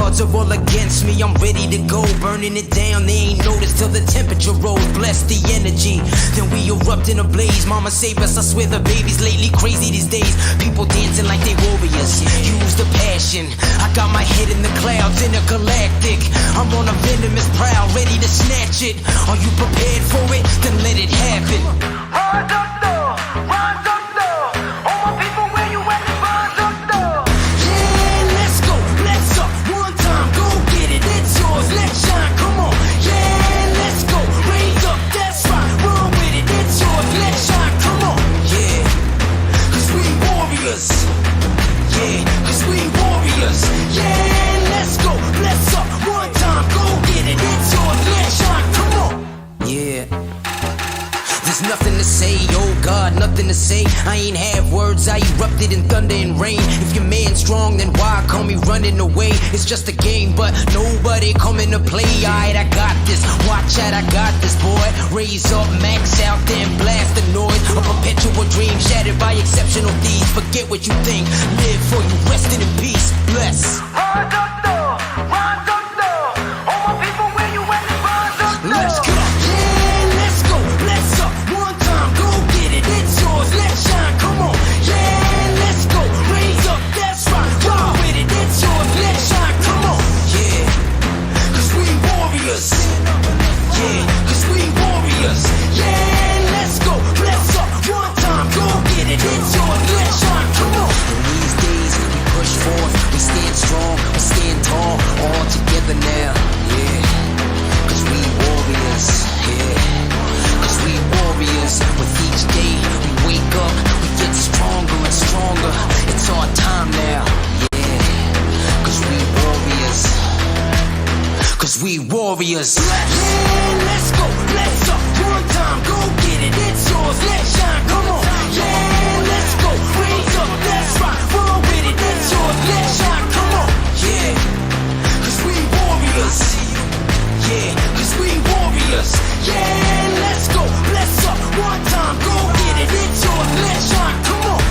odds are all against me, I'm ready to go. Burning it down, they ain't noticed till the temperature rose. Bless the energy, then we erupt in a blaze. Mama save us, I swear the baby's lately crazy these days. People dancing like they warriors, use the passion. I got my head in the clouds, intergalactic. I'm on a venomous prowl, ready to snatch it. Are you prepared for it? Then let it happen. Rise up though, rise up though. All my people, where you at? Rise up though. Yeah, let's go, let's up. One time, go get it, it's yours, let's shine, come on. Yeah, let's go, raise up, that's right. Run with it, it's yours, let's shine, come on. Yeah, cause we warriors. Yeah, cause we warriors. Yeah, let's go, let's up. One time, go get it, it's yours, let's shine, come on. Yeah. There's nothing to say, oh God, nothing to say. I ain't have words, I erupted in thunder and rain. If your man's strong, then why call me running away? It's just a game, but nobody coming to play. Alright, I got this, watch out, I got this, boy. Raise up, max out, then blast the noise. A perpetual dream shattered by exceptional deeds. Forget what you think, live for you, resting in peace. Bless. Rise up though, rise up though. All my people, where you at? Rise up though. Let's go. Yeah, let's go. Let's up. One time, go get it. It's yours. Let's shine. Come on. Yeah, let's go. Raise up. That's right. Roll with it. It's yours. Let's shine. Come on. Yeah, cause we warriors. Yeah, cause we warriors. Yeah, let's go. Let's up. One time, go get it. It's yours. Let's shine. Come on. In these days, we push forth. We stand strong. We stand tall. All together now. Yeah. Cause we warriors, yeah. Cause we warriors. With each day we wake up, we get stronger and stronger. It's our time now, yeah. Cause we warriors. Cause we warriors. Yeah, let's go, let's up. One time, go get it. It's yours, let's shine, come on. Yeah, let's go, raise up, that's right. Roll with it, it's yours, let's shine, come on. Yeah, cause we warriors. Yeah, cause we warriors. Yeah, let's go, let's up. One time, go get it. It's yours, let's shine, come on.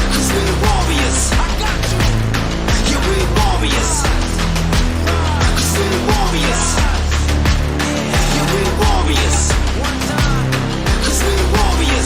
Cause we warriors. I got you. Yeah, we warriors. Cause we warriors. Yeah, we warriors. Cause we warriors.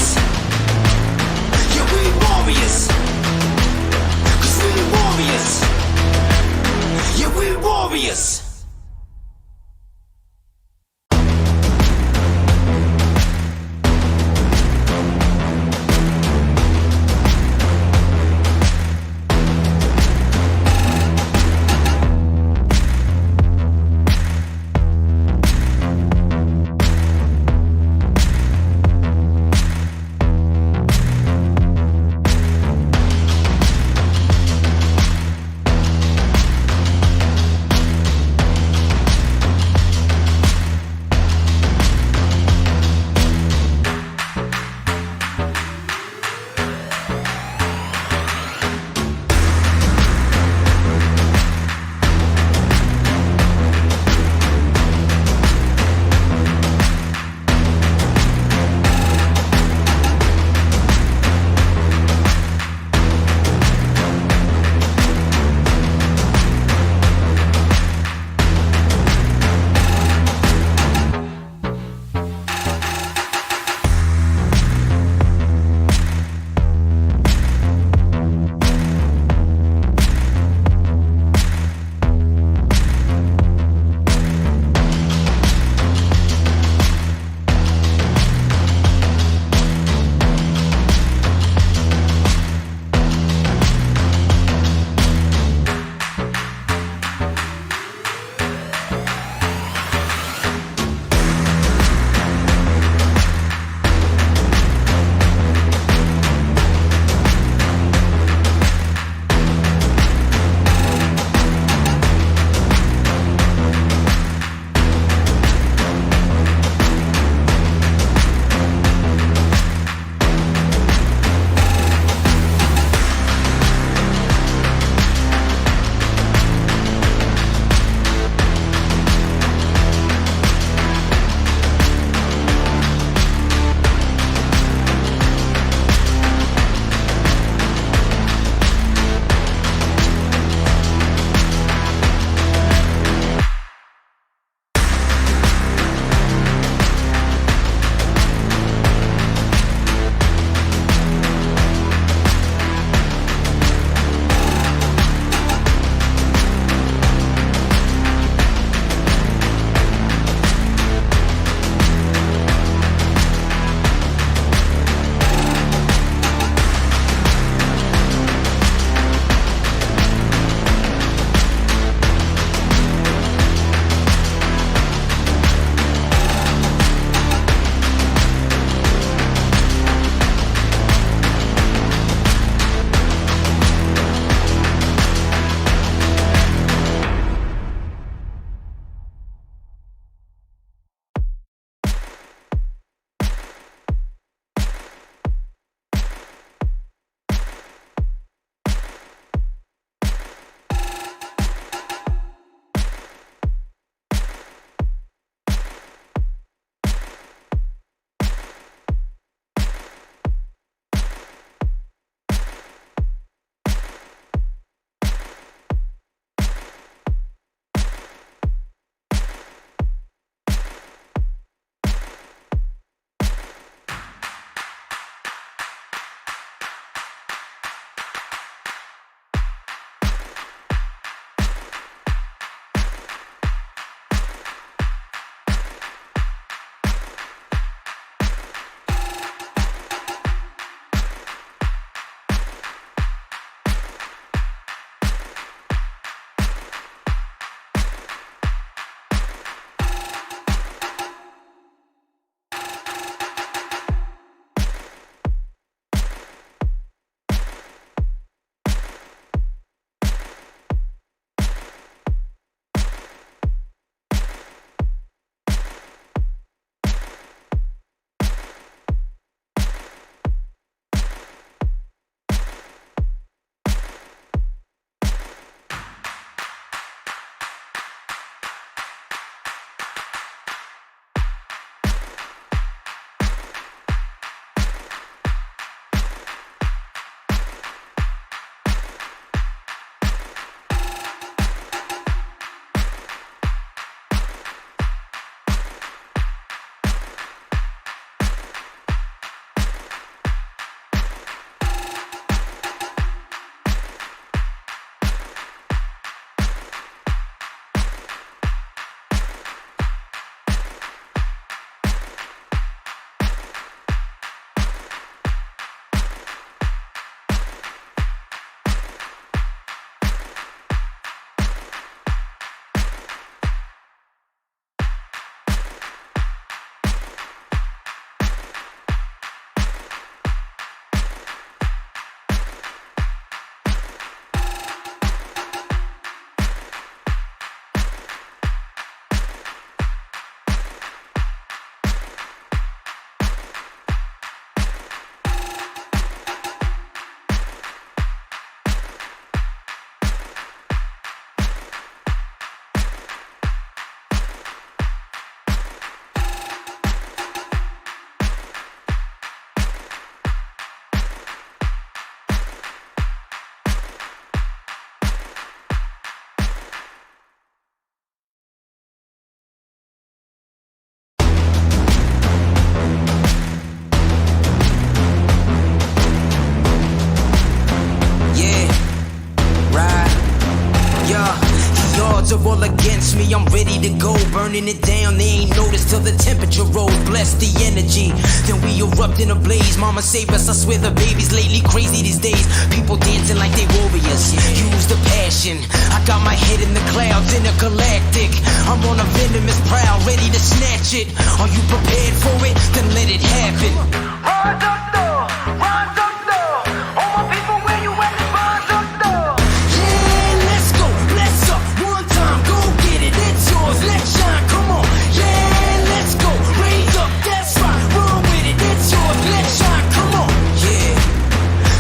The odds are all against me, I'm ready to go. Burning it down, they ain't noticed till the temperature rose. Bless the energy, then we erupt in a blaze. Mama save us, I swear the baby's lately crazy these days. People dancing like they warriors, use the passion. I got my head in the clouds, intergalactic. I'm on a venomous prowl, ready to snatch it. Are you prepared for it? Then let it happen. Rise up though, rise up though. All my people, where you at? Rise up though. Yeah, let's go, let's up. One time, go get it, it's yours, let's shine, come on. Yeah, let's go, raise up, that's right. Run with it, it's yours, let's shine, come on. Yeah,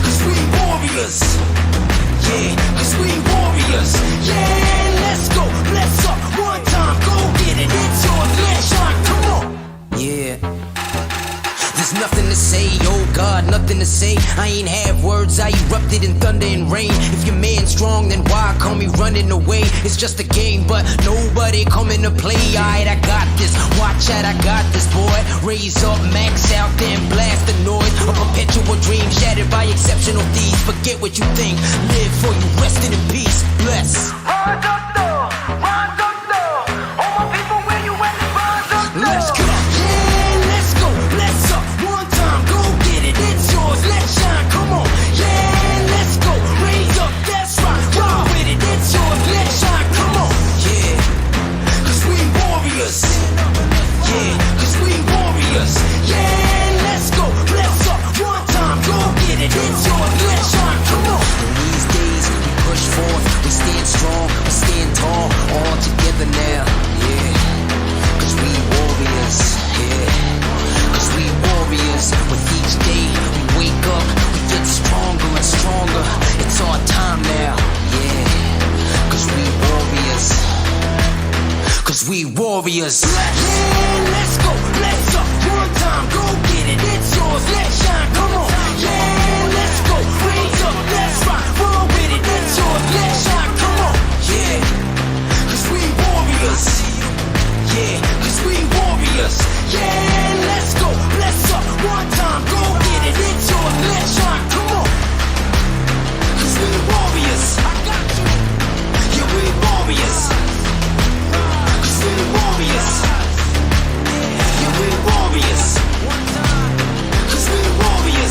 cause we warriors. Yeah, cause we warriors. Yeah, let's go, let's up. One time, go get it, it's yours, let's shine, come on. Yeah. There's nothing to say, oh God, nothing to say. I ain't have words, I erupted in thunder and rain. If your man's strong, then why call me running away? It's just a game, but nobody coming to play. Alright, I got this, watch out, I got this, boy. Raise up, max out, then blast the noise. A perpetual dream shattered by exceptional thieves. Forget what you think, live for you, resting in peace. Bless. Rise up though, rise up though. All my people, where you at? Rise up though. Let's go. Yeah, let's go. Let's up. One time, go get it. It's yours. Let's shine. Come on. Yeah, let's go. Raise up. That's right. Ride with it. It's yours. Let's shine. Come on. Yeah, cause we warriors. Yeah, cause we warriors. Yeah, let's go. Let's up. One time, go get it. It's yours. Let's shine. Come on. In these days, we push forth. We stand strong. We stand tall. All together now. Yeah. Cause we warriors, yeah. Cause we warriors. With each day we wake up, we get stronger and stronger. It's our time now, yeah. Cause we warriors. Cause we warriors. Yeah, let's go, let's up. One time, go get it. It's yours, let's shine, come on. Yeah, let's go, raise up, that's right. Run with it, it's yours, let's shine, come on. Yeah, cause we warriors. Yeah, cause we warriors. Yeah, let's go, let's up. One time, go get it. It's yours, let's shine, come on. Cause we warriors. I got you. Yeah, we warriors. Cause we warriors. Yeah, we warriors. Cause we warriors.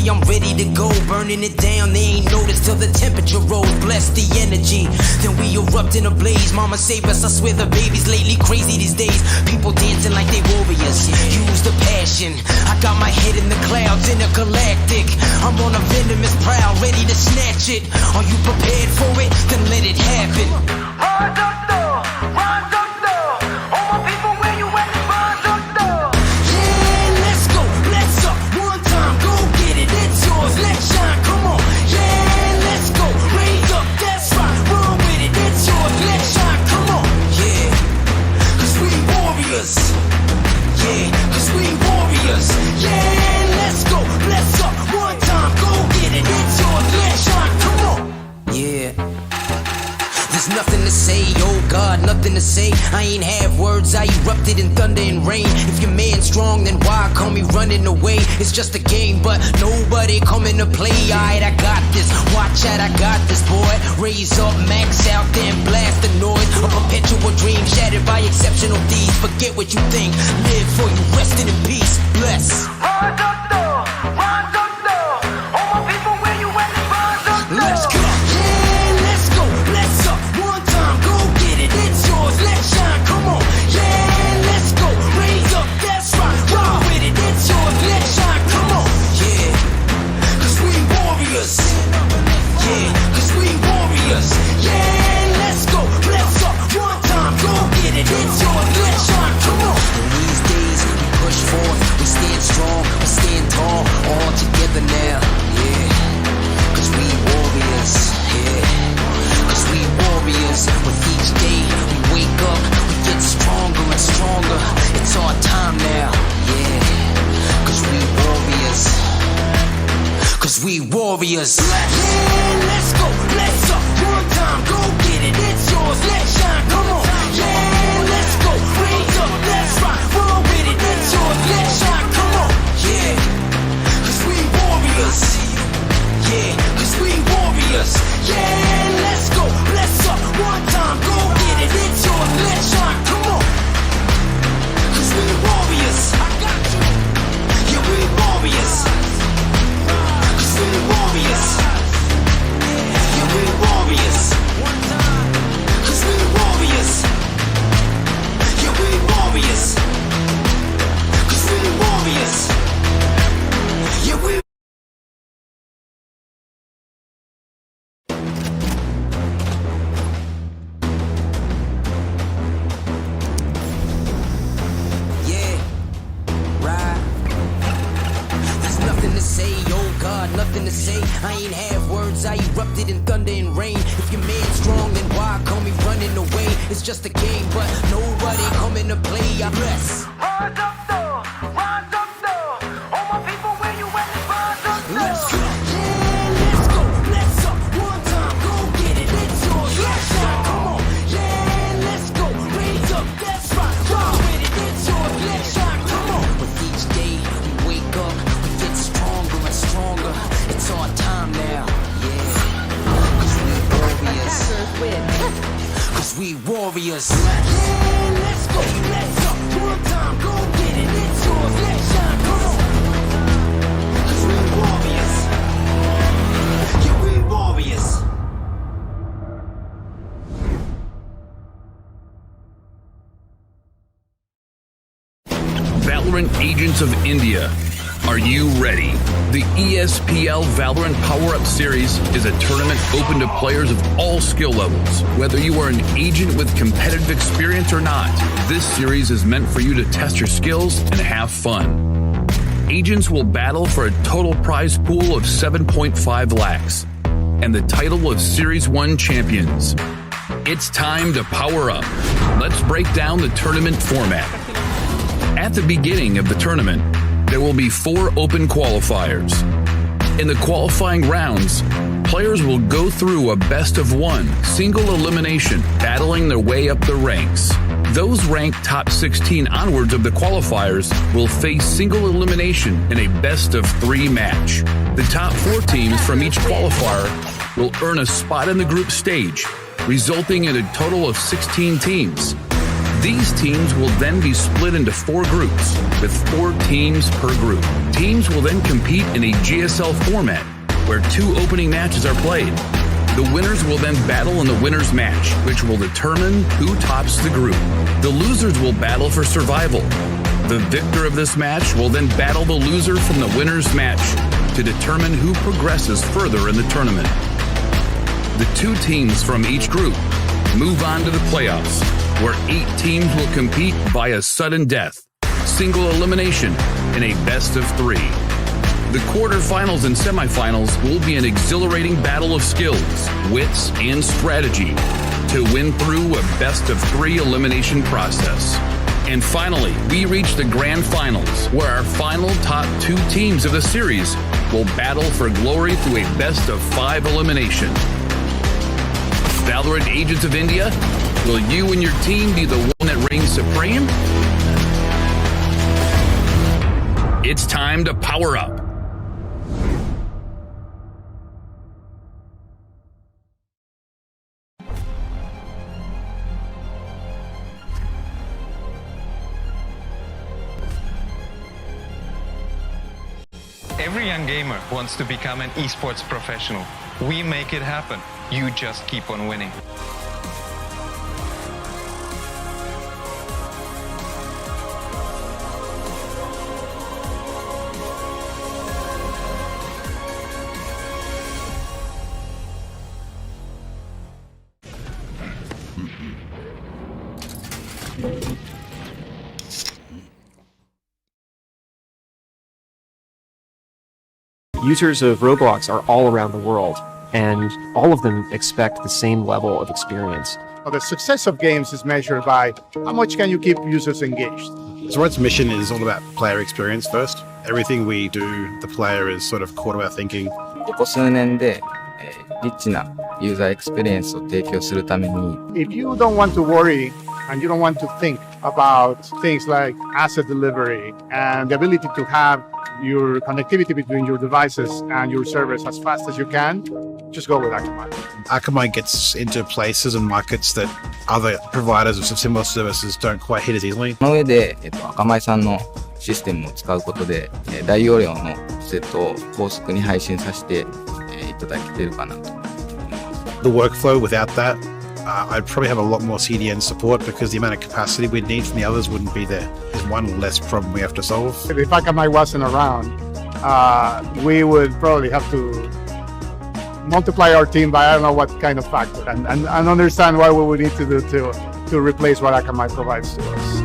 me I'm ready to go. Burning it down, they ain't noticed till the temperature rose. Bless the energy, then we erupt in a blaze. Mama save us, I swear the baby's lately crazy these days. People dancing like they warriors, use the passion. I got my head in the clouds, intergalactic. I'm on a venomous prowl, ready to snatch it. Are you prepared for it? Then let it happen. Rise up though, rise up though. All my people, where you at? Rise up though. Yeah, let's go, let's up. One time, go get it, it's yours, let's shine, come on. Yeah, let's go, raise up, that's right. Run with it, it's yours, let's shine, come on. Yeah, cause we warriors. Yeah, cause we warriors. Yeah, let's go, let's up. One time, go get it, it's yours, let's shine, come on. Yeah. There's nothing to say, oh God, nothing to say. I ain't have words, I erupted in thunder and rain. If your man's strong, then why call me running away? It's just a game, but nobody coming to play. Alright, I got this, watch out, I got this, boy. Raise up, max out, then blast the noise. A perpetual dream shattered by exceptional deeds. Forget what you think, live for you, resting in peace. Bless. Rise up though, rise up though. All my people, where you at? Rise up though. Let's go. Yeah, let's go. Let's up. One time, go get it. It's yours. Let's shine. Come on. Yeah, let's go. Raise up. That's right. Ride with it. It's yours. Let's shine. Come on. Yeah, cause we warriors. Yeah, cause we warriors. Yeah, let's go. Let's up. One time, go get it. It's yours. Let's shine. Come on. In these days, we push forth. We stand strong. We stand tall. All together now. Yeah. Cause we warriors, yeah. Cause we warriors. With each day we wake up, we get stronger and stronger. It's our time now, yeah. Cause we warriors. Cause we warriors. Yeah, let's go, let's up. One time, go get it. It's yours, let's shine, come on. Yeah, let's go, raise up, that's right. Run with it, it's yours, let's shine, come on. Yeah, cause we warriors. Yeah, cause we warriors. Yeah, let's go, let's up. One time, go get it, it's yours, let's shine, come on. Cause we warriors. I got you. Yeah, we warriors. Cause we warriors. Yeah, we warriors. Cause we warriors. Yeah, we warriors. Cause we warriors. Yeah, we say, oh God, nothing to say. I ain't have words, I erupted in thunder and rain. If your man's strong, then why call me running away? It's just a game, but nobody coming to play. I bless. Rise up though, rise up though. All my people, where you at? Rise up though. Let's go. Yeah, let's go. Let's up. One time, go get it. It's yours. Let's shine. Come on. Yeah, let's go. Raise up. That's right. Ride with it. It's yours. Let's shine. Come on. With each day we wake up, we get stronger and stronger. It's our time now. Yeah. Cause we warriors. Cause we warriors. Yeah, let's go. Let's up. One time, go get it. It's yours. Let's shine. Come on. Cause we warriors. Yeah, we warriors. Valorant Agents of India. Are you ready? The ESPL Valorant PowerUp Series is a tournament open to players of all skill levels. Whether you are an agent with competitive experience or not, this series is meant for you to test your skills and have fun. Agents will battle for a total prize pool of 7.5 lakhs and the title of Series 1 champions. It's time to power up. Let's break down the tournament format. At the beginning of the tournament, there will be 4 open qualifiers. In the qualifying rounds, players will go through a best-of-1 single elimination, battling their way up the ranks. Those ranked top 16 onwards of the qualifiers will face single elimination in a best-of-3 match. The top 4 teams from each qualifier will earn a spot in the group stage, resulting in a total of 16 teams. These teams will then be split into 4 groups, with 4 teams per group. Teams will then compete in a GSL format, where 2 opening matches are played. The winners will then battle in the winner's match, which will determine who tops the group. The losers will battle for survival. The victor of this match will then battle the loser from the winner's match to determine who progresses further in the tournament. The 2 teams from each group move on to the playoffs, where 8 teams will compete via sudden death, single elimination, in a best of 3. The quarterfinals and semifinals will be an exhilarating battle of skills, wits, and strategy to win through a best of 3 elimination process. And finally, we reach the grand finals, where our final top 2 teams of the series will battle for glory through a best of 5 elimination. Valorant Agents of India, will you and your team be the one that reigns supreme? It's time to power up. Every young gamer wants to become an esports professional. We make it happen. You just keep on winning. Users of Roblox are all around the world, and all of them expect the same level of experience. The success of games is measured by how much can you keep users engaged. Esports mission is all about player experience first. Everything we do, the player is sort of core to our thinking. ここ数年で、リッチなユーザーエクスペリエンスを提供するために If you don't want to worry and you don't want to think about things like asset delivery and the ability to have your connectivity between your devices and your servers as fast as you can, just go with Akamai. Akamai gets into places and markets that other providers of similar services don't quite hit as easily. その上で、アカマイさんのシステムを使うことで、大容量のセットを高速に配信させて、いただけているかなと。The workflow without that, I'd probably have a lot more CDN support because the amount of capacity we'd need from the others wouldn't be there. There's one less problem we have to solve. If Akamai wasn't around, we would probably have to multiply our team by I don't know what kind of factor and understand what we would need to do to replace what Akamai provides to us.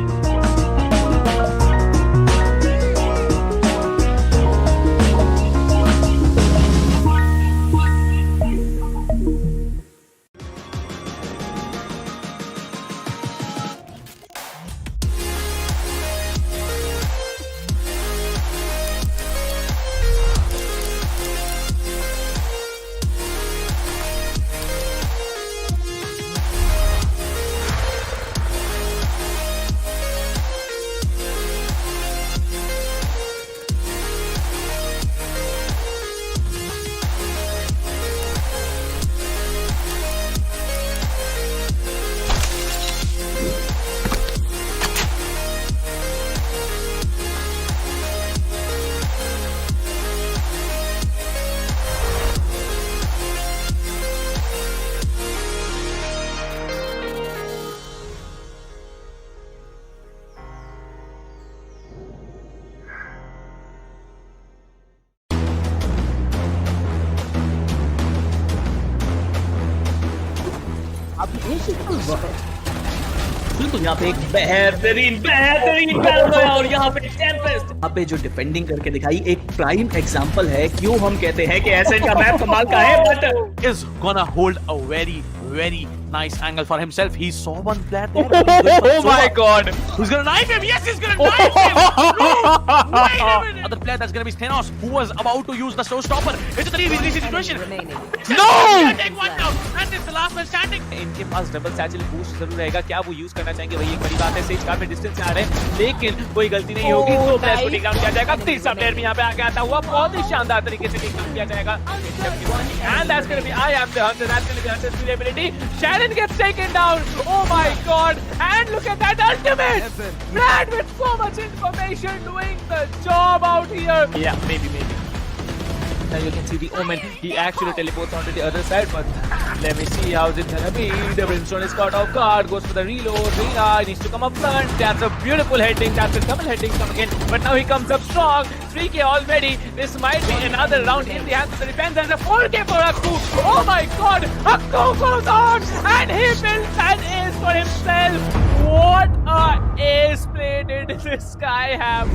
बिल्कुल यहाँ पे एक बेहतरीन battle है और यहाँ पे Tempest यहाँ पे जो डिफेंडिंग करके दिखाई एक प्राइम एग्जांपल है क्यों हम कहते हैं कि एसएन का मैप कमाल का है but is gonna hold a very nice angle for himself. He saw one player there. Oh my god! Who's gonna knife him? Yes, he's gonna knife him! No! Wait a minute! Other player that's gonna be Stenos, who was about to use the showstopper. It's a 3v3 situation. No! Take one down, and it's the last man standing. इनके पास double satchel boost जरूर रहेगा क्या वो use करना चाहेंगे वही एक बड़ी बात है सेज काफी डिस्टेंस से आ रहे हैं लेकिन कोई गलती नहीं होगी दो प्लेयर को टेक डाउन किया जाएगा तीसरा प्लेयर भी यहाँ पे आगे आता हुआ बहुत ही शानदार तरीके से टेक डाउन किया जाएगा and that's gonna be I am the hunter that's gonna be hunter's durability Cannon gets taken down. Oh my god. And look at that ultimate. Brad with so much information doing the job out here. Yeah, maybe. Now you can see the Omen. He actually teleports onto the other side, but let me see how's it gonna be. The Brimstone is caught off guard, goes for the reload. Rina needs to come up front. That's a beautiful heading. That's a double heading coming in. But now he comes up strong. 3k already. This might be another round in the hands of the defense, and a 4k for Akku. Oh my god! Akku goes on, and he builds an ace for himself. What a ace play did this guy have?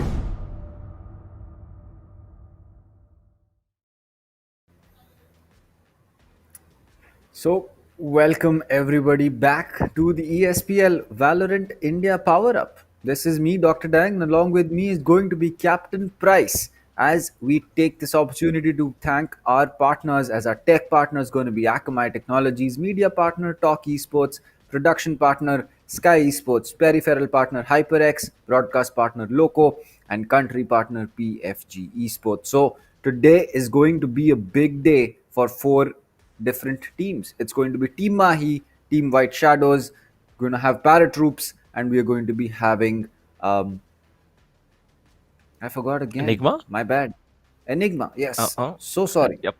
So, welcome everybody back to the ESPL Valorant India PowerUp. This is me, Dr. Dang, and along with me is going to be Captain Price as we take this opportunity to thank our partners, as our tech partner is going to be Akamai Technologies, media partner TalkEsports, production partner SkyEsports, peripheral partner HyperX, broadcast partner LOCO, and country partner PFG Esports. So, today is going to be a big day for four different teams. It's going to be Team Mahi, Team White Shadows, going to have ParaTroops, and we are going to be having I forgot again. Enigma? My bad. Enigma, yes. So sorry. Yep.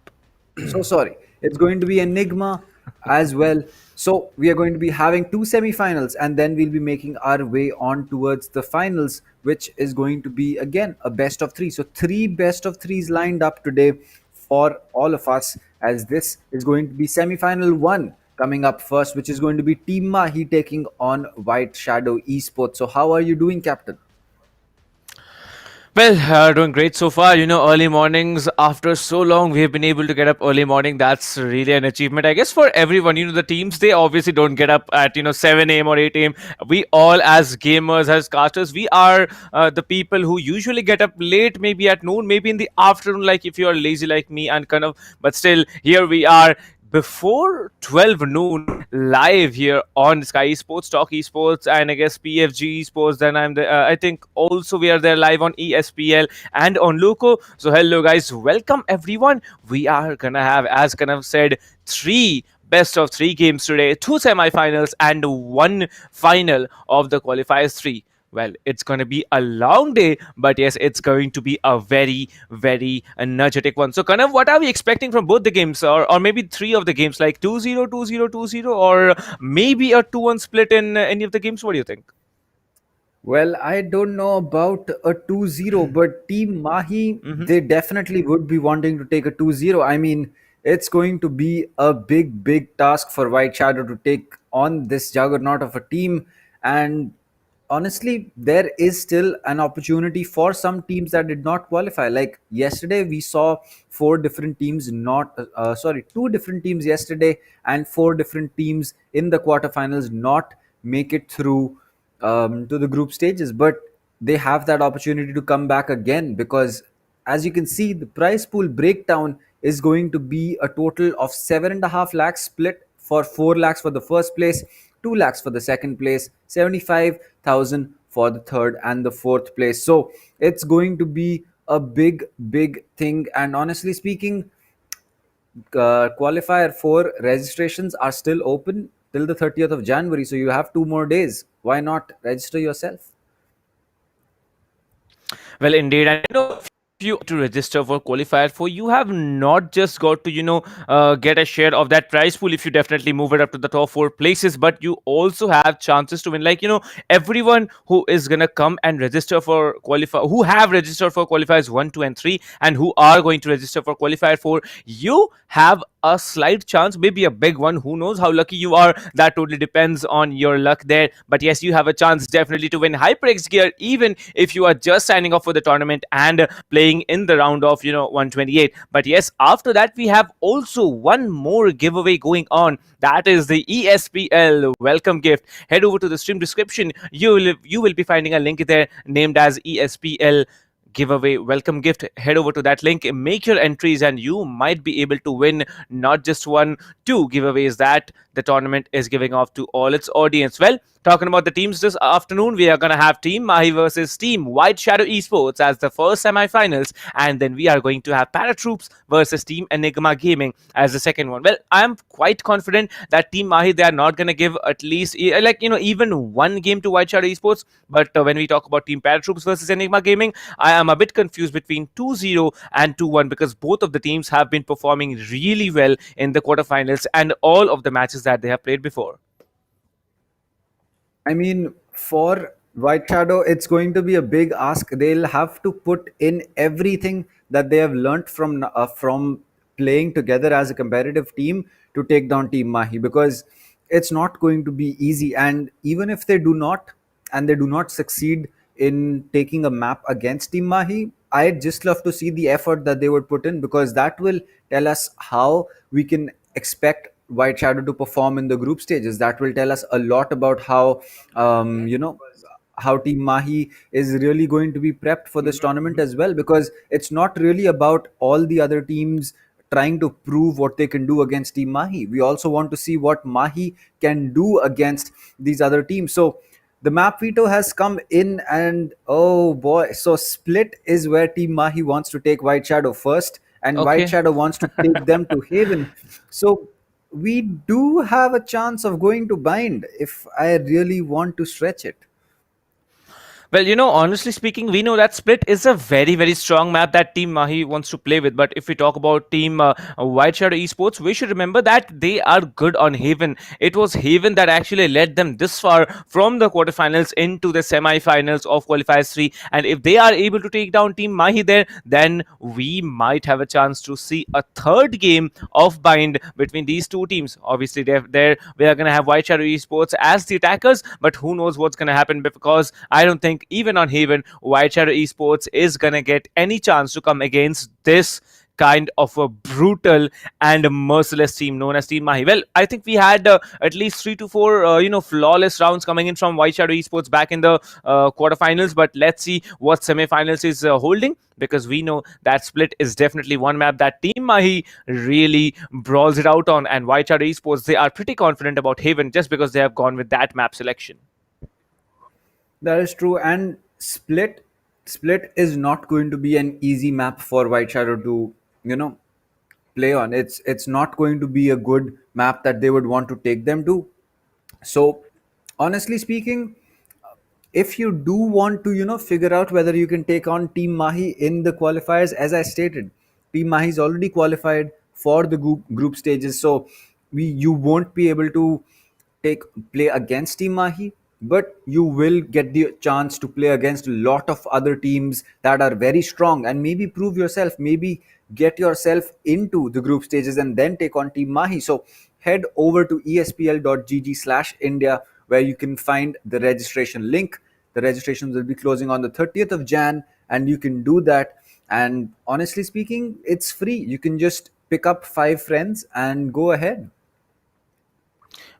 So sorry. It's going to be Enigma as well. So we are going to be having two semifinals, and then we'll be making our way on towards the finals, which is going to be again a best of three. So three best of threes lined up today for all of us, as this is going to be semi-final 1 coming up first, which is going to be Team Mahi taking on White Shadow Esports. So how are you doing, Captain? Well, doing great so far. You know, early mornings, after so long, we have been able to get up early morning. That's really an achievement, I guess, for everyone. You know, the teams, they obviously don't get up at, 7 a.m. or 8 a.m. We all, as gamers, as casters, we are the people who usually get up late, maybe at noon, maybe in the afternoon, like if you are lazy like me, and kind of, but still, here we are before 12 noon live here on SkyEsports, TalkEsports, and I guess PFG Esports. Then I think also we are there live on ESPL and on LOCO. So hello guys, welcome everyone. We are gonna have, as kind of said, three best of three games today, two semifinals and one final of the qualifiers 3. Well, it's going to be a long day, but yes, it's going to be a very, very energetic one. So, kind of, what are we expecting from both the games, or maybe three of the games, like 2-0, 2-0, 2-0, or maybe a 2-1 split in any of the games? What do you think? Well, I don't know about a 2-0, but Team Mahi, they definitely would be wanting to take a 2-0. I mean, it's going to be a big, big task for White Shadow to take on this juggernaut of a team. And honestly, there is still an opportunity for some teams that did not qualify. Like yesterday, we saw two different teams yesterday, and 4 different teams in the quarterfinals not make it through to the group stages. But they have that opportunity to come back again, because as you can see, the prize pool breakdown is going to be a total of 7.5 lakhs split for 4 lakhs for the first place, 2 lakhs for the second place, 75,000 for the third and the fourth place. So it's going to be a big, big thing. And honestly speaking, qualifier 4 registrations are still open till the 30th of January. So you have 2 more days. Why not register yourself? Well, indeed. I know you to register for qualifier 4, you have not just got to get a share of that prize pool if you definitely move it up to the top 4 places, but you also have chances to win. Like, everyone who is gonna come and register for qualifier, who have registered for qualifiers 1, 2 and 3, and who are going to register for qualifier 4, you have a slight chance, maybe a big one. Who knows how lucky you are? That totally depends on your luck there. But yes, you have a chance definitely to win HyperX gear, even if you are just signing up for the tournament and playing in the round of 128. But yes, after that we have also one more giveaway going on. That is the ESPL welcome gift. Head over to the stream description. You will be finding a link there named as ESPL giveaway welcome gift. Head over to that link, make your entries, and you might be able to win not just 1, 2 giveaways. That the tournament is giving off to all its audience. Well, talking about the teams this afternoon, we are going to have Team Mahi versus Team White Shadow Esports as the first semi-finals, and then we are going to have ParaTroops versus Team Enigma Gaming as the second one. Well, I am quite confident that Team Mahi, they are not going to give at least even one game to White Shadow Esports. But when we talk about Team ParaTroops versus Enigma Gaming, I am a bit confused between 2-0 and 2-1 because both of the teams have been performing really well in the quarterfinals and all of the matches that they have played before. I mean, for White Shadow, it's going to be a big ask. They'll have to put in everything that they have learnt from playing together as a competitive team to take down Team Mahi, because it's not going to be easy. And even if they do not, and they do not succeed in taking a map against Team Mahi, I'd just love to see the effort that they would put in, because that will tell us how we can expect White Shadow to perform in the group stages. That will tell us a lot about how how Team Mahi is really going to be prepped for this tournament as well, because it's not really about all the other teams trying to prove what they can do against Team Mahi. We also want to see what Mahi can do against these other teams. So the map veto has come in, and oh boy, so Split is where Team Mahi wants to take White Shadow first, and White Okay. Shadow wants to take them to Haven. So we do have a chance of going to Bind if I really want to stretch it. Well, honestly speaking, we know that Split is a very, very strong map that Team Mahi wants to play with. But if we talk about Team White Shadow Esports, we should remember that they are good on Haven. It was Haven that actually led them this far from the quarterfinals into the semi-finals of Qualifiers 3. And if they are able to take down Team Mahi there, then we might have a chance to see a third game of bind between these two teams. Obviously, there we are going to have White Shadow Esports as the attackers, but who knows what's going to happen, because I don't think even on Haven, White Shadow Esports is going to get any chance to come against this kind of a brutal and merciless team known as Team Mahi. Well, I think we had at least 3 to 4, flawless rounds coming in from White Shadow Esports back in the quarterfinals. But let's see what semifinals is holding, because we know that Split is definitely one map that Team Mahi really brawls it out on, and White Shadow Esports, they are pretty confident about Haven just because they have gone with that map selection. That is true. And Split is not going to be an easy map for White Shadow to, play on. It's not going to be a good map that they would want to take them to. So honestly speaking, if you do want to figure out whether you can take on Team Mahi in the qualifiers, as I stated, Team Mahi is already qualified for the group stages, so you won't be able to take play against Team Mahi, but you will get the chance to play against a lot of other teams that are very strong, and maybe prove yourself, maybe get yourself into the group stages and then take on Team Mahi. So head over to espl.gg/India, where you can find the registration link. The registrations will be closing on the 30th of Jan, and you can do that. And honestly speaking, it's free. You can just pick up 5 friends and go ahead.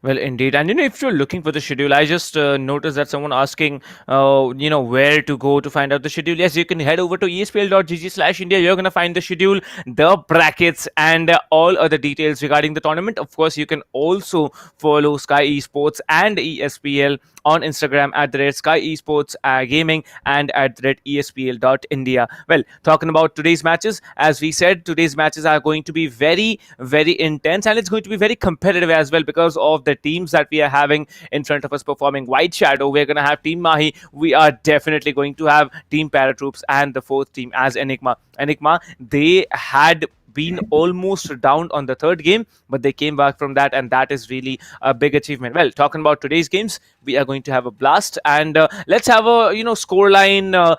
Well, indeed. And, if you're looking for the schedule, I just noticed that someone asking, where to go to find out the schedule. Yes, you can head over to espl.gg/India. You're going to find the schedule, the brackets, and all other details regarding the tournament. Of course, you can also follow SkyEsports and ESPL on Instagram at the rate SkyEsports Gaming and at the rate ESPL.India. Well, talking about today's matches, as we said, today's matches are going to be very, very intense, and it's going to be very competitive as well because of the teams that we are having in front of us performing. White Shadow, we're going to have Team Mahi. We are definitely going to have Team ParaTroops, and the fourth team as Enigma. Enigma, they had been almost down on the third game, but they came back from that, and that is really a big achievement. Well, talking about today's games, we are going to have a blast, and let's have a scoreline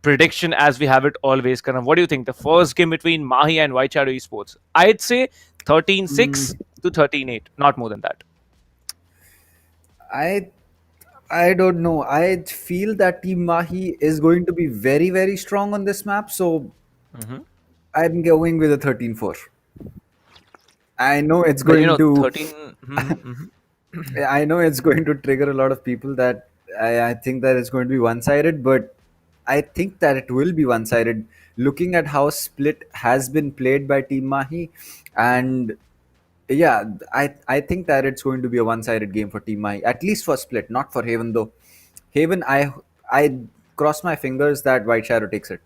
prediction as we have it always. Kind of, what do you think? The first game between Mahi and White Shadow Esports, I'd say 13-6 to 13-8, not more than that. I don't know. I feel that Team Mahi is going to be very, very strong on this map, so I'm going with a 13-4. I know it's Well, going to 13. I know it's going to trigger a lot of people, that I think that it's going to be one-sided, but I think that it will be one-sided. Looking at how Split has been played by Team Mahi, and Yeah, I think that it's going to be a one-sided game for Team Mahi, at least for Split, not for Haven though. Haven, I cross my fingers that White Shadow takes it.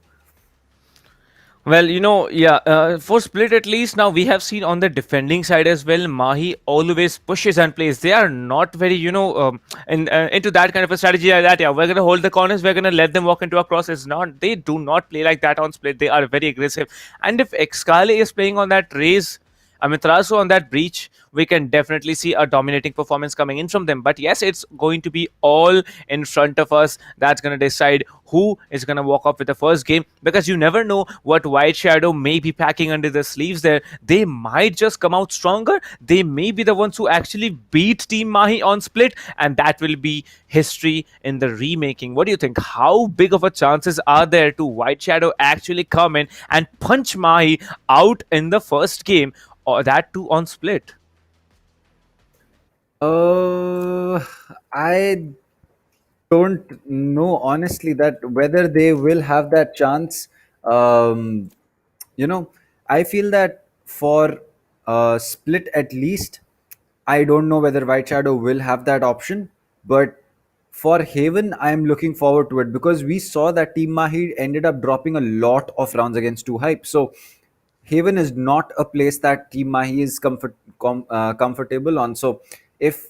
Well, yeah, for Split at least now we have seen on the defending side as well, Mahi always pushes and plays. They are not very, into that kind of a strategy like that. Yeah, we're going to hold the corners, we're going to let them walk into our crosses. Not, they do not play like that on Split. They are very aggressive. And if Excali is playing on that raise, Amiterasu on that breach, we can definitely see a dominating performance coming in from them. But yes, it's going to be all in front of us that's going to decide who is going to walk off with the first game, because you never know what White Shadow may be packing under the sleeves there. They might just come out stronger. They may be the ones who actually beat Team Mahi on Split, and that will be history in the remaking. What do you think? How big of a chances are there to White Shadow actually come in and punch Mahi out in the first game, or that too on Split? I don't know honestly that whether they will have that chance. Um, I feel that for Split at least, I don't know whether White Shadow will have that option. But for Haven, I am looking forward to it because we saw that Team Mahi ended up dropping a lot of rounds against 2 Hype. So Haven is not a place that Team Mahi is comfortable on. So if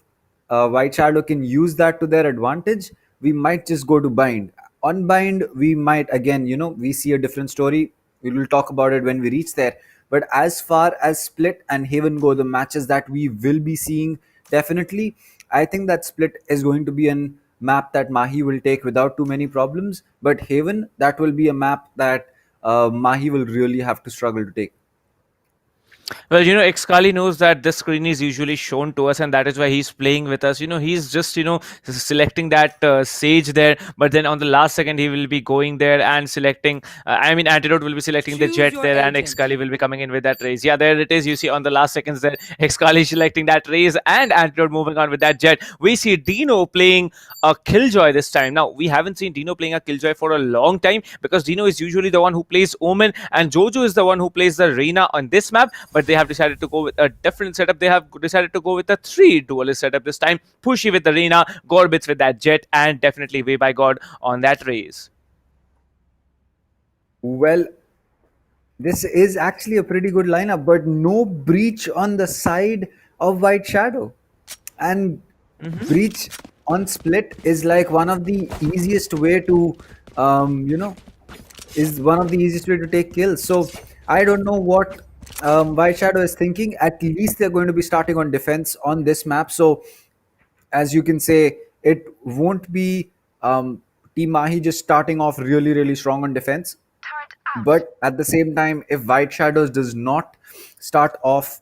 White Shadow can use that to their advantage, we might just go to bind. On bind, we might again, we see a different story. We will talk about it when we reach there. But as far as Split and Haven go, the matches that we will be seeing, definitely, I think that Split is going to be an map that Mahi will take without too many problems. But Haven, that will be a map that Mahi will really have to struggle to take. Well, Excali knows that this screen is usually shown to us, and that is why he's playing with us. He's just, selecting that Sage there, but then on the last second, he will be going there and selecting. Antidote will be selecting the Jet there, and Excali will be coming in with that raise. Yeah, there it is. You see on the last seconds there, Excali selecting that raise, and Antidote moving on with that Jet. We see Dino playing a Killjoy this time. Now, we haven't seen Dino playing a Killjoy for a long time because Dino is usually the one who plays Omen, and Jojo is the one who plays the Reina on this map, but they have decided to go with a different setup. They have decided to go with a 3 duelist setup this time. Pushy with the Reina, Gorbits with that Jet, and definitely Way by God on that raise. Well, this is actually a pretty good lineup, but no breach on the side of White Shadow. And breach on Split is like one of the easiest way to, is one of the easiest way to take kills. So I don't know what White Shadow is thinking. At least they're going to be starting on defense on this map. So as you can say, it won't be Team Mahi just starting off really, really strong on defense. But at the same time, if White Shadows does not start off,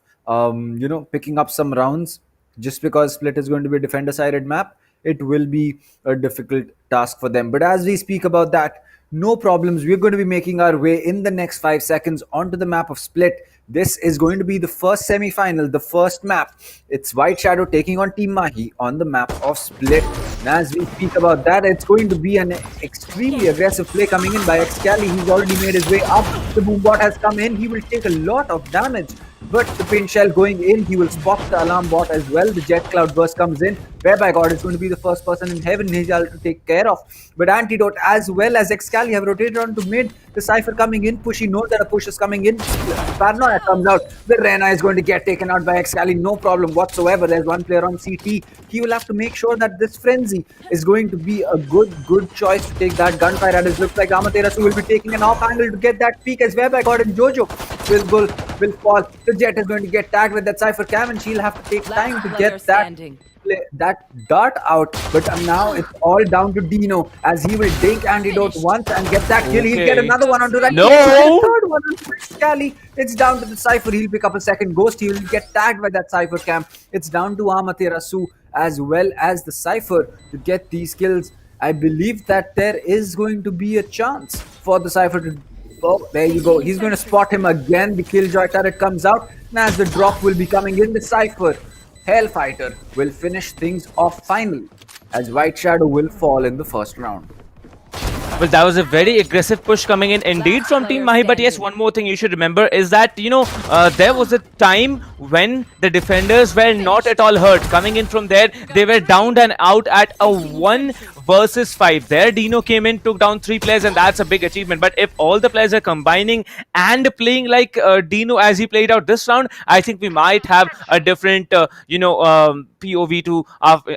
picking up some rounds, just because Split is going to be a defender-sided map, it will be a difficult task for them. But as we speak about that, no problems. We're going to be making our way in the next 5 seconds onto the map of Split. This is going to be the first semi-final, the first map. It's White Shadow taking on Team Mahi on the map of Split. And as we speak about that, it's going to be an extremely aggressive play coming in by Excali. He's already made his way up. The boom bot has come in. He will take a lot of damage. But the pin shell going in, he will spot the alarm bot as well. The jet cloud burst comes in. Whereby God is going to be the first person in heaven he's able to take care of. But Antidote as well as Excali have rotated on to mid. The Cypher coming in. Pushy knows that a push is coming in. Paranoia comes out. The Rena is going to get taken out by Excali. No problem whatsoever. There's one player on CT. He will have to make sure that this Frenzy is going to be a good choice to take that gunfire. And it looks like Amaterasu will be taking an off angle to get that peak as Whereby God and Jojo will fall. The Jet is going to get tagged with that Cypher cam and she'll have to take time to get that dart out. But now it's all down to Dino as he will take Antidote once and get that kill. He'll get another one onto right. No! Third one onto Excali. It's down to the Cypher. He'll pick up a second ghost. He will get tagged by that Cypher cam. It's down to Amaterasu as well as the Cypher to get these kills. I believe that there is going to be a chance for the Cypher to... Oh, there you go. He's going to spot him again. The Killjoy turret comes out. And as the drop will be coming in, the Cypher Hellfighter will finish things off finally as White Shadow will fall in the first round. Well, that was a very aggressive push coming in indeed from Team Mahi. But yes, one more thing you should remember is that, there was a time when the defenders were not at all hurt. Coming in from there, they were downed and out at a 1 versus 5. There, Dino came in, took down 3 players, and that's a big achievement. But if all the players are combining and playing like Dino as he played out this round, I think we might have a different, POV to,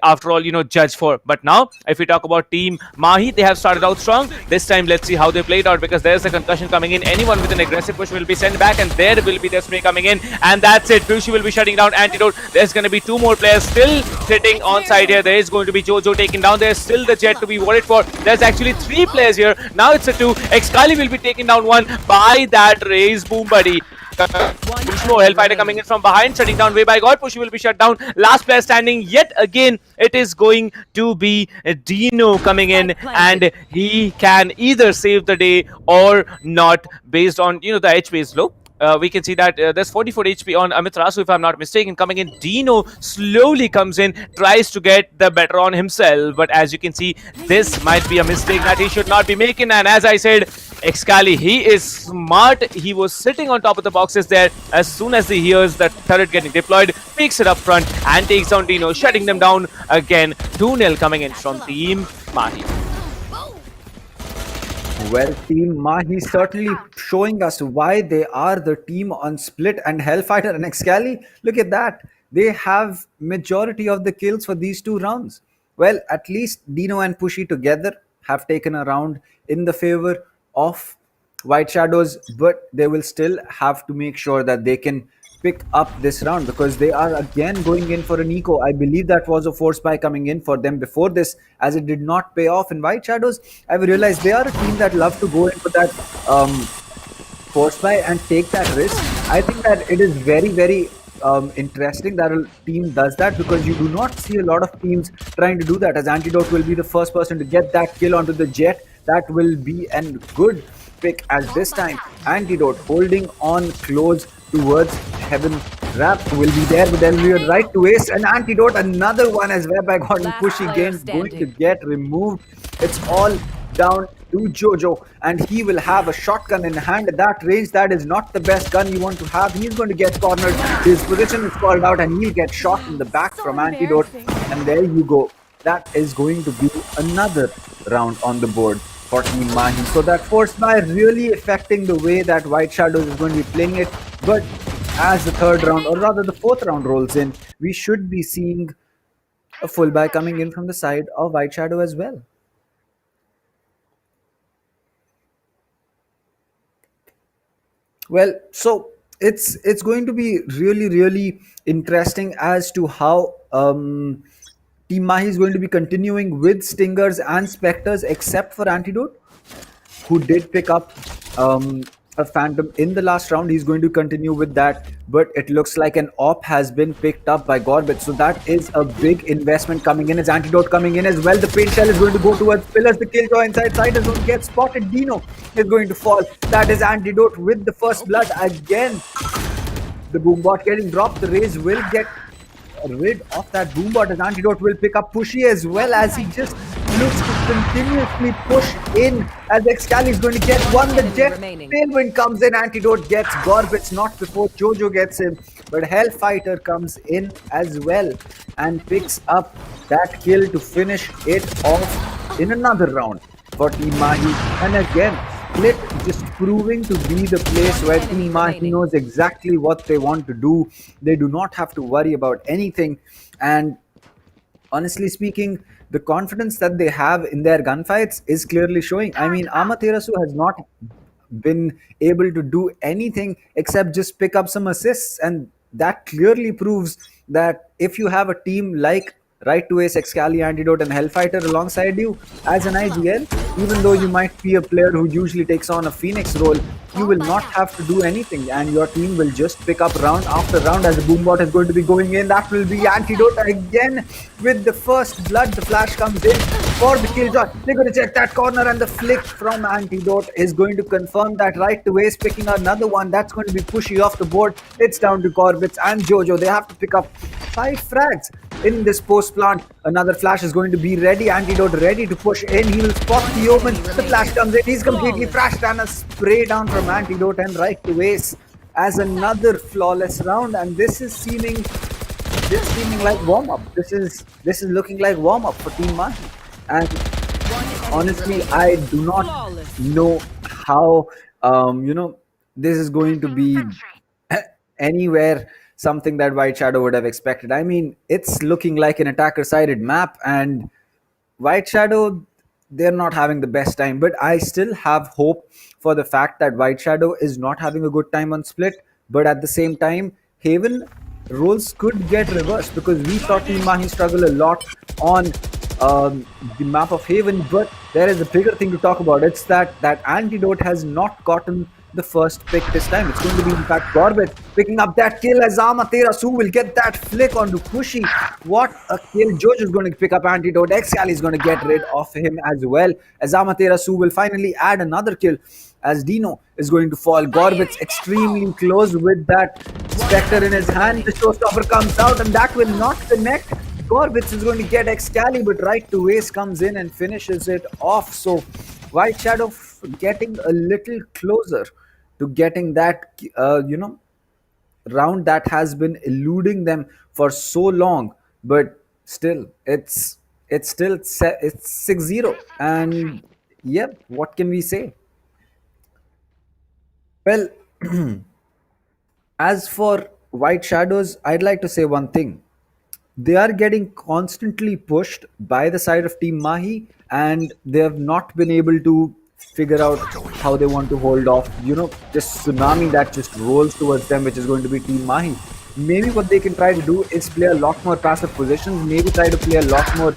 after all, judge for. But now, if we talk about Team Mahi, they have started out strong. This time, let's see how they played out, because there's a concussion coming in. Anyone with an aggressive push will be sent back, and there will be the spray coming in, and that's it. Bushi will be shutting down Antidote. There's going to be 2 more players still sitting on side here. There is going to be Jojo taken down. There's still the Jet to be worried for. There's actually 3 players here. Now it's a 2. Excali will be taken down 1 by that raise boom buddy. Pushmo, Hellfighter coming in from behind, shutting down way by God. Pushy will be shut down. Last player standing yet again. It is going to be Dino coming in, and he can either save the day or not, based on the HP is low. We can see that there's 44 HP on Amit Rasu, if I'm not mistaken. Coming in, Dino slowly comes in, tries to get the better on himself. But as you can see, this might be a mistake that he should not be making. And as I said, Excali, he is smart. He was sitting on top of the boxes there. As soon as he hears the turret getting deployed, picks it up front and takes down Dino, shutting them down again. 2-0 coming in from Team Mahi. Well, Team Mahi certainly showing us why they are the team on Split, and Hellfighter and Excali. Look at that. They have majority of the kills for these 2 rounds. Well, at least Dino and Pushy together have taken a round in the favor of White Shadows, but they will still have to make sure that they can pick up this round, because they are again going in for an eco. I believe that was a force buy coming in for them before this, as it did not pay off in White Shadows. I've realized they are a team that love to go in for that force buy and take that risk. I think that it is very, very interesting that a team does that, because you do not see a lot of teams trying to do that, as Antidote will be the first person to get that kill onto the Jet. That will be a good pick, as this time Antidote holding on close towards Heaven. Rap will be there with Elliot right to ace, and Antidote, another one as Whereby God and Push again going to get removed. It's all down to Jojo, and he will have a shotgun in hand at that range. That is not the best gun you want to have. He's going to get cornered. His position is called out, and he'll get shot in the back from Antidote. And there you go. That is going to be another round on the board for Team Mahi. So that force buy really affecting the way that White Shadows is going to be playing it. But as the 3rd round, or rather the 4th round rolls in, we should be seeing a full buy coming in from the side of White Shadow as well. Well, so it's going to be really, really interesting as to how Team Mahi is going to be continuing with Stingers and Spectres, except for Antidote, who did pick up a Phantom in the last round. He's going to continue with that, but it looks like an AWP has been picked up by Gorbit, so that is a big investment coming in. As Antidote coming in as well, the paint shell is going to go towards Pillars. The Killjoy inside side is going to get spotted. Dino is going to fall. That is Antidote with the first blood again. The Boombot getting dropped. The Raze will get rid of that Boombot, as Antidote will pick up Pushy as well, as he just looks to continuously push in, as Excali is going to get one. The Jet Tailwind comes in, Antidote gets Gorbits, not before Jojo gets him, but Hellfighter comes in as well and picks up that kill to finish it off in another round for Team Mahi. And again, Split just proving to be the place where Team Mahi knows exactly what they want to do. They do not have to worry about anything, and honestly speaking, the confidence that they have in their gunfights is clearly showing. I mean, Amaterasu has not been able to do anything except just pick up some assists, and that clearly proves that if you have a team like Right to Ace, Excali, Antidote and Hellfighter alongside you as an IGL, even though you might be a player who usually takes on a Phoenix role, you will not have to do anything, and your team will just pick up round after round. As the Boombot is going to be going in, that will be Antidote again with the first blood. The flash comes in for the Killjoy. They're going to check that corner, and the flick from Antidote is going to confirm that. Right to Ace picking another one. That's going to be Pushy off the board. It's down to Gorbits and Jojo. They have to pick up 5 frags. in this post plant. Another flash is going to be ready. Antidote ready to push in. He will spot the omen. The flash comes in. He's completely flashed, and a spray down from Antidote and right to ace as another flawless round. And this is seeming like warm up. This is looking like warm up for Team Mahi. And honestly, I do not know how this is going to be anywhere something that White Shadow would have expected. I mean, it's looking like an attacker-sided map, and White Shadow, they're not having the best time. But I still have hope for the fact that White Shadow is not having a good time on split. But at the same time, Haven roles could get reversed, because we saw Team Mahi struggle a lot on the map of Haven. But there is a bigger thing to talk about. It's that Antidote has not gotten the first pick this time. It's going to be, in fact, Gorbet picking up that kill as Amaterasu will get that flick onto Pushy. What a kill. Jojo is going to pick up Antidote. Xcali is going to get rid of him as well, as Amaterasu will finally add another kill as Dino is going to fall. Gorbet's extremely close with that Spectre in his hand. The showstopper comes out, and that will not connect. Gorbet is going to get Xcali, but right to ace comes in and finishes it off. So White Shadow getting a little closer to getting that round that has been eluding them for so long. But still, it's 6-0, and yep, what can we say? Well, as for White Shadows, I'd like to say one thing. They are getting constantly pushed by the side of Team Mahi, and they have not been able to figure out how they want to hold off, this tsunami that just rolls towards them, which is going to be Team Mahi. Maybe what they can try to do is play a lot more passive positions, maybe try to play a lot more,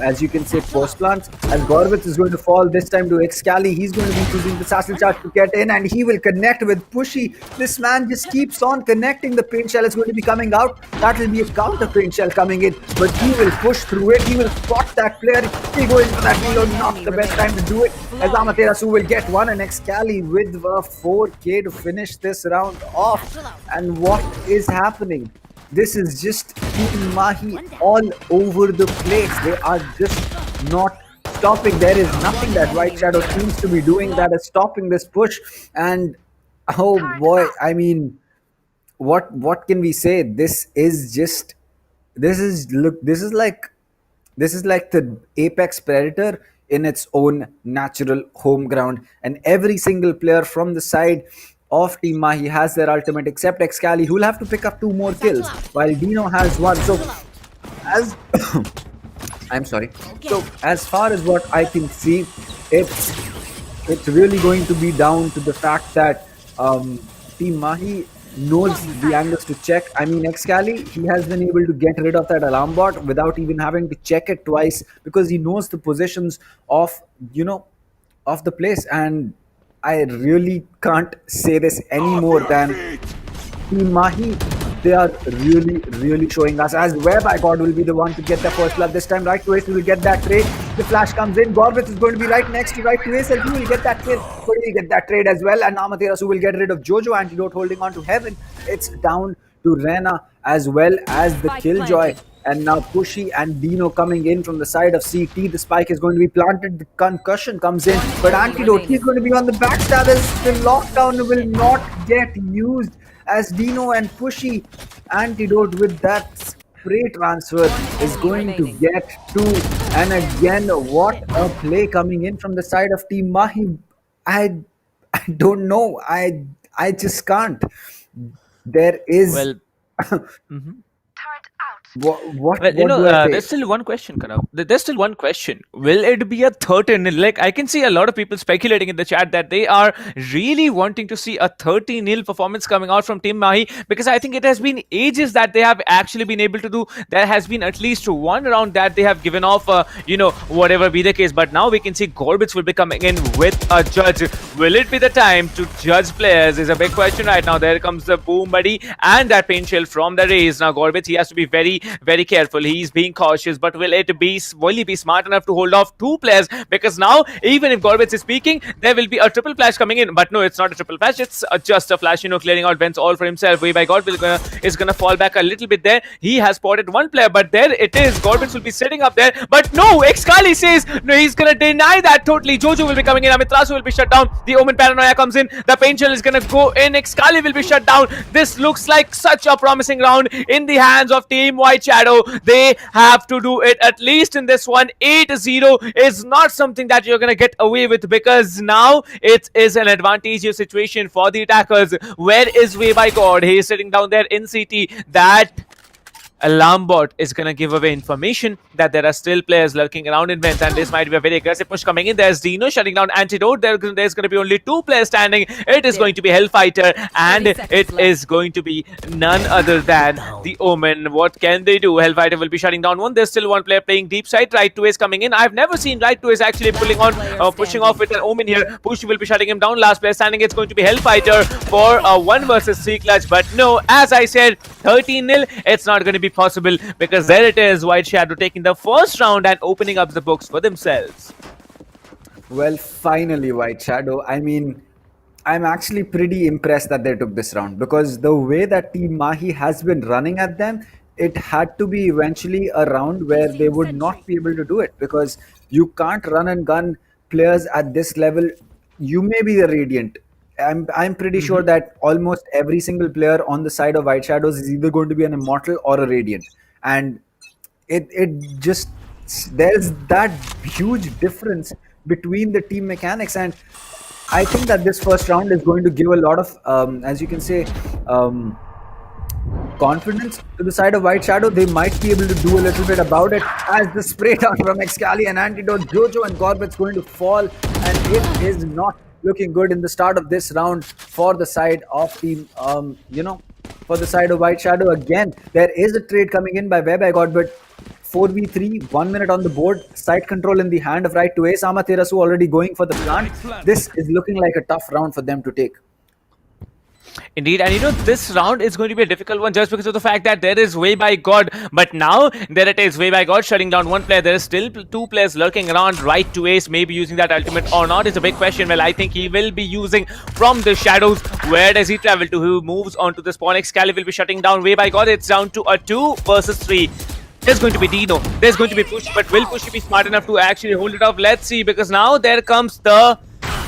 as you can say, post plants. As Gorbet is going to fall this time to Xcali, he's going to be using the Sassel Charge to get in, and he will connect with Pushy. This man just keeps on connecting. The paint shell is going to be coming out. That will be a counter paint shell coming in, but he will push through it. He will spot that player. He goes into that reload. Not the best time to do it, as Amaterasu will get one, and Xcali with a 4K to finish this round off. And what is happening? This is just Team Mahi all over the place. They are just not stopping. There is nothing that White Shadow seems to be doing that is stopping this push. And oh boy, I mean, what can we say? This is like the apex predator in its own natural home ground, and every single player from the side of Team Mahi has their ultimate except Xcali, who will have to pick up 2 more kills, while Dino has 1. So as I'm sorry. So as far as what I can see, it's really going to be down to the fact that Team Mahi knows the angles to check. I mean, Xcali, he has been able to get rid of that alarm bot without even having to check it twice, because he knows the positions of the place. And I really can't say this any more than Team Mahi. They are really showing us, as Whereby will be the one to get the first blood this time. Right to ace, we will get that trade. The flash comes in. Gorbet is going to be right next to right to ace, and he will get that kill. But he will get that trade as well. And Amaterasu will get rid of Jojo. Antidote holding on to Heaven. It's down to Rena as well as the Killjoy. And now Pushy and Dino coming in from the side of CT. The spike is going to be planted. The concussion comes in. But Antidote, he's going to be on the backstab. The lockdown will not get used, as Dino and Pushy, Antidote with that spray transfer is going to get 2. And again, what a play coming in from the side of Team Mahi. I don't know. I just can't. There is... Well... What there's still one question, Kanav. There's still one question. Will it be a 13-0? Like, I can see a lot of people speculating in the chat that they are really wanting to see a 13-0 performance coming out from Team Mahi, because I think it has been ages that they have actually been able to do. There has been at least one round that they have given off, whatever be the case. But now we can see Gorbets will be coming in with a judge. Will it be the time to judge players is a big question right now. There comes the boom buddy and that paint shell from the race. Now Gorbets, he has to be very very careful. He's being cautious, but will he be smart enough to hold off two players? Because now, even if Gorbets is peeking, there will be a triple flash coming in. But no, it's not a triple flash. It's just a flash, clearing out vents all for himself. Way by God is gonna fall back a little bit there. He has spotted one player, but there it is. Gorbets will be sitting up there. But no, Excali says no, he's gonna deny that totally. Jojo will be coming in. Amitrasu will be shut down. The Omen Paranoia comes in. The Pain Chill is gonna go in. Excali will be shut down. This looks like such a promising round in the hands of Team White Shadow. They have to do it at least in this one. 8-0 is not something that you're gonna get away with, because now it is an advantageous situation for the attackers. Where is Way by God? He is sitting down there in CT. That alarm bot is going to give away information that there are still players lurking around in vents, and this might be a very aggressive push coming in. There's Dino shutting down Antidote. There's going to be only two players standing. It is going to be Hellfighter, and it is going to be none other than the Omen. What can they do? Hellfighter will be shutting down one. There's still one player playing deep side. Right 2 is coming in. I've never seen Right 2 is actually pushing off with an Omen here. Push will be shutting him down. Last player standing, it's going to be Hellfighter for a 1 versus 3 clutch. But no, as I said, 13-0, it's not going to be possible, because there it is, White Shadow taking the first round and opening up the books for themselves. Well, finally, White Shadow. I mean, I'm actually pretty impressed that they took this round, because the way that Team Mahi has been running at them, it had to be eventually a round where they would not be able to do it, because you can't run and gun players at this level. You may be the Radiant. I'm pretty sure that almost every single player on the side of White Shadows is either going to be an Immortal or a Radiant, and it just, there's that huge difference between the team mechanics. And I think that this first round is going to give a lot of as you can say, confidence to the side of White Shadow. They might be able to do a little bit about it, as the spray down from Excali and Antidote. Jojo and Gorbet's going to fall, and it is not looking good in the start of this round for the side of Team for the side of White Shadow. Again, there is a trade coming in by Web I got, but 4v3, 1 minute on the board, side control in the hand of Right to Ace. Amaterasu already going for the plant. This is looking like a tough round for them to take. Indeed, and this round is going to be a difficult one just because of the fact that there is Way by God. But now, there it is, Way by God shutting down one player. There is still two players lurking around. Right to Ace, maybe using that ultimate or not is a big question. Well, I think he will be using from the shadows. Where does he travel to? Who moves on to the spawn? Excali will be shutting down Way by God. It's down to a 2 versus 3. There's going to be Dino. There's going to be Push, but will Push be smart enough to actually hold it off? Let's see, because now there comes the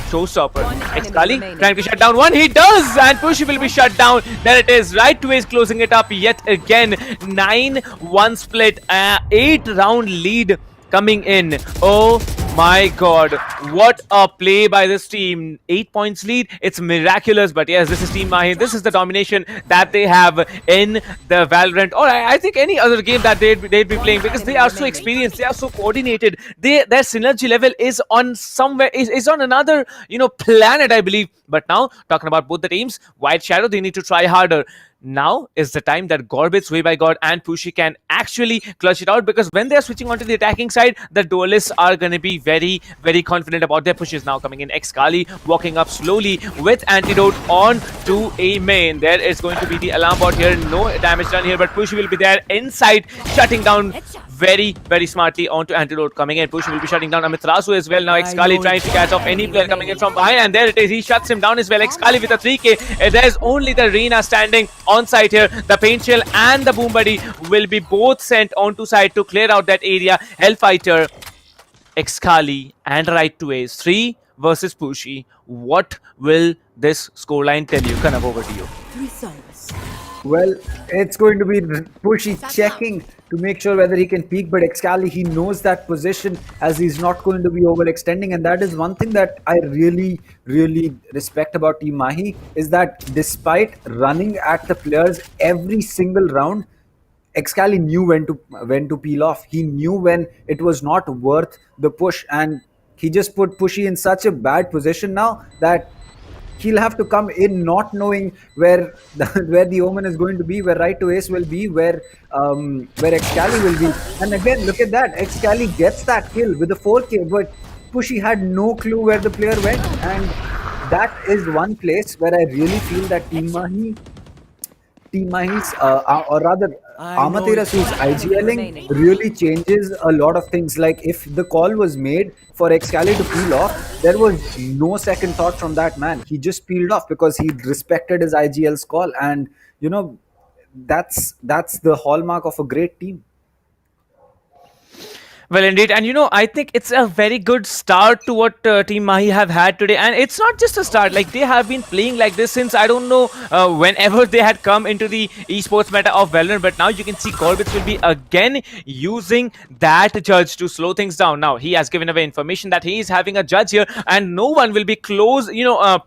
showstopper. Excali trying to shut down one. He does, and Push will be shut down. There it is. Right to is closing it up yet again. 9-1 split. 8-round lead coming in. Oh my God, what a play by this team. 8 points lead. It's miraculous, but yes, this is Team Mahi. This is the domination that they have in the Valorant, or I think any other game that they'd be playing, because they are so experienced, they are so coordinated. Their synergy level is on somewhere, is on another planet, I believe. But now, talking about both the teams, White Shadow, they need to try harder. Now is the time that Gorbets, Way by God, and Pushy can actually clutch it out, because when they are switching onto the attacking side, the duelists are going to be very, very confident about their pushes. Now coming in, Excali walking up slowly with Antidote on to a main. There is going to be the alarm bot here. No damage done here, but Pushy will be there inside, shutting down very, very smartly onto Antidote coming in. Pushy will be shutting down Amiterasu as well. Now Excali trying to catch off any player coming in from behind, and there it is. He shuts him down as well. Excali with a 3k. There's only the Reena standing on site here. The Pain Chill and the Boom Buddy will be both sent onto site to clear out that area. Hellfighter, Excali, and Right to Ace. 3 versus Pushy. What will this scoreline tell you? Kanav, over to you. Well, it's going to be Pushy checking to make sure whether he can peek, but Excali, he knows that position, as he's not going to be overextending. And that is one thing that I really, really respect about Team Mahi, is that despite running at the players every single round, Excali knew when to peel off. He knew when it was not worth the push, and he just put Pushy in such a bad position now that he'll have to come in not knowing where the Omen is going to be, where Right to Ace will be, where Excali will be. And again, look at that. Excali gets that kill with a 4k, but Pushy had no clue where the player went. And that is one place where I really feel that Team Team Mahi's, or rather, Amaterasu's IGLing remaining. really changes a lot of things. Like if the call was made for Excali to peel off, there was no second thought from that man. He just peeled off because he respected his IGL's call, and you know that's the hallmark of a great team. Well, indeed, and I think it's a very good start to what Team Mahi have had today, and it's not just a start. Like they have been playing like this since I don't know whenever they had come into the esports meta of Valorant. But now you can see Corbett will be again using that judge to slow things down. Now he has given away information that he is having a judge here, and no one will be close,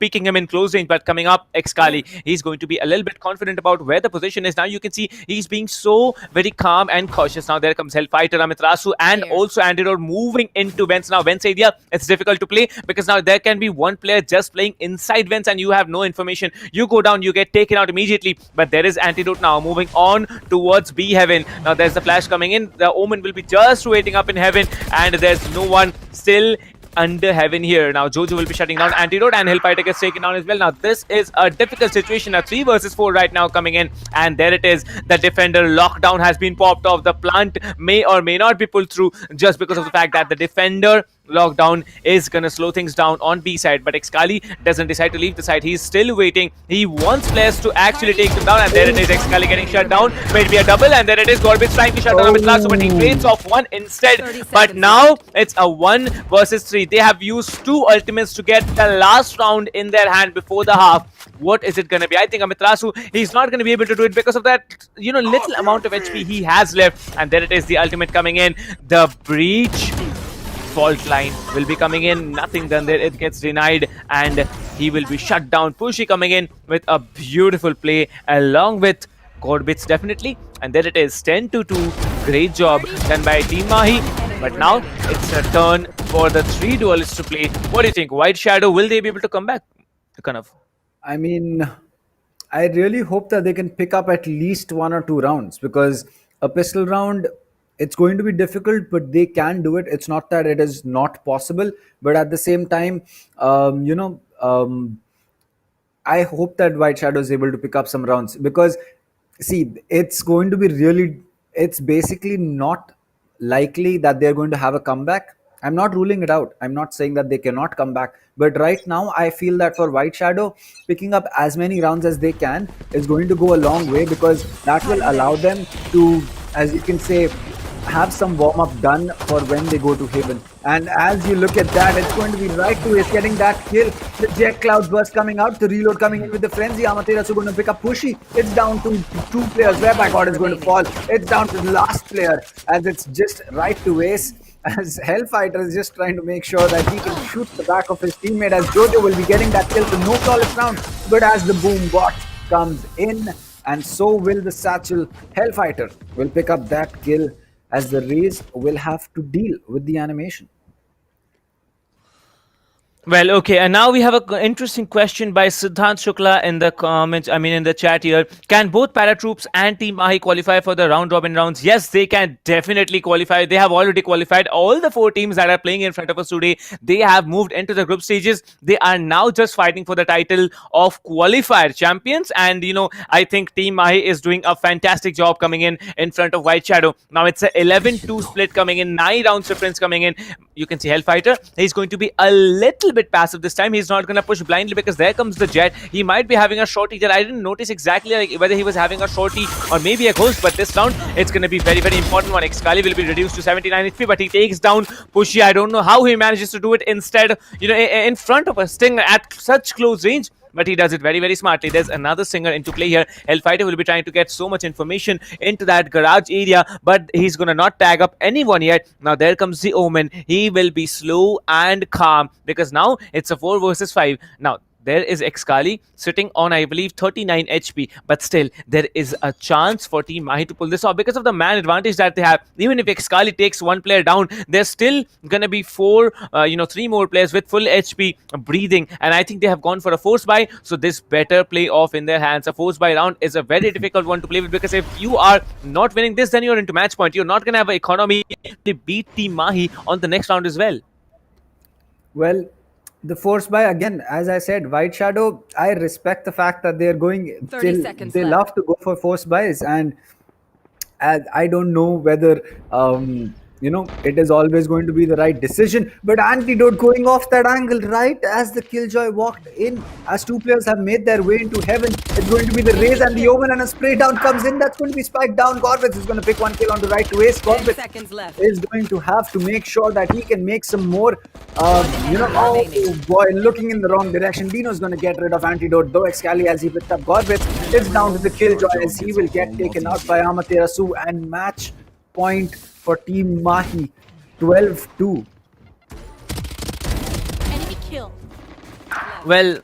peeking him in close range. But coming up, Excali, he's going to be a little bit confident about where the position is. Now you can see he's being so very calm and cautious. Now there comes Hellfighter, Amiterasu, and also Antidote moving into vents. Now vents area, it's difficult to play because now there can be one player just playing inside vents and you have no information. You go down, you get taken out immediately. But there is Antidote now moving on towards B heaven. Now there's the flash coming in. The Omen will be just waiting up in heaven, and there's no one still under heaven here. Now Jojo will be shutting down Antidote, and Hellfighter gets taken down as well. Now this is a difficult situation, a 3 versus 4 right now coming in, and there it is. The defender lockdown has been popped off. The plant may or may not be pulled through just because of the fact that the defender lockdown is gonna slow things down on B side. But Excali doesn't decide to leave the side. He's still waiting. He wants players to actually take them down, and there it is. Excali getting shut down. Maybe a double, and there it is. Gorbit's trying to shut down Amiterasu, but he trades off one instead. But now it's a 1 versus 3. They have used 2 ultimates to get the last round in their hand before the half. What is it gonna be? I think Amiterasu, he's not gonna be able to do it because of that little amount of HP he has left. And there it is, the ultimate coming in. The breach fault line will be coming in. Nothing done there. It gets denied, and he will be shut down. Pushy coming in with a beautiful play along with Corbits definitely. And there it is, 10-2. Great job done by Team Mahi. But now it's a turn for the 3 duelists to play. What do you think? White Shadow, will they be able to come back? Kind of. I mean, I really hope that they can pick up at least 1 or 2 rounds, because a pistol round, it's going to be difficult, but they can do it. It's not that it is not possible, but at the same time, I hope that White Shadow is able to pick up some rounds, because see, it's going to be it's basically not likely that they're going to have a comeback. I'm not ruling it out. I'm not saying that they cannot come back. But right now, I feel that for White Shadow, picking up as many rounds as they can is going to go a long way, because that will allow them to, as you can say, have some warm-up done for when they go to Haven. And as you look at that, it's going to be right to is getting that kill. The Jet Clouds burst coming out, the reload coming in with the Frenzy. Amaterasu going to pick up Pushy. It's down to 2 players. Whereby God is going to fall. It's down to the last player, as it's just right to ace. As Hellfighter is just trying to make sure that he can shoot the back of his teammate, as Jojo will be getting that kill to no flawless round. But as the boom bot comes in, and so will the Satchel, Hellfighter will pick up that kill, as the Rays will have to deal with the animation. Well, okay, and now we have an interesting question by Siddhant Shukla in the comments, in the chat here. Can both ParaTroops and Team Mahi qualify for the round-robin rounds? Yes, they can definitely qualify. They have already qualified. All the 4 teams that are playing in front of us today, they have moved into the group stages. They are now just fighting for the title of qualifier champions. And, I think Team Mahi is doing a fantastic job coming in front of White Shadow. Now, it's a 11-2 split coming in, 9 rounds difference coming in. You can see Hellfighter. He's going to be a little bit passive this time. He's not going to push blindly, because there comes the Jet. He might be having a shorty there. I didn't notice exactly whether he was having a shorty or maybe a ghost, but this round it's going to be very, very important one. Excali will be reduced to 79 HP, but he takes down Pushy. I don't know how he manages to do it instead, in front of a Sting at such close range. But he does it very, very smartly. There's another Singer into play here. Hellfighter will be trying to get so much information into that garage area, but he's going to not tag up anyone yet. Now there comes the Omen. He will be slow and calm, because now it's a 4 versus 5. Now there is Excali sitting on, I believe, 39 HP. But still, there is a chance for Team Mahi to pull this off because of the man advantage that they have. Even if Excali takes 1 player down, there's still going to be 3 more players with full HP breathing. And I think they have gone for a force buy. So this better play off in their hands. A force buy round is a very difficult one to play with, because if you are not winning this, then you're into match point. You're not going to have an economy to beat Team Mahi on the next round as well. Well, The force buy again, as I said, White Shadow. I respect the fact that they're going. 30 seconds They left. love to go for force buys, and I don't know whether it is always going to be the right decision. But Antidote going off that angle right as the Killjoy walked in, as two players have made their way into heaven. It's going to be the Raze and the Omen, and a spray down comes in. That's going to be spiked down. Gorbitz is going to pick one kill on the right to Ace. 10 Gorbitz seconds left. is going to have to make sure that he can make some more. Oh boy, looking in the wrong direction. Dino's going to get rid of Antidote, though Excali as he picked up Gorbitz. It's down to the Killjoy as he will get taken out by Amaterasu, and match point for Team Mahi, 12-2. Enemy kill. Well,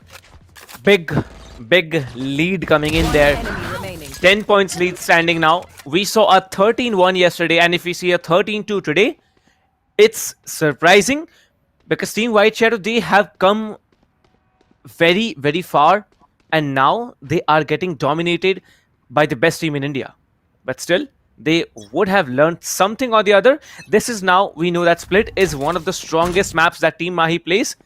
big lead coming in there. Enemy remaining. 10 points lead standing now. We saw a 13-1 yesterday, and if we see a 13-2 today, it's surprising because Team White Shadow, they have come very, very far, and now they are getting dominated by the best team in India. But still, they would have learned something or the other. This is now, we know that Split is one of the strongest maps that Team Mahi plays.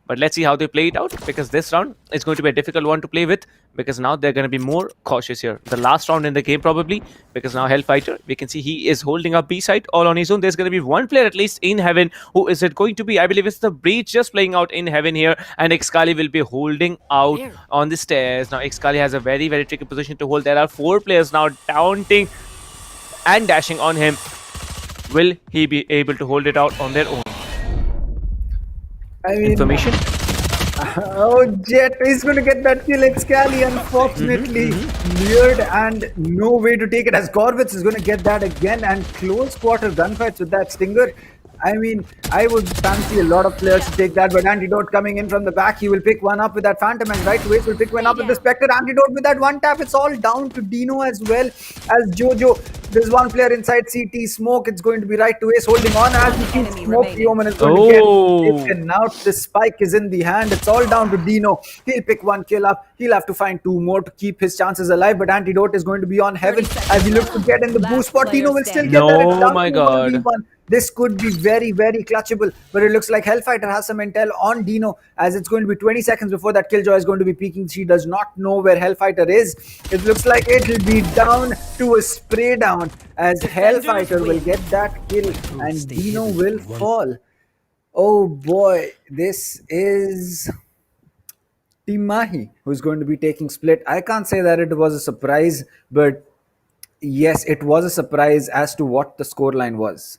But let's see how they play it out, because this round is going to be a difficult one to play with, because now they're going to be more cautious here. The last round in the game probably, because now Hellfighter, we can see he is holding up B side all on his own. There's going to be one player at least in heaven. Who is it going to be? I believe it's the Breach just playing out in heaven here, and Excali will be holding out on the stairs. Now Excali has a very, very tricky position to hold. There are 4 players now taunting and dashing on him. Will he be able to hold it out on their own? I mean, Information. Oh, Jet is going to get that kill. Excali, unfortunately, cleared, and no way to take it, as Gorbitz is going to get that again, and close quarter gunfights with that Stinger. I mean, I would fancy a lot of players to take that, but Antidote coming in from the back, he will pick one up with that Phantom, and right away will pick one up with the Spectre. Antidote with that one tap. It's all down to Dino as well as Jojo. There's one player inside CT smoke. It's going to be right to Ace holding on as he keeps smoke. The Omen is going to get taken out. The spike is in the hand. It's all down to Dino. He'll pick one kill up. He'll have to find 2 more to keep his chances alive, but Antidote is going to be on heaven as he looks to get in the boost spot. Dino will still get that. It's down my to God. 1v1. This could be very, very clutchable, but it looks like Hellfighter has some intel on Dino, as it's going to be 20 seconds before that Killjoy is going to be peeking. She does not know where Hellfighter is. It looks like it'll be down to a spray down, as Hellfighter will get that kill and Dino will fall. Oh boy, this is Team Mahi who's going to be taking Split. I can't say that it was a surprise, but yes, it was a surprise as to what the scoreline was.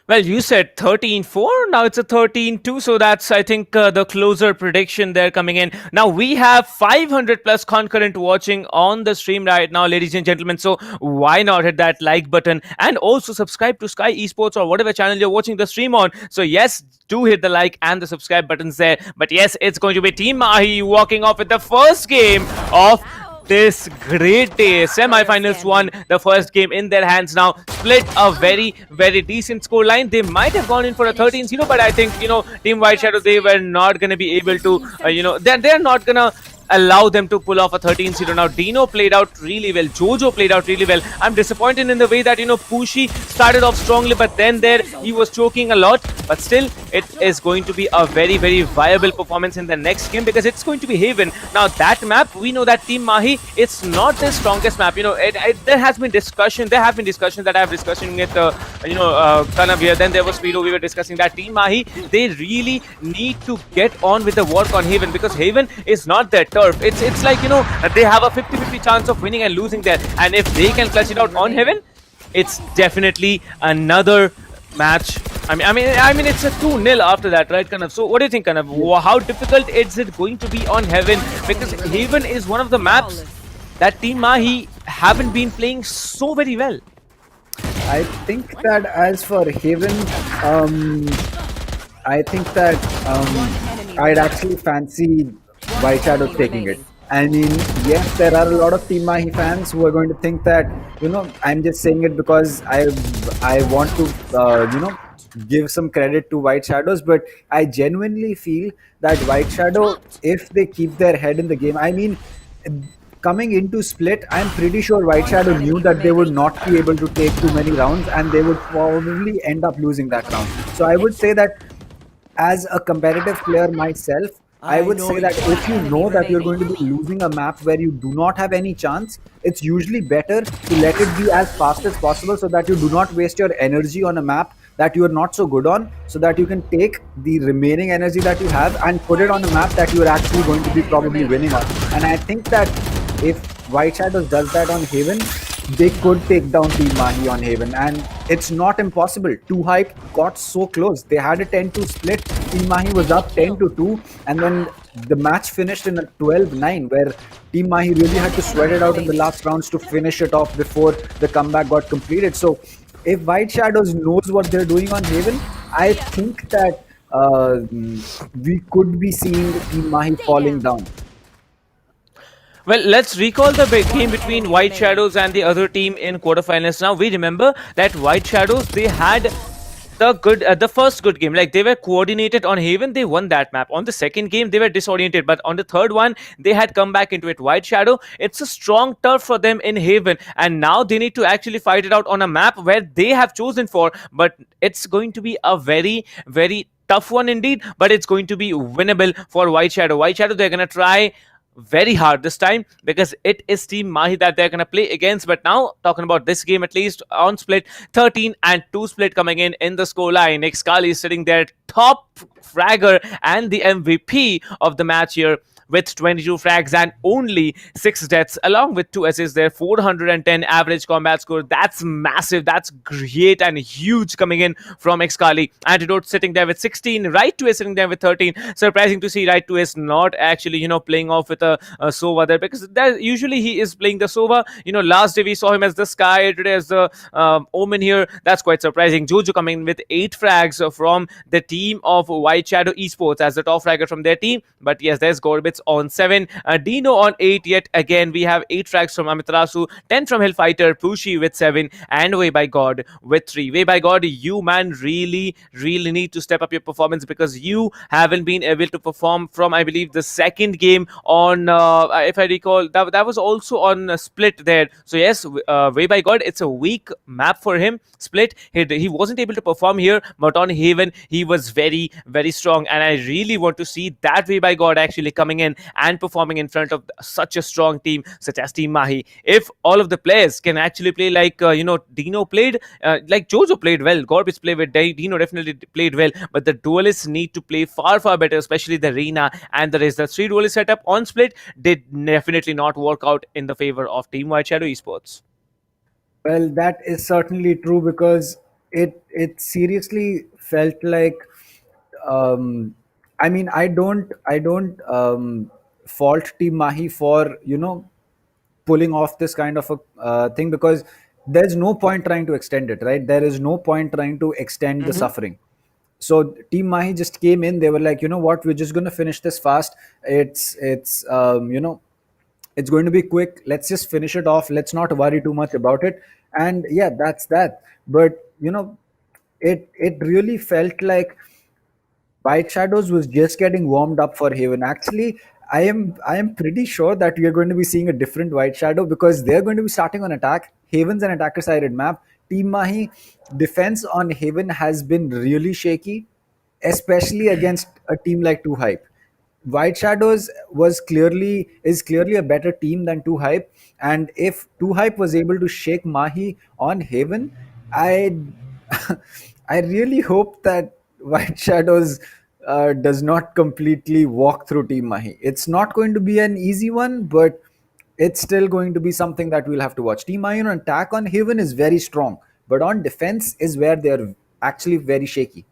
Well, you said 13-4, now it's a 13-2, so that's, I think, the closer prediction there coming in. Now, we have 500 plus concurrent watching on the stream right now, ladies and gentlemen, so why not hit that like button and also subscribe to SkyEsports or whatever channel you're watching the stream on. So yes, do hit the like and the subscribe buttons there. But yes, it's going to be Team Mahi walking off with the first game of this great day. Semi-finals won the first game in their hands now. Split a very, very decent scoreline. They might have gone in for a 13-0, but I think, Team White Shadow, they were not going to be able to, they're not going to allow them to pull off a 13-0. Now, Dino played out really well. Jojo played out really well. I'm disappointed in the way that, Pushi started off strongly, but then there he was choking a lot. But still, it is going to be a very, very viable performance in the next game, because it's going to be Haven. Now, that map, we know that Team Mahi, it's not the strongest map. There has been discussion. There have been discussions that I have discussing with, Kanav. Then there was Speedo. We were discussing that Team Mahi, they really need to get on with the work on Haven, because Haven is not their turf. It's like, they have a 50-50 chance of winning and losing there. And if they can clutch it out on Heaven, it's definitely another match. I mean, it's a 2-0 after that, right, Kanav? So what do you think, Kanav? How difficult is it going to be on Heaven? Because Haven is one of the maps that Team Mahi haven't been playing so very well. I think that as for Haven, I think that I'd actually fancy White Shadow taking it. I mean, yes, there are a lot of Team Mahi fans who are going to think that, I'm just saying it because I want to, give some credit to White Shadows, but I genuinely feel that White Shadow, if they keep their head in the game, I mean, coming into Split, I'm pretty sure White Shadow knew that they would not be able to take too many rounds and they would probably end up losing that round. So I would say that as a competitive player myself, I would say that if you know that you're going to be losing a map where you do not have any chance, it's usually better to let it be as fast as possible so that you do not waste your energy on a map that you are not so good on, so that you can take the remaining energy that you have and put it on a map that you are actually going to be probably winning on. And I think that if White Shadows does that on Haven, they could take down Team Mahi on Haven, and it's not impossible. 2Hype got so close. They had a 10-2 split. Team Mahi was up 10-2, and then the match finished in a 12-9, where Team Mahi really had to sweat it out in the last rounds to finish it off before the comeback got completed. So if White Shadows knows what they're doing on Haven, I think that we could be seeing Team Mahi falling down. Well, let's recall the big game between White Shadows and the other team in quarterfinals. Now, we remember that White Shadows, they had the first good game. Like, they were coordinated on Haven, they won that map. On the second game, they were disoriented, but on the third one, they had come back into it. White Shadow, it's a strong turf for them in Haven, and now they need to actually fight it out on a map where they have chosen for, but it's going to be a very, very tough one indeed, but it's going to be winnable for White Shadow. White Shadow, they're going to try very hard this time because it is Team Mahi that they're going to play against. But now, talking about this game, at least on split, 13-2 split coming in the scoreline. Xkali is sitting there, top fragger and the MVP of the match here, with 22 frags and only 6 deaths, along with 2 assists there, 410 average combat score. That's massive, that's great and huge coming in from Xkali. Antidote sitting there with 16, Right 2 is sitting there with 13. Surprising to see Right 2 is not actually, playing off with a Sova there, because usually he is playing the Sova. Last day we saw him as the Sky, today as the Omen here. That's quite surprising. Jojo coming in with 8 frags from the team of White Shadow Esports as the top fragger from their team. But yes, there's Gorbits on 7, Dino on 8. Yet again we have 8 frags from Amitarasu, 10 from Hellfighter, Pushi with 7, and Way by God with 3. Way by God, you man really need to step up your performance, because you haven't been able to perform from, I believe, the second game on if I recall, that was also on Split there. So yes, Way by God, it's a weak map for him. Split, he wasn't able to perform here, but on Haven he was very, very strong, and I really want to see that Way by God actually coming in and performing in front of such a strong team such as Team Mahi. If all of the players can actually play like Dino played, like Jojo played well, Gorbis played with Dino definitely played well, but the duelists need to play far better, especially the Reina and the Riz. The 3 duelist setup on Split did definitely not work out in the favor of Team White Shadow Esports. Well, that is certainly true, because it seriously felt like, I mean, I don't fault Team Mahi for pulling off this kind of a thing, because there's no point trying to extend it, right? There is no point trying to extend the suffering. So Team Mahi just came in. They were like, you know what, we're just going to finish this fast. It's going to be quick. Let's just finish it off. Let's not worry too much about it. And yeah, that's that. But it really felt like White Shadows was just getting warmed up for Haven. Actually, I am pretty sure that we are going to be seeing a different White Shadow, because they're going to be starting on attack. Haven's an attacker-sided map. Team Mahi defense on Haven has been really shaky, especially against a team like 2Hype. White Shadows is clearly a better team than 2Hype, and if 2Hype was able to shake Mahi on Haven, I I really hope that White Shadows does not completely walk through Team Mahi. It's not going to be an easy one, but it's still going to be something that we'll have to watch. Team Mahi on attack on Haven is very strong, but on defense is where they're actually very shaky.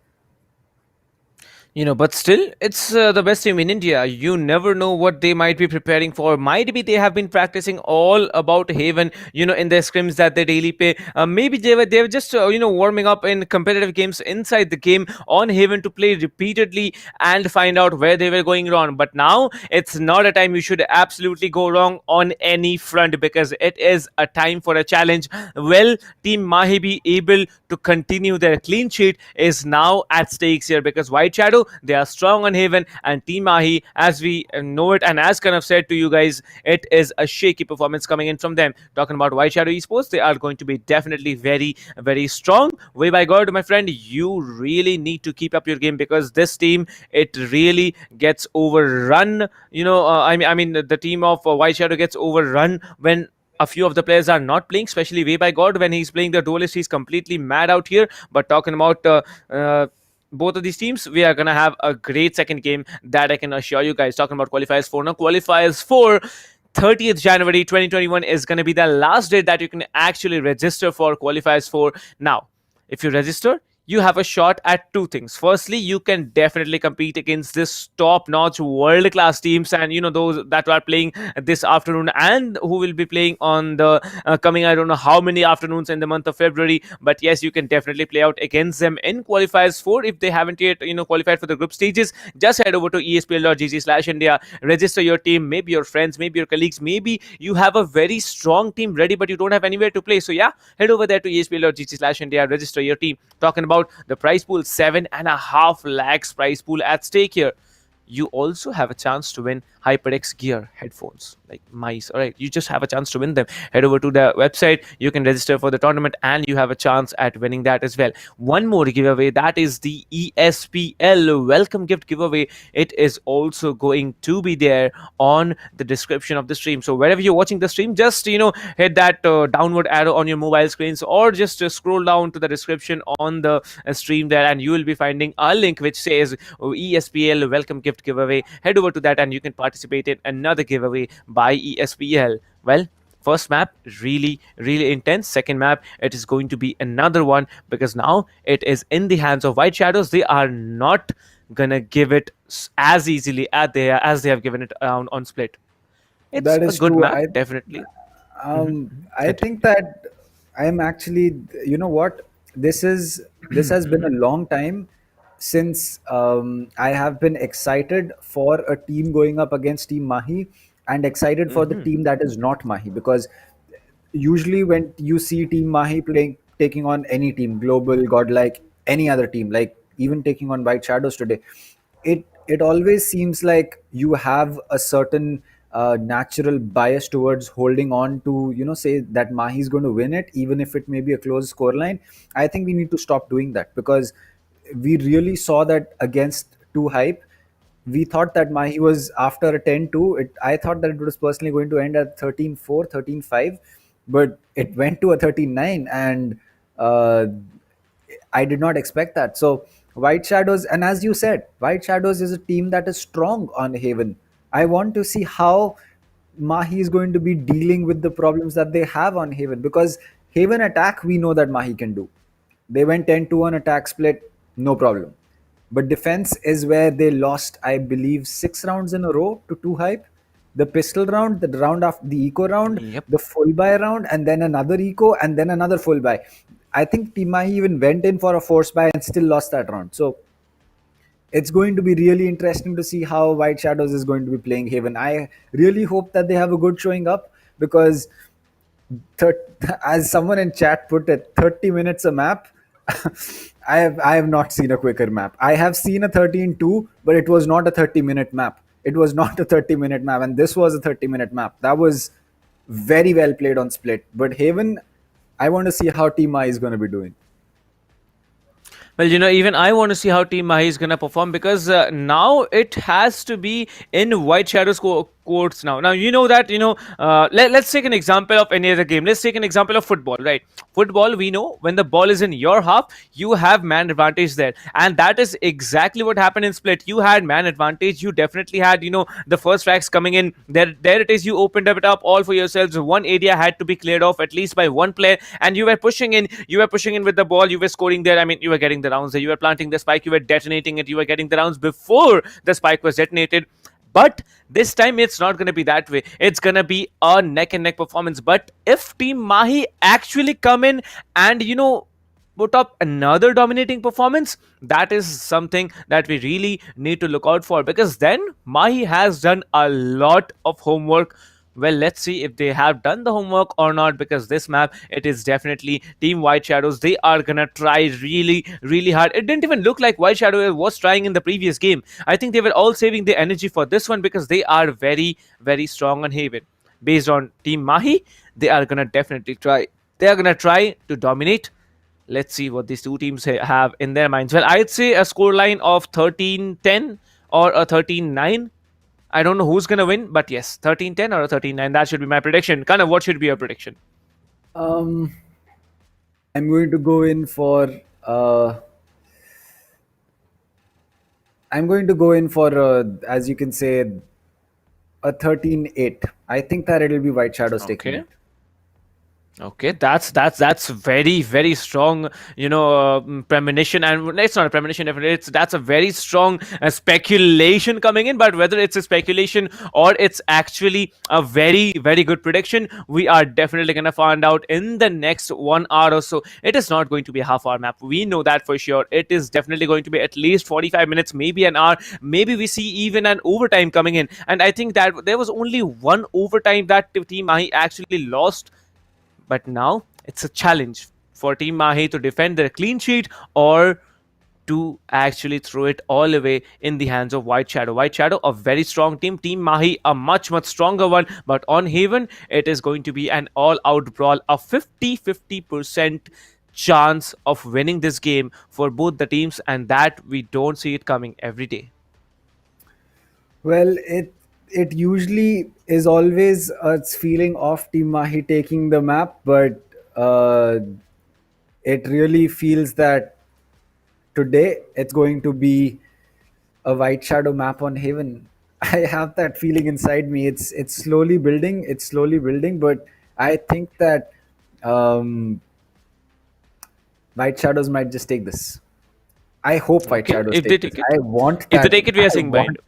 But still, it's the best team in India. You never know what they might be preparing for. Might be they have been practicing all about Haven, in their scrims that they daily play. Maybe they were just, warming up in competitive games inside the game on Haven to play repeatedly and find out where they were going wrong. But now, it's not a time you should absolutely go wrong on any front, because it is a time for a challenge. Will Team Mahi be able to continue their clean sheet is now at stakes here, because White Shadow, They are strong on Haven, and Team Mahi, as we know it, and as Kanav said to you guys, it is a shaky performance coming in from them. Talking about White Shadow Esports, they are going to be definitely very, very strong. Way by God, my friend, you really need to keep up your game, because this team, it really gets overrun. I mean, the team of White Shadow gets overrun when a few of the players are not playing, especially Way by God. When he's playing the duelist, he's completely mad out here. But talking about both of these teams, we are gonna have a great second game, that I can assure you guys. Talking about qualifiers 4 now. Qualifiers 4, 30th January 2021 is going to be the last date that you can actually register for qualifiers 4. Now, if you register, you have a shot at two things. Firstly, you can definitely compete against this top-notch world-class teams, and those that are playing this afternoon and who will be playing on the coming, I don't know how many afternoons in the month of February. But yes, you can definitely play out against them in qualifiers 4. If they haven't yet qualified for the group stages, just head over to espl.gg/India, register your team, maybe your friends, maybe your colleagues, maybe you have a very strong team ready but you don't have anywhere to play. So yeah, head over there to espl.gg/India, register your team. Talking about the prize pool, 7.5 lakhs prize pool at stake here. You also have a chance to win HyperX gear headphones like mice. All right, you just have a chance to win them. Head over to the website, you can register for the tournament, and you have a chance at winning that as well. One more giveaway, that is the ESPL welcome gift giveaway. It is also going to be there on the description of the stream. So wherever you're watching the stream, just hit that downward arrow on your mobile screens, or just scroll down to the description on the stream there, and you will be finding a link which says ESPL welcome gift giveaway. Head over to that and you can participate in another giveaway by ESPL. Well, first map, really intense. Second map, it is going to be another one, because now it is in the hands of White Shadows. They are not gonna give it as easily as they have given it on Split. It's That is a good true. map, definitely. I think that I'm actually, this has been a long time since I have been excited for a team going up against Team Mahi, and excited for the team that is not Mahi, because usually when you see Team Mahi taking on any team, global, godlike, any other team, like even taking on White Shadows today, it always seems like you have a certain natural bias towards holding on to say that Mahi is going to win it, even if it may be a close scoreline. I think we need to stop doing that, because we really saw that against 2 Hype. We thought that Mahi was, after a 10-2, I thought that it was personally going to end at 13-4, 13-5, but it went to a 13-9, and I did not expect that. So White Shadows, and as you said, White Shadows is a team that is strong on Haven. I want to see how Mahi is going to be dealing with the problems that they have on Haven, because Haven attack, we know that Mahi can do. They went 10-2 on attack split, no problem. But defense is where they lost, I believe, 6 rounds in a row to 2 Hype. The pistol round, the round after the eco round, the full buy round, and then another eco, and then another full buy. I think Team Mahi even went in for a force buy and still lost that round. So it's going to be really interesting to see how White Shadows is going to be playing Haven. I really hope that they have a good showing up, because as someone in chat put it, 30 minutes a map. I have not seen a quicker map. I have seen a 13-2, but it was not a 30-minute map. It was not a 30-minute map, and this was a 30-minute map. That was very well played on Split. But Haven, I want to see how Team I is going to be doing. Well, even I want to see how Team Mahi is going to perform, because now it has to be in White Shadows courts now. Now, that, let's take an example of any other game. Let's take an example of football, right? Football, we know when the ball is in your half, you have man advantage there. And that is exactly what happened in Split. You had man advantage. You definitely had, the first frags coming in. There it is. You opened it up all for yourselves. One area had to be cleared off at least by one player. And you were pushing in. You were pushing in with the ball. You were scoring there. I mean, you were getting the rounds there. You were planting the spike. You were detonating it. You were getting the rounds before the spike was detonated. But this time it's not going to be that way. It's going to be a neck and neck performance. But if Team Mahi actually come in and, put up another dominating performance, that is something that we really need to look out for, because then Mahi has done a lot of homework Well, let's see if they have done the homework or not, because this map, it is definitely Team White Shadows. They are gonna try really, really hard. It didn't even look like White Shadow was trying in the previous game. I think they were all saving their energy for this one because they are very, very strong on Haven. Based on Team Mahi, they are gonna definitely try. They are gonna try to dominate. Let's see what these two teams have in their minds. Well, I'd say a scoreline of 13-10 or a 13-9. I don't know who's going to win, but yes, 13-10 or a 13-9. That should be my prediction. Kind of, what should be your prediction? I'm going to go in for. I'm going to go in for, as you can say, a 13-8. I think that it'll be White Shadows taking Okay. it. Okay, that's very, very strong, premonition, and it's not a premonition. That's a very strong speculation coming in. But whether it's a speculation or it's actually a very, very good prediction, we are definitely gonna find out in the next 1 hour or so. It is not going to be a half-hour map. We know that for sure. It is definitely going to be at least 45 minutes, maybe an hour. Maybe we see even an overtime coming in. And I think that there was only one overtime that Team Mahi actually lost. But now it's a challenge for Team Mahi to defend their clean sheet or to actually throw it all away in the hands of White Shadow. White Shadow, a very strong team. Team Mahi, a much, much stronger one. But on Haven, it is going to be an all-out brawl. A 50-50% chance of winning this game for both the teams. And that we don't see it coming every day. Well, it usually is always a feeling of Team Mahi taking the map, but it really feels that today it's going to be a White Shadow map on Haven. I have that feeling inside me. It's slowly building. It's slowly building, but I think that White Shadows might just take this. I hope White Shadows If they take take this. it, I want that. if they take it, we are I saying want- bind.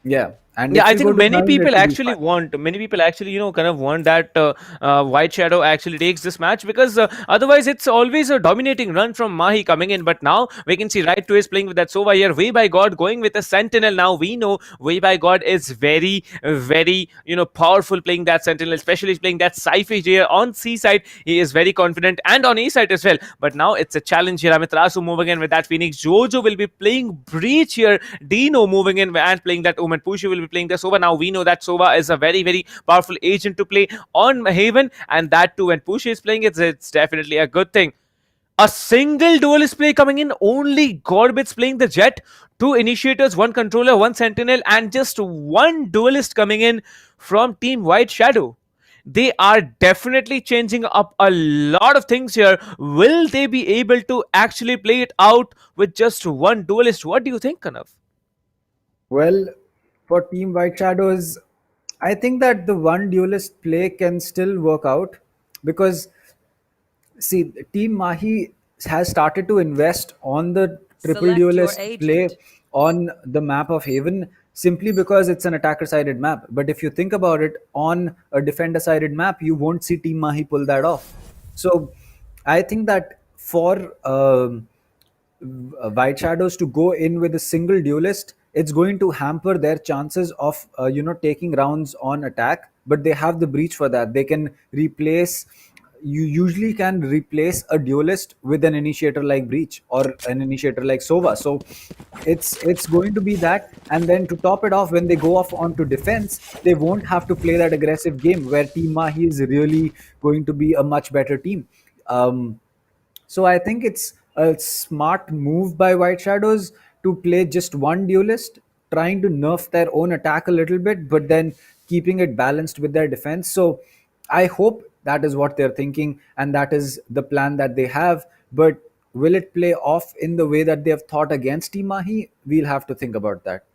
Yeah. And Yeah, if I we go think to many 9, people it'll be actually fun. want, kind of want that White Shadow actually takes this match, because otherwise it's always a dominating run from Mahi coming in. But now we can see Right to is playing with that Sova here. Way by God going with a Sentinel. Now we know Way by God is very, very, powerful playing that Sentinel, especially playing that Sci-Fi here on C side. He is very confident, and on A side as well. But now it's a challenge here. Amitrasu moving in with that Phoenix. Jojo will be playing Breach here. Dino moving in and playing that Omen. Pushi will be playing the Sova. Now we know that Sova is a very, very powerful agent to play on Haven, and that too when Pushi is playing it's definitely a good thing. A single duelist play coming in, only Gorbits playing the Jet, 2 initiators, 1 controller, 1 sentinel, and just 1 duelist coming in from Team White Shadow. They are definitely changing up a lot of things here. Will they be able to actually play it out with just 1 duelist? What do you think, Kanav? Well, for Team White Shadows, I think that the one duelist play can still work out because, see, Team Mahi has started to invest on the triple Select your duelist play agent. on the map of Haven simply because it's an attacker sided map. But if you think about it, on a defender sided map, you won't see Team Mahi pull that off. So I think that for White Shadows to go in with a single duelist, it's going to hamper their chances of taking rounds on attack. But they have the breach for that. They can replace. You usually can replace a duelist with an initiator like Breach or an initiator like Sova. So it's going to be that. And then to top it off, when they go off onto defense, they won't have to play that aggressive game where Team Mahi is really going to be a much better team. So I think it's a smart move by White Shadows to play just one duelist, trying to nerf their own attack a little bit, but then keeping it balanced with their defense. So I hope that is what they're thinking and that is the plan that they have. But will it play off in the way that they have thought against Team Mahi? We'll have to think about that.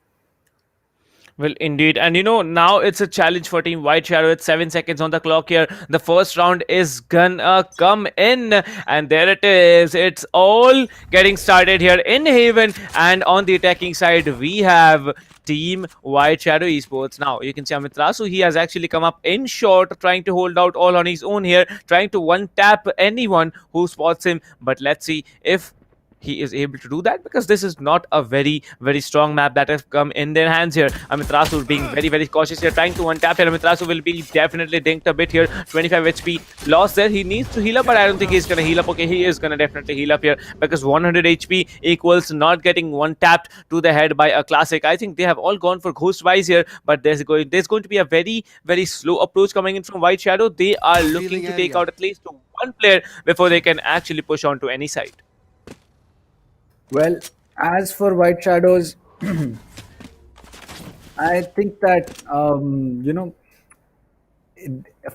Well, indeed. And now it's a challenge for Team White Shadow. It's 7 seconds on the clock here. The first round is gonna come in. And there it is. It's all getting started here in Haven. And on the attacking side, we have Team White Shadow Esports. Now, you can see Amitrasu, he has actually come up in short, trying to hold out all on his own here, trying to one-tap anyone who spots him. But let's see if he is able to do that, because this is not a very, very strong map that has come in their hands here. Amiterasu being very, very cautious here, trying to untap here. Amiterasu will be definitely dinked a bit here. 25 HP lost there. He needs to heal up, but I don't think he's going to heal up. Okay, he is going to definitely heal up here, because 100 HP equals not getting one tapped to the head by a classic. I think they have all gone for Ghost Wise here, but there's going to be a very, very slow approach coming in from White Shadow. They are looking to take out at least one player before they can actually push on to any side. Well, as for White Shadows, I think that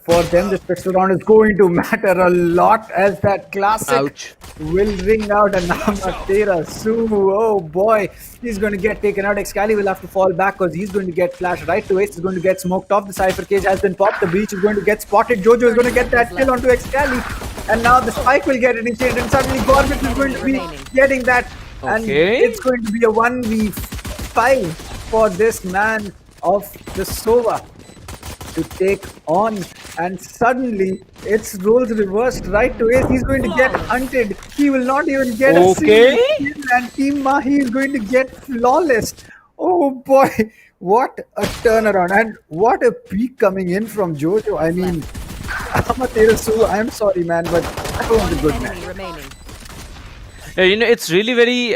for them this pistol round is going to matter a lot, as that classic will ring out. And now Amaterasu, oh boy, he's going to get taken out. Excali will have to fall back, because he's going to get flashed right to Ace. He's going to get smoked off. The Cypher cage has been popped. The breach is going to get spotted. Jojo is going to get that kill onto Excali, and now the spike will get initiated, and suddenly Gorbit is going to be getting that. And it's going to be a 1v5 for this man of the Sova to take on, and suddenly it's roles reversed right to Ace. He's going to get hunted. He will not even get a single kill, and Team Mahi is going to get flawless. Oh boy, what a turnaround, and what a peak coming in from Jojo. I mean, Amaterasu, I'm sorry man, but that was a good match. It's really very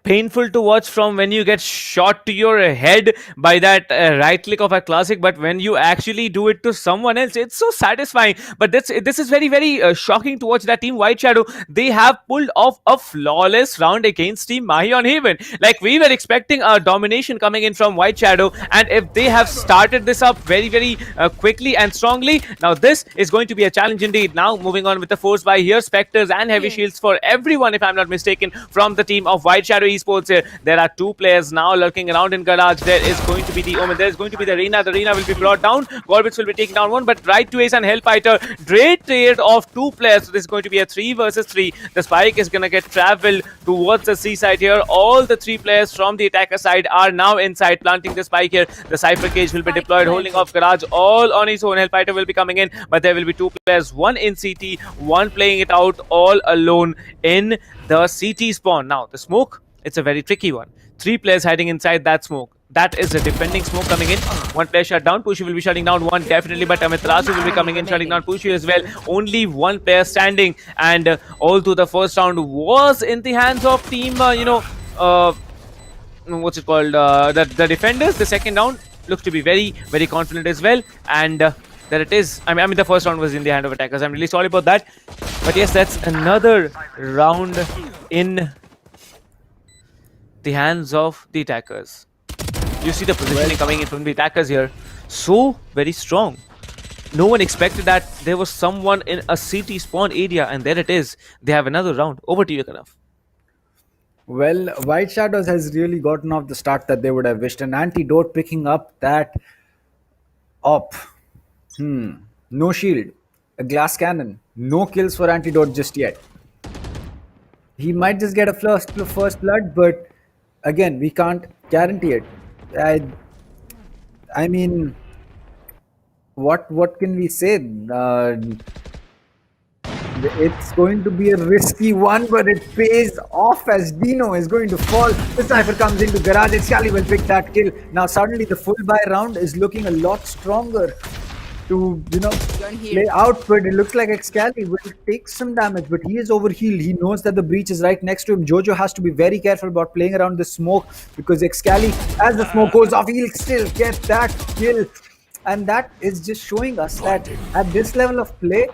painful to watch from when you get shot to your head by that right click of a classic, but when you actually do it to someone else, it's so satisfying. But this is very, very shocking to watch. That Team White Shadow, they have pulled off a flawless round against Team Mahi on Haven. Like, we were expecting a domination coming in from White Shadow, and if they have started this up very, very quickly and strongly, now this is going to be a challenge indeed. Now moving on with the force buy here, Spectres and Heavy Shields for everyone, if I'm not mistaken, from the team of White Shadow Esports here. There are two players now lurking around in garage. There is going to be the Omen, there is going to be the Reina. The Reina will be brought down. Gorbits will be taking down one, but right to Ace and Hellfighter, great trade of two players. So this is going to be a 3 versus 3. The spike is going to get traveled towards the seaside here. All the three players from the attacker side are now inside, planting the spike here. The Cypher cage will be deployed, holding off garage all on his own. Hellfighter will be coming in, but there will be two players, one in CT, one playing it out all alone in the CT spawn. Now the smoke, it's a very tricky one. 3 players hiding inside that smoke. That is a defending smoke coming in. One player shut down. Pushy will be shutting down one, definitely, but Amiterasu will be coming in, shutting down Pushy as well. Only one player standing, and all through the first round was in the hands of team, what's it called? The defenders. The second round looks to be very, very confident as well, and there it is. I mean, the first round was in the hand of attackers. I'm really sorry about that. But yes, that's another round in the hands of the attackers. You see the positioning coming in from the attackers here. So very strong. No one expected that there was someone in a CT spawn area, and there it is. They have another round. Over to you, Kanaf. Well, White Shadows has really gotten off the start that they would have wished. An antidote picking up that op. No shield, a glass cannon, no kills for Antidote just yet. He might just get a first blood, but again, we can't guarantee it. I mean, what can we say? It's going to be a risky one, but it pays off as Dino is going to fall. The Cypher comes into garage. Excali will pick that kill. Now suddenly the full buy round is looking a lot stronger to play out, but it looks like Excali will take some damage, but he is overhealed. He knows that the breach is right next to him. Jojo has to be very careful about playing around the smoke, because Excali, as the smoke goes off, he'll still get that kill. And that is just showing us that at this level of play,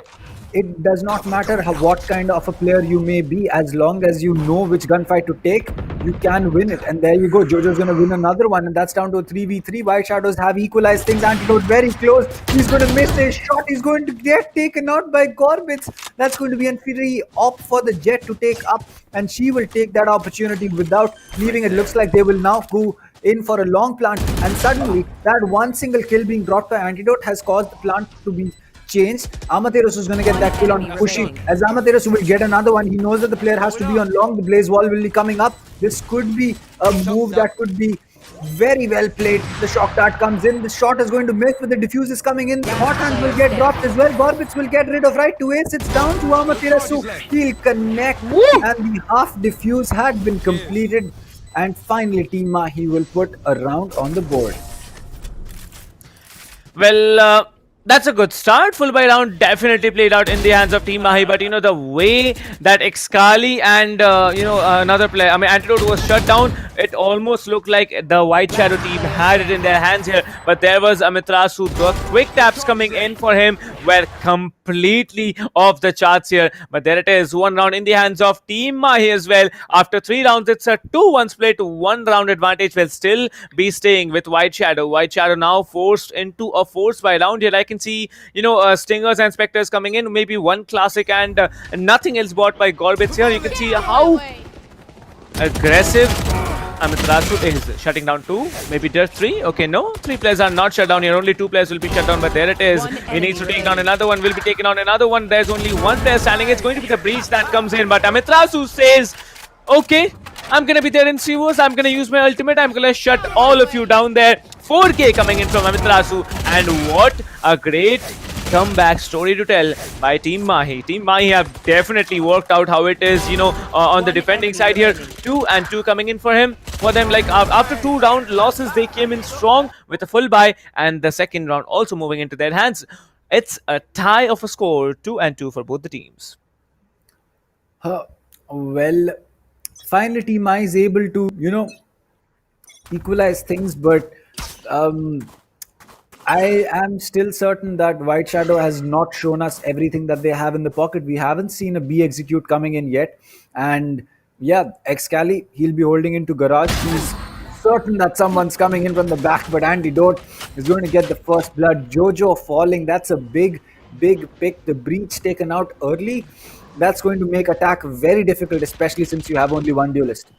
it does not matter what kind of a player you may be, as long as you know which gunfight to take, you can win it. And there you go, Jojo's going to win another one, and that's down to a 3v3. White Shadows have equalized things. Antidote very close. He's going to miss his shot. He's going to get taken out by Gorbits. That's going to be a free op for the Jet to take up, and she will take that opportunity without leaving. It looks like they will now go in for a long plant, and suddenly that one single kill being brought by Antidote has caused the plant to be changed. Amaterasu is going to get that kill on Pushy. As Amaterasu will get another one, he knows that the player has to be on long. The Blaze Wall will be coming up. This could be a move that could be Very well played. The shock dart comes in. The shot is going to miss, but the diffuse is coming in. The hot hands will get dropped as well. Gorbitz will get rid of right to ace. It's down to Amaterasu. He'll connect. And the half diffuse had been completed. And finally, Team Mahi will put a round on the board. Well, that's a good start. Full buy round definitely played out in the hands of Team Mahi, but the way that Excali and another player, Antidote was shut down, it almost looked like the White Shadow team had it in their hands here. But there was Amiterasu. The quick taps coming in for him were completely off the charts here. But there it is, one round in the hands of Team Mahi as well. After 3 rounds, it's a 2-1 split. 1 round advantage will still be staying with White Shadow. White Shadow now forced into a force buy round here. I can see, Stingers and Spectres coming in. Maybe one classic and nothing else bought by Gorbitz here. You can see how aggressive Amiterasu is shutting down 2, maybe just 3. Okay, no, 3 players are not shut down here. Only 2 players will be shut down, but there it is. He needs to take down another one. Will be taken on another one. There's only 1 player standing. It's going to be the breach that comes in, but Amiterasu says, okay, I'm gonna be there in Sivos. I'm gonna use my ultimate. I'm gonna shut all of you down there. 4K coming in from Amiterasu, and what a great comeback story to tell by Team Mahi. Team Mahi have definitely worked out how it is, on the defending side here. 2-2 coming in for them. Like after 2 round losses, they came in strong with a full buy, and the second round also moving into their hands. It's a tie of a score, 2-2 for both the teams. Well, finally Team Mahi is able to, equalize things, but I am still certain that White Shadow has not shown us everything that they have in the pocket. We haven't seen a B execute coming in yet. And yeah, Excali, he'll be holding into Garage. He's certain that someone's coming in from the back, but Antidote is going to get the first blood. Jojo falling, that's a big pick. The breach taken out early. That's going to make attack very difficult, especially since you have only 1 duelist.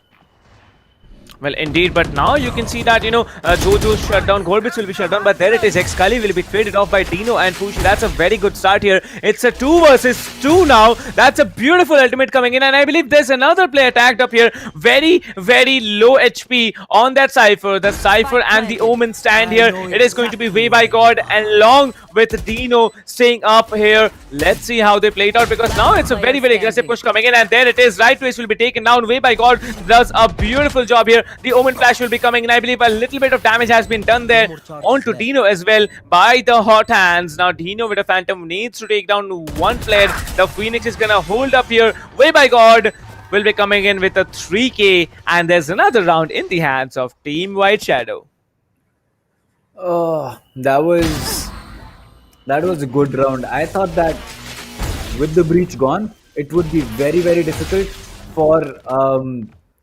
Well, indeed, but now you can see that, Jojo's shut down, Gorbitz will be shut down, but there it is, Excali will be traded off by Dino and Fushi. That's a very good start here. It's a 2 versus 2 now. That's a beautiful ultimate coming in, and I believe there's another player tagged up here. Very, very low HP on that Cypher. The Cypher and the Omen stand here. It is going to be Way by God along with Dino staying up here. Let's see how they play it out, because now it's a very, very aggressive push coming in, and there it is. Right twist will be taken down. Way by God does a beautiful job here. The Omen Flash will be coming in. I believe a little bit of damage has been done there onto Dino as well by the hot hands. Now Dino with a Phantom needs to take down 1 player. The Phoenix is gonna hold up here. Way by God will be coming in with a 3K, and there's another round in the hands of Team White Shadow. Oh, that was a good round. I thought that with the breach gone, it would be very, very difficult for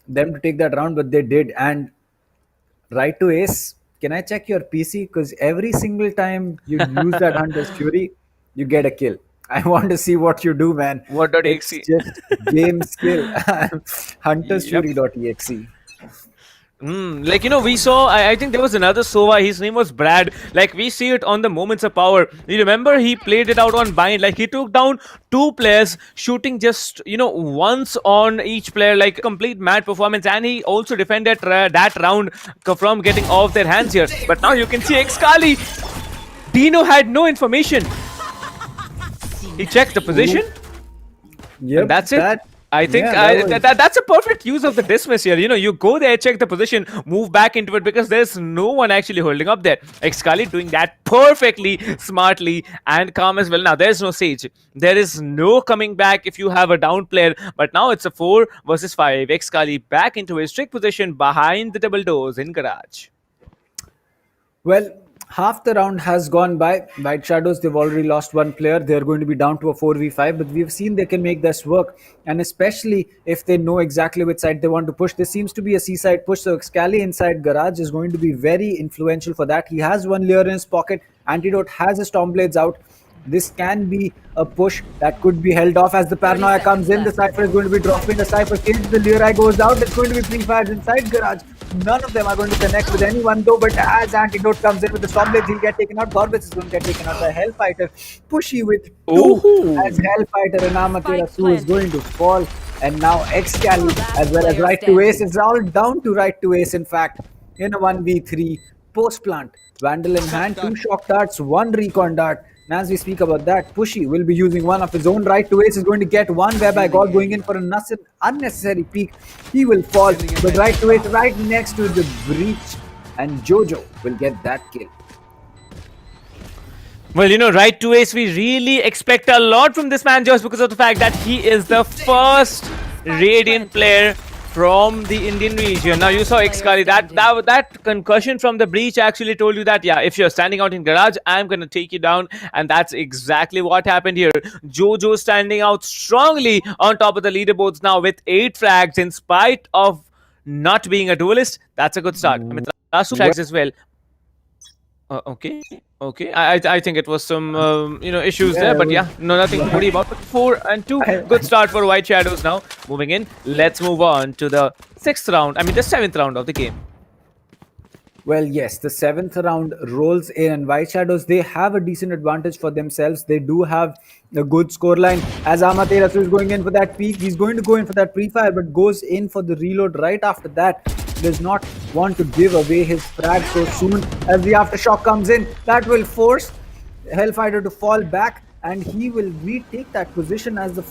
them to take that round, but they did. And right to ace, can I check your PC? Because every single time you use that Hunter's Fury, you get a kill. I want to see what you do, man. What.exe? It's just game skill. HuntersFury.exe. We saw, I think there was another Sova, his name was Brad. Like, we see it on the Moments of Power. You remember he played it out on Bind. Like, he took down 2 players, shooting just, once on each player, like complete mad performance. And he also defended that round from getting off their hands here. But now you can see Excali. Dino had no information. He checked the position. Yep, and that's it. I think that's a perfect use of the dismiss here. You go there, check the position, move back into it, because there's no one actually holding up there. Excali doing that perfectly, smartly, and calm as well. Now, there's no Sage. There is no coming back if you have a down player. But now it's a 4 versus 5. Excali back into his strict position behind the double doors in Garage. Well, half the round has gone by. White Shadows, they've already lost 1 player. They're going to be down to a 4v5, but we've seen they can make this work. And especially if they know exactly which side they want to push. This seems to be a C-side push, so Excali inside Garage is going to be very influential for that. He has 1 layer in his pocket. Antidote has his Stormblades out. This can be a push that could be held off as the Paranoia comes in. The Cypher is going to be dropping. The Cypher kills. The Lerai goes out. It's going to be pre-fired inside Garage. None of them are going to connect with anyone though, but as Antidote comes in with the Stormblades, he'll get taken out. Gorbitz is going to get taken out by Hellfighter. Pushy with 2 as Hellfighter, and Amaterasu is going to fall. And now Excali as well as right to ace. It's all down to right to ace, in fact. in a 1v3 post plant. Vandal in hand, 2 shock darts, 1 recon dart. And as we speak about that, Pushy will be using one of his own. Right to ace is going to get one, whereby God going in for an unnecessary peek. He will fall, but right to ace right next to the breach, and Jojo will get that kill. Well, you know, right to ace, we really expect a lot from this man just because of the fact that he is the first Radiant player from the Indian region. Now, you saw Xkali, that concussion from the breach actually told you that, yeah, if you're standing out in garage, I'm going to take you down. And that's exactly what happened here. Jojo standing out strongly on top of the leaderboards now with 8 frags in spite of not being a duelist. That's a good start. I mean, last 2 frags as well. Okay. I think it was some issues there, but yeah, nothing to worry about. But 4 and 2, good start for White Shadows now. Moving in, let's move on to the 6th round. I mean, the 7th round of the game. Well, yes, the 7th round rolls in, and White Shadows, they have a decent advantage for themselves. They do have a good scoreline. As Amaterasu is going in for that peak, he's going to go in for that pre-fire, but goes in for the reload right after that. Does not want to give away his frag so soon. As the aftershock comes in, that will force Hellfighter to fall back, and he will retake that position as the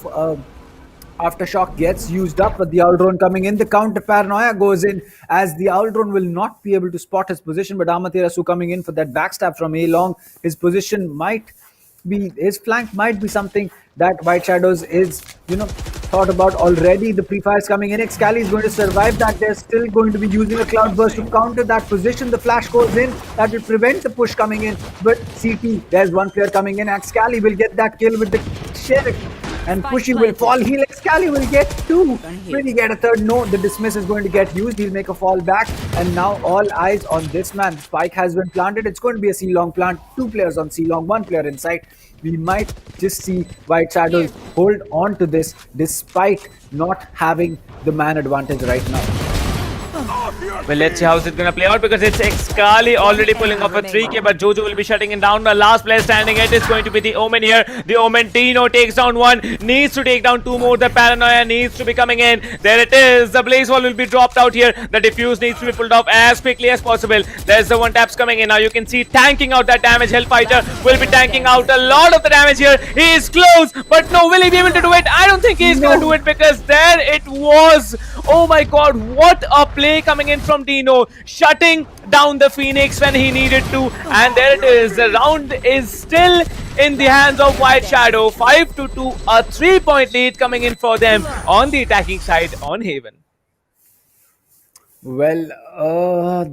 aftershock gets used up. But the Owl Drone coming in, the counter paranoia goes in, as the Owl Drone will not be able to spot his position, but Amaterasu coming in for that backstab from A long. His position might be, his flank might be something that White Shadows is, thought about already. The pre-fires coming in. Xkali is going to survive that. They're still going to be using a cloud burst to counter that position. The flash goes in. That will prevent the push coming in. But CT, there's one player coming in. Xkali will get that kill with the Sheriff. And Pushy will fall. Heal. Xkali will get 2. Will he get a 3rd? No, the dismiss is going to get used. He'll make a fall back. And now all eyes on this man. Spike has been planted. It's going to be a C-long plant. 2 players on C-long, 1 player inside. We might just see White Shadows hold on to this despite not having the man advantage right now. Well, let's see how it's going to play out, because it's Xkali already pulling off a 3K, but Jojo will be shutting him down. The last player standing it is going to be the Omen here. The Omen Dino takes down 1, needs to take down 2 more. The Paranoia needs to be coming in. There it is. The Blaze Wall will be dropped out here. The Diffuse needs to be pulled off as quickly as possible. There's the 1 taps coming in. Now you can see tanking out that damage. Hellfighter will be tanking out a lot of the damage here. He is close, but no, will he be able to do it? I don't think he's going to do it, because there it was. Oh my god, what a play coming in from Dino, shutting down the Phoenix when he needed to. And there it is. The round is still in the hands of White Shadow. 5-2, a 3-point lead coming in for them on the attacking side on Haven. Well,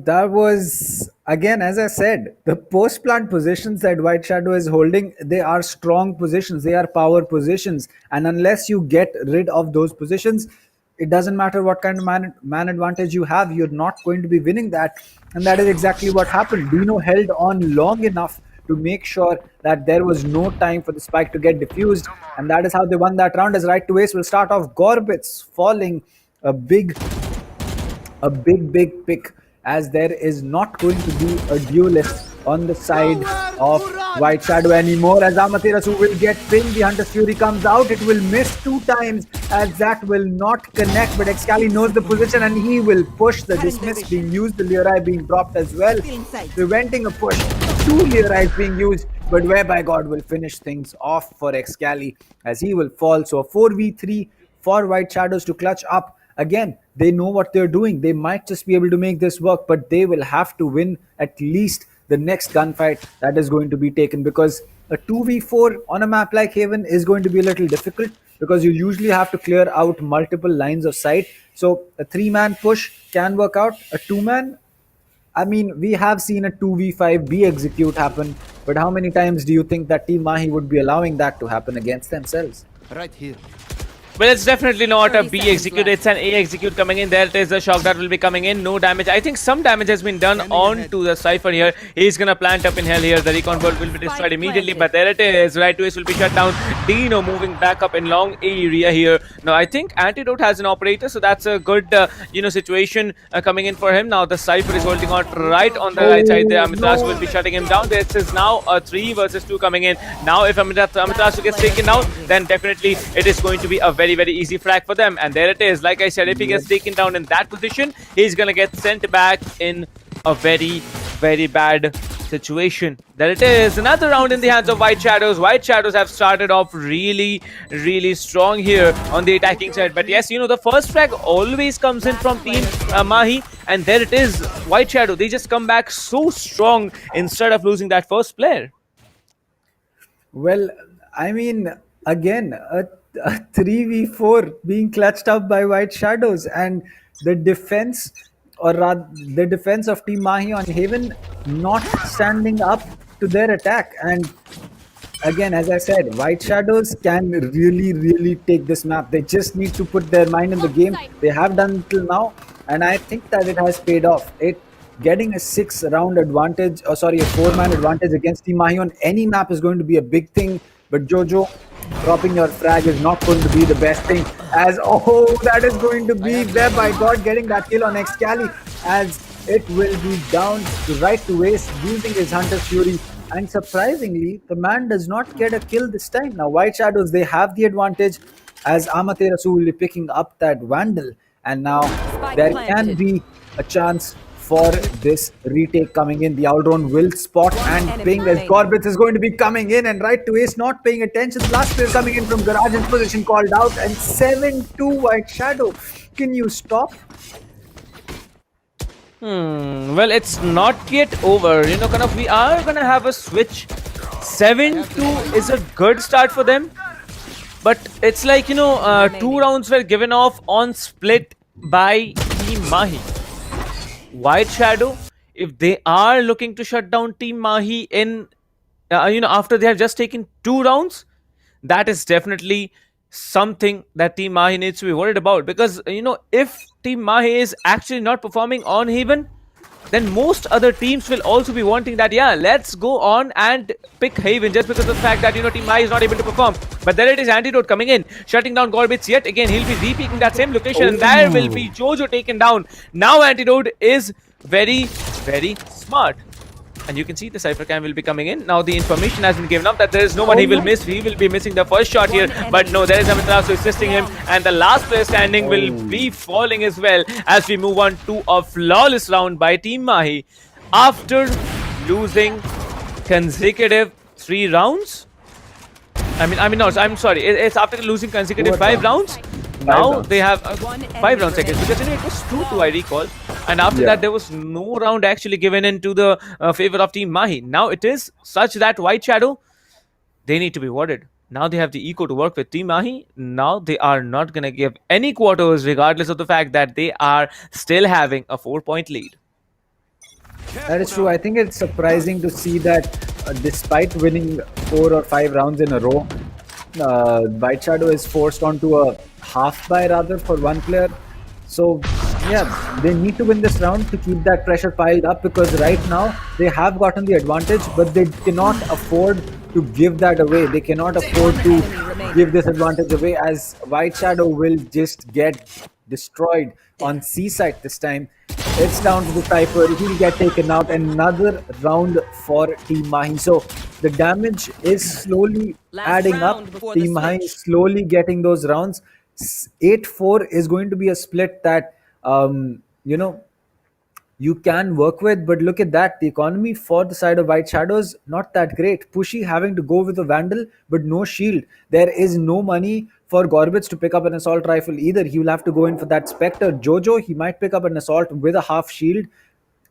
that was, again, as I said, the post-plant positions that White Shadow is holding, they are strong positions, they are power positions. And unless you get rid of those positions, it doesn't matter what kind of man advantage you have, you're not going to be winning that. And that is exactly what happened. Dino held on long enough to make sure that there was no time for the spike to get diffused. And that is how they won that round, as right to ace will start off. Gorbitz falling a big pick, as there is not going to be a duelist on the side of White Shadow anymore, as Amaterasu will get pinged. The Hunter's Fury comes out. It will miss 2 times, as that will not connect, but Xkali knows the position and he will push. The dismiss being used, the Lerai being dropped as well, preventing a push. 2 Lerais being used, but whereby God will finish things off for Xkali as he will fall. So a 4v3 for White Shadows to clutch up. Again, they know what they're doing. They might just be able to make this work, but they will have to win at least the next gunfight that is going to be taken, because a 2v4 on a map like Haven is going to be a little difficult, because you usually have to clear out multiple lines of sight. So a 3-man push can work out. A 2-man, I mean, we have seen a 2v5 B execute happen, but how many times do you think that Team Mahi would be allowing that to happen against themselves? Right here. Well, it's definitely not a B execute, it's an A execute coming in. There it is, the shock that will be coming in. No damage. I think some damage has been done on to the Cypher here. He's gonna plant up in hell here. The recon bolt will be destroyed immediately, but there it is. Right to ace will be shut down. Dino moving back up in long area here. Now, I think Antidote has an operator, so that's a good, situation coming in for him. Now, the Cypher is holding out right on the right side there. Amiterasu will be shutting him down. This is now a 3 versus 2 coming in. Now, if Amiterasu gets taken down, then definitely it is going to be a very very, very easy frag for them. And there it is. Like I said, if he gets taken down in that position, he's going to get sent back in a very, very bad situation. There it is. Another round in the hands of White Shadows. White Shadows have started off really, really strong here on the attacking side. But yes, you know, the first frag always comes in from Team Mahi. And there it is. White Shadow, they just come back so strong instead of losing that first player. Well, I mean, again, a 3v4 being clutched up by White Shadows, and the defense, or rather, the defense of Team Mahi on Haven not standing up to their attack. And again, as I said, White Shadows can really, really take this map. They just need to put their mind in the game. They have done till now, and I think that it has paid off. Getting a 6-round advantage, or sorry, a 4-man advantage against Team Mahi on any map is going to be a big thing. But Jojo, dropping your frag is not going to be the best thing. As, oh, that is going to be there by God, getting that kill on Excali, as it will be down to right to waste using his Hunter's Fury. And surprisingly, the man does not get a kill this time. Now, White Shadows, they have the advantage, as Amaterasu will be picking up that Vandal. And now there can be a chance for this retake coming in. The Aldron will spot and ping as Gorbitz is going to be coming in, and right to ace not paying attention. The last player coming in from Garage in position called out, and 7-2 White Shadow. Can you stop? Well, it's not yet over. You know, kind of, we are gonna have a switch. 7-2 is a good start for them, but it's like, you know, 2 rounds were given off on split by Team Mahi. White Shadow, if they are looking to shut down Team Mahi in, you know, after they have just taken 2 rounds, that is definitely something that Team Mahi needs to be worried about. Because, you know, if Team Mahi is actually not performing on Haven, then most other teams will also be wanting that, yeah, let's go on and pick Haven just because of the fact that, you know, Team Mahi is not able to perform. But there it is, Antidote coming in, shutting down Gorbitz yet again. He'll be re-peeking that same location, and there will be Jojo taken down. Now Antidote is very, very smart. And you can see the Cypher Cam will be coming in. Now the information has been given up that there is no one he will miss. He will be missing the first shot here. But no, there is Amaterasu assisting him. And the last player standing will be falling as well, as we move on to a flawless round by Team Mahi. After losing consecutive 3 rounds. I'm sorry. It's after losing consecutive 5 rounds. Now they have 5 rounds, I guess, because, you know, it was 2-2, I recall. And after that, there was no round actually given into the favor of Team Mahi. Now it is such that White Shadow, they need to be warded. Now they have the eco to work with Team Mahi. Now they are not going to give any quarters, regardless of the fact that they are still having a 4-point lead. That is true. I think it's surprising to see that despite winning 4 or 5 rounds in a row, White Shadow is forced onto a half buy rather for 1 player. So yeah, they need to win this round to keep that pressure piled up, because right now they have gotten the advantage, but they cannot afford to give that away. They cannot afford to give this advantage away, as White Shadow will just get destroyed on C site this time. It's down to the Cypher. He'll get taken out. Another round for Team Mahi. So the damage is slowly adding up. Team Mahi is slowly getting those rounds. 8-4 is going to be a split that, you know, you can work with. But look at that. The economy for the side of White Shadows, not that great. Pushy having to go with a Vandal, but no shield. There is no money for Gorbitz to pick up an assault rifle either. He will have to go in for that Spectre. Jojo, he might pick up an assault with a half shield.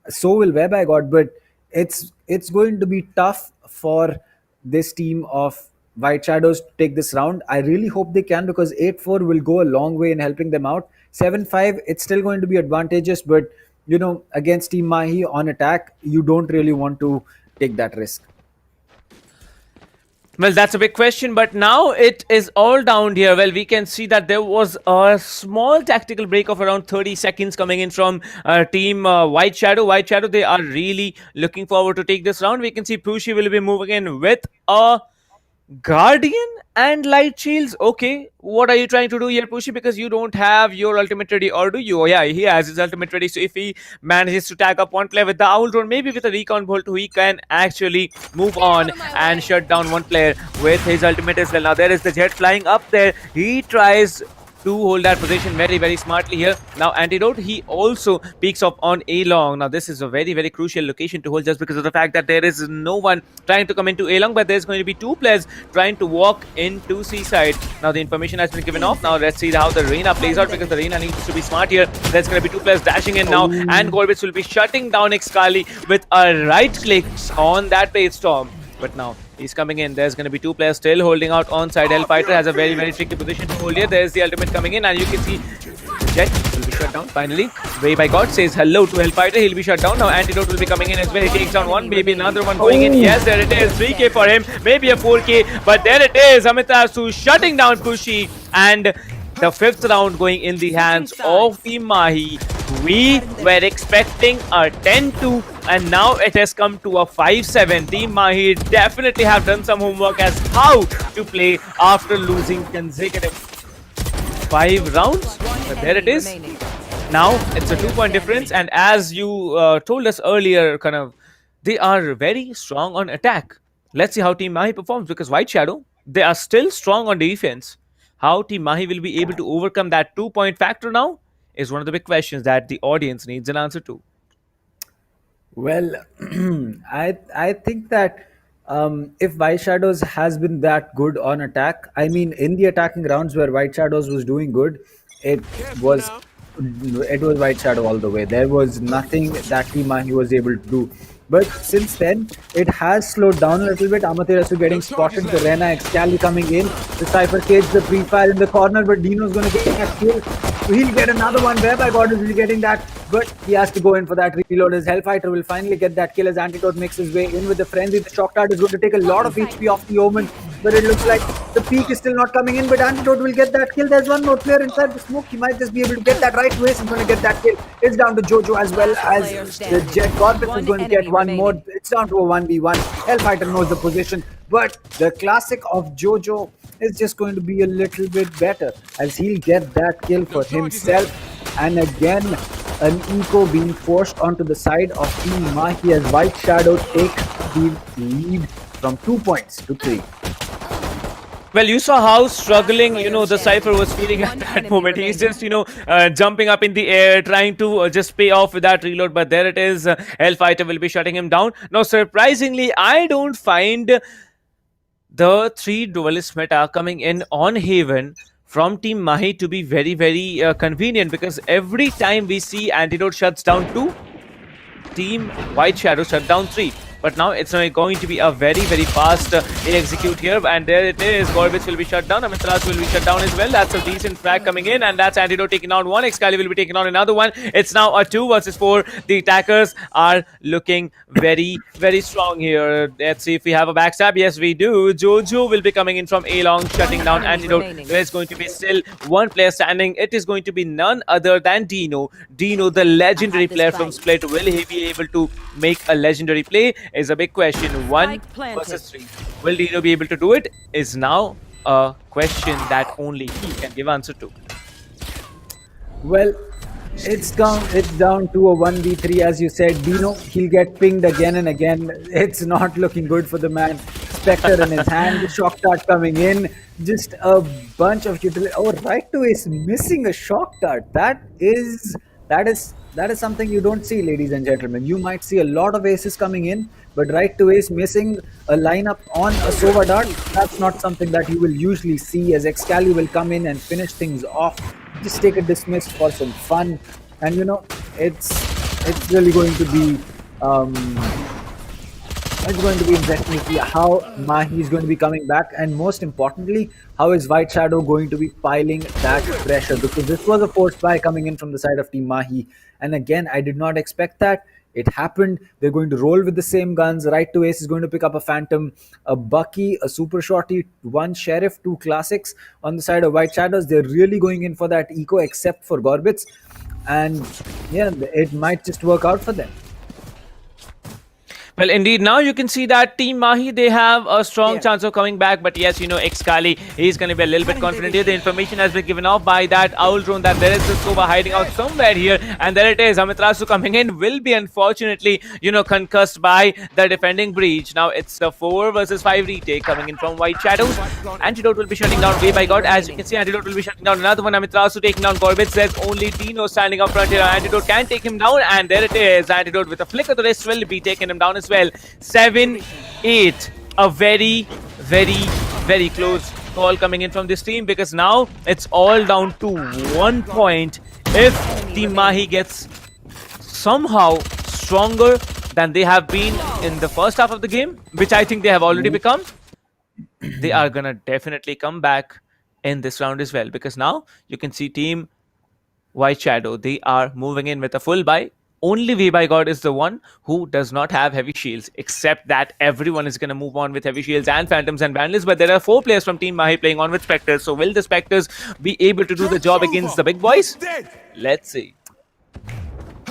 So will Web, I got. But it's going to be tough for this team of White Shadows to take this round. I really hope they can, because 8-4 will go a long way in helping them out. 7-5, it's still going to be advantageous, but, you know, against Team Mahi on attack, you don't really want to take that risk. Well, that's a big question, but now it is all down here. Well, we can see that there was a small tactical break of around 30 seconds coming in from Team White Shadow. White Shadow, they are really looking forward to take this round. We can see Pushy will be moving in with a Guardian and Light Shields. Okay, what are you trying to do here, Pushy? Because you don't have your ultimate ready, or do you? Oh, yeah, he has his ultimate ready. So if he manages to tag up one player with the Owl Drone, maybe with a Recon Bolt, he can actually move on and shut down one player with his ultimate as well. Now there is the Jet flying up there. He tries to hold that position very smartly here. Now Antidote, he also peeks off on A long. Now this is a very crucial location to hold, just because of the fact that there is no one trying to come into A long, but there's going to be two players trying to walk into C side. Now the information has been given off. Now let's see how the Reina plays out, because the Reina needs to be smart here. There's going to be two players dashing in now, and Gorbits will be shutting down Excali with a right click on that Blade Storm. But now he's coming in. There's going to be two players still holding out on side. Hellfighter has a very tricky position to hold here. There's the ultimate coming in, and you can see Jet will be shut down finally. Way by God says hello to Hellfighter. He'll be shut down. Now Antidote will be coming in as well. He takes down one, maybe another one going in. Yes, there it is. 3k for him, maybe a 4k, but there it is. Amitarasu shutting down Pushy, and the fifth round going in the hands of Team Mahi. We were expecting a 10-2, and now it has come to a 5-7. Team Mahi definitely have done some homework as how to play after losing consecutive 5 rounds. But there it is. Now it's a 2-point difference, and as you told us earlier, they are very strong on attack. Let's see how Team Mahi performs, because White Shadow, they are still strong on defense. How Team Mahi will be able to overcome that 2-point factor now is one of the big questions that the audience needs an answer to. Well, I think that if White Shadows has been that good on attack, I mean, in the attacking rounds where White Shadows was doing good, it was White Shadow all the way. There was nothing that Team Mahi was able to do. But since then, it has slowed down a little bit. Amaterasu getting spotted, the Rena Excali coming in, the Cypher Cage, the pre-fire in the corner, but Dino's going to get that kill. He'll get another one. Whereby God is getting that, but he has to go in for that reload. His Hellfighter will finally get that kill as Antidote makes his way in with the frenzy. The Shock Dart is going to take a lot of HP off the Omen, but it looks like the peak is still not coming in, but Antidote will get that kill. There's one more player inside the smoke. He might just be able to get that right way. He's going to get that kill. It's down to Jojo as well as the Jet. Gorbis is going to get one more. It's down to a 1v1. Hellfighter knows the position, but the classic of Jojo is just going to be a little bit better as he'll get that kill for himself. And again, an eco being forced onto the side of Team Mahi as White Shadow take the lead from 2 points to 3. Well, you saw how struggling, the Cypher was feeling at that moment. He's just, jumping up in the air, trying to just pay off with that reload. But there it is. Hellfighter will be shutting him down. Now, surprisingly, I don't find the 3 duelist meta coming in on Haven from Team Mahi to be very convenient, because every time we see Antidote shuts down 2, Team White Shadow shut down 3. But now it's going to be a very fast execute here, and there it is. Gorbits will be shut down. Amitras will be shut down as well. That's a decent frag coming in, and that's Antidote taking on one. Excali will be taking on another one. It's now a 2 versus 4. The attackers are looking very strong here. Let's see if we have a backstab. Yes, we do. Jojo will be coming in from A long, shutting down Antidote. There's going to be still one player standing. It is going to be none other than Dino. Dino, the legendary player from Split. Will he be able to make a legendary play? Is a big question. 1 versus 3. Will Dino be able to do it? Is now a question that only he can give answer to. Well, it's down to a 1v3 as you said. Dino, he'll get pinged again and again. It's not looking good for the man. Spectre in his hand, the Shock Dart coming in. Just a bunch of utility. Oh, right to is missing a Shock Dart. That is something you don't see, ladies and gentlemen. You might see a lot of aces coming in, but right to ace missing a lineup on a Sova Dart, that's not something that you will usually see, as Excali will come in and finish things off. Just take a dismiss for some fun. And it's really going to be it's going to be interesting to see how Mahi is going to be coming back, and most importantly, how is White Shadow going to be piling that pressure, because this was a forced buy coming in from the side of Team Mahi, and again, I did not expect that. It happened. They're going to roll with the same guns. Right to ace is going to pick up a Phantom, a Bucky, a Super Shorty, 1 Sheriff, 2 Classics on the side of White Shadows. They're really going in for that eco, except for Gorbits, and yeah, it might just work out for them. Well, indeed, now you can see that Team Mahi, they have a strong chance of coming back. But yes, you know, Xkali, he's going to be a little bit confident here. The information has been given off by that Owl drone that there is a Sova hiding out somewhere here. And there it is. Amitrasu coming in will be unfortunately, you know, concussed by the defending breach. Now it's the 4 versus 5 retake coming in from White Shadows. Antidote will be shutting down way by God. As you can see, Antidote will be shutting down another one. Amitrasu taking down Gorbits. There's only Dino standing up front here. Antidote can take him down. And there it is. Antidote with a flick of the wrist will be taking him down as well. 7-8. A very, very close call coming in from this team, because now it's all down to 1 point. If Team Mahi gets somehow stronger than they have been in the first half of the game, which I think they have already become, they are gonna definitely come back in this round as well. Because now you can see Team White Shadow, they are moving in with a full buy. Only V by God is the one who does not have heavy shields, except that everyone is going to move on with heavy shields and phantoms and vandals. But there are 4 players from Team Mahi playing on with Spectres. So will the Spectres be able to do the job against the big boys? Let's see.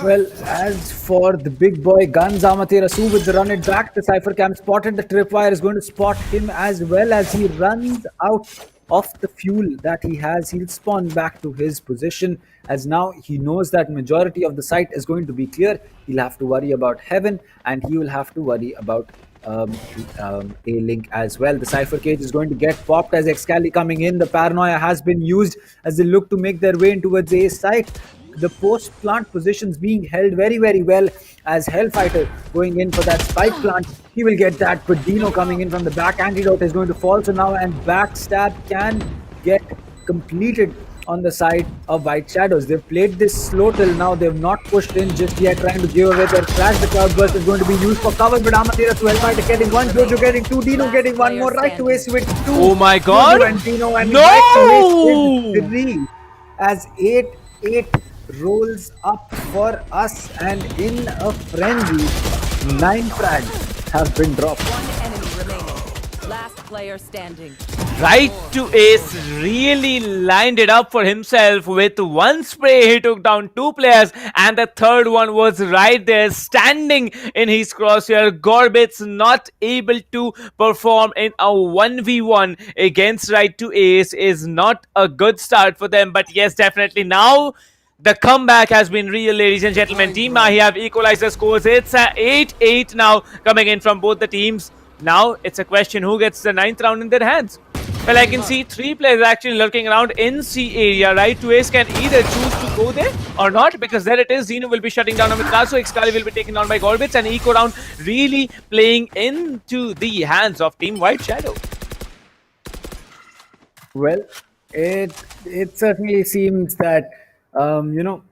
Well, as for the big boy guns, Amaterasu with the run it back. The Cypher Cam spotted the tripwire, is going to spot him as well as he runs out of the fuel that he has. He'll spawn back to his position, as now he knows that majority of the site is going to be clear. He'll have to worry about Heaven, and he will have to worry about A-Link as well. The Cypher Cage is going to get popped as Xkali coming in. The paranoia has been used as they look to make their way in towards A site. The post-plant positions being held very well, as Hellfighter going in for that spike plant. He will get that, but Dino coming in from the back. Antidote is going to fall so now, and backstab can get completed on the side of White Shadows. They've played this slow till now. They've not pushed in just yet, trying to give away their flash. The Cloudburst is going to be used for cover, but Amaterasu Hellfighter getting 1, Jojo getting 2, Dino getting 1 more, right to ace with 2. Oh my God! Jojo and Dino, and no! right to ace with 3, as 8-8 rolls up for us, and in a frenzy, 9 frags have been dropped. 1 enemy remaining. Last player standing. Right to ace really lined it up for himself. With 1 spray, he took down 2 players, and the third one was right there standing in his crosshair. Gorbits not able to perform in a 1v1 against right to ace is not a good start for them. But yes, definitely now the comeback has been real, ladies and gentlemen. Team Mahi have equalized the scores. It's 8-8 now coming in from both the teams. Now it's a question who gets the 9th round in their hands. Well, I can see 3 players actually lurking around in C area. Right to ace can either choose to go there or not, because there it is. Zeno will be shutting down Amitlaso. Xkali will be taken down by Gorbits, and Eco round really playing into the hands of Team White Shadow. Well, it certainly seems that you know,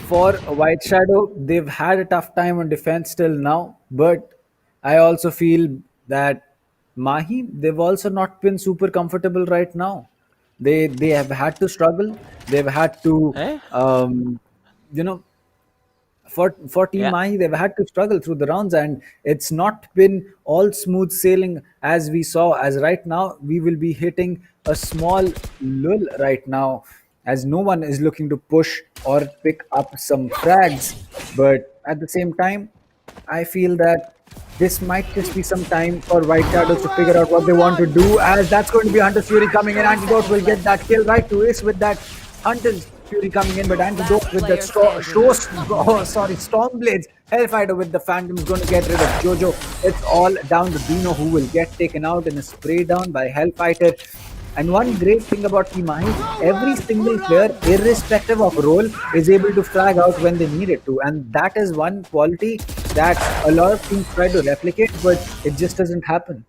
for White Shadow, they've had a tough time on defense till now, but I also feel that Mahi, they've also not been super comfortable right now. They have had to struggle. They've had to you know, for Team Mahi, they've had to struggle through the rounds, and it's not been all smooth sailing as we saw. As right now, we will be hitting a small lull right now, as no one is looking to push or pick up some frags. But at the same time, I feel that this might just be some time for White Shadows to figure out what they want to do, as that's going to be Hunter's Fury coming in. Antidote will get that kill, right to ace with that Hunter's Fury coming in, but Antidote with that Storm Blades. Hellfighter with the Phantom's going to get rid of Jojo. It's all down to Dino, who will get taken out in a spray down by Hellfighter. And one great thing about Team Mahi, every single player, irrespective of role, is able to flag out when they need it to. And that is one quality that a lot of teams try to replicate, but it just doesn't happen.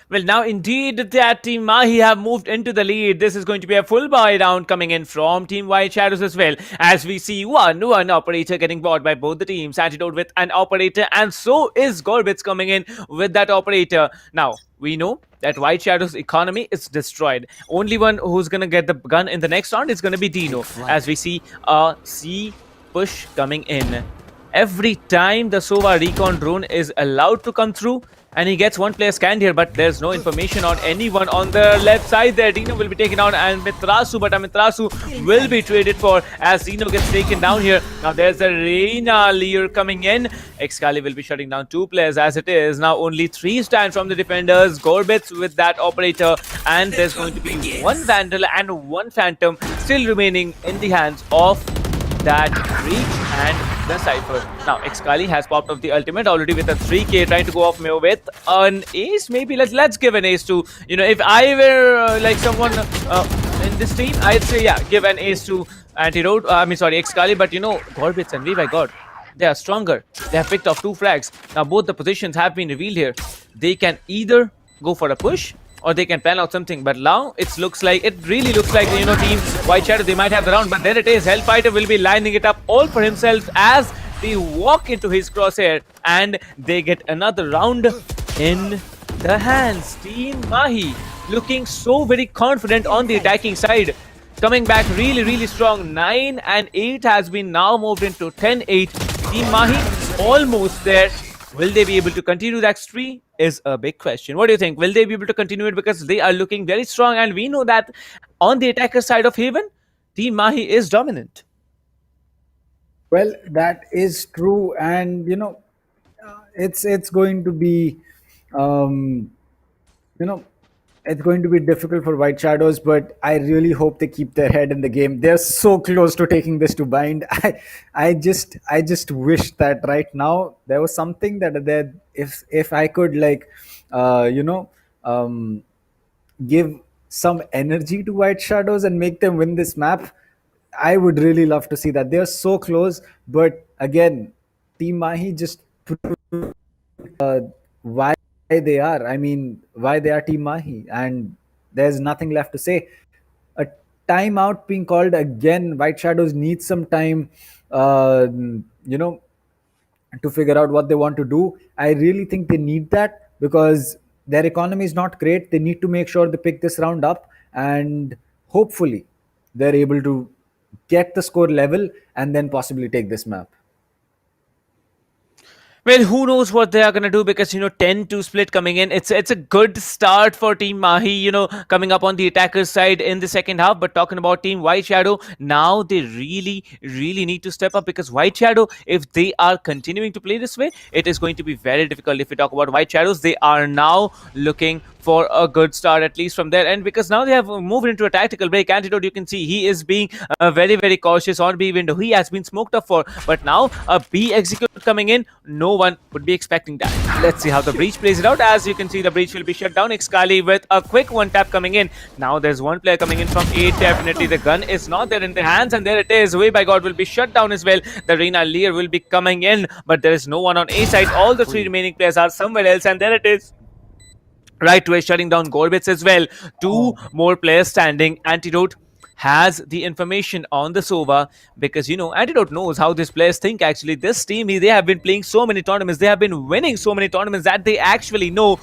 Well, now indeed that Team Mahi have moved into the lead. This is going to be a full buy round coming in from Team White Shadows as well, as we see one operator getting bought by both the teams. Antidote with an operator, and so is Gorbits coming in with that operator. Now, we know that White Shadow's economy is destroyed. Only one who's going to get the gun in the next round is going to be Dino, as we see a C push coming in. every time the Sova recon drone is allowed to come through, and he gets one player scanned here, but there's no information on anyone on the left side there. Dino will be taken out, and Mitrasu, but Mitrasu will be traded for as Dino gets taken down here. Now there's a Reina Lear coming in. Excali will be shutting down 2 players as it is. Now only 3 stand from the defenders. Gorbits with that operator, and there's going to be 1 Vandal and 1 Phantom still remaining in the hands of that Breach and the Cypher. Now Excali has popped off the ultimate already with a 3k, trying to go off Meo with an ace. Maybe let's give an ace to, if I were like someone in this team, I'd say yeah, give an ace to Antidote, Excali. But Gorbits and by God, they are stronger. They have picked off 2 frags. Now both the positions have been revealed here. They can either go for a push or they can plan out something, but now it really looks like team White Shadow, they might have the round, but there it is. Hellfighter will be lining it up all for himself as they walk into his crosshair, and they get another round in the hands. Team Mahi looking so very confident on the attacking side, coming back really strong. 9 and 8 has been now moved into 10-8. Team Mahi almost there. Will they be able to continue that streak is a big question. What do you think? Will they be able to continue it? Because they are looking very strong, and we know that on the attacker side of Haven, Team Mahi is dominant. Well, that is true, and it's going to be it's going to be difficult for White Shadows, but I really hope they keep their head in the game. They're so close to taking this to bind. I just wish that right now there was something that if I could give some energy to White Shadows and make them win this map. I would really love to see that. They're so close, but again, Team Mahi just proved why they are. Why they are Team Mahi, and there's nothing left to say. A timeout being called again. White Shadows need some time, to figure out what they want to do. I really think they need that because their economy is not great. They need to make sure they pick this round up, and hopefully they're able to get the score level and then possibly take this map. Well, who knows what they are going to do, because 10-2 split coming in. It's a good start for Team Mahi, coming up on the attacker side in the second half. But talking about Team White Shadow, now they really need to step up, because White Shadow, if they are continuing to play this way, it is going to be very difficult. If we talk about White Shadows, they are now looking for a good start, at least from their end, because now they have moved into a tactical break. Antidote, you can see he is being very cautious on B window. He has been smoked up for, but now a B execute coming in. No one would be expecting that. Let's see how the breach plays it out. As you can see, the breach will be shut down. Excali with a quick 1-tap coming in. Now there's one player coming in from A. Definitely the gun is not there in their hands, and there it is. Way by God will be shut down as well. The Reina Lear will be coming in, but there is no one on A side. All the 3 remaining players are somewhere else, and there it is. Right away, shutting down Gorbits as well. 2 more players standing. Antidote has the information on the Sova, because Antidote knows how these players think. Actually, this team, they have been playing so many tournaments, they have been winning so many tournaments, that they actually know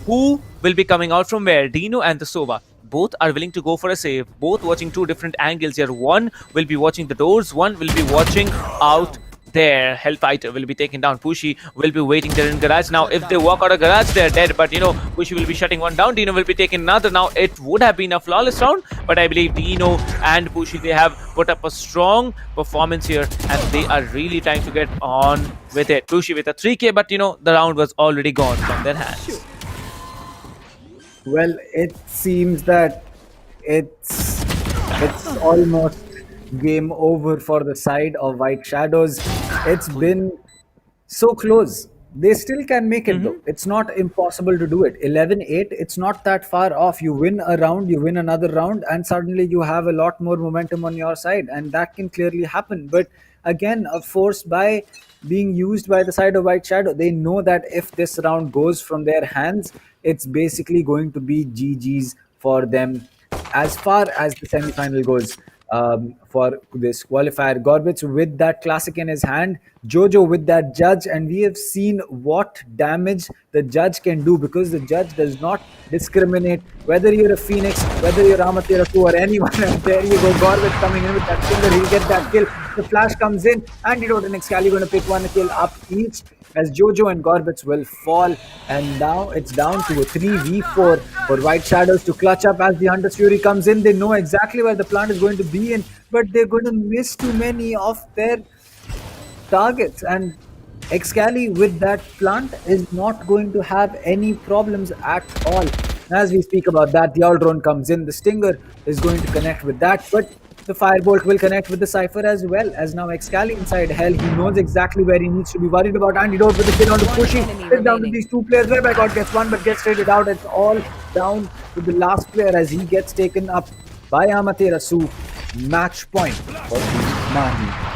who will be coming out from where. Dino and the Sova, both are willing to go for a save, both watching 2 different angles here. One will be watching the doors, one will be watching out there. Hellfighter will be taken down. Pushy will be waiting there in garage. Now if they walk out of garage, they're dead, but Pushy will be shutting one down. Dino will be taking another. Now it would have been a flawless round, but I believe Dino and Pushy, they have put up a strong performance here, and they are really trying to get on with it. Pushy with a 3k, but the round was already gone from their hands. Well, it seems that it's almost game over for the side of White Shadows. It's been so close. They still can make it though. It's not impossible to do it. 11-8, it's not that far off. You win a round, you win another round, and suddenly you have a lot more momentum on your side, and that can clearly happen. But again, a force by being used by the side of White Shadow. They know that if this round goes from their hands, it's basically going to be GG's for them as far as the semi-final goes. for this qualifier. Gorbits with that classic in his hand, Jojo with that judge, and we have seen what damage the judge can do, because the judge does not discriminate whether you're a Phoenix, whether you're Amatera 2 or anyone. There you go, Gorbits coming in with that finger, he'll get that kill. The flash comes in, Antidote and Excali going to pick one kill up each, as Jojo and Gorbits will fall, and now it's down to a 3v4 for White Shadows to clutch up as the Hunter's Fury comes in. They know exactly where the plant is going to be in, but they're going to miss too many of their targets, and Excali with that plant is not going to have any problems at all. As we speak about that, the All-Drone comes in, the Stinger is going to connect with that, but the Firebolt will connect with the Cypher as well, as now Excali inside Hell. He knows exactly where he needs to be worried about. Antidote with the kid on the pushing. It's down to these two players. Whereby God gets one, but gets traded out. It's all down to the last player as he gets taken up by Amaterasu. Match point for Mahi.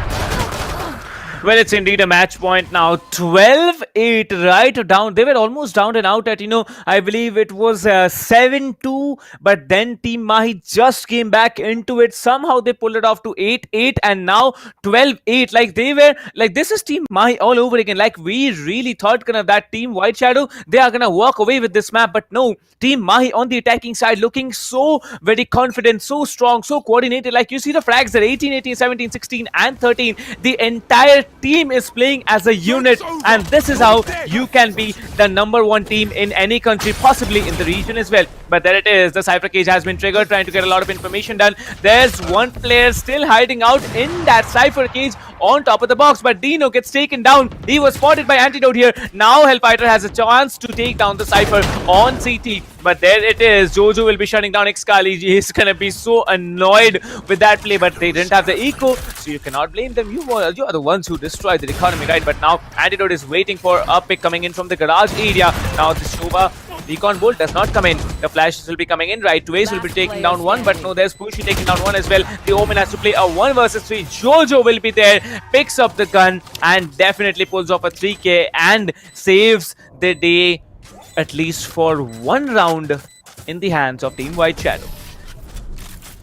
Well, it's indeed a match point now. 12-8 right down. They were almost down and out at, I believe it was 7-2. But then Team Mahi just came back into it. Somehow they pulled it off to 8-8. And now 12-8. Like they were, like this is Team Mahi all over again. Like we really thought that Team White Shadow, they are going to walk away with this map. But no, Team Mahi on the attacking side looking so very confident, so strong, so coordinated. Like you see the frags there, 18, 18, 17, 16 and 13. The entire team is playing as a unit, and this is how you can be the #1 team in any country, possibly in the region as well. But there it is, the Cypher cage has been triggered, trying to get a lot of information done. There's one player still hiding out in that Cypher cage on top of the box, but Dino gets taken down. He was spotted by Antidote here. Now Hellfighter has a chance to take down the Cypher on CT, but there it is. Jojo will be shutting down Excali. He's gonna be so annoyed with that play, but they didn't have the eco, so you cannot blame them. You are the ones who destroyed the economy, right? But now Antidote is waiting for a pick coming in from the garage area. Now the Shova Recon Bolt does not come in. The flashes will be coming in. Right, Waze will be taking down one, but no, there's Pushy taking down one as well. The Omen has to play a 1 versus 3. Jojo will be there, picks up the gun and definitely pulls off a 3k and saves the day, at least for one round, in the hands of Team White Shadow.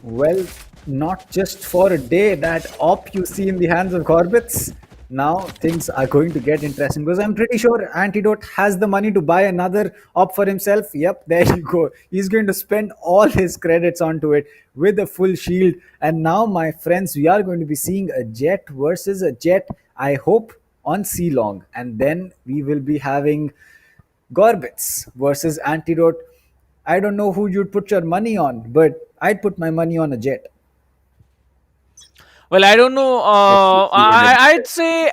Well, not just for a day. That op you see in the hands of Gorbits. Now things are going to get interesting, because I'm pretty sure Antidote has the money to buy another op for himself. Yep, there you go. He's going to spend all his credits onto it with a full shield. And now, my friends, we are going to be seeing a Jet versus a Jet, I hope, on C-Long. And then we will be having Gorbits versus Antidote. I don't know who you'd put your money on, but I'd put my money on a Jet. Well, I don't know. I'd say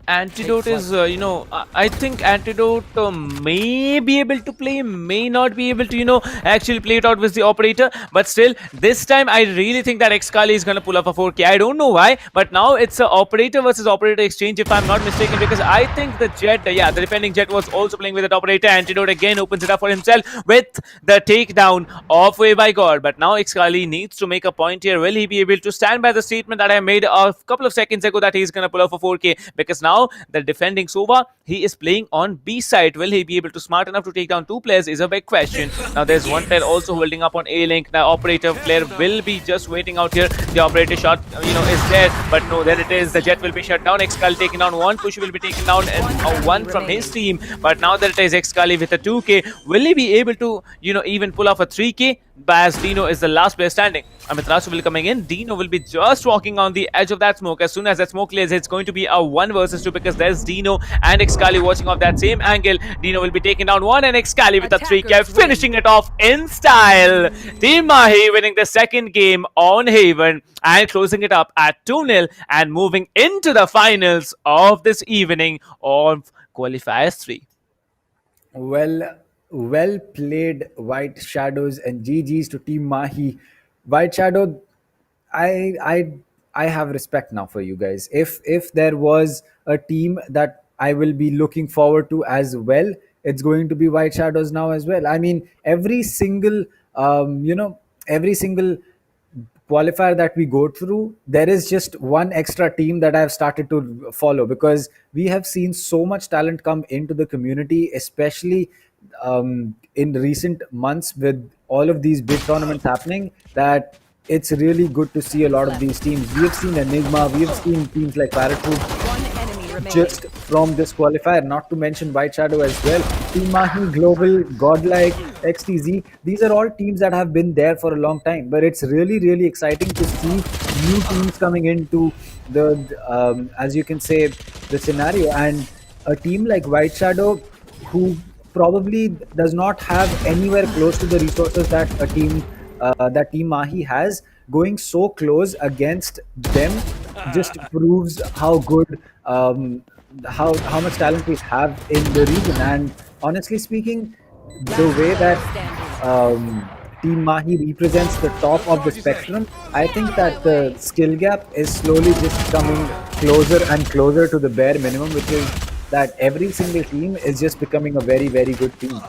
Antidote is, I think Antidote may be able to play, may not be able to, actually play it out with the operator. But still, this time I really think that Excali is going to pull off a 4k. I don't know why, but now it's a operator versus operator exchange, if I'm not mistaken, because I think the Jet, the defending Jet was also playing with that operator. Antidote again opens it up for himself with the takedown of Way by God. But now Excali needs to make a point here. Will he be able to stand by the statement that I made a couple of seconds ago that he's going to pull off a 4k? Because now the defending Sova, he is playing on B side. Will he be able to smart enough to take down two players is a big question. Now there's one player also holding up on A link. The operator player will be just waiting out here. The operator shot, is there, but no, there it is. The Jet will be shut down. Excali taking down one. Push will be taken down, and a one from his team. But now there it is, Excali with a 2k. Will he be able to, even pull off a 3k? As Dino is the last player standing. Amiterasu will be coming in. Dino will be just walking on the edge of that smoke. As soon as that smoke clears, it's going to be a 1 versus 2, because there's Dino and Excali watching off that same angle. Dino will be taking down one, and Excali with a 3k, finishing it off in style. Team Mahi winning the second game on Haven and closing it up at 2-0 and moving into the finals of this evening of Qualifiers 3. Well played, White Shadows, and GG's to Team Mahi. White Shadow, I have respect now for you guys. If there was a team that I will be looking forward to as well, it's going to be White Shadows now as well. I mean, every single qualifier that we go through, there is just one extra team that I've started to follow, because we have seen so much talent come into the community, especially in recent months with all of these big tournaments happening, that it's really good to see a lot of these teams. We have seen Enigma, we have seen teams like ParaTroops just from this qualifier, not to mention White Shadow as well. Team Mahi, Global, Godlike, XTZ, these are all teams that have been there for a long time. But it's really, really exciting to see new teams coming into the, as you can say, the scenario. And a team like White Shadow, who probably does not have anywhere close to the resources that that Team Mahi has, going so close against them just proves how good, how much talent we have in the region. And honestly speaking, the way that Team Mahi represents the top of the spectrum, I think that the skill gap is slowly just coming closer and closer to the bare minimum, which is that every single team is just becoming a very, very good team.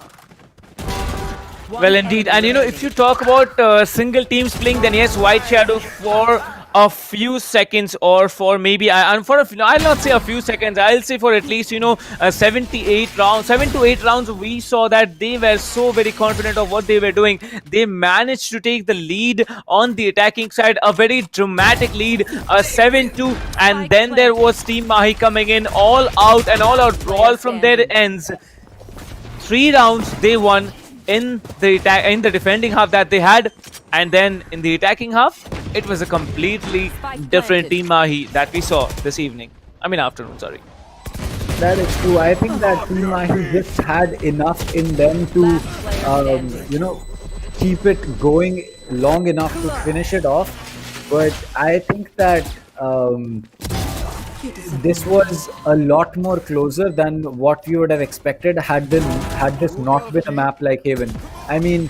Well, indeed. And if you talk about single teams playing, then yes, White Shadow for a few seconds, or for maybe, and for I'll not say a few seconds, I'll say for at least 7 to 8 rounds, we saw that they were so very confident of what they were doing. They managed to take the lead on the attacking side, a very dramatic lead, a 7-2, and then there was Team Mahi coming in, all out brawl from their ends. 3 rounds they won in the defending half that they had, and then in the attacking half, it was a completely different Team Mahi that we saw this afternoon, sorry. That is true. I think that Team Mahi just had enough in them to, keep it going long enough to finish it off. But I think that this was a lot more closer than what we would have expected had this not been a map like Haven. I mean,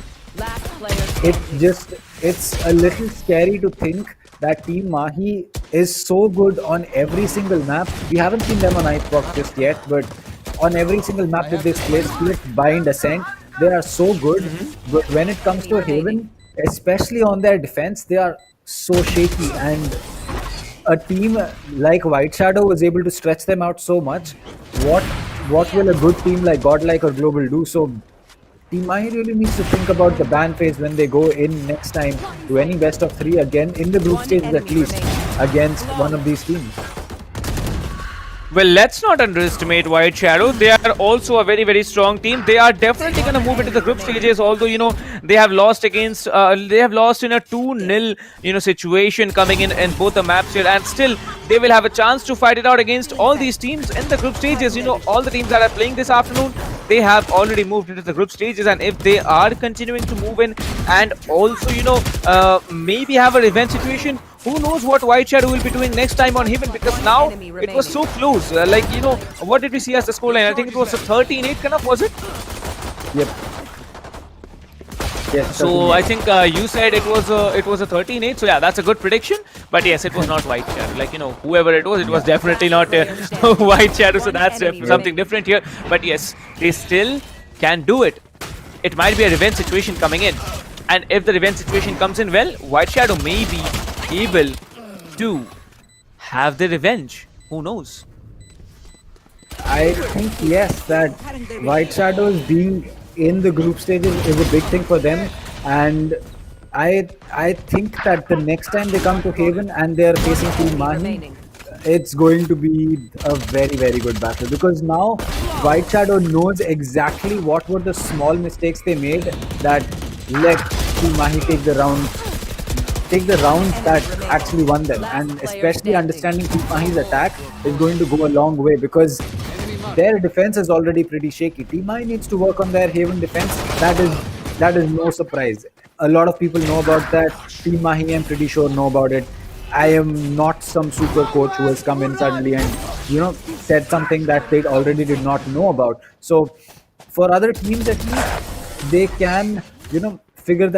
it's a little scary to think that Team Mahi is so good on every single map. We haven't seen them on Icebox just yet, but on every single map that they split, Bind, Ascent, they are so good. But when it comes to Haven, especially on their defense, they are so shaky. And a team like White Shadow was able to stretch them out so much. What will a good team like Godlike or Global do? So Team Mahi really needs to think about the ban phase when they go in next time to any best of 3 again, in the group stages at least, against one of these teams. Well, let's not underestimate White Shadow. They are also a very, very strong team. They are definitely going to move into the group stages, although, they have lost against, they have lost in a 2-0, situation coming in both the maps here, and still they will have a chance to fight it out against all these teams in the group stages. All the teams that are playing this afternoon, they have already moved into the group stages, and if they are continuing to move in and also, maybe have a revenge situation, who knows what White Shadow will be doing next time on Haven, because now it was so close. What did we see as the scoreline? I think it was a 13-8 kind of, was it? Yep. Yes. So I think you said it was a 13-8. So yeah, that's a good prediction. But yes, it was not White Shadow. Whoever it was definitely not White Shadow. So that's something different here. But yes, they still can do it. It might be a revenge situation coming in, and if the revenge situation comes in, well, White Shadow may be able to have the revenge. Who knows? I think yes, that White Shadows being in the group stages is a big thing for them, and I think that the next time they come to Haven and they are facing Team Mahi, it's going to be a very, very good battle, because now White Shadow knows exactly what were the small mistakes they made that let Team Mahi take the rounds that actually won them. And especially understanding Team Mahi's attack is going to go a long way, because their defense is already pretty shaky. Team Mahi needs to work on their Haven defense. That is no surprise. A lot of people know about that. Team Mahi, I'm pretty sure, know about it. I am not some super coach who has come in suddenly and said something that they already did not know about. So for other teams at least, they can figure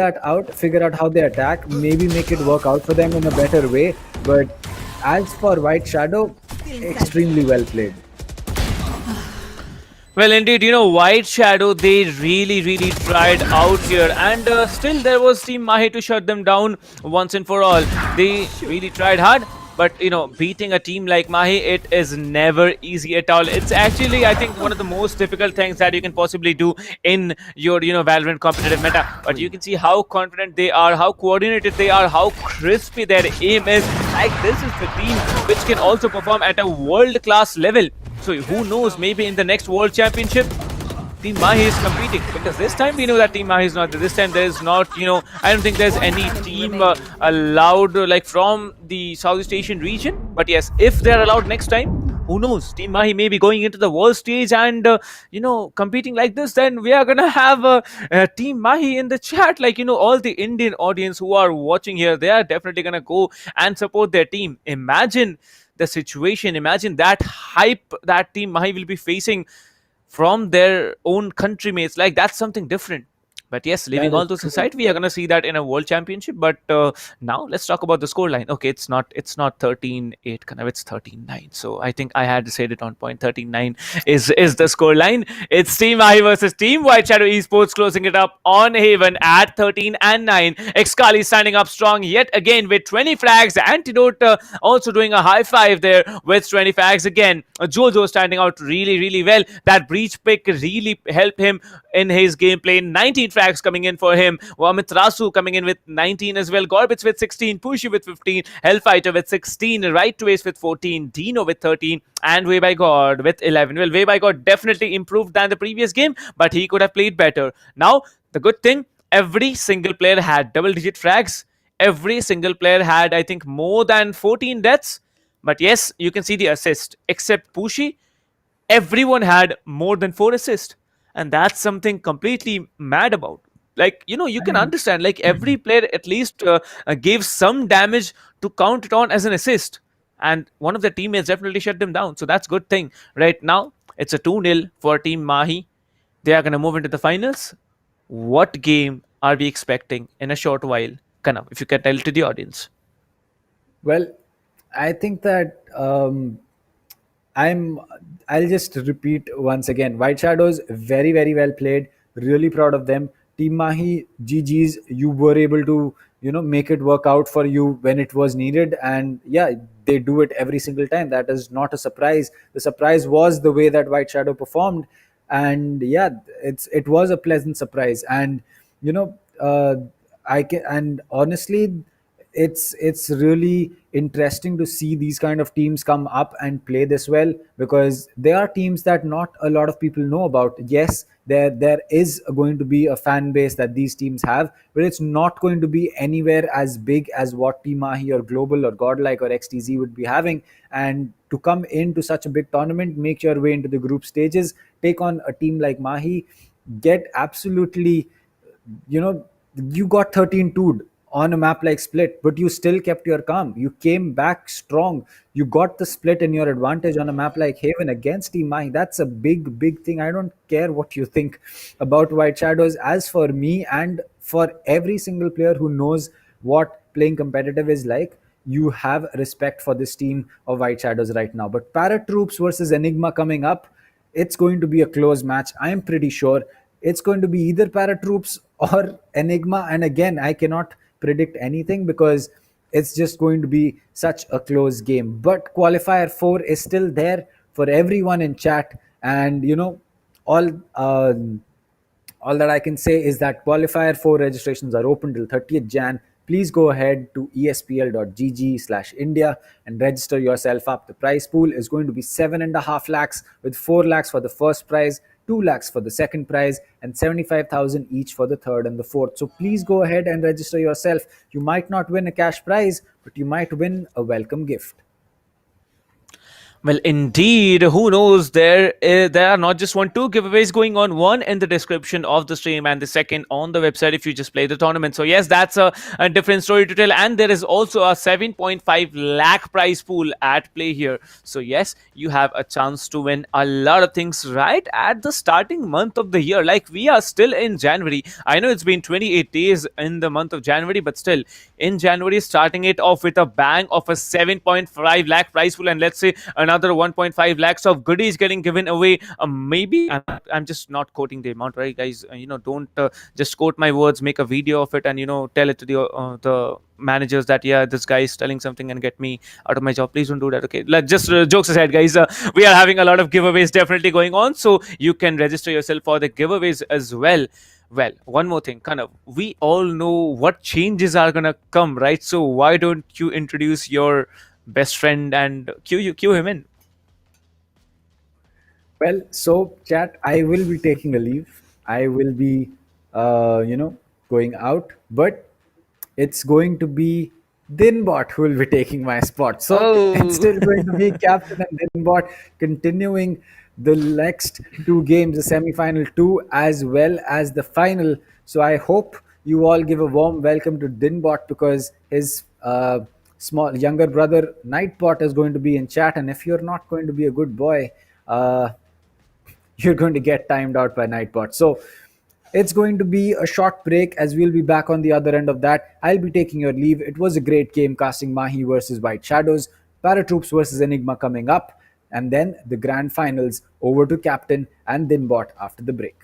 out how they attack, maybe make it work out for them in a better way. But as for White Shadow, extremely well played. Well, indeed, White Shadow, they really tried out here, and still there was Team Mahi to shut them down once and for all. They really tried hard, But beating a team like Mahi, it is never easy at all. It's actually, I think, one of the most difficult things that you can possibly do in your Valorant competitive meta. But you can see how confident they are, how coordinated they are, how crispy their aim is. Like, this is the team which can also perform at a world-class level. So who knows, maybe in the next World Championship, Team Mahi is competing, because this time we know that Team Mahi is not there. This time there is not, I don't think there's any team allowed like from the Southeast Asian region. But yes, if they're allowed next time, who knows? Team Mahi may be going into the world stage and, competing like this. Then we are gonna have Team Mahi in the chat. Like, all the Indian audience who are watching here, they are definitely gonna go and support their team. Imagine the situation. Imagine that hype that Team Mahi will be facing from their own countrymates. Like, that's something different. But yes, leaving all those aside, we are going to see that in a world championship. But now let's talk about the scoreline. Okay, it's not 13-8, kind of, it's 13-9. So I think I had said it on point. 13-9 is the scoreline. It's Team Mahi versus Team White Shadow Esports, closing it up on Haven at 13-9. Excali standing up strong yet again with 20 frags. Antidote also doing a high five there with 20 frags again. Jojo standing out really, really well. That breach pick really helped him in his gameplay. 19 frags coming in for him. Amit Rasu coming in with 19 as well. Gorbits with 16. Pushy with 15. Hellfighter with 16. Right to Ace with 14. Dino with 13. And Way by God with 11. Well, Way by God definitely improved than the previous game, but he could have played better. Now, the good thing, every single player had double-digit frags. Every single player had, I think, more than 14 deaths. But yes, you can see the assist. Except Pushy, everyone had more than 4 assists. And that's something completely mad about. Like, you can understand, like, every player at least gave some damage to count it on as an assist. And one of the teammates definitely shut them down. So that's a good thing. Right now, it's a 2-0 for Team Mahi. They are going to move into the finals. What game are we expecting in a short while? Kanav, if you can tell to the audience. Well, I think that I'll just repeat once again. White Shadows, very, very well played. Really proud of them. Team Mahi, GG's. You were able to, make it work out for you when it was needed. And yeah, they do it every single time. That is not a surprise. The surprise was the way that White Shadow performed. And yeah, it was a pleasant surprise. And, and honestly, it's really interesting to see these kind of teams come up and play this well, because there are teams that not a lot of people know about. Yes, there is going to be a fan base that these teams have, but it's not going to be anywhere as big as what Team Mahi or Global or Godlike or XTZ would be having. And to come into such a big tournament, make your way into the group stages, take on a team like Mahi, get absolutely, you got 13-2'd on a map like Split, but you still kept your calm. You came back strong. You got the split in your advantage on a map like Haven against Team Mahi. That's a big, big thing. I don't care what you think about White Shadows. As for me and for every single player who knows what playing competitive is like, you have respect for this team of White Shadows right now. But ParaTroops versus Enigma coming up, it's going to be a close match. I'm pretty sure it's going to be either ParaTroops or Enigma. And again, I cannot predict anything because it's just going to be such a close game. But qualifier 4 is still there for everyone in chat, and all that I can say is that qualifier 4 registrations are open till 30th Jan. Please go ahead to espl.gg/India and register yourself up. The prize pool is going to be 7.5 lakhs, with 4 lakhs for the first prize, 2 lakhs for the second prize, and 75,000 each for the third and the fourth. So please go ahead and register yourself. You might not win a cash prize, but you might win a welcome gift. Well, indeed, who knows? There are not just 2 giveaways going on. One in the description of the stream and the second on the website if you just play the tournament. So yes, that's a different story to tell. And there is also a 7.5 lakh prize pool at play here. So yes, you have a chance to win a lot of things right at the starting month of the year. Like, we are still in January. I know it's been 28 days in the month of January, but still in January, starting it off with a bang of a 7.5 lakh prize pool, and let's say another another 1.5 lakhs of goodies getting given away. Maybe I'm just not quoting the amount, right, guys? Don't just quote my words. Make a video of it and tell it to the managers that this guy is telling something and get me out of my job. Please don't do that. Okay, just jokes aside, guys. We are having a lot of giveaways definitely going on, so you can register yourself for the giveaways as well. Well, one more thing, kind of, we all know what changes are gonna come, right? So why don't you introduce your best friend and cue him in? Well, so chat, I will be taking a leave. I will be, going out, but it's going to be Dinbot who will be taking my spot. So it's still going to be Captain and Dinbot continuing the next two games, the semi-final 2 as well as the final. So I hope you all give a warm welcome to Dinbot, because his small younger brother Nightbot is going to be in chat, and if you're not going to be a good boy, you're going to get timed out by Nightbot. So it's going to be a short break, as we'll be back on the other end of that. I'll be taking your leave. It was a great game, casting Mahi versus White Shadows, ParaTroops versus Enigma coming up, and then the grand finals. Over to Captain and Dinbot after the break.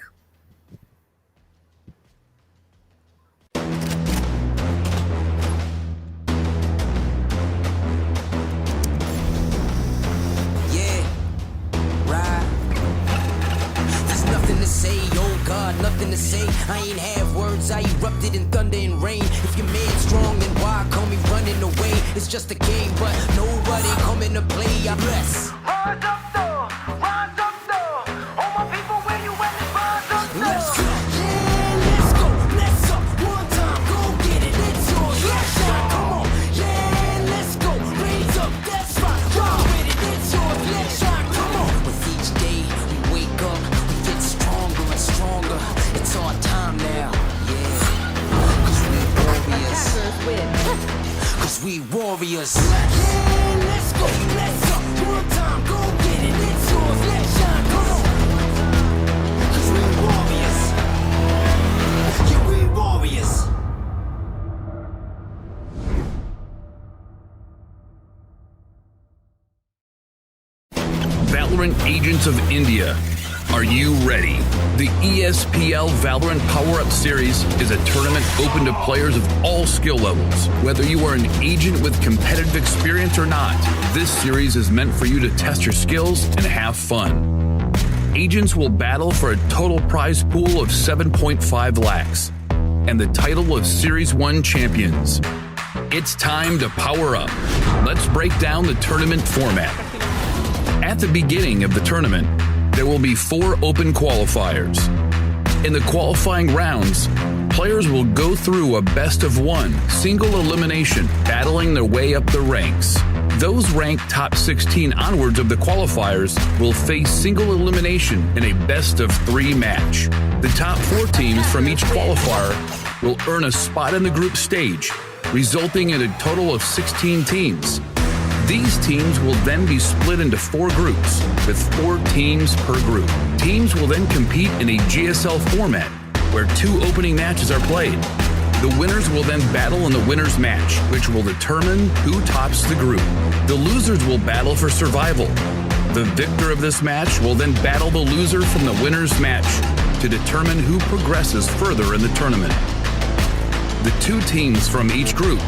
Say, oh God, nothing to say. I ain't have words, I erupted in thunder and rain. If you're mad strong, then why call me running away? It's just a game, but nobody coming to play. I bless. Rise up, though. Rise up, though. All my people, where you at? Rise up, though. Let's go. Yeah, let's go. Let's up. One time, go get it. It's yours. Let's shine. Come on. Yeah, let's go. Raise up. That's right. Ride with it. It's yours. Let's shine. Come on. With each day we wake up, stronger, it's our time now, yeah. Cause we warriors. Cause we warriors. Yeah, let's go, let's up. One time, go get it, it's yours, let's shine, come on. Cause we warriors. Yeah, we warriors. Valorant Agents of India. Are you ready? The ESPL Valorant PowerUp Series is a tournament open to players of all skill levels. Whether you are an agent with competitive experience or not, this series is meant for you to test your skills and have fun. Agents will battle for a total prize pool of 7.5 lakhs and the title of Series 1 champions. It's time to power up. Let's break down the tournament format. At the beginning of the tournament, there will be 4 open qualifiers. In the qualifying rounds, players will go through a best-of-1 single elimination, battling their way up the ranks. Those ranked top 16 onwards of the qualifiers will face single elimination in a best-of-3 match. The top 4 teams from each qualifier will earn a spot in the group stage, resulting in a total of 16 teams. These teams will then be split into 4 groups, with 4 teams per group. Teams will then compete in a GSL format, where 2 opening matches are played. The winners will then battle in the winner's match, which will determine who tops the group. The losers will battle for survival. The victor of this match will then battle the loser from the winner's match to determine who progresses further in the tournament. The 2 teams from each group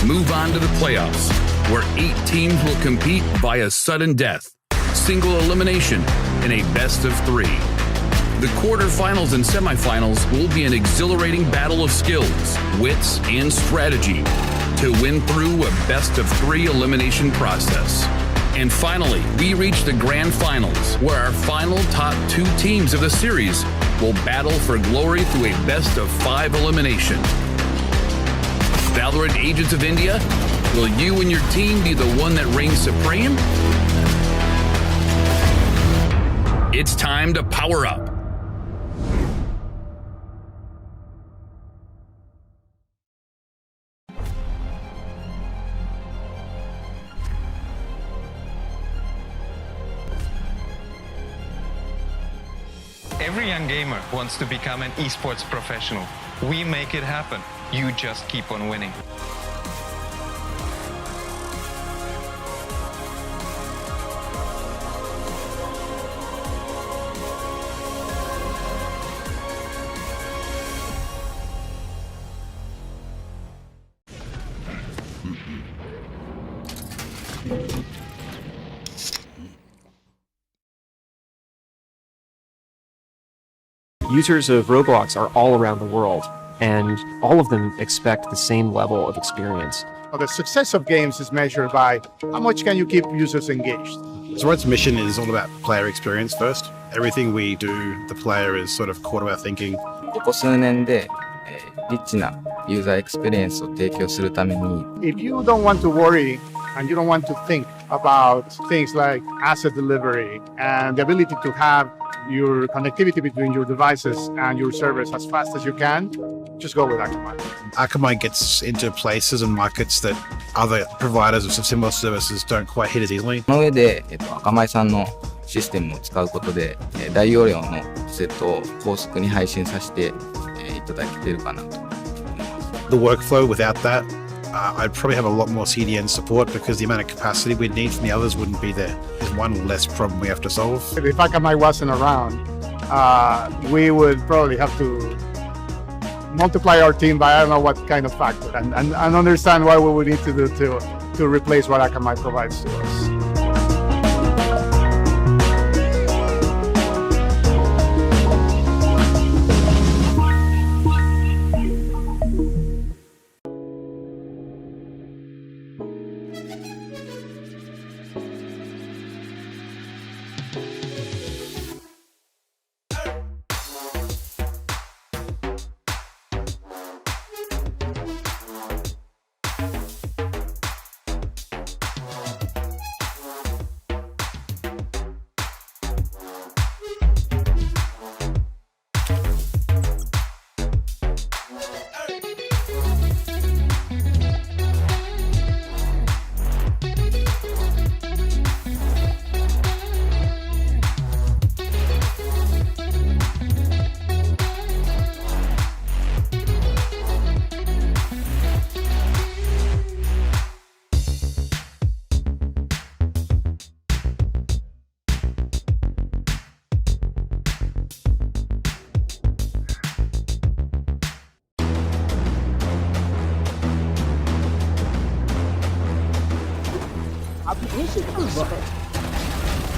move on to the playoffs, where 8 teams will compete via sudden death, single elimination, in a best-of-3. The quarterfinals and semifinals will be an exhilarating battle of skills, wits, and strategy to win through a best-of-3 elimination process. And finally, we reach the grand finals, where our final top 2 teams of the series will battle for glory through a best-of-5 elimination. Valorant Agents of India, will you and your team be the one that reigns supreme? It's time to power up. Every young gamer wants to become an esports professional. We make it happen. You just keep on winning. Users of Roblox are all around the world, and all of them expect the same level of experience. Well, the success of games is measured by how much can you keep users engaged. So Red's mission is all about player experience first. Everything we do, the player is sort of core to our thinking. ここ数年で、リッチなユーザーエクスペリエンスを提供するために If you don't want to worry and you don't want to think about things like asset delivery and the ability to have your connectivity between your devices and your servers as fast as you can, just go with Akamai. Akamai gets into places and markets that other providers of similar services don't quite hit as easily. その上で、アカマイさんのシステムを使うことで、大容量のセットを高速に配信させて、いただけてるかなと。The workflow without that, I'd probably have a lot more CDN support because the amount of capacity we'd need from the others wouldn't be there. There's one less problem we have to solve. If Akamai wasn't around, we would probably have to multiply our team by I don't know what kind of factor and understand what we would need to do to replace what Akamai provides to us.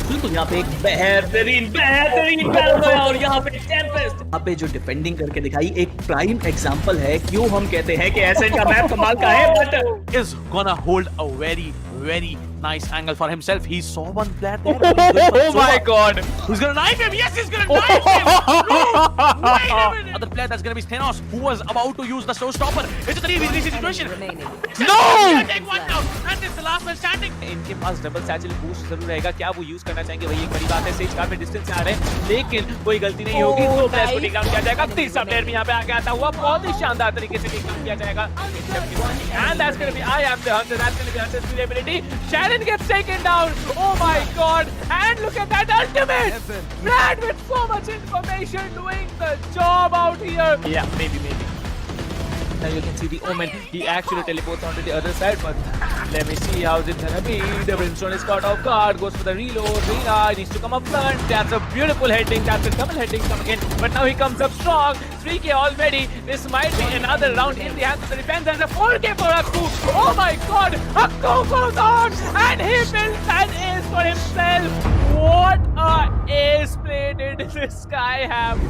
बिल्कुल यहाँ पे एक बेहतरीन battle है और यहाँ पे Tempest यहाँ पे जो डिफेंडिंग करके दिखाई एक प्राइम एग्जांपल है क्यों हम कहते हैं कि एसेंट का मैप कमाल का है but is gonna hold a very nice angle for himself. He saw one player there. Oh my god! He's gonna knife him. Yes, he's gonna knife him. No, wait a minute. Other player that's gonna be Thanos, who was about to use the showstopper. It's a 3v3 situation. No! Take one down, and it's the last man standing. इनके पास double satchel boost जरूर रहेगा क्या वो use करना चाहेंगे वही एक बड़ी बात है सेज काफी डिस्टेंस से आ रहे हैं लेकिन कोई गलती नहीं होगी तो प्लेयर को टेक डाउन किया जाएगा तीसरा प्लेयर भी यहां पे आके आता हुआ बहुत ही शानदार तरीके से टेक डाउन किया जाएगा and that's going to be I am the hunter that's going to be Hunter's durability Sharon gets taken down oh my god and look at that ultimate Brad with so much information doing the job out here yeah maybe now you can see the Omen. He actually teleports onto the other side, but let me see how's it gonna be. The Brimstone is caught off guard, goes for the reload. Rina needs to come up front. That's a beautiful heading. That's a double heading coming in, but now he comes up strong. 3K already. This might be another round in the hands of the defense. And a 4K for Akku. Oh my god! Akku goes on, and he builds an ace for himself. What a ace play did this guy have?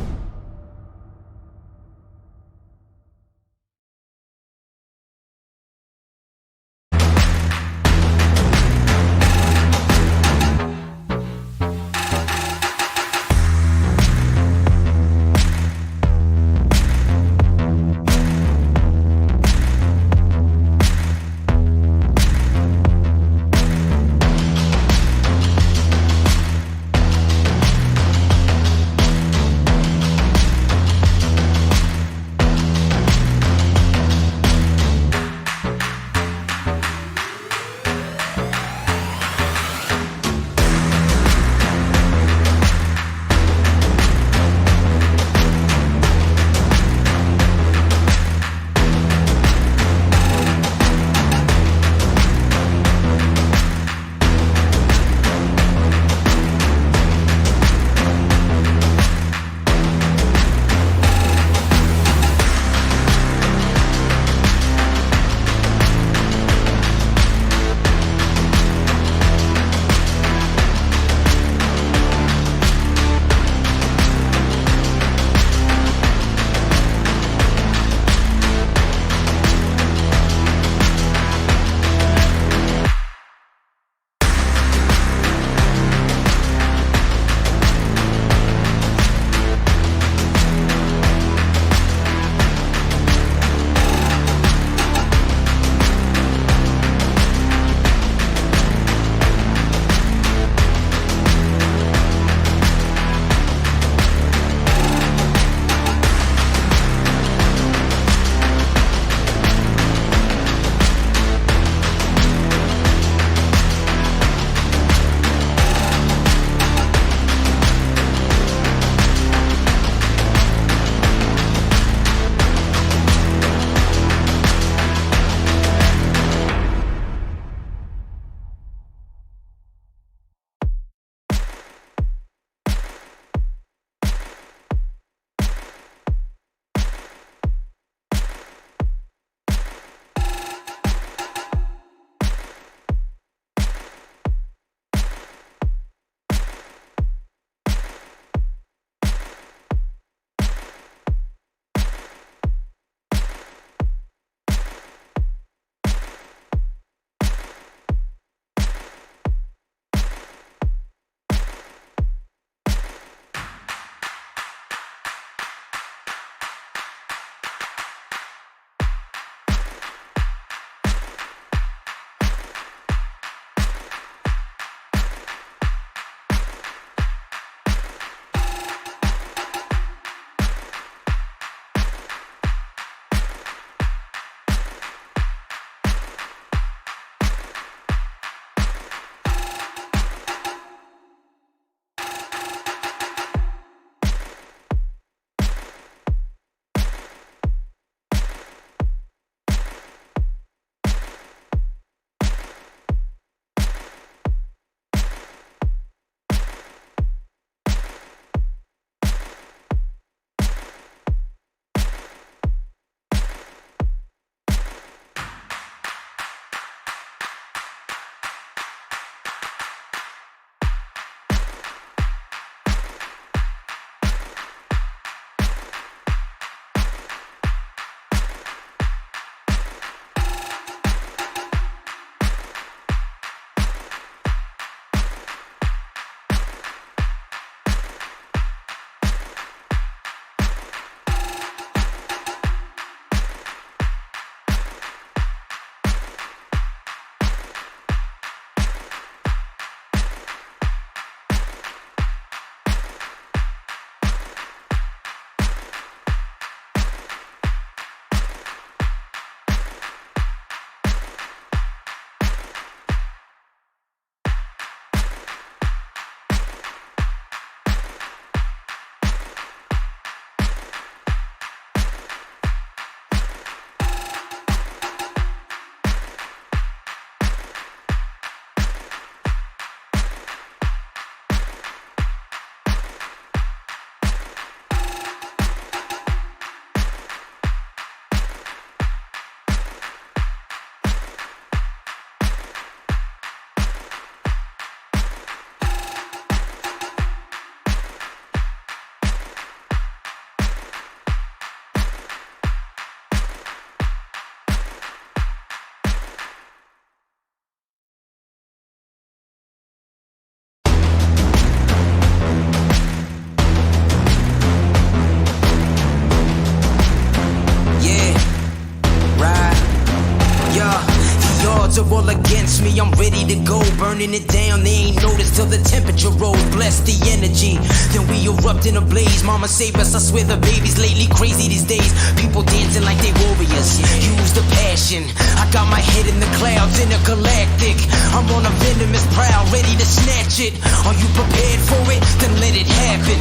odds are all against me. I'm ready to go, burning it down. They ain't noticed till the temperature rose. Bless the energy, then we erupt in a blaze. Mama save us, I swear the baby's lately crazy these days. People dancing like they warriors. Use the passion. I got my head in the clouds, intergalactic. I'm on a venomous prowl, ready to snatch it. Are you prepared for it? Then let it happen.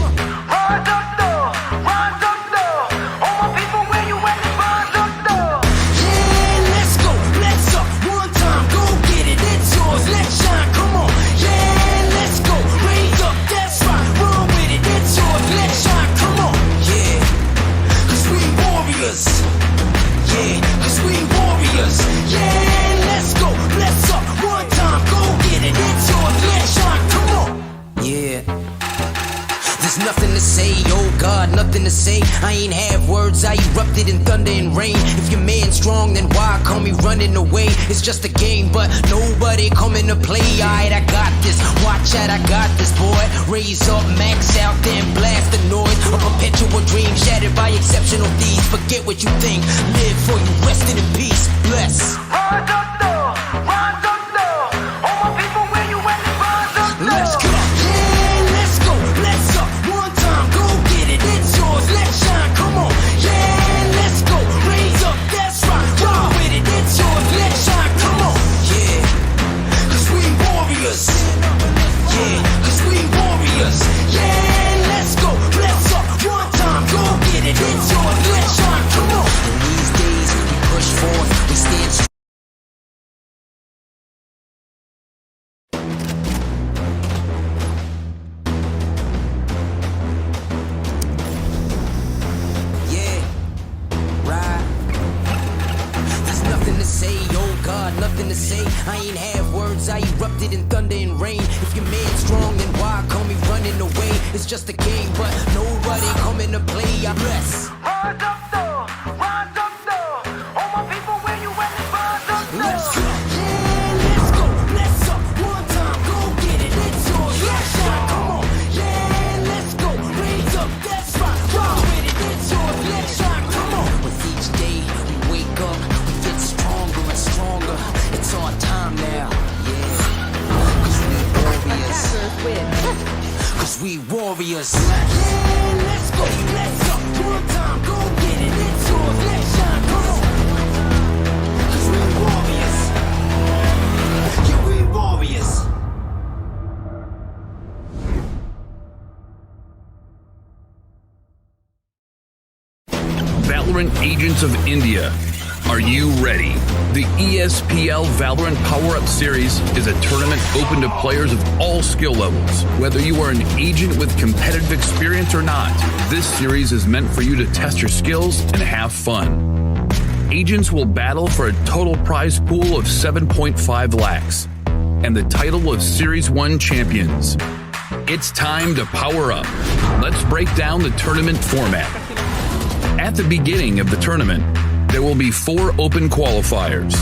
Rise up, though. Rise up, though. All my people, where you at? Rise up, though. Yeah, let's go, let's up. One time, go get it. It's yours, let's shine, come on. Yeah, let's go, raise up, that's right. Run with it, it's yours, let's shine, come on. Yeah, cause we warriors. Yeah, cause we warriors. Yeah, let's go, let's up. One time, go get it. It's yours, let's shine, come on. Yeah. There's nothing to say, oh God, nothing to say. I ain't have words, I erupted in thunder and rain. If your man's strong, then why call me running away? It's just a game, but nobody coming to play. Alright, I got this, watch out, I got this, boy. Raise up, max out, then blast the noise. A perpetual dream shattered by exceptional thieves. Forget what you think, live for you, resting in peace. Bless. Rise up, though. Rise up, though. All my people, where you at? Rise up, though. Let's go. Yeah, let's go. Let's up. One time, go get it. It's yours. Let's shine. Come on. Yeah, let's go. Raise up. That's right. Roll with it. It's yours. Let's shine. Come on. Yeah, cause we warriors. Yeah, cause we warriors. Yeah, let's go. Let's up. One time, go get it. It's yours. Let's shine. Come on. In these days, we push forward. We stand strong. Nothing to say, I ain't have words, I erupted in thunder and rain. If your man's strong, then why call me running away? It's just a game, but nobody coming to play. I bless. Rise up, though. Rise up, though. All my people, where you at? Rise up, though. Let's go. Yeah, let's go. Let's up. One time, go get it. It's yours. Let's shine. Come on. Yeah, let's go. Raise up. That's right. Roll with it. It's yours. Let's shine. Come on. With each day we wake up, we get stronger and stronger. It's our time now. Yeah. Cause we warriors. Cause we warriors. Yeah, let's go. Let's up. One time, go get it. It's yours. Let's shine. Come on. Cause we warriors. Yeah, we warriors. Valorant Agents of India. Are you ready? The ESPL Valorant PowerUp Series is a tournament open to players of all skill levels. Whether you are an agent with competitive experience or not, this series is meant for you to test your skills and have fun. Agents will battle for a total prize pool of 7.5 lakhs and the title of Series 1 champions. It's time to power up. Let's break down the tournament format. At the beginning of the tournament, there will be 4 open qualifiers.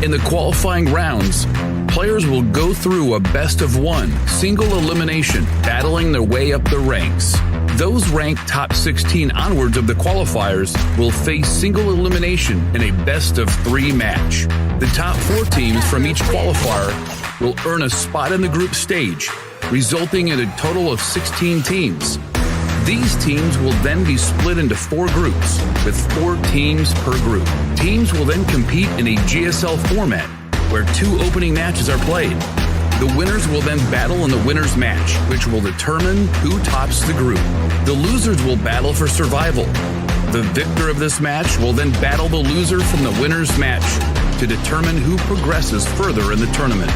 In the qualifying rounds, players will go through a best-of-1 single elimination, battling their way up the ranks. Those ranked top 16 onwards of the qualifiers will face single elimination in a best-of-3 match. The top 4 teams from each qualifier will earn a spot in the group stage, resulting in a total of 16 teams. These teams will then be split into 4 groups, with 4 teams per group. Teams will then compete in a GSL format, where 2 opening matches are played. The winners will then battle in the winner's match, which will determine who tops the group. The losers will battle for survival. The victor of this match will then battle the loser from the winner's match to determine who progresses further in the tournament.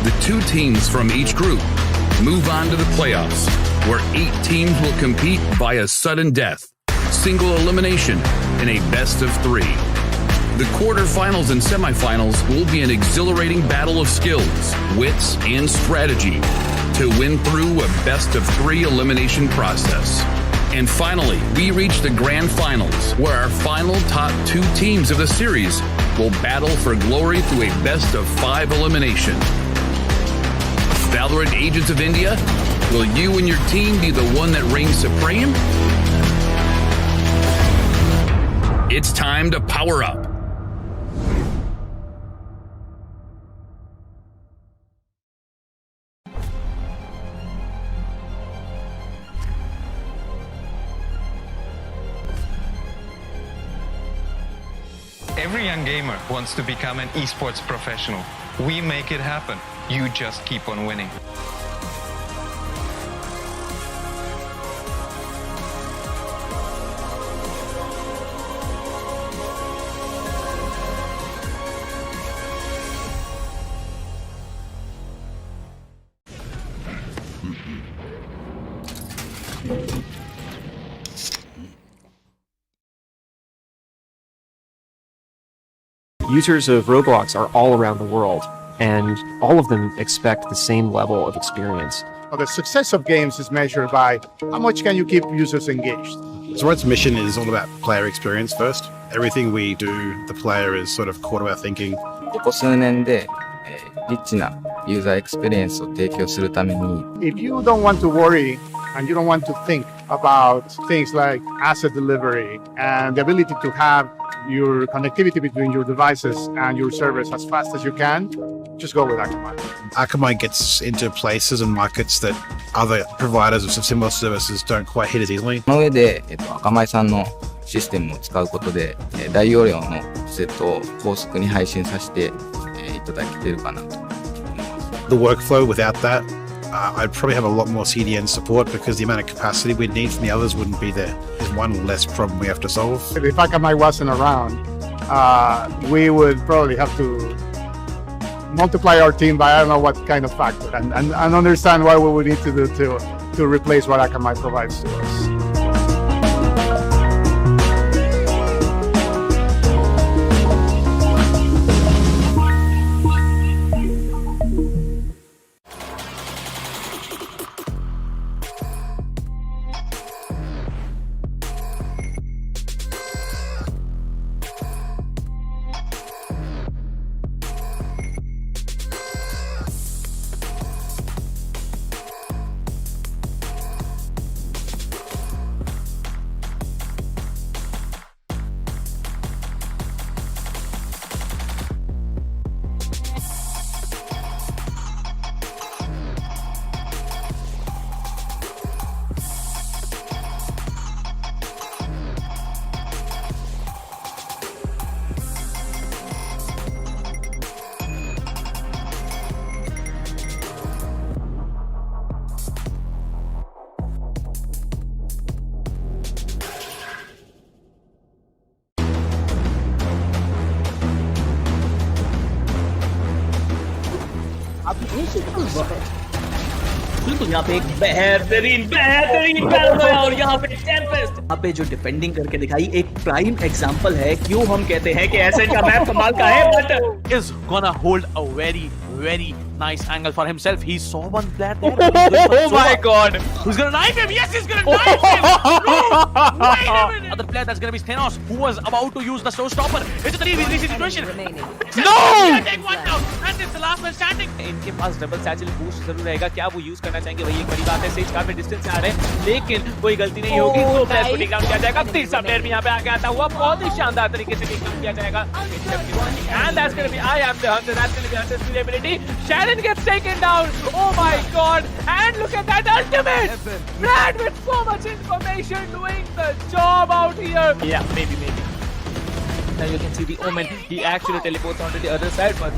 The 2 teams from each group move on to the playoffs, where 8 teams will compete via sudden death, single elimination, in a best-of-3. The quarterfinals and semifinals will be an exhilarating battle of skills, wits, and strategy to win through a best-of-3 elimination process. And finally, we reach the grand finals, where our final top 2 teams of the series will battle for glory through a best-of-5 elimination. Valorant Agents of India, will you and your team be the one that reigns supreme? It's time to power up. Every young gamer wants to become an esports professional. We make it happen. You just keep on winning. Users of Roblox are all around the world, and all of them expect the same level of experience. Well, the success of games is measured by how much can you keep users engaged. Zoroark's mission is all about player experience first. Everything we do, the player is sort of core to our thinking. ここ数年で、リッチなユーザーエクスペリエンスを提供するために If you don't want to worry and you don't want to think about things like asset delivery and the ability to have your connectivity between your devices and your servers as fast as you can, just go with Akamai. Akamai gets into places and markets that other providers of similar services don't quite hit as easily. その上で、アカマイさんのシステムを使うことで、大容量のセットを高速に配信させて、いただけているかなと思います。The workflow without that, I'd probably have a lot more CDN support because the amount of capacity we'd need from the others wouldn't be there. There's one less problem we have to solve. If Akamai wasn't around, we would probably have to multiply our team by I don't know what kind of factor and understand what we would need to do to replace what Akamai provides to us. बिल्कुल यहाँ पे एक बेहतरीन battle है और यहाँ पे Tempest यहाँ पे जो डिफेंडिंग करके दिखाई एक प्राइम एग्जांपल है क्यों हम कहते हैं कि एसएन का मैप कमाल का है but is gonna hold a very nice angle for himself. He saw one player there. Oh my god! Who's gonna knife him? Yes, he's gonna knife him! No! Wait a minute! Other player that's gonna be Thanos, who was about to use the showstopper. It's a 3v3 situation. No! Take one down, and it's the last one standing. इनके पास double satchel boost जरूर रहेगा, क्या वो use करना चाहेंगे वही एक बड़ी बात है। सेज काफी डिस्टेंस से आ रहे हैं लेकिन कोई गलती नहीं होगी, तो प्लेयर को टेक डाउन किया जाएगा। तीसरा प्लेयर भी यहाँ पे आगे आता हुआ बहुत ही शानदार तरीके से टेक डाउन किया जाएगा। And that's gonna be I am the hunter, that's gonna be Hunter's ability. Shannon gets taken down. Oh my god! And look at that ultimate! Brad with so much information doing the job out here. Yeah, maybe. Now you can see the Omen. He actually teleports onto the other side, but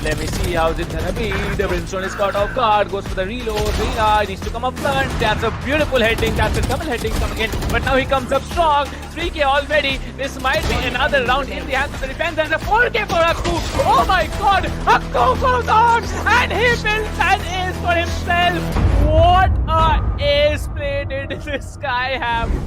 let me see how's it gonna be. The Brimstone is caught off guard, goes for the reload. Rina needs to come up front. That's a beautiful heading. That's a double heading coming in. But now he comes up strong. 3k already. This might be another round in the hands of the defense. And a 4k for Akku. Oh my god! Akku goes on! And he builds an ace for himself. What a ace play did this guy have.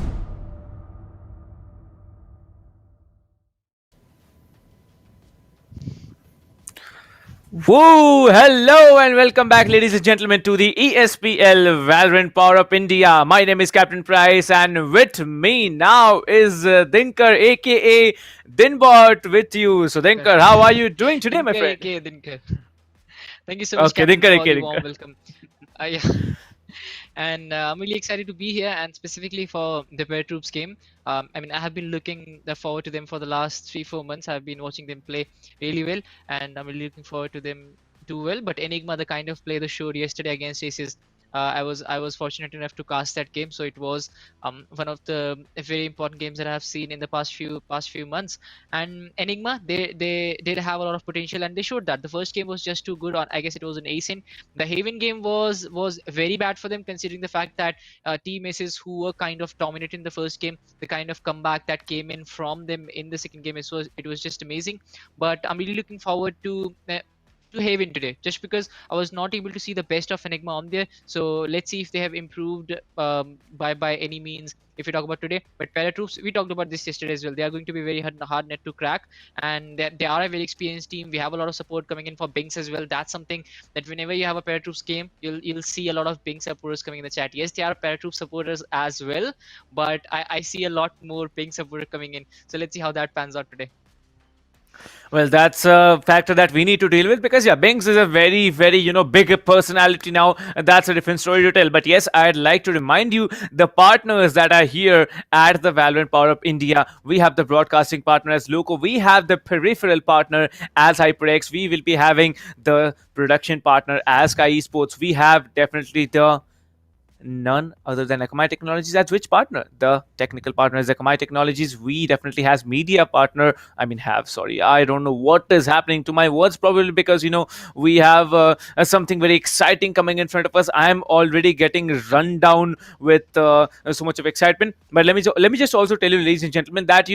Woo! Hello and welcome back, ladies and gentlemen, to the ESPL Valorant PowerUp India. My name is Captain Price, and with me now is Dinkar, aka Dinbot, with you. So, Dinkar, how are you doing today, my friend? Okay, Dinkar. Thank you so much, okay, Captain, Dinkar, for the warm welcome. Yeah. And I'm really excited to be here, and specifically for the ParaTroops game. I mean, I have been looking forward to them for the last 3-4 months. I've been watching them play really well, and I'm really looking forward to them do well. But Enigma, the kind of play they showed yesterday against Aces, I was fortunate enough to cast that game, so it was one of the very important games that I have seen in the past few months. And Enigma, they did have a lot of potential, and they showed that. The first game was just too good. On, I guess it was an ASIN. The Haven game was very bad for them, considering the fact that Team Aces, who were kind of dominant in the first game, the kind of comeback that came in from them in the second game, it was just amazing. But I'm really looking forward to Haven today, just because I was not able to see the best of Enigma on there. So let's see if they have improved by any means. If we talk about today, but ParaTroops, we talked about this yesterday as well. They are going to be very hard net to crack, and they are a very experienced team. We have a lot of support coming in for Binks as well. That's something that whenever you have a ParaTroops game, you'll see a lot of Binks supporters coming in the chat. Yes, they are ParaTroops supporters as well, but I see a lot more Binks supporters coming in. So let's see how that pans out today. Well, that's a factor that we need to deal with because, yeah, Bings is a very, very, big personality now. That's a different story to tell. But yes, I'd like to remind you the partners that are here at the Valorant PowerUp India. We have the broadcasting partner as LOCO. We have the peripheral partner as HyperX. We will be having the production partner as SkyEsports. We have definitely the none other than Akamai Technologies as which partner? The technical partner is Akamai Technologies. We definitely has media partner. I don't know what is happening to my words, probably because we have something very exciting coming in front of us. I am already getting run down with so much of excitement. But let me just also tell you, ladies and gentlemen, that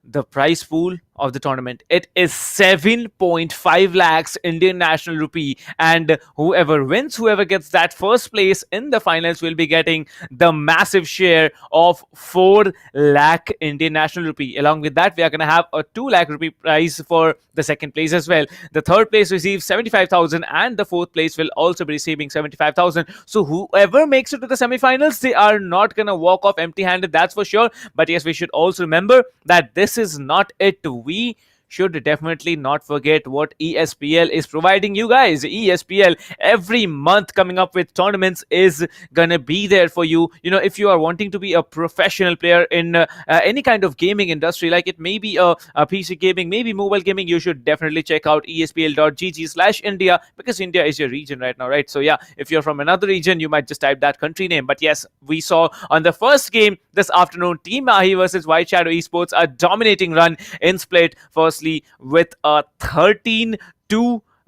the prize pool of the tournament, it is 7.5 lakhs Indian national rupee, and whoever gets that first place in the finals will be getting the massive share of 4 lakh Indian national rupee. Along with that, we are going to have a 2 lakh rupee prize for the second place as well. The third place receives 75,000 and the fourth place will also be receiving 75,000. So whoever makes it to the semifinals, they are not going to walk off empty handed, that's for sure. But yes, we should also remember that this is not it. We should definitely not forget what ESPL is providing you guys. ESPL every month coming up with tournaments is gonna be there for you. If you are wanting to be a professional player in any kind of gaming industry, like it may be a PC gaming, maybe mobile gaming, you should definitely check out espl.gg/India, because India is your region right now, right? So yeah, if you're from another region, you might just type that country name. But yes, we saw on the first game this afternoon, Team Mahi versus White Shadow Esports, a dominating run in split. Firstly, with a 13-2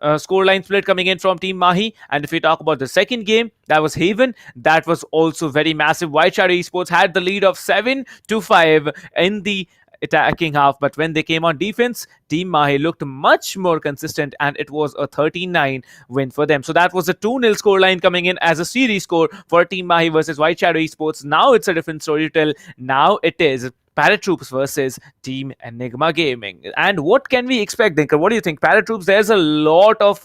scoreline split coming in from Team Mahi. And if we talk about the second game, that was Haven. That was also very massive. White Shadow Esports had the lead of 7-5 in the attacking half, but when they came on defense, Team Mahi looked much more consistent, and it was a 13-9 win for them. So that was a 2-0 scoreline coming in as a series score for Team Mahi versus White Shadow Esports. Now it's a different story to tell. Now it is ParaTroops versus Team Enigma Gaming. And what can we expect, Dinkar? What do you think? ParaTroops, there's a lot of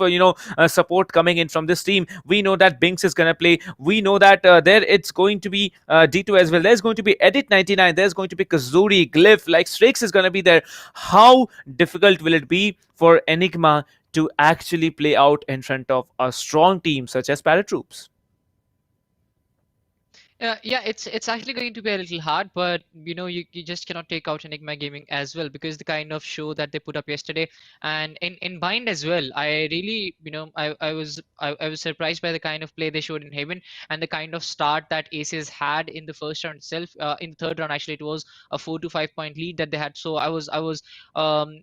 support coming in from this team. We know that Binks is going to play. We know that there it's going to be D2 as well. There's going to be Edit99. There's going to be Kazuri, Glyph, like Strix is going to be there. How difficult will it be for Enigma to actually play out in front of a strong team such as ParaTroops? Yeah, it's actually going to be a little hard, but you just cannot take out Enigma Gaming as well, because the kind of show that they put up yesterday, and in Bind as well. I really, I was surprised by the kind of play they showed in Haven, and the kind of start that Aces had in the first round itself. In the third round, actually, it was a 4 to 5 point lead that they had. So I was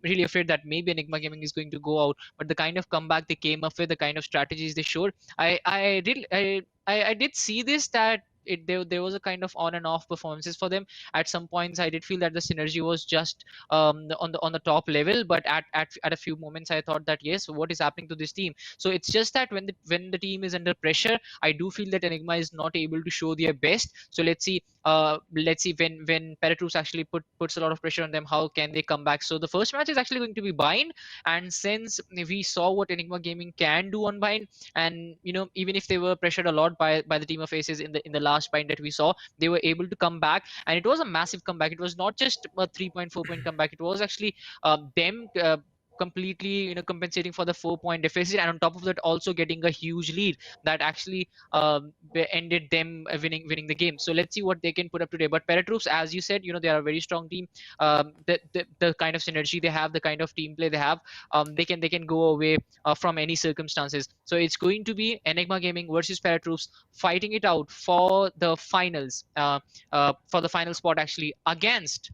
really afraid that maybe Enigma Gaming is going to go out, but the kind of comeback they came up with, the kind of strategies they showed, I did see this, that there was a kind of on and off performances for them. At some points, I did feel that the synergy was just on the top level, but at a few moments, I thought that yes, what is happening to this team? So it's just that when the team is under pressure, I do feel that Enigma is not able to show their best. So let's see when ParaTroops actually puts a lot of pressure on them, how can they come back? So the first match is actually going to be Bind, and since we saw what Enigma Gaming can do on Bind, and even if they were pressured a lot by the team of Aces in the last Bind that we saw, they were able to come back, and it was a massive comeback. It was not just a 3.4 point comeback. It was actually them completely compensating for the 4-point deficit, and on top of that also getting a huge lead that actually ended them winning the game. So let's see what they can put up today. But ParaTroops, as you said, they are a very strong team. The kind of synergy they have, the kind of team play they have, they can go away from any circumstances. So it's going to be Enigma Gaming versus ParaTroops fighting it out for the finals, for the final spot actually against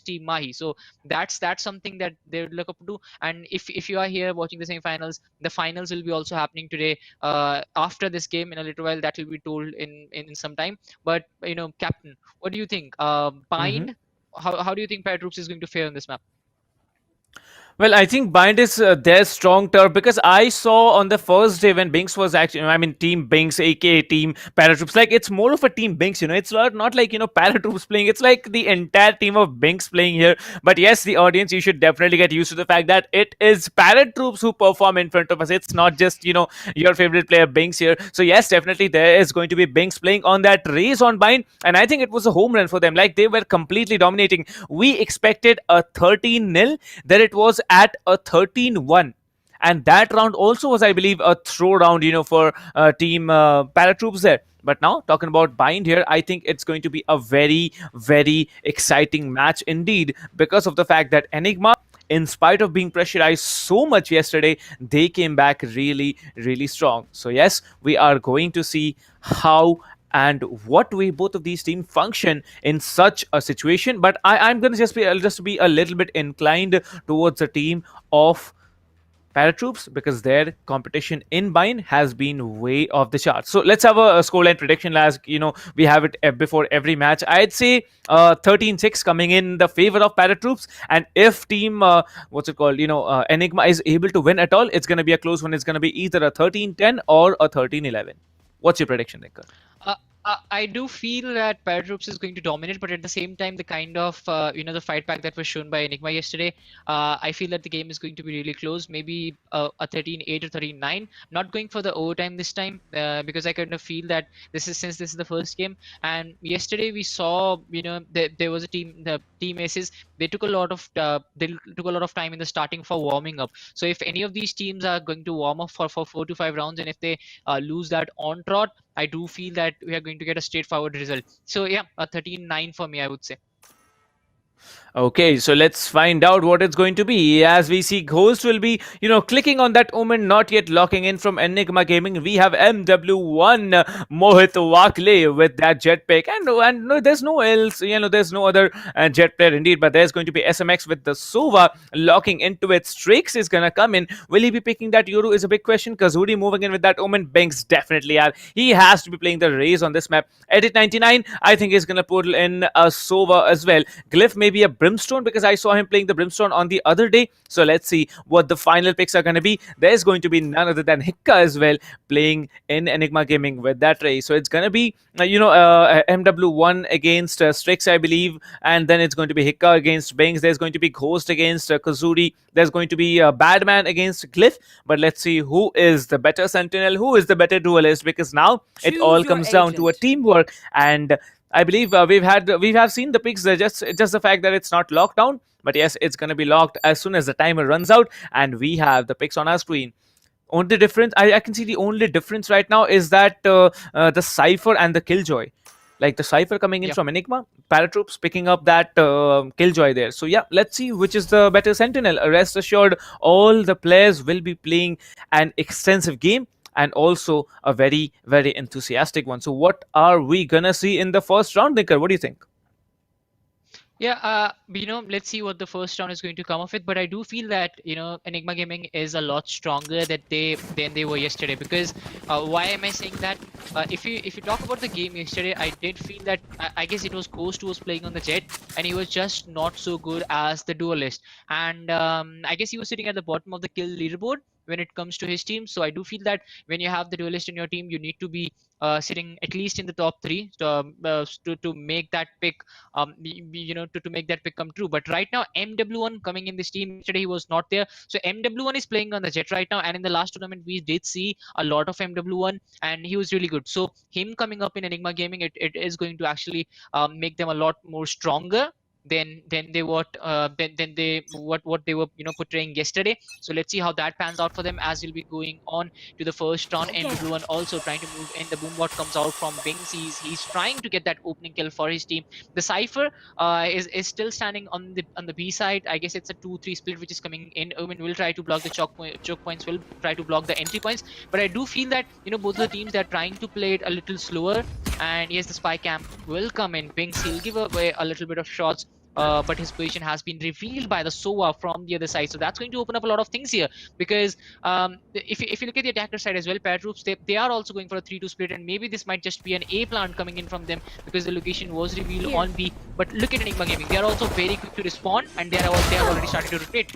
Team Mahi. So that's something that they would look up to. And if you are here watching the semi-finals, the finals will be also happening today. After this game, in a little while, that will be told in some time. But Captain, what do you think? Bind. How do you think ParaTroops is going to fare on this map? Well, I think Bind is their strong turf, because I saw on the first day when Binks was actually, I mean, Team Binks, aka Team ParaTroops, like it's more of a Team Binks, it's not like, ParaTroops playing, it's like the entire team of Binks playing here. But yes, the audience, you should definitely get used to the fact that it is ParaTroops who perform in front of us. It's not just, your favorite player Binks here. So yes, definitely there is going to be Binks playing on that race on Bind, and I think it was a home run for them. Like, they were completely dominating. We expected a 13-0, then it was at a 13-1, and that round also was, I believe, a throw round for team ParaTroops there. But now, talking about Bind here, I think it's going to be a very, very exciting match indeed, because of the fact that Enigma, in spite of being pressurized so much yesterday, they came back really, really strong. So yes, we are going to see how and what way both of these teams function in such a situation. But I'm going to just be a little bit inclined towards the team of ParaTroops, because their competition in Bind has been way off the charts. So let's have a scoreline prediction, as we have it before every match. I'd say 13-6 coming in the favor of ParaTroops, and if team Enigma is able to win at all, it's going to be a close one. It's going to be either a 13-10 or a 13-11. What's your prediction, Nicker? I do feel that ParaTroops is going to dominate, but at the same time, the kind of the fight back that was shown by Enigma yesterday, I feel that the game is going to be really close. Maybe a 13-8 or 13-9. Not going for the overtime this time, because I kind of feel that this is the first game. And yesterday we saw there was a team, the Team Aces. They took a lot of time in the starting for warming up. So if any of these teams are going to warm up for 4 to 5 rounds, and if they lose that on trot, I do feel that we are going to get a straightforward result. So yeah, a 13-9 for me, I would say. Okay, so let's find out what it's going to be. As we see, Ghost will be, clicking on that omen, not yet locking in from Enigma Gaming. We have MW1 Mohit Wakle with that jetpack, and no, there's no else, there's no other jet player indeed. But there's going to be SMX with the Sova locking into it. Strix is gonna come in. Will he be picking that Yoru is a big question. Kazuri moving in with that omen. Banks definitely are. He has to be playing the Raze on this map. Edit 99, I think he's gonna pull in a Sova as well. Glyph maybe a Brimstone, because I saw him playing the Brimstone on the other day. So let's see what the final picks are going to be. There's going to be none other than Hikka as well playing in Enigma Gaming with that race. So it's going to be MW1 against Strix, I believe, and then it's going to be Hikka against Banks. There's going to be Ghost against Kazuri. There's going to be Badman against Glyph. But let's see who is the better Sentinel, who is the better duelist, because now it all comes down to a teamwork. And I believe we have seen the picks. Just the fact that it's not locked down, but yes, it's going to be locked as soon as the timer runs out, and we have the picks on our screen. Only difference I can see, the only difference right now is that the Cypher and the Killjoy. Like the Cypher coming in from Enigma, ParaTroops picking up that Killjoy there. So yeah, let's see which is the better Sentinel. Rest assured, all the players will be playing an extensive game, and also a very, very enthusiastic one. So what are we gonna see in the first round, Nicker? What do you think? Yeah, let's see what the first round is going to come of it. But I do feel that Enigma Gaming is a lot stronger than they were yesterday. Because why am I saying that? If you talk about the game yesterday, I did feel that I guess it was Ghost who was playing on the jet, and he was just not so good as the duelist. And I guess he was sitting at the bottom of the kill leaderboard when it comes to his team. So I do feel that when you have the duelist in your team, you need to be sitting at least in the top 3 to make that pick, to make that pick come true. But right now, MW1 coming in this team, yesterday he was not there. So MW1 is playing on the jet right now, and in the last tournament we did see a lot of MW1, and he was really good. So him coming up in Enigma Gaming, it is going to actually make them a lot more stronger. than they what they were portraying yesterday. So let's see how that pans out for them as we'll be going on to the first round. And everyone also trying to move in. The boombot comes out from Bings. He's trying to get that opening kill for his team. The Cypher is still standing on the B side. I guess it's a 2-3 split which is coming in. Omen will try to block the choke points, will try to block the entry points, but I do feel that both the teams, they're trying to play it a little slower. And yes, the spy camp will come in. Bings, he'll give away a little bit of shots, but his position has been revealed by the SOA from the other side. So that's going to open up a lot of things here, because if you look at the attacker side as well, ParaTroops, they are also going for a 3-2 split, and maybe this might just be an A plant coming in from them because the location was revealed on B. But look at Enigma Gaming, they are also very quick to respond, and they have already started to rotate.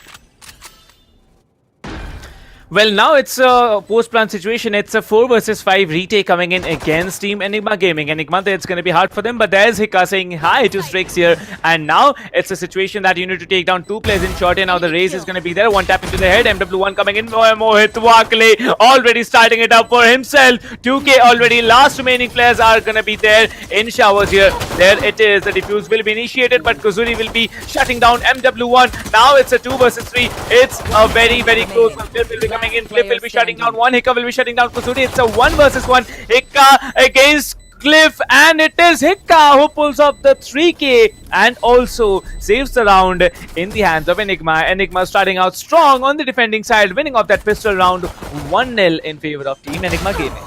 Well, now it's a post-plan situation. It's a 4 versus 5 retake coming in against Team Enigma Gaming. Enigma, it's going to be hard for them, but there's Hika saying hi to Strix here. And now it's a situation that you need to take down 2 players in short. And now the race is going to be there. 1 tap into the head. MW1 coming in. Mohit Wakle already starting it up for himself. 2K already. Last remaining players are going to be there in showers here. There it is. The defuse will be initiated, but Kuzuri will be shutting down MW1. Now it's a 2 versus 3. It's a very, very close one. Flip will be coming in. Flip will be shutting down one. Hika will be shutting down Kuzuri. It's a 1 versus 1. Hika against Cliff, and it is Hika who pulls off the 3K and also saves the round in the hands of Enigma. Enigma starting out strong on the defending side, winning off that pistol round 1-0 in favor of Team Enigma Gaming.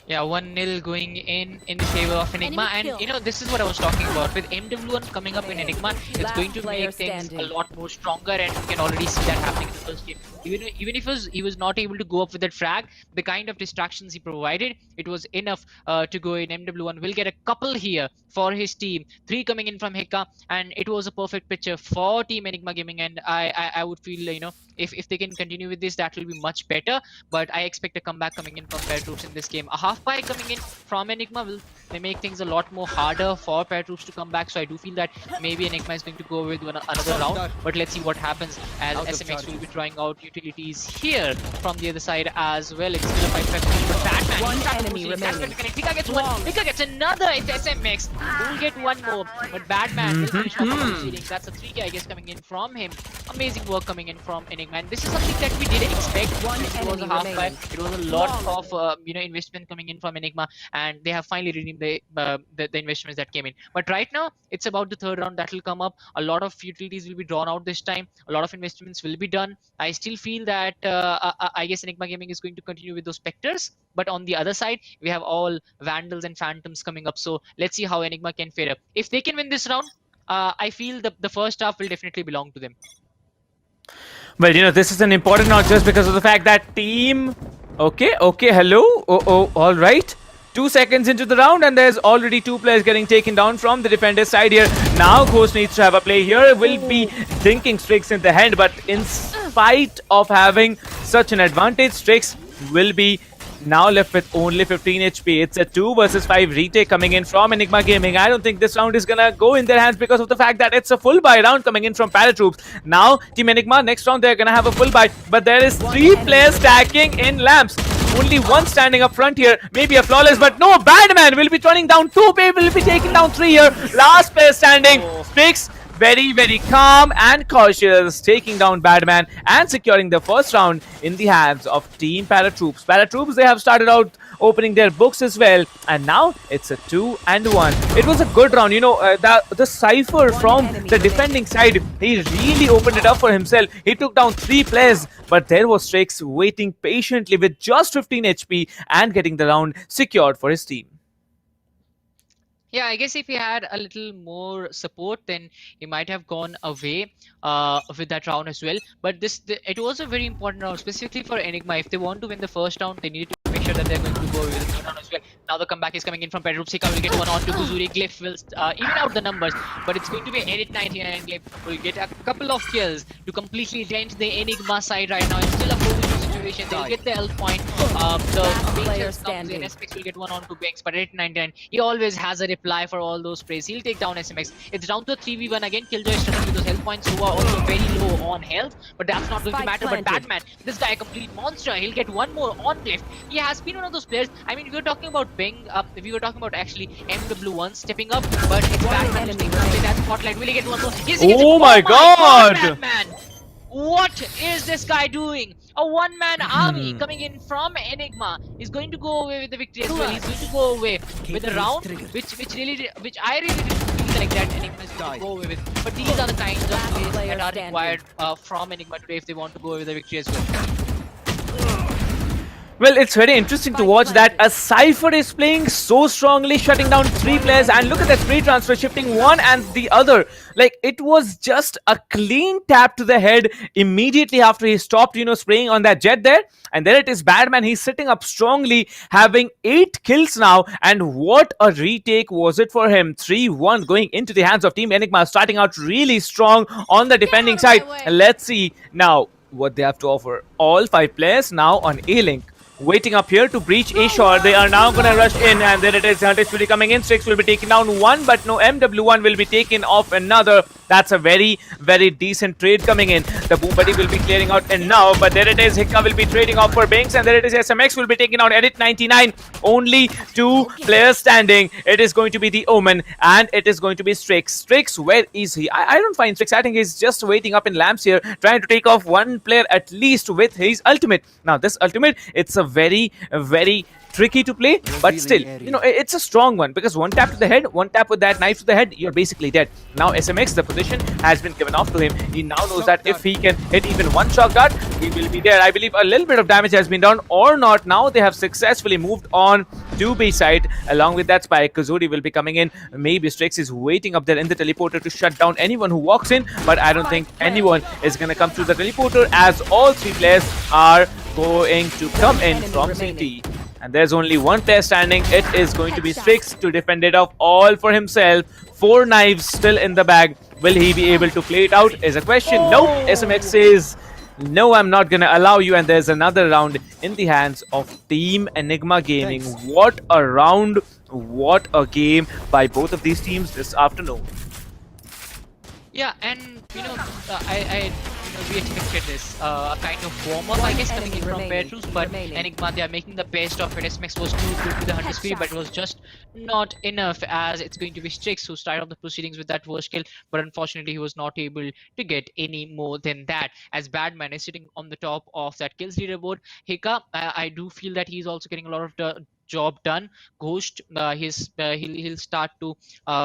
Yeah, 1-0 going in favor of Enigma. And this is what I was talking about. With MW1 coming up in Enigma, it's going to make things a lot more stronger, and you can already see that happening in the first game. Even if he was not able to go up with that frag, the kind of distractions he provided, it was enough to go in. MW1 will get a couple here for his team. 3 coming in from Hika, and it was a perfect picture for Team Enigma Gaming. And I would feel, if they can continue with this, that will be much better. But I expect a comeback coming in from ParaTroops in this game. A half pie coming in from Enigma will make things a lot more harder for ParaTroops to come back. So I do feel that maybe Enigma is going to go with another round. But let's see what happens, as SMX will be trying out utilities here from the other side as well. It's still a fight back for Batman. One enemy remaining. Hika gets one. Hika gets another. It's SMX. We'll get one more. But Batman will finish off the proceedings. That's a 3K, I guess, coming in from him. Amazing work coming in from Enigma. And this is something that we didn't expect. It was a half five. It was a lot of investment coming in from Enigma, and they have finally redeemed the investments that came in. But right now, it's about the third round that will come up. A lot of utilities will be drawn out this time. A lot of investments will be done. I still feel that I guess Enigma Gaming is going to continue with those Spectres. But on the other side, we have all Vandals and Phantoms coming up. So let's see how Enigma can fare up. If they can win this round, I feel the first half will definitely belong to them. Well, this is an important round just because of the fact that team... Okay, hello? All right. 2 seconds into the round, and there's already 2 players getting taken down from the defender's side here. Now Ghost needs to have a play here. Will be thinking Strix in the hand, but in spite of having such an advantage, Strix will be now left with only 15 HP. It's a 2 versus 5 retake coming in from Enigma Gaming. I don't think this round is gonna go in their hands because of the fact that it's a full buy round coming in from ParaTroops. Now, Team Enigma, next round they're gonna have a full buy, but there is 3 players stacking in lamps. Only 1 standing up front here. Maybe a flawless, but no, Badman will be turning down 2. Will be taking down 3 here. Last player standing. Strix very, very calm and cautious, taking down Badman and securing the first round in the hands of Team ParaTroops. ParaTroops, they have started out opening their books as well, and now it's a 2-1. It was a good round. The Cypher from the defending side, he really opened it up for himself. He took down 3 players, but there was Strix waiting patiently with just 15 HP and getting the round secured for his team. Yeah, I guess if he had a little more support, then he might have gone away with that round as well. But it was a very important round, specifically for Enigma. If they want to win the first round, they need to make sure that they're going to go with the third round as well. Now the comeback is coming in from ParaTroops. Hika will get one on to Kuzuri. Glyph will even out the numbers, but it's going to be 8-9 and Glyph will get a couple of kills to completely dent the Enigma side right now. It's still a 4v2 situation. They'll get the health point. The player Banks comes in, standing. SMX will get one on to Banks, but at 99, he always has a reply for all those sprays. He'll take down SMX. It's down to a 3v1 again. Killjoy is struggling with those health points, who are also very low on health, but that's not going to Spike matter. planted. But Batman, this guy a complete monster. He'll get one more on Cliff. He has been one of those players. I mean, we were talking about Beng, we were talking about actually MW1 stepping up, but it's Batman who's taking that spotlight. Will he get one more? Yes, he gets it. Oh my God! Batman! What is this guy doing? A one-man army coming in from Enigma is going to go away with the victory as well. He's going to go away with a round, which I really didn't feel like that Enigma is going to go away with. But these are the kinds of plays that are required from Enigma today if they want to go away with the victory as well. Well, it's very interesting to watch that a Cypher is playing so strongly, shutting down 3 players, and look at that spray transfer, shifting one and the other. Like, it was just a clean tap to the head immediately after he stopped, spraying on that jet there. And there it is, Badman, he's sitting up strongly, having 8 kills now, and what a retake was it for him. 3-1 going into the hands of Team Enigma, starting out really strong on the defending side. Let's see now what they have to offer. All 5 players now on A-Link, waiting up here to breach A shore. They are now gonna rush in, and there it is. Huntress will be coming in. Strix will be taking down one, but no, MW1 will be taken off another. That's a very, very decent trade coming in. The Boom Buddy will be clearing out, and now, but there it is. Hikka will be trading off for Binks, and there it is. SMX will be taking out Edit 99. Only 2 players standing. It is going to be the Omen, and it is going to be Strix. Strix, where is he? I don't find Strix. I think he's just waiting up in lamps here, trying to take off one player at least with his ultimate. Now, this ultimate, it's a very, very tricky to play, but still, it's a strong one, because one tap to the head, one tap with that knife to the head, you're basically dead. Now SMX, the position has been given off to him. He now knows that if he can hit even one shock guard, he will be there. I believe a little bit of damage has been done or not. Now they have successfully moved on to B side. Along with that spike, Kazuri will be coming in. Maybe Strix is waiting up there in the teleporter to shut down anyone who walks in, but I don't think anyone is going to come through the teleporter, as all 3 players are going to come in from CT. And there's only 1 player standing. It is going to be Strix to defend it off all for himself. 4 knives still in the bag. Will he be able to play it out is a question. No, SMX says, no, I'm not going to allow you. And there's another round in the hands of Team Enigma Gaming. What a round. What a game by both of these teams this afternoon. Yeah, and we expected this a kind of warm-up, I guess, coming in from ParaTroops, but Enigma, they are making the best of it. SMX was too good with the Hunter speed, but it was just not enough, as it's going to be Strix who started off the proceedings with that first kill, but unfortunately he was not able to get any more than that, as Badman is sitting on the top of that kills leaderboard. Hika, I do feel that he's also getting a lot of the job done. Ghost, he'll start to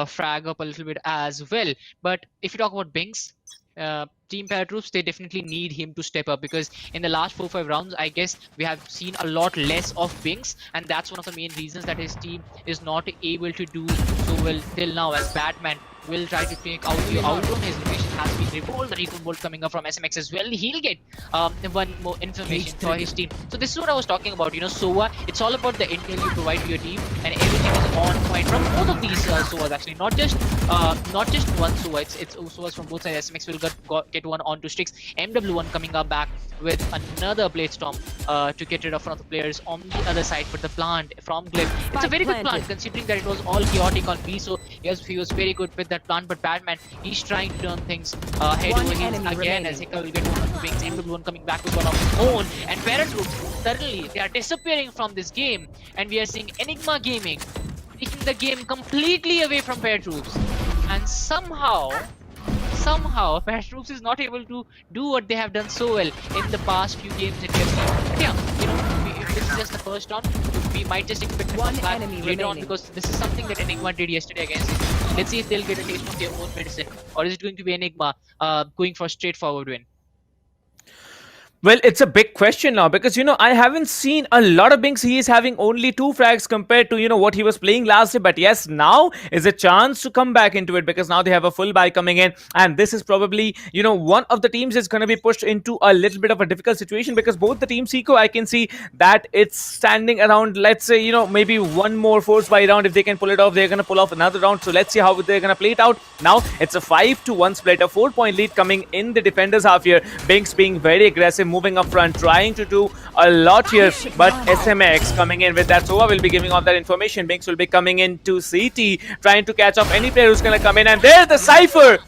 frag up a little bit as well. But if you talk about Binks, Team ParaTroops, they definitely need him to step up, because in the last 4-5 rounds, I guess we have seen a lot less of Binks, and that's one of the main reasons that his team is not able to do so well till now, as Batman will try to take out the outcome. His location has been revolved. The recon bolt coming up from SMX as well. He'll get one more information for his team. So this is what I was talking about. SOA, it's all about the intel you provide to your team, and everything is on point from both of these SOAs actually. Not just one SOA. It's SOAs from both sides. SMX will get one onto Strix. MW1 coming up back with another blade storm to get rid of one of the players on the other side. But the plant from Glyph, it's a very good plant considering that it was all chaotic on B. So yes, he was very good with that plant, but Batman, he's trying to turn things head over heels again, as Hika will get one of the wings. MW1 coming back with one of his own, and ParaTroops, suddenly they are disappearing from this game, and we are seeing Enigma Gaming taking the game completely away from ParaTroops, and somehow ParaTroops is not able to do what they have done so well in the past few games that we have seen. But yeah, if this is just the first round, we might just expect to come back later on, because this is something that Enigma did yesterday against it. Let's see if they'll get a taste of their own medicine, or is it going to be Enigma going for a straightforward win? Well, it's a big question now, because, I haven't seen a lot of Binks. He is having only 2 frags compared to, what he was playing last day. But yes, now is a chance to come back into it, because now they have a full buy coming in. And this is probably, one of the teams is going to be pushed into a little bit of a difficult situation, because both the teams, Seiko, I can see that it's standing around, let's say, maybe one more force buy round. If they can pull it off, they're going to pull off another round. So let's see how they're going to play it out. Now, it's a 5-1 split, a 4-point lead coming in the defenders half here. Binks being very aggressive, moving up front, trying to do a lot here. But SMX coming in with that Sova will be giving all that information. Binks will be coming into CT, trying to catch off any player who's going to come in. And there's the Cypher.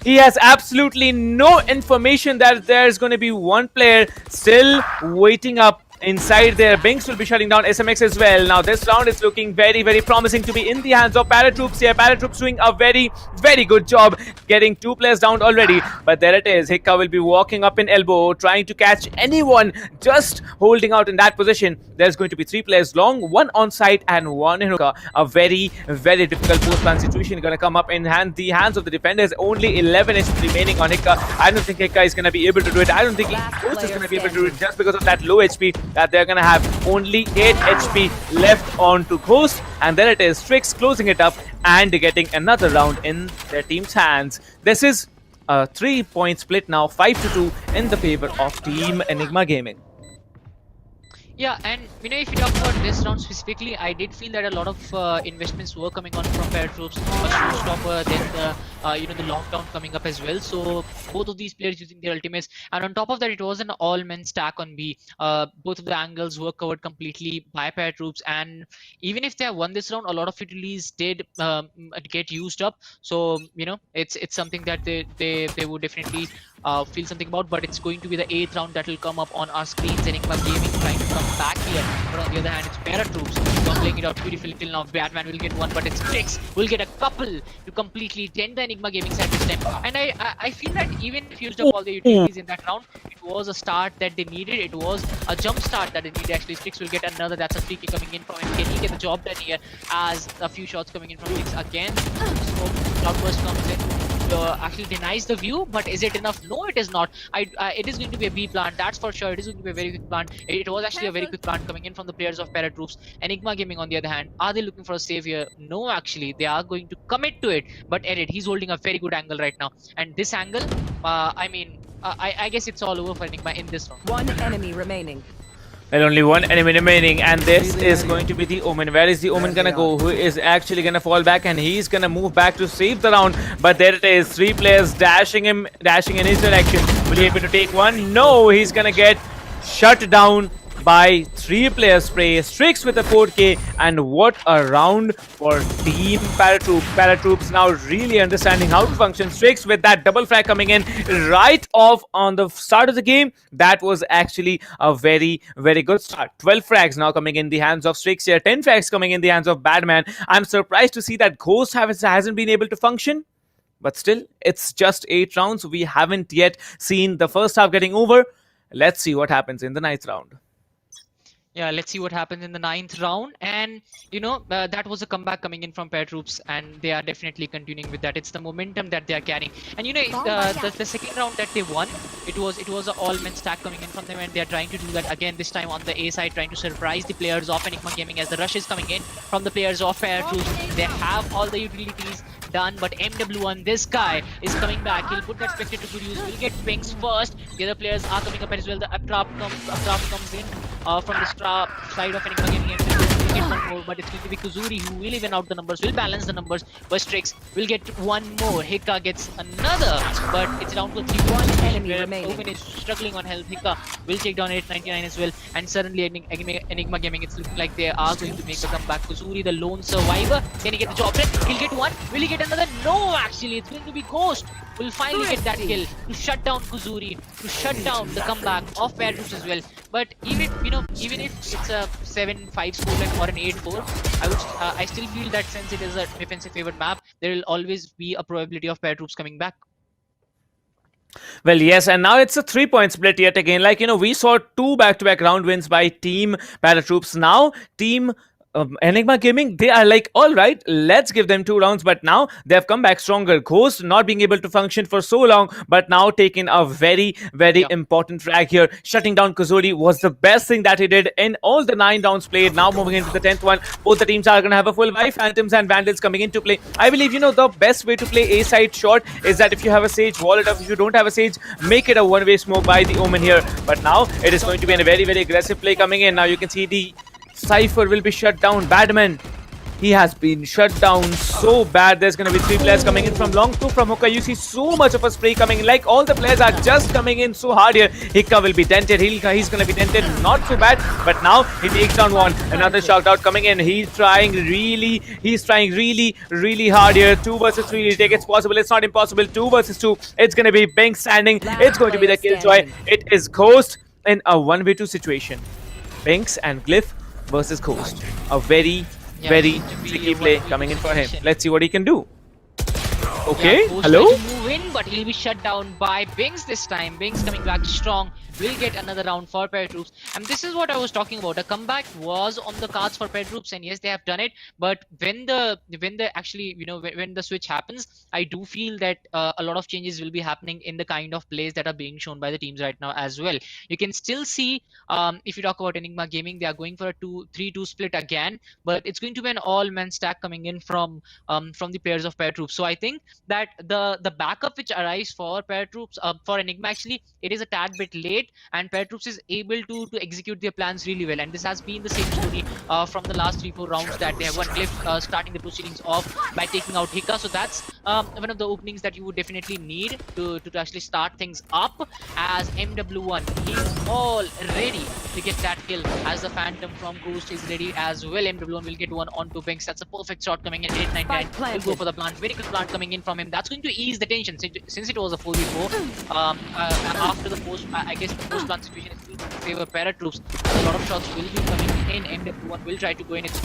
He has absolutely no information that there's going to be one player still waiting up inside there. Binks will be shutting down SMX as well. Now this round is looking very, very promising to be in the hands of ParaTroops here. ParaTroops doing a very, very good job getting 2 players down already. But there it is. Hikka will be walking up in elbow, trying to catch anyone just holding out in that position. There's going to be 3 players long, 1 on site and 1 in hookah. A very, very difficult post-plan situation going to come up in the hands of the defenders. Only 11 HP remaining on Hikka. I don't think Hikka is going to be able to do it. I don't think Ghost is going to be able to do it just because of that low HP that they're going to have. Only 8 HP left on to Ghost. And there it is. Strix closing it up and getting another round in their team's hands. This is a 3-point split now, 5-2 in the favor of Team Enigma Gaming. Yeah, and you know, if you talk about this round specifically, I did feel that a lot of investments were coming on from ParaTroops, a showstopper, then the lockdown coming up as well. So both of these players using their ultimates, and on top of that, it was an all-men stack on B. Both of the angles were covered completely by ParaTroops, and even if they have won this round, a lot of utilities did get used up. So you know, it's something that they would definitely feel something about. But it's going to be the 8th round that will come up on our screens. Enigma Gaming trying to come back here, but on the other hand, it's ParaTroops who are playing it out beautifully till now. Batman will get one, but it's Strix will get a couple to completely dent the Enigma Gaming side this time. And I feel that even if used up all the utilities in that round, it was a start that they needed. It was a jump start that they needed. Actually, Strix will get another. That's a free kick coming in from him. Can he get the job done here? As a few shots coming in from Strix again. Smoke cloudburst comes in. Actually denies the view, but is it enough? No, it is not. It is going to be a B plant, that's for sure. It is going to be a very quick plant. It was actually a very quick plant coming in from the players of ParaTroops. Enigma Gaming, on the other hand, are they looking for a save here? No, actually, they are going to commit to it. But Edit, he's holding a very good angle right now, and this angle, I guess it's all over for Enigma in this round. 1 enemy remaining. Well, only 1 enemy remaining, and this is going to be the Omen. Where is the Omen gonna go? Who is actually gonna fall back, and he's gonna move back to save the round. But there it is, 3 players dashing in his direction. Will he be able to take one? No, he's gonna get shut down by 3 players spray. Strix with a 4K, and what a round for Team ParaTroops. ParaTroops now really understanding how to function. Strix with that double frag coming in right off on the start of the game. That was actually a very, very good start. 12 frags now coming in the hands of Strix here. 10 frags coming in the hands of Badman. I'm surprised to see that Ghost hasn't been able to function. But still, it's just 8 rounds. We haven't yet seen the first half getting over. Let's see what happens in the 9th round. Yeah, let's see what happens in the 9th round. And you know, that was a comeback coming in from ParaTroops, and they are definitely continuing with that. It's the momentum that they are carrying. And you know, the second round that they won, it was an all-men stack coming in from them, and they are trying to do that again this time on the A side, trying to surprise the players of Enigma Gaming as the rush is coming in from the players of ParaTroops. They have all the utilities done, but MW1, this guy is coming back. He'll put that spectre to good use. We'll get Pinks first. The other players are coming up as well. The Uptrap comes in from the side of Enigma Gaming, and we'll get one more, but it's going to be Kuzuri who will even out the numbers, will balance the numbers, but Strix will get one more. Hikka gets another, but it's down to 3-1 enemy remaining. Omen is struggling on health. Hikka will take down 899 as well, and suddenly Enigma Gaming, it's looking like they are going to make a comeback. Kuzuri, the lone survivor, can he get the job done? He'll get one. Will he get another? No, actually, it's going to be Ghost. Will finally get that kill to shut down Kuzuri, to shut down the comeback of ParaTroops as well. But even if it's a 7-5 scoreline or an 8-4, I still feel that since it is a defensive favored map, there will always be a probability of ParaTroops coming back. Well, yes, and now it's a 3-point split yet again. Like, you know, we saw 2 back-to-back round wins by Team ParaTroops. Now, Team Enigma Gaming, they are like, all right, let's give them 2 rounds, but now they have come back stronger. Ghost not being able to function for so long, but now taking a very, very important frag here. Shutting down Kuzuri was the best thing that he did in all the 9 rounds played. Now moving into the 10th one, both the teams are going to have a full buy. Phantoms and Vandals coming into play. I believe, you know, the best way to play A-side short is that if you have a Sage, wall it up. If you don't have a Sage, make it a one-way smoke by the Omen here. But now it is going to be a very, very aggressive play coming in. Now you can see the Cypher will be shut down. Badman He has been shut down so bad. There's going to be 3 players coming in from long, 2 from hookah. You see so much of a spray coming in. Like, all the players are just coming in so hard here. Hikka will be dented. He's going to be dented. Not too bad. But now he takes down one. Another shout out coming in. He's trying really hard here. 2 versus 3. He'll take it's possible. It's not impossible. 2 versus 2. It's going to be Bing standing. It's going to be the killjoy. It is Ghost in a 1v2 situation. Binks and Glyph versus Ghost. A very tricky play coming in for him. Let's see what he can do. Okay, Ghost hello? tries to move in, but he'll be shut down by Bings this time. Bings coming back strong. Will get another round for ParaTroops. And this is what I was talking about. A comeback was on the cards for ParaTroops, and yes, they have done it. But when the actually, when the switch happens, I do feel that a lot of changes will be happening in the kind of plays that are being shown by the teams right now as well. You can still see, if you talk about Enigma Gaming, they are going for a 3-2 split again, but it's going to be an all-man stack coming in from the players of ParaTroops. So I think that the backup which arrives for ParaTroops, for Enigma, actually, it is a tad bit late, and ParaTroops is able to execute their plans really well. And this has been the same story from the last 3-4 rounds that they have won. Glyph starting the proceedings off by taking out Hikka. So that's one of the openings that you would definitely need to actually start things up. As MW1, he's all ready to get that kill, as the Phantom from Ghost is ready as well. MW1 will get one onto Binks. That's a perfect shot coming in. 899 will go for the plant. Very good plant coming in from him. That's going to ease the tension since it was a 4v4. After the post, I guess the post plant situation is still in favor of ParaTroops. A lot of shots will be coming in. MW1 will try to go in. It's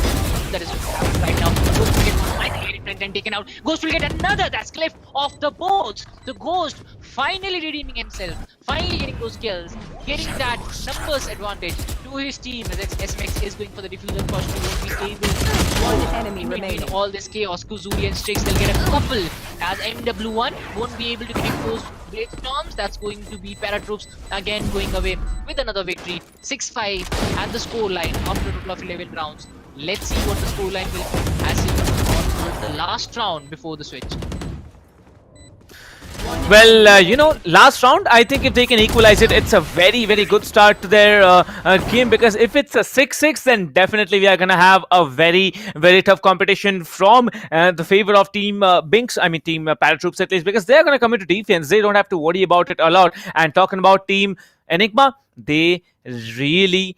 that is happening right now. Ghost will get one. 899 taken out. Ghost will get another. That's Glyph off the boards. The Ghost finally redeeming himself. Finally getting those kills. Getting that numbers advantage to his team, as SMX is going for the diffuser push. He won't be able to One enemy remaining. all this chaos. Kuzuri and Strix, they'll get a couple, as MW1 won't be able to connect those Blade Storms. That's going to be ParaTroops again going away with another victory. 6-5 at the score line after a total of 11 rounds. Let's see what the score line will be as we go on the last round before the switch. Well, last round, I think if they can equalize it, it's a very good start to their game, because if it's a 6-6, then definitely we are going to have a very tough competition from the favor of Team Binks, Team ParaTroops at least, because they're going to come into defense. They don't have to worry about it a lot. And talking about Team Enigma, they really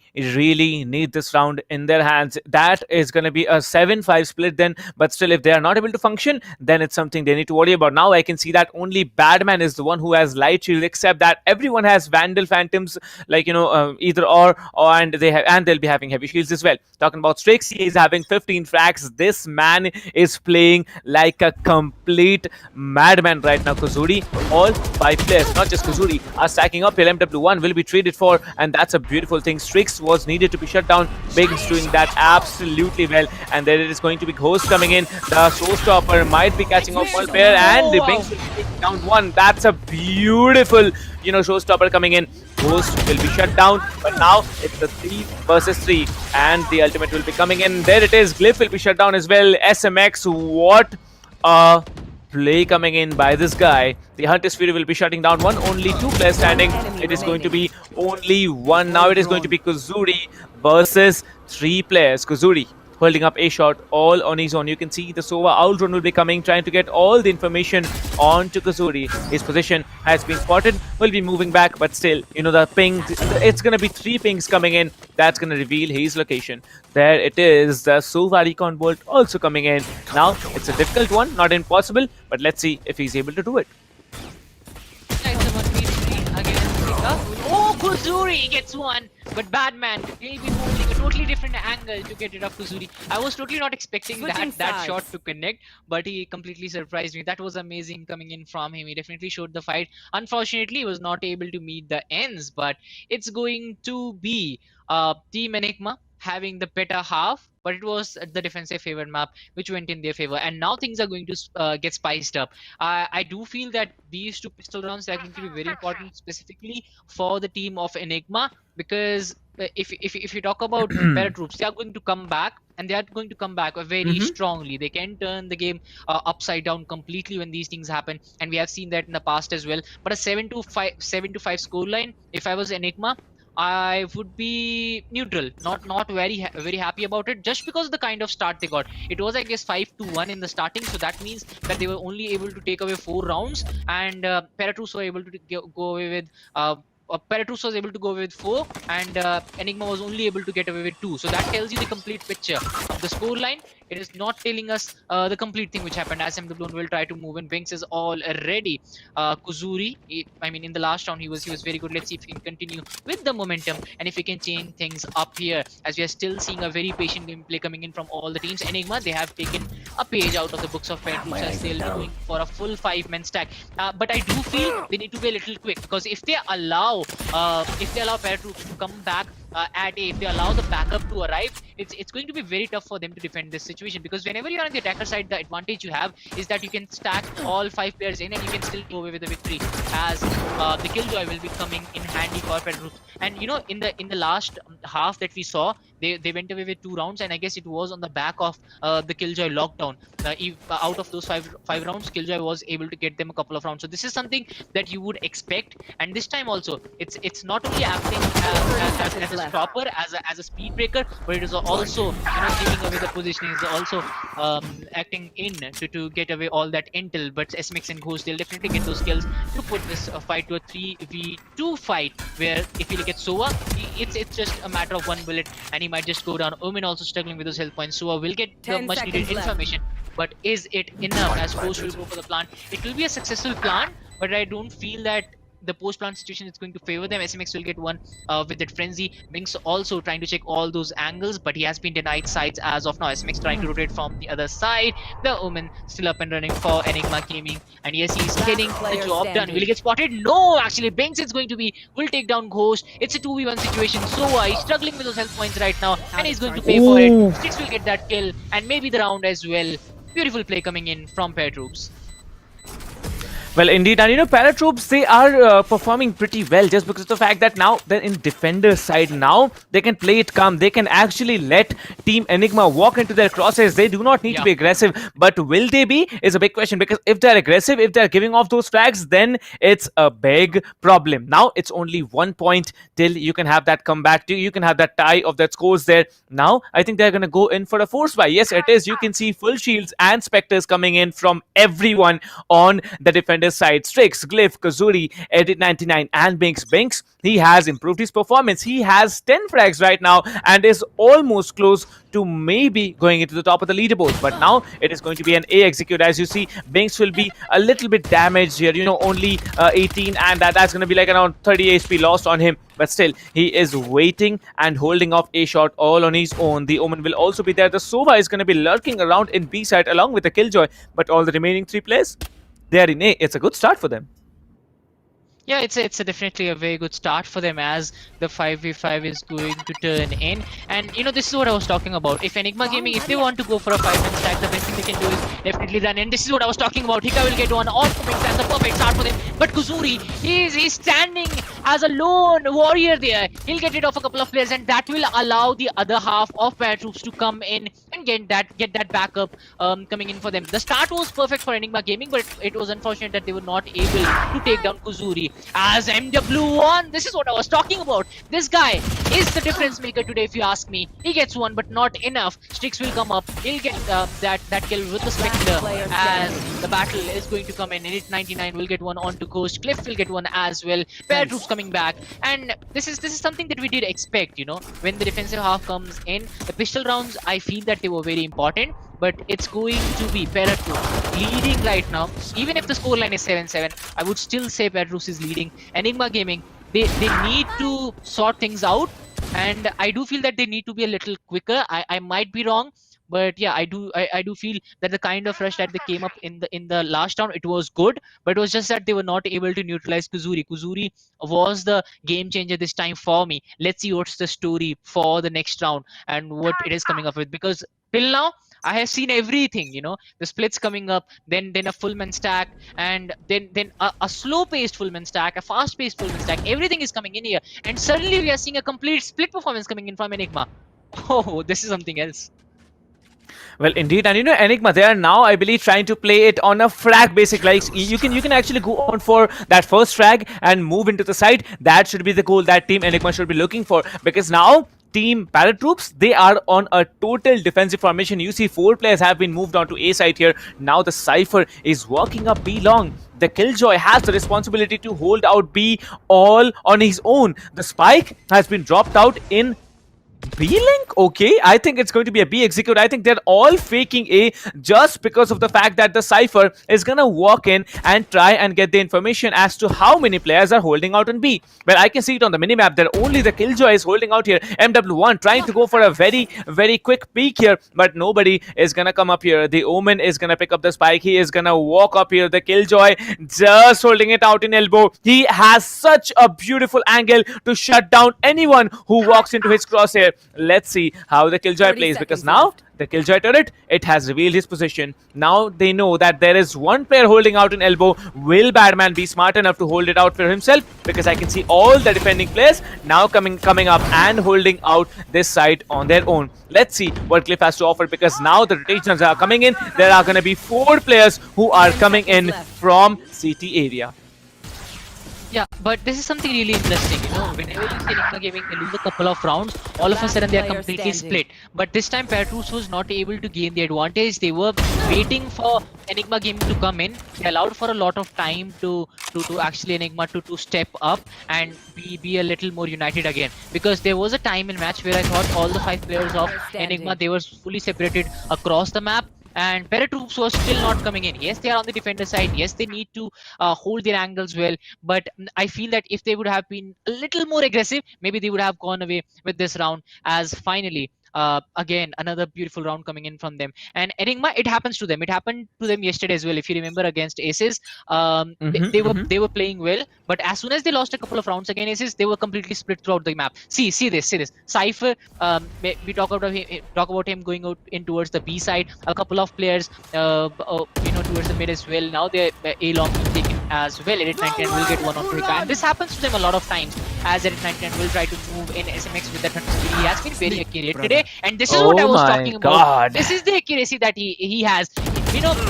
need this round in their hands. That is going to be a 7-5 split then, but still, if they are not able to function, then it's something they need to worry about. Now I can see that only Badman is the one who has light shield, except that everyone has Vandal Phantoms, like either or and they'll be having heavy shields as well. Talking about Strix, he is having 15 frags. This man is playing like a complete madman right now. Kuzuri, all 5 players, not just Kuzuri, are stacking up. MW1 will be traded for, and that's a beautiful thing. Strix was needed to be shut down. Big's doing that absolutely well, and there it is going to be Ghost coming in. The showstopper might be catching up one player, and the Bings will be taking down one. That's a beautiful, showstopper coming in. Ghost will be shut down, but now it's the 3 versus 3, and the ultimate will be coming in. There it is. Glyph will be shut down as well. SMX, what a play coming in by this guy. The Hunter's Fury will be shutting down one. Only 2 players standing. It is going to be only one. Now it is going to be Kuzuri versus 3 players. Kuzuri holding up a shot all on his own. You can see the Sova outrun will be coming, trying to get all the information onto Kuzuri. His position has been spotted. Will be moving back, but still, the ping, it's going to be 3 pings coming in. That's going to reveal his location. There it is. The Sova Recon Bolt also coming in. Now, it's a difficult one, not impossible, but let's see if he's able to do it. Oh, Kuzuri gets one, but Badman will be holding a totally different angle to get rid of Kuzuri. I was totally not expecting that shot to connect, but he completely surprised me. That was amazing coming in from him. He definitely showed the fight. Unfortunately, he was not able to meet the ends, but it's going to be Team Enigma having the better half, but it was the defensive favored map which went in their favor, and now things are going to get spiced up. I do feel that these 2 pistol rounds are going to be very important, specifically for the team of Enigma, because if you talk about ParaTroops, they are going to come back, and they are going to come back very strongly. They can turn the game upside down completely when these things happen, and we have seen that in the past as well. But a 7-5 scoreline, if I was Enigma, I would be neutral, not very happy about it, just because of the kind of start they got. It was, I guess, 5-1 in the starting, so that means that they were only able to take away 4 rounds, and ParaTroops were able to go away with. ParaTroops was able to go away with 4, and Enigma was only able to get away with 2. So that tells you the complete picture of the scoreline. It is not telling us the complete thing which happened, as MW will try to move, and Binks is all ready. Kuzuri, I mean, in the last round he was very good. Let's see if he can continue with the momentum and if we can change things up here, as we are still seeing a very patient gameplay coming in from all the teams. Enigma, they have taken a page out of the books of ParaTroops, as they'll be going for a full 5-man stack. But I do feel they need to be a little quick, because if they allow ParaTroops to come back at A, if they allow the backup to arrive, it's going to be very tough for them to defend this situation, because whenever you're on the attacker side, the advantage you have is that you can stack all 5 players in and you can still go away with a victory, as the killjoy will be coming in handy for ParaTroops. And you know, in the last half that we saw, they went away with 2 rounds, and I guess it was on the back of the killjoy lockdown. Out of those five rounds, killjoy was able to get them a couple of rounds. So this is something that you would expect, and this time also it's not only acting as a stopper, as a speed breaker, but it is also, you know, giving away the positioning, is also acting in to get away all that intel. But SMX and Ghost, they'll definitely get those kills to put this fight to a 3v2 fight, where if he gets Sova, it's just a matter of 1 bullet and he might just go down. Omen also struggling with those health points. Sova will get the much needed information, but is it enough? As Ghost will go for the plant, it will be a successful plant, but I don't feel that the post-plant situation is going to favor them. SMX will get one with that frenzy. Binks also trying to check all those angles, but he has been denied sides as of now. SMX trying to rotate from the other side. The Omen still up and running for Enigma Gaming, and yes, he's getting the job done. Will he get spotted? No, actually, Binks is going to will take down Ghost. It's a 2v1 situation. So he's struggling with those health points right now, and he's going to pay for it. Six will get that kill, and maybe the round as well. Beautiful play coming in from ParaTroops. Well, indeed, and you know, ParaTroops, they are performing pretty well, just because of the fact that now they're in defender's side. Now they can play it calm. They can actually let Team Enigma walk into their crosses. They do not need to be aggressive, but will they be is a big question, because if they're aggressive, if they're giving off those flags, then it's a big problem. Now it's only 1 point till you can have that comeback. You can have that tie of that scores there. Now I think they're going to go in for a force buy. Yes, it is. You can see full shields and specters coming in from everyone on the defender side. Strix, Glyph, Kazuri, Edit99 and Binks. Binks, he has improved his performance. He has 10 frags right now and is almost close to maybe going into the top of the leaderboard. But now it is going to be an A execute. As you see, Binks will be a little bit damaged here. You know, only 18, and that's going to be like around 30 HP lost on him. But still, he is waiting and holding off a shot all on his own. The Omen will also be there. The Sova is going to be lurking around in B side along with the Killjoy. But all the remaining 3 players, they are in A. It's a good start for them. Yeah, it's a definitely a very good start for them, as the 5v5 is going to turn in. And you know, this is what I was talking about. If Enigma Gaming, if they want to go for a 5-man stack, the best thing they can do is definitely run in. This is what I was talking about. Hika will get one off to Binks. That's a perfect start for them. But Kuzuri, he's standing as a lone warrior there. He'll get rid of a couple of players, and that will allow the other half of ParaTroops to come in and get that backup coming in for them. The start was perfect for Enigma Gaming, but it was unfortunate that they were not able to take down Kuzuri. As MW1, this is what I was talking about. This guy is the difference maker today, if you ask me. He gets one, but not enough. Strix will come up. He'll get that kill with the Spectre, as the battle is going to come in. Edit99 will get one onto Ghost. Cliff will get one as well. ParaTroops coming back, and this is something that we did expect. You know, when the defensive half comes in, the pistol rounds, I feel that they were very important. But it's going to be ParaTroops leading right now. Even if the scoreline is 7-7, I would still say ParaTroops is leading. Enigma Gaming, they need to sort things out, and I do feel that they need to be a little quicker. I might be wrong, but yeah, I do feel that the kind of rush that they came up in the last round, it was good, but it was just that they were not able to neutralize Kuzuri. Kuzuri was the game changer this time for me. Let's see what's the story for the next round and what it is coming up with, because till now I have seen everything, you know, the splits coming up, then a full-man stack, and then a slow-paced full-man stack, a fast-paced full-man stack. Everything is coming in here, and suddenly we are seeing a complete split performance coming in from Enigma. Oh, this is something else. Well, indeed, and Enigma, they are now, I believe, trying to play it on a frag basic. Like you can actually go on for that first frag and move into the side. That should be the goal that Team Enigma should be looking for, because now Team ParaTroops, they are on a total defensive formation. You see 4 players have been moved on to A side here. Now the Cypher is walking up B long. The Killjoy has the responsibility to hold out B all on his own. The spike has been dropped out in B-Link? Okay, I think it's going to be a B execute. I think they're all faking A just because of the fact that the Cypher is gonna walk in and try and get the information as to how many players are holding out on B. Well, I can see it on the minimap that only the Killjoy is holding out here. MW1 trying to go for a very, very quick peek here, but nobody is gonna come up here. The Omen is gonna pick up the spike. He is gonna walk up here. The Killjoy just holding it out in elbow. He has such a beautiful angle to shut down anyone who walks into his crosshair. Let's see how the Killjoy plays, because now the Killjoy turret, it has revealed his position. Now they know that there is one player holding out an elbow. Will Badman be smart enough to hold it out for himself? Because I can see all the defending players now coming up and holding out this side on their own. Let's see what Cliff has to offer, because now the rotations are coming in. There are going to be 4 players who are coming in from CT area. Yeah, but this is something really interesting. Whenever you see Enigma Gaming, they lose a couple of rounds, all of a sudden they are completely split. But this time ParaTroops was not able to gain the advantage. They were waiting for Enigma Gaming to come in. They allowed for a lot of time to actually Enigma to step up and be a little more united again. Because there was a time in match where I thought all the 5 players of Enigma, they were fully separated across the map. And ParaTroops was still not coming in. Yes, they are on the defender side. Yes, they need to hold their angles well. But I feel that if they would have been a little more aggressive, maybe they would have gone away with this round. As finally, again, another beautiful round coming in from them. And Enigma, it happens to them. It happened to them yesterday as well. If you remember, against Aces, they were playing well. But as soon as they lost a couple of rounds against Aces, they were completely split throughout the map. See this. Cypher, we talk about him going out in towards the B side. A couple of players, towards the mid as well. Now they're A long taken as well. Edit 99 will get one on Rika, and this happens to them a lot of times. As Edit 99 will try to move in SMX with that 100 speed. He has been very accurate today, and this is what I was talking about. This is the accuracy that he has.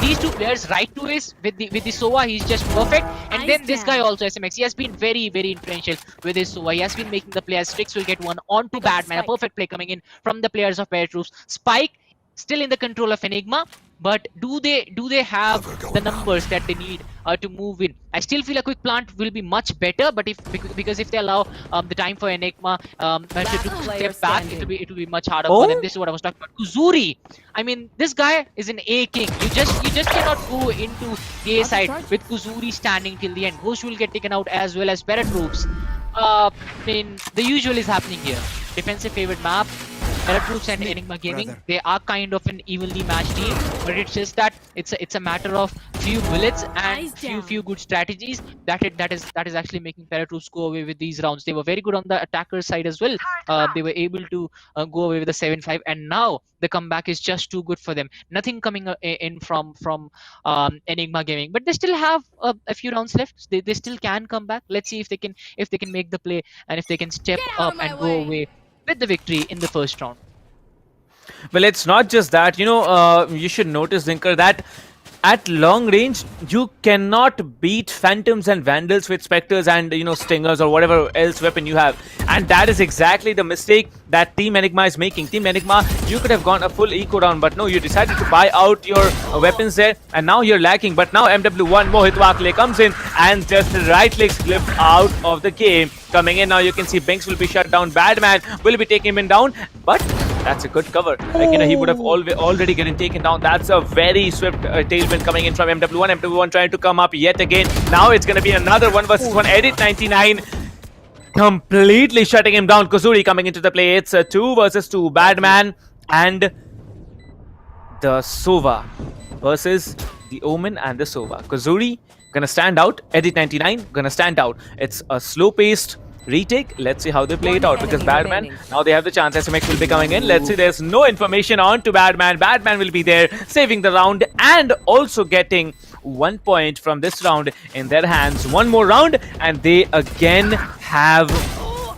These 2 players right to his with the Sova, he's just perfect. And then this guy also, SMX, he has been very, very influential with his Sova. He has been making the players. Strix will get one onto Badman. A perfect play coming in from the players of ParaTroops. Spike still in the control of Enigma, but do they have the numbers that they need to move in? I still feel a quick plant will be much better, but because if they allow the time for Enigma to step back, it will be much harder for them. This is what I was talking about. Kuzuri, I mean, this guy is an A king. You just cannot go into the A side with Kuzuri standing till the end. Ghost will get taken out as well as ParaTroops. The usual is happening here. Defensive favored map. ParaTroops and Enigma Gaming, they are kind of an evenly matched team, but it's just that it's a matter of few bullets and few good strategies that is actually making ParaTroops go away with these rounds. They were very good on the attacker side as well. They were able to go away with a 7-5, and now the comeback is just too good for them. Nothing coming in from Enigma Gaming, but they still have a few rounds left. They still can come back. Let's see if they can make the play and if they can step up and go away with the victory in the first round. Well, it's not just that. You should notice, Zinker, that at long range, you cannot beat Phantoms and Vandals with Spectres and, Stingers or whatever else weapon you have. And that is exactly the mistake that Team Enigma is making. Team Enigma, you could have gone a full eco round, but no, you decided to buy out your weapons there, and now you're lacking. But now MW1 Mohit Wakle comes in and just right clicks Cliff out of the game. Coming in now, you can see Binks will be shut down. Badman will be taking him down, but that's a good cover. He would have already getting taken down. That's a very swift tailwind coming in from MW1. MW1 trying to come up yet again. Now it's going to be another 1 versus 1. Edit 99 completely shutting him down. Kuzuri coming into the play. It's a 2 versus 2. Badman and the Sova versus the Omen and the Sova. Kuzuri gonna stand out. Edit 99 gonna stand out. It's a slow-paced retake. Let's see how they play it out, because Badman, now they have the chance. SMX will be coming in. Let's see, there's no information on to Badman. Badman will be there saving the round and also getting 1 point from this round in their hands. 1 more round and they again have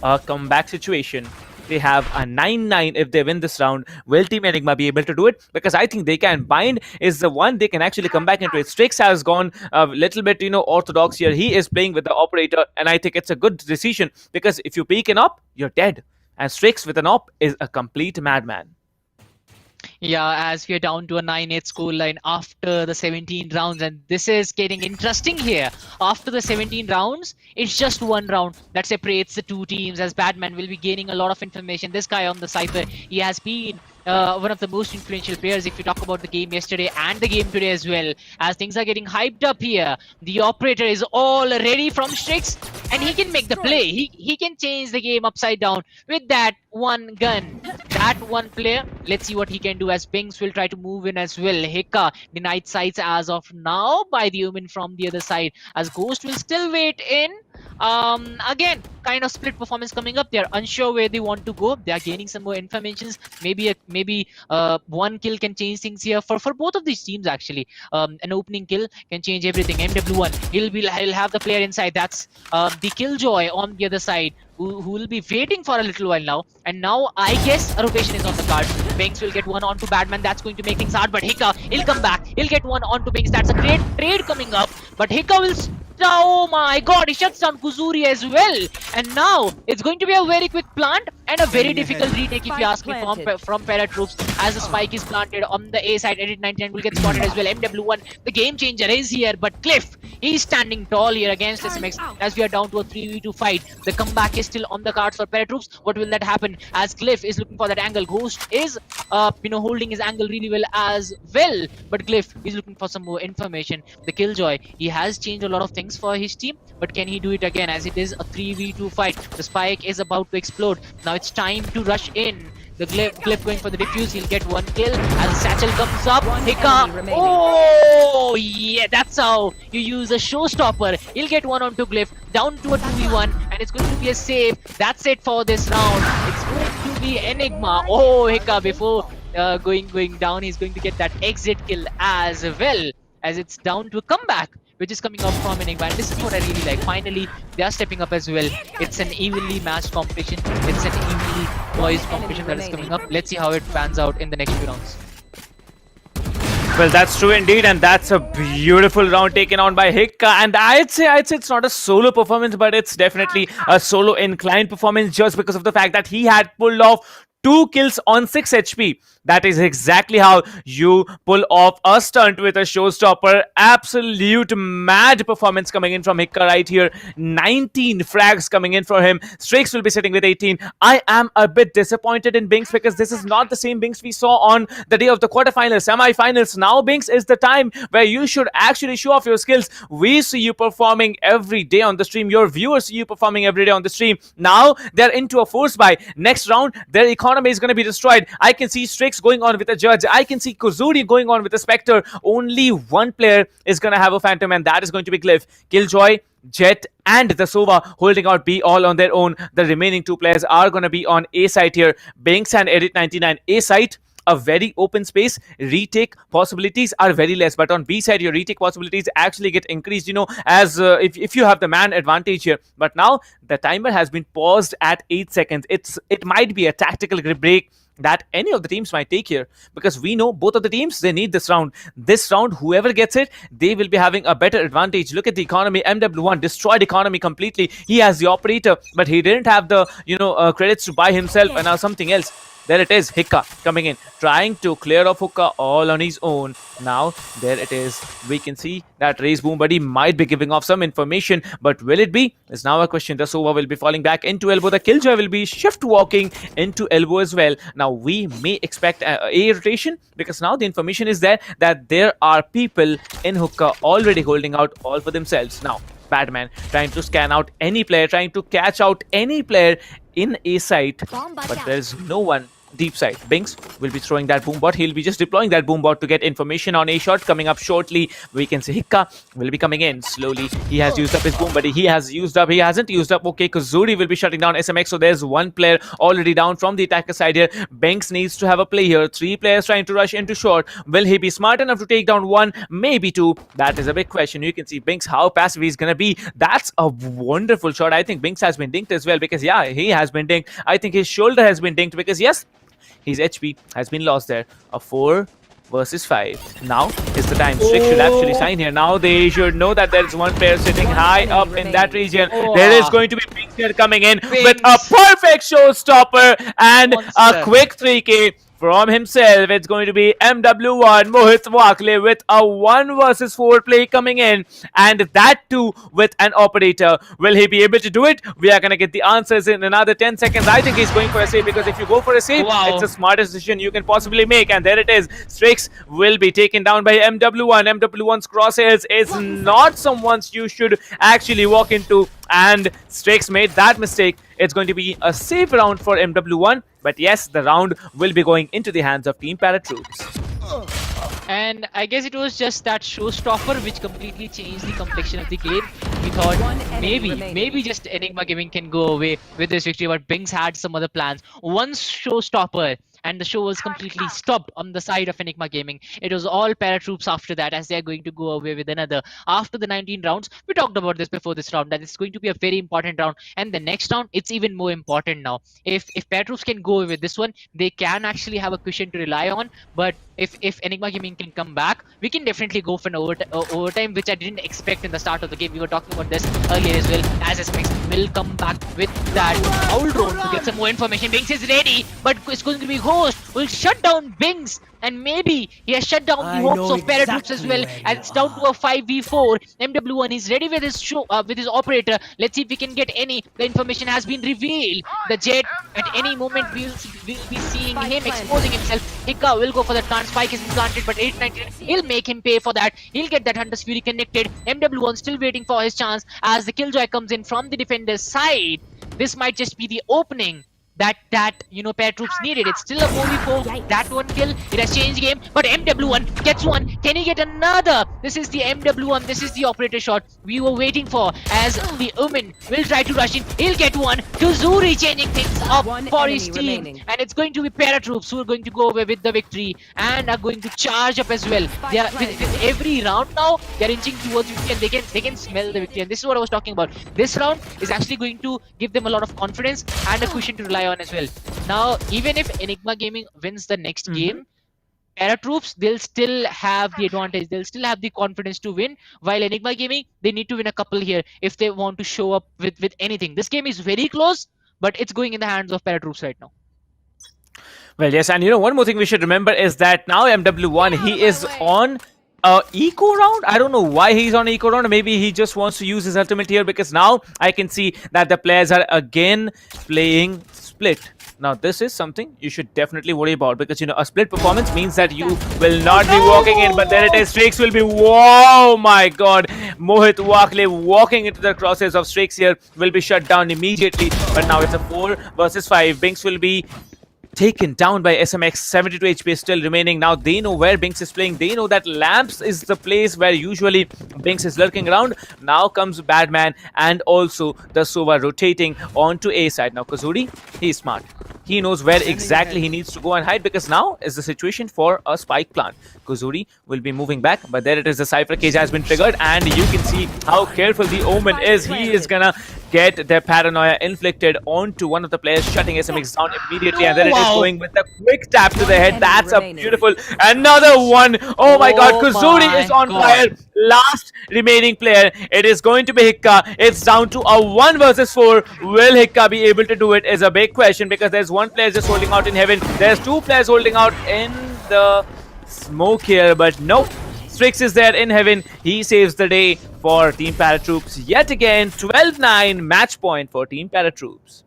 a comeback situation. they have a 9-9 if they win this round. Will Team Enigma be able to do it? Because I think they can. Bind is the one they can actually come back into it. Strix has gone a little bit, orthodox here. He is playing with the operator, and I think it's a good decision because if you peek an op, you're dead. And Strix with an op is a complete madman. Yeah, as we are down to a 9-8 scoreline after the 17 rounds, and this is getting interesting here. After the 17 rounds, it's just one round that separates the two teams, as Batman will be gaining a lot of information. This guy on the Cypher, he has been one of the most influential players if you talk about the game yesterday and the game today as well, as things are getting hyped up here. The operator is all ready from Strix, and he can make the play. He can change the game upside down with that one gun. That one player, let's see what he can do, as Binks will try to move in as well. Hika denied sights as of now by the Omen from the other side, as Ghost will still wait in. Again, kind of split performance coming up. They're unsure where they want to go. They are gaining some more informations. Maybe one kill can change things here for both of these teams actually. An opening kill can change everything. MW1, he'll have the player inside. That's the Killjoy on the other side, who will be waiting for a little while now. And now I guess a rotation is on the card. Binks will get one onto Batman. That's going to make things hard. But Hika, he'll come back. He'll get one onto Binks. That's a great trade coming up. But Hika will... Oh my god, he shuts down Kuzuri as well. And now it's going to be a very quick plant and a very difficult retake if you ask me from ParaTroops, as the spike is planted on the A side. Edit 99 will get spotted as well. MW1, the game changer is here, but Cliff, he's standing tall here against SMX as we are down to a 3v2 fight. The comeback is still on the cards for ParaTroops. What will that happen, as Cliff is looking for that angle? Ghost is holding his angle really well as well, but Cliff is looking for some more information. The Killjoy, he has changed a lot of things for his team, but can he do it again, as it is a 3v2 fight? The spike is about to explode. Now it's time to rush in. The Glyph going for the defuse. He'll get one kill as the satchel comes up. Hika. Oh, yeah, that's how you use a showstopper. He'll get one onto Glyph. Down to a 2v1, and it's going to be a save. That's it for this round. It's going to be Enigma. Oh, Hika, before going down, he's going to get that exit kill as well, as it's down to a comeback, which is coming up from Enigma. And this is what I really like. Finally, they are stepping up as well. It's an evenly matched competition. It's an evenly poised competition that is coming up. Let's see how it pans out in the next few rounds. Well, that's true indeed, and that's a beautiful round taken on by Hika. And I'd say it's not a solo performance, but it's definitely a solo inclined performance, just because of the fact that he had pulled off 2 kills on 6 HP. That is exactly how you pull off a stunt with a showstopper. Absolute mad performance coming in from Hika right here. 19 frags coming in for him. Strix will be sitting with 18. I am a bit disappointed in Binks, because this is not the same Binks we saw on the day of the quarterfinals, semi-finals. Now Binks is the time where you should actually show off your skills. We see you performing every day on the stream. Your viewers see you performing every day on the stream. Now they're into a force buy. Next round, their economy is going to be destroyed. I can see Strix going on with a Judge. I can see Kuzuri going on with a Spectre. Only one player is going to have a Phantom, and that is going to be Glyph. Killjoy, Jet, and the Sova holding out B all on their own. The remaining 2 players are going to be on A site here. Binks and Edit 99. A site, a very open space. Retake possibilities are very less, but on B side your retake possibilities actually get increased, as if you have the man advantage here. But now the timer has been paused at 8 seconds. It might be a tactical break that any of the teams might take here, because we know both of the teams, they need this round. This round, whoever gets it, they will be having a better advantage. Look at the economy. MW1 destroyed economy completely. He has the operator, but he didn't have the credits to buy himself and now something else. There it is, Hika coming in, trying to clear off Hookah all on his own. Now, there it is. We can see that Raise Boom Buddy might be giving off some information, but will it be? Is now a question. The Sova will be falling back into elbow. The Killjoy will be shift walking into elbow as well. Now, we may expect a rotation, because now the information is there that there are people in Hookah already holding out all for themselves. Now, Batman trying to scan out any player, trying to catch out any player in A site, but there's no one deep side. Binks will be throwing that boom bot. He'll be just deploying that boom bot to get information on A shot. Coming up shortly, we can see Hikka will be coming in slowly. He has used up his boom, but he hasn't used up. Okay, Kazuri will be shutting down SMX. So there's one player already down from the attacker side here. Binks needs to have a play here. 3 players trying to rush into short. Will he be smart enough to take down 1? Maybe 2. That is a big question. You can see Binks how passive he's gonna be. That's a wonderful shot. I think Binks has been dinked as well, because yeah, he has been dinked. I think his shoulder has been dinked, because yes, his HP has been lost there. A 4 versus 5. Now is the time. Strict should actually sign here. Now they should know that there is one player sitting high up in that region. There is going to be Binks here coming in with a perfect showstopper and a quick 3K. From himself, it's going to be MW1 Mohit Wakle with a 1 versus 4 play coming in, and that too with an operator. Will he be able to do it? We are going to get the answers in another 10 seconds. I think he's going for a save, because if you go for a save, it's the smartest decision you can possibly make. And there it is. Strix will be taken down by MW1. MW1's crosshairs is not someone's you should actually walk into, and Strix made that mistake. It's going to be a safe round for MW1, but yes, the round will be going into the hands of Team ParaTroops. And I guess it was just that showstopper which completely changed the complexion of the game. We thought maybe just Enigma Gaming can go away with this victory, but Binks had some other plans. One showstopper and the show was completely stopped on the side of Enigma Gaming. It was all ParaTroops after that, as they are going to go away with another. After the 19 rounds, we talked about this before this round, that it's going to be a very important round, and the next round, it's even more important now. If ParaTroops can go away with this one, they can actually have a cushion to rely on, but if Enigma Gaming can come back, we can definitely go for an overtime, which I didn't expect in the start of the game. We were talking about this earlier as well, as SMX will come back with that owl drone to get some more information. Binks is ready, but it's going to be Ghost will shut down Binks, and maybe he has shut down the hopes of ParaTroops as well, and it's down to a 5v4. MW1 is ready with his with his operator. Let's see if we can get any. The information has been revealed. The Jet, at any moment we'll be seeing him exposing himself. Hikka will go for the plant. Spike is planted, but 819, he'll make him pay for that. He'll get that Hunter's Fury connected. MW1 still waiting for his chance as the Killjoy comes in from the defender's side. This might just be the opening that ParaTroops needed. It's still a 4v4. That one kill, it has changed game, but MW1 gets one. Can he get another? This is the MW1. This is the operator shot we were waiting for, as the Omen will try to rush in. He'll get one. Kazuri changing things up for his team, and it's going to be ParaTroops who are going to go away with the victory and are going to charge up as well. They are, with every round now, they're inching towards victory, and they can smell the victory. And this is what I was talking about. This round is actually going to give them a lot of confidence and a cushion to rely on as well. Now, even if Enigma Gaming wins the next game, ParaTroops, they'll still have the advantage. They'll still have the confidence to win, while Enigma Gaming, they need to win a couple here if they want to show up with anything. This game is very close, but it's going in the hands of ParaTroops right now. Well, yes, and one more thing we should remember is that now MW1, he is on eco round. I don't know why he's on eco round. Maybe he just wants to use his ultimate here, because now I can see that the players are again playing split. Now this is something you should definitely worry about, because a split performance means that you will not be walking in, but there it is. Strix will be, whoa, my god, Mohit Wakle walking into the crosshairs of Strix here will be shut down immediately. But now it's a 4 versus 5. Binks will be taken down by SMX. 72 HP still remaining. Now they know where Binks is playing. They know that Lamps is the place where usually Binks is lurking around. Now comes Badman and also the Sova rotating onto A side. Now Kazuri, he's smart. He knows where exactly he needs to go and hide, because now is the situation for a spike plant. Kazuri will be moving back, but there it is. The Cypher cage has been triggered, and you can see how careful the Omen is. He is gonna get their paranoia inflicted onto one of the players, shutting SMX down immediately, and then it is going with a quick tap to the head. That's a beautiful, another one. Oh my god, Kazuri is on fire. Last remaining player, it is going to be Hikka. It's down to a 1 versus 4. Will Hikka be able to do it is a big question, because there's one player just holding out in heaven. There's 2 players holding out in the smoke here, but nope. Strix is there in heaven. He saves the day for Team ParaTroops yet again. 12-9 match point for Team ParaTroops.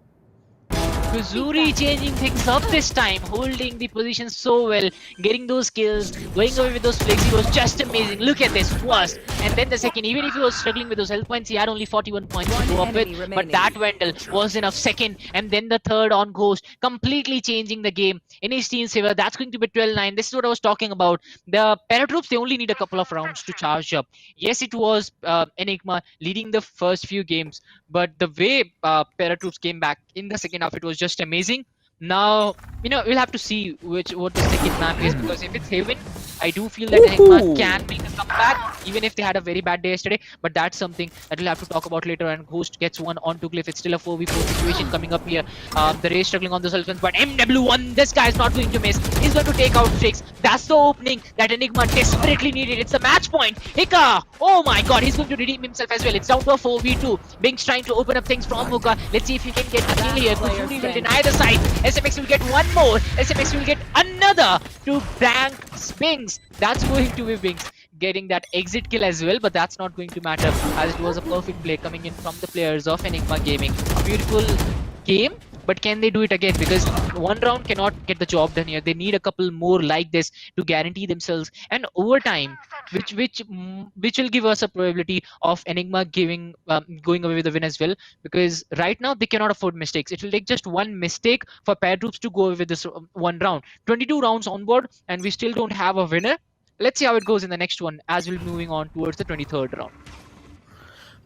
Kuzuri changing things up this time, holding the position so well, getting those kills, going away with those flicks. He was just amazing. Look at this first, and then the second. Even if he was struggling with those health points, he had only 41 points to go up with. But that Vandal was enough. Second, and then the third on Ghost, completely changing the game in his team's favor. That's going to be 12-9. This is what I was talking about. The ParaTroops, they only need a couple of rounds to charge up. Yes, it was Enigma leading the first few games, but the way ParaTroops came back in the second half, it was just amazing. Now, we'll have to see what the second map is, because if it's Haven, I do feel that Enigma can make a comeback, even if they had a very bad day yesterday. But that's something that we'll have to talk about later. And Ghost gets one onto Glyph. It's still a 4v4 situation coming up here. The Rays struggling on the Sultans, but MW1, this guy is not going to miss. He's going to take out Strix. That's the opening that Enigma desperately needed. It's the match point. Hika! Oh my god, he's going to redeem himself as well. It's down to a 4v2. Bing's trying to open up things from Hookah. Let's see if he can get a kill here. Kuzuri will deny the side. SMX will get one more. SMX will get another to blank Bings. That's going to be Bings getting that exit kill as well, but that's not going to matter, as it was a perfect play coming in from the players of Enigma Gaming. A beautiful game, but can they do it again? Because one round cannot get the job done here. They need a couple more like this to guarantee themselves an overtime, which will give us a probability of Enigma going away with the win as well. Because right now they cannot afford mistakes. It will take just one mistake for ParaTroops to go away with this one round. 22 rounds on board, and we still don't have a winner. Let's see how it goes in the next one as we're moving on towards the 23rd round.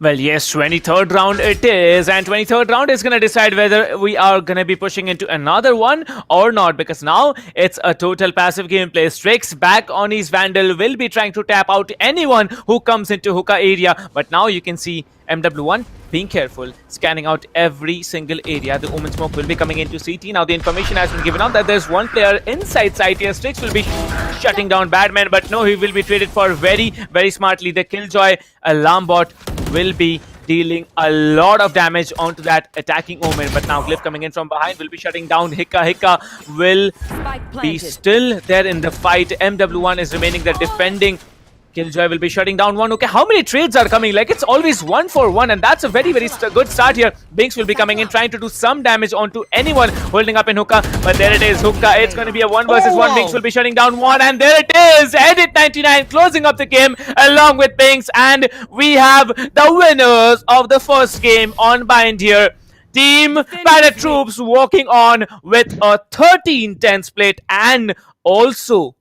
Well, yes, 23rd round it is, and 23rd round is going to decide whether we are going to be pushing into another one or not, because now it's a total passive gameplay. Strix back on his Vandal will be trying to tap out anyone who comes into Hookah area, but now you can see MW1 being careful, scanning out every single area. The Omen Smoke will be coming into CT. Now the information has been given out that there's one player inside site here. Strix will be shutting down Badman, but no, he will be traded for very, very smartly. The Killjoy alarm bot will be dealing a lot of damage onto that attacking Omen. But now Glyph coming in from behind will be shutting down Hika. Hika will be still there in the fight. MW1 is remaining the defending. Killjoy will be shutting down one. Okay, how many trades are coming? Like, it's always 1 for 1, and that's a very, very good start here. Binks will be coming in, trying to do some damage onto anyone holding up in Hookah. But there it is, Hookah. It's going to be a 1 versus 1. Binks will be shutting down one, and there it is. Edit 99 closing up the game along with Binks, and we have the winners of the first game on Bind here. Team ParaTroops walking on with a 13-10 split and also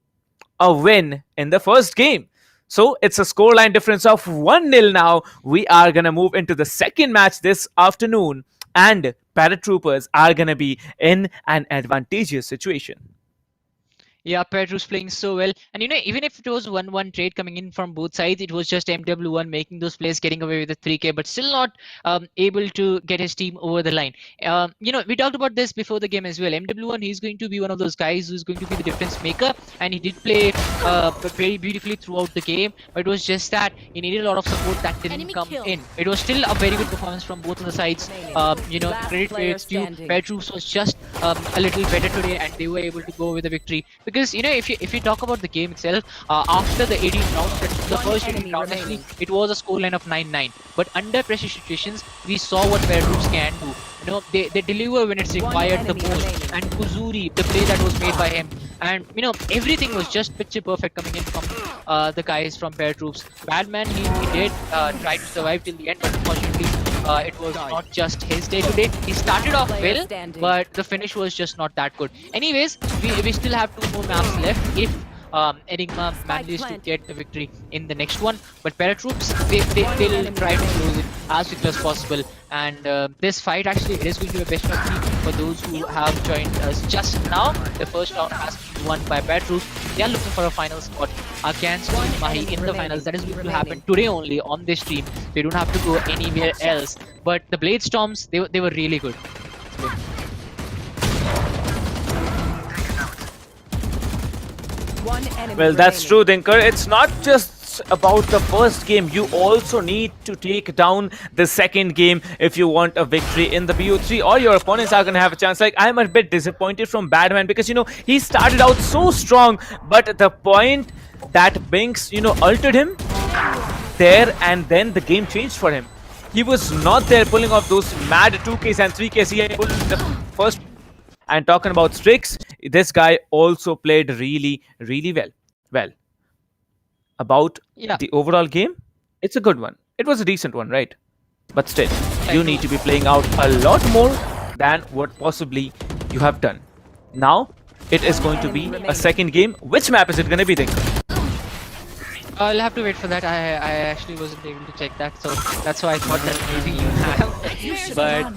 a win in the first game. So it's a scoreline difference of 1-0 now. We are going to move into the second match this afternoon, and ParaTroopers are going to be in an advantageous situation. Yeah, ParaTroops playing so well. And even if it was 1-1 trade coming in from both sides, it was just MW1 making those plays, getting away with the 3K, but still not able to get his team over the line. We talked about this before the game as well. MW1, he's going to be one of those guys who's going to be the difference maker, and he did play very beautifully throughout the game, but it was just that he needed a lot of support that didn't come in. It was still a very good performance from both of the sides. Credit where it's due. ParaTroops was just a little better today, and they were able to go with the victory. Because if you talk about the game itself, after the 18 rounds, the first 18 rounds, actually, it was a scoreline of 9-9. But under pressure situations, we saw what ParaTroops can do. They deliver when it's required the most. And Kuzuri, the play that was made by him, and everything was just picture perfect coming in from the guys from ParaTroops. Badman, he did try to survive till the end, but unfortunately, it was not just his day today. He started off well, but the finish was just not that good. Anyways, we still have 2 more maps left if Enigma manages to get the victory in the next one. But ParaTroops, they'll try to close it as quickly as possible. And this fight, actually, it is going to be a best of 3 for those who have joined us just now. The first round has been won by ParaTroops. They are looking for a final spot against Team Mahi in the finals. That is going to happen today only on this stream. They don't have to go anywhere else. But the Blade Storms, they were really good. Well, that's true, Dinker. It's not just about the first game. You also need to take down the second game if you want a victory in the BO3, or your opponents are going to have a chance. Like, I'm a bit disappointed from Badman because, he started out so strong, but the point that Binks, altered him there, and then the game changed for him. He was not there pulling off those mad 2Ks and 3Ks. He pulled the first And talking about Strix, this guy also played really, really well. Well, about Yeah. the overall game, it's a good one. It was a decent one, right? But still, you need to be playing out a lot more than what possibly you have done. Now, it is going to be a second game. Which map is it going to be, Dinka? I'll have to wait for that. I actually wasn't able to check that, so that's why I thought that maybe you have. But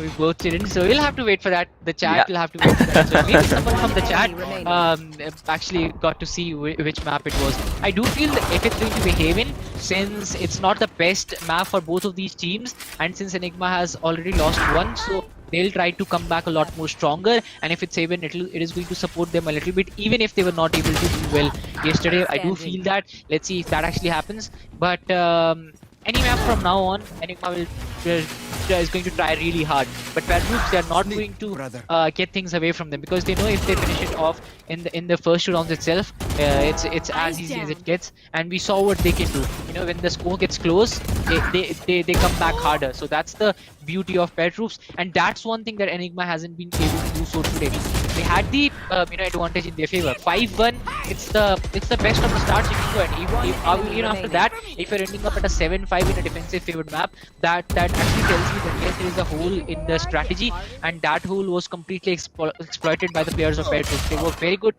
we both didn't, so we'll have to wait for that. The chat will have to wait for that. So maybe someone from the chat actually got to see which map it was. I do feel that if it's going to be Haven, since it's not the best map for both of these teams, and since Enigma has already lost one, so they'll try to come back a lot more stronger, and if it's Haven, it is going to support them a little bit, even if they were not able to do well yesterday. I do feel that. Let's see if that actually happens. But any map from now on, Enigma is going to try really hard. But ParaTroops, they are not going to get things away from them, because they know if they finish it off in the first two rounds itself, it's as easy as it gets. And we saw what they can do. When the score gets close, they come back harder. So that's the beauty of ParaTroops, and that's one thing that Enigma hasn't been able to do so today. They had the advantage in their favor. 5-1, it's the best of the starts you can go. And even after that, if you're ending up at a 7-5 in a defensive favored map, that actually tells you that yes, there is a hole in the strategy, and that hole was completely exploited by the players of ParaTroops. They were very good.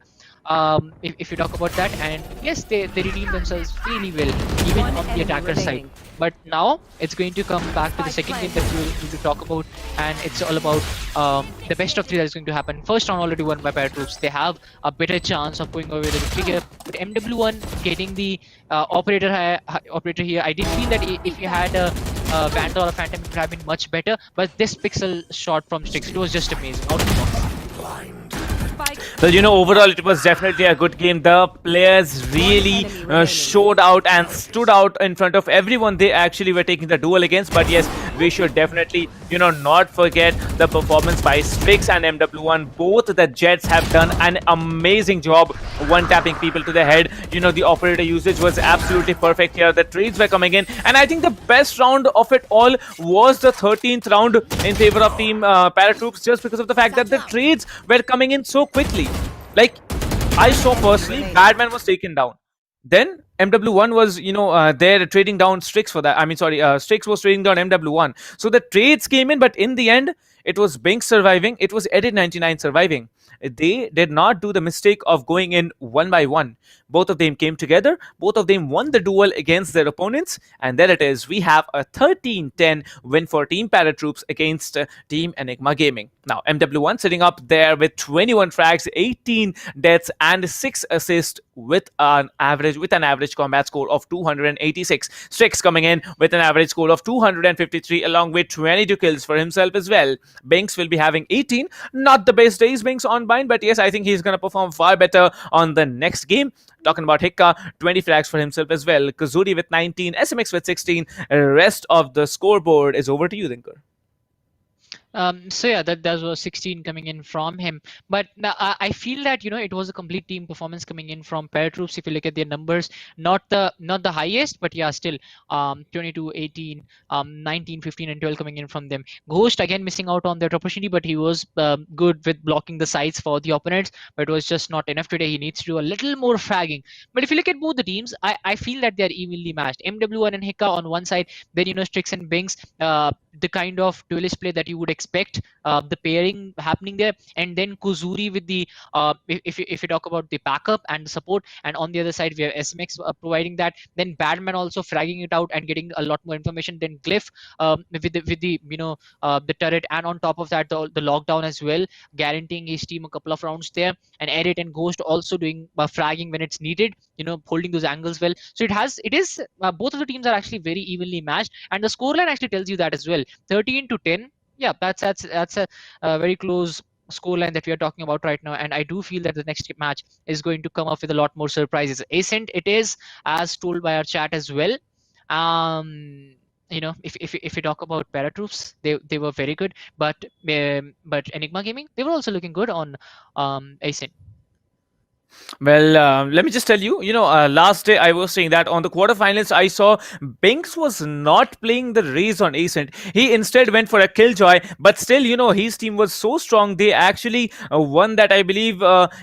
If you talk about that, and yes, they redeemed themselves really well, even on the attacker side. But now it's going to come back to the second game that we will talk about, and it's all about the best of three that is going to happen. First round already won by ParaTroops. They have a better chance of going away with the victory here. But MW1 getting the operator here, I did feel that if you had a Vandal or a Phantom, it would have been much better. But this pixel shot from Strix, it was just amazing. Out of the box. Well, overall it was definitely a good game. The players really showed out and stood out in front of everyone they actually were taking the duel against. But yes, we should definitely, not forget the performance by Strix and MW1. Both the Jets have done an amazing job one-tapping people to the head. The operator usage was absolutely perfect here. The trades were coming in, and I think the best round of it all was the 13th round in favor of team ParaTroops, just because of the fact that the trades were coming in so quickly. Like, I saw personally, Badman was taken down. Then MW1 was, there trading down Strix for that. I mean, sorry, Strix was trading down MW1. So the trades came in, but in the end, it was Binks surviving. It was Edit99 surviving. They did not do the mistake of going in one by one. Both of them came together. Both of them won the duel against their opponents. And there it is. We have a 13-10 win for Team ParaTroops against Team Enigma Gaming. Now, MW1 sitting up there with 21 frags, 18 deaths, and 6 assists with an average combat score of 286. Strix coming in with an average score of 253, along with 22 kills for himself as well. Binks will be having 18. Not the best days Binks on bind, but yes, I think he's going to perform far better on the next game. Talking about Hikka, 20 frags for himself as well. Kazuri with 19, SMX with 16. Rest of the scoreboard is over to you, Dinker. So yeah, that was 16 coming in from him. But I feel that it was a complete team performance coming in from ParaTroops. If you look at their numbers, not the highest, but yeah, still 22, 18, 19, 15, and 12 coming in from them. Ghost again missing out on that opportunity, but he was good with blocking the sides for the opponents, but it was just not enough today. He needs to do a little more fragging. But if you look at both the teams, I feel that they are evenly matched. MW1 and Hikka on one side, then Strix and Binks, the kind of duelist play that you would expect, the pairing happening there, and then Kuzuri with the if you talk about the backup and the support, and on the other side we have SMX providing that, then Badman also fragging it out and getting a lot more information, then Glyph with the the turret, and on top of that the lockdown as well, guaranteeing his team a couple of rounds there, and Edit and Ghost also doing fragging when it's needed, holding those angles well. So it is both of the teams are actually very evenly matched, and the scoreline actually tells you that as well. 13-10. Yeah, that's a very close scoreline that we are talking about right now, and I do feel that the next match is going to come up with a lot more surprises. Ascent, it is, as told by our chat as well. If you talk about ParaTroops, they were very good, but Enigma Gaming, they were also looking good on Ascent. Well, let me just tell you, last day I was saying that on the quarterfinals, I saw Binks was not playing the race on Ascent. He instead went for a Killjoy, but still, his team was so strong. They actually won that, I believe,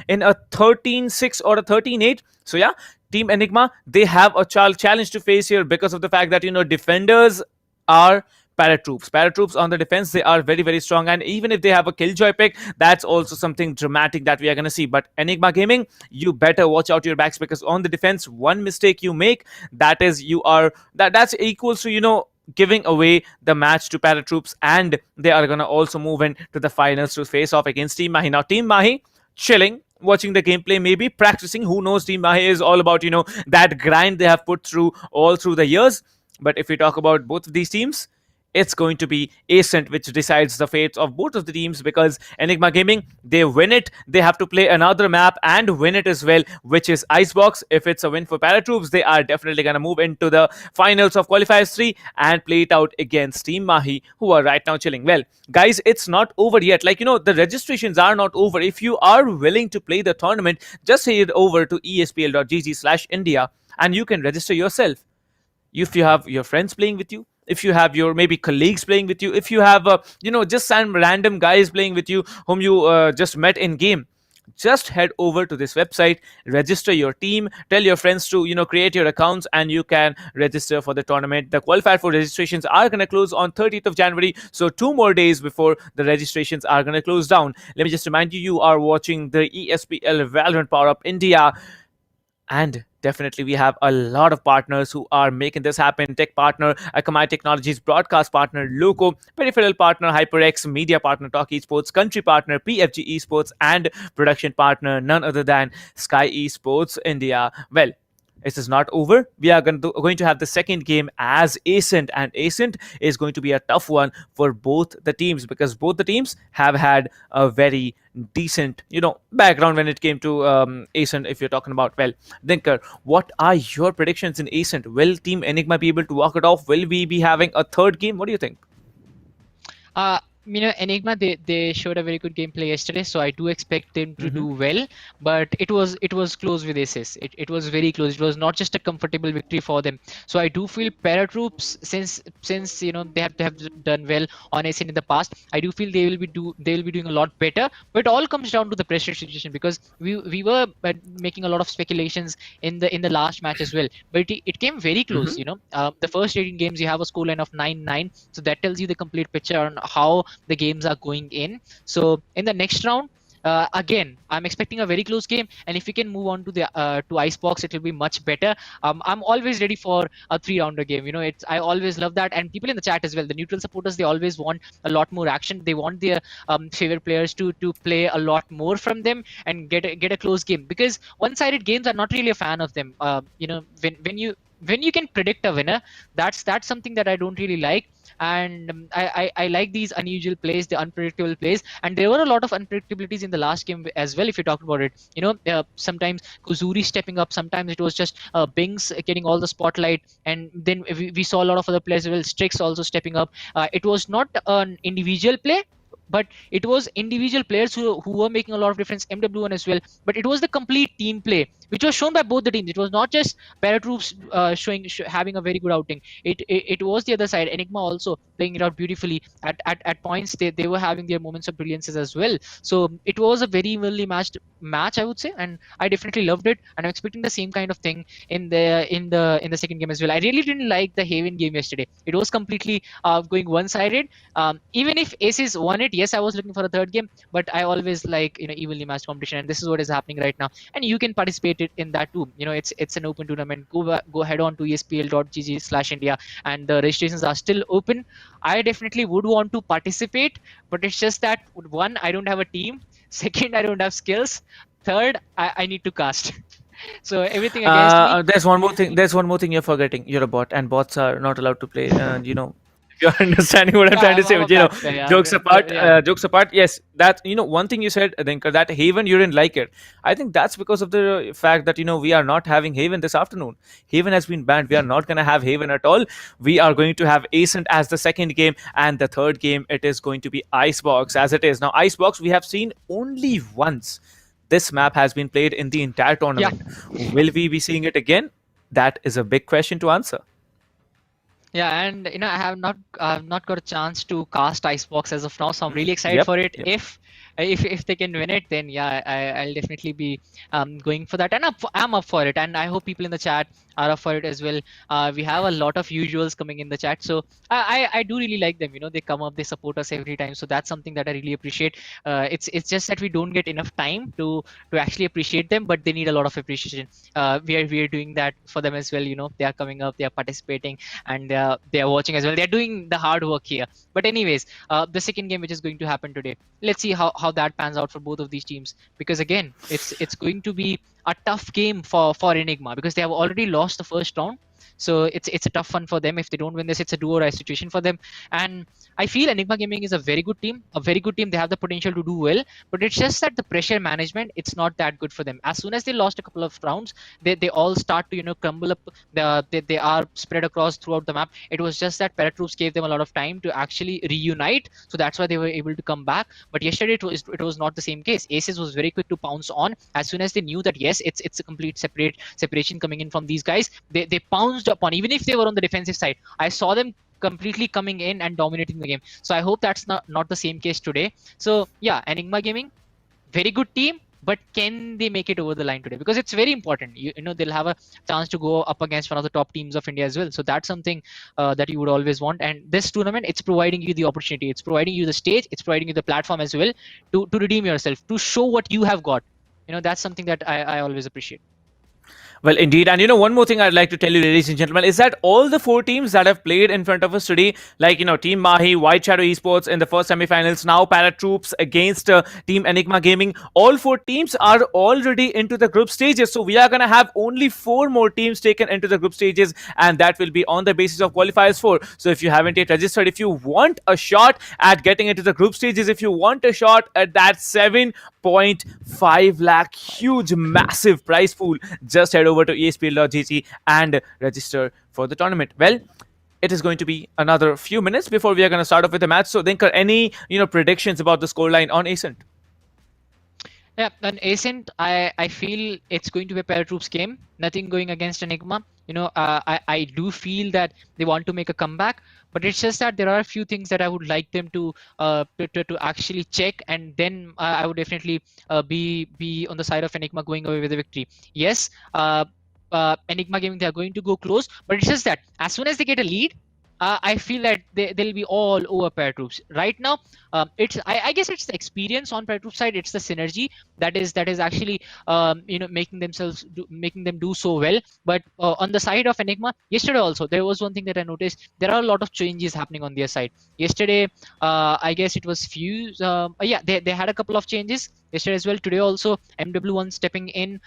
in a 13-6 or a 13-8. So, yeah, Team Enigma, they have a challenge to face here because of the fact that, defenders are ParaTroops. ParaTroops on the defense, they are very, very strong. And even if they have a Killjoy pick, that's also something dramatic that we are going to see. But Enigma Gaming, you better watch out your backs, because on the defense, one mistake you make, that's equals to, giving away the match to ParaTroops. And they are going to also move into the finals to face off against Team Mahi. Now, Team Mahi, chilling, watching the gameplay, maybe practicing. Who knows? Team Mahi is all about, that grind they have put through all through the years. But if we talk about both of these teams, it's going to be Ascent which decides the fates of both of the teams, because Enigma Gaming, they win it, they have to play another map and win it as well, which is Icebox. If it's a win for ParaTroops, they are definitely going to move into the finals of Qualifiers 3 and play it out against Team Mahi, who are right now chilling. Well, guys, it's not over yet. The registrations are not over. If you are willing to play the tournament, just head over to espl.gg/India and you can register yourself. If you have your friends playing with you, if you have your maybe colleagues playing with you, if you have just some random guys playing with you whom you just met in game, just head over to this website, register your team, tell your friends to create your accounts, and you can register for the tournament. The qualifier for registrations are going to close on 30th of January, so 2 more days before the registrations are going to close down. Let me just remind you, you are watching the ESPL Valorant PowerUp India, and definitely we have a lot of partners who are making this happen. Tech partner Akamai Technologies, broadcast partner LOCO, Peripheral partner HyperX, media partner TalkEsports, country partner PFG Esports, and production partner none other than SkyEsports India. Well, this is not over. We are going to have the second game as Ascent, and Ascent is going to be a tough one for both the teams, because both the teams have had a very decent background when it came to Ascent. If you're talking about, well, Dinker, what are your predictions in Ascent? Will Team Enigma be able to walk it off? Will we be having a third game? What do you think? Enigma, they showed a very good gameplay yesterday, so I do expect them to do well. But it was close with Aces. It was very close. It was not just a comfortable victory for them. So I do feel ParaTroops, since they have done well on Aces in the past, I do feel they will be doing a lot better. But it all comes down to the pressure situation, because we were making a lot of speculations in the last match as well. But it came very close. The first 18 games you have a scoreline of 9-9, so that tells you the complete picture on how the games are going in. So in the next round, again, I'm expecting a very close game, and if we can move on to the to Icebox, it will be much better. I'm always ready for a 3-rounder game. I always love that, and people in the chat as well. The neutral supporters, they always want a lot more action. They want their favorite players to play a lot more from them and get a close game, because one-sided games are not really a fan of them. When you can predict a winner, that's something that I don't really like. And I like these unusual plays, the unpredictable plays, and there were a lot of unpredictabilities in the last game as well. If you talk about it, sometimes Kuzuri stepping up, sometimes it was just Bings getting all the spotlight, and then we saw a lot of other players as well. Strix also stepping up. It was not an individual play, but it was individual players who were making a lot of difference. MW1 as well, but it was the complete team play which was shown by both the teams. It was not just ParaTroops having a very good outing. It was the other side. Enigma also playing it out beautifully. At points they were having their moments of brilliances as well. So it was a very evenly matched match, I would say, and I definitely loved it. And I'm expecting the same kind of thing in the second game as well. I really didn't like the Haven game yesterday. It was completely going one-sided. Even if Aces won it, yes, I was looking for a third game, but I always like evenly matched competition, and this is what is happening right now. And you can participate in that too. It's an open tournament. Go head on to espl.gg/India, and the registrations are still open. I definitely would want to participate, but it's just that, one, I don't have a team. Second, I don't have skills. Third, I need to cast. So everything against me. There's one more thing you're forgetting. You're a bot, and bots are not allowed to play. You're understanding what I'm trying to say. Jokes apart, yes, that one thing you said, Dinker, that Haven, you didn't like it. I think that's because of the fact that we are not having Haven this afternoon. Haven has been banned. We are not going to have Haven at all. We are going to have Ascent as the second game, and the third game, it is going to be Icebox as it is. Now, Icebox we have seen only once. this map has been played in the entire tournament. Will we be seeing it again? That is a big question to answer. Yeah, and I have not got a chance to cast Icebox as of now, so I'm really excited for it. If they can win it, then yeah, I'll definitely be going for that, and I'm up for it, and I hope people in the chat are up for it as well. We have a lot of usuals coming in the chat, so I do really like them. They come up, they support us every time, so that's something that I really appreciate. It's just that we don't get enough time to actually appreciate them, but they need a lot of appreciation. We are doing that for them as well. They are coming up, they are participating, and they are watching as well. They are doing the hard work here. But anyways, the second game which is going to happen today, let's see how that pans out for both of these teams, because again, it's going to be a tough game for Enigma, because they have already lost the first round. So it's a tough one for them. If they don't win this, it's a do or die situation for them. And I feel Enigma Gaming is a very good team. They have the potential to do well, but it's just that the pressure management, it's not that good for them. As soon as they lost a couple of rounds, they all start to crumble up. They are spread across throughout the map. It was just that ParaTroops gave them a lot of time to actually reunite, so that's why they were able to come back. But yesterday it was not the same case. Aces was very quick to pounce on as soon as they knew that yes, it's a complete separation coming in from these guys. They pounced upon, even if they were on the defensive side. I saw them completely coming in and dominating the game. So I hope that's not the same case today. So yeah, Enigma Gaming, very good team, but can they make it over the line today? Because it's very important. They'll have a chance to go up against one of the top teams of India as well. So that's something that you would always want. And this tournament, it's providing you the opportunity. It's providing you the stage. It's providing you the platform as well to redeem yourself, to show what you have got. That's something that I always appreciate. Well, indeed. And one more thing I'd like to tell you, ladies and gentlemen, is that all the 4 teams that have played in front of us today, like, Team Mahi, White Shadow Esports in the first semifinals, now ParaTroops against Team Enigma Gaming, all 4 teams are already into the group stages. So we are going to have only 4 more teams taken into the group stages, and that will be on the basis of qualifiers 4. So if you haven't yet registered, if you want a shot at getting into the group stages, if you want a shot at that 7.5 lakh huge massive prize pool, just head over to ESPL.gg and register for the tournament. Well, it is going to be another few minutes before we are going to start off with the match. So, Dinkar, any predictions about the scoreline on Ascent? Yeah, on Ascent, I feel it's going to be a ParaTroops game. Nothing going against Enigma. I do feel that they want to make a comeback, but it's just that there are a few things that I would like them to actually check, and then I would definitely be on the side of Enigma going away with the victory. Yes, Enigma Gaming, they are going to go close, but it's just that as soon as they get a lead, I feel that they'll be all over ParaTroops. Right now, I guess it's the experience on ParaTroops side. It's the synergy that is actually making them do so well. But on the side of Enigma, yesterday also there was one thing that I noticed. There are a lot of changes happening on their side. Yesterday, I guess it was Fuse. They had a couple of changes yesterday as well. Today also, MW1 stepping in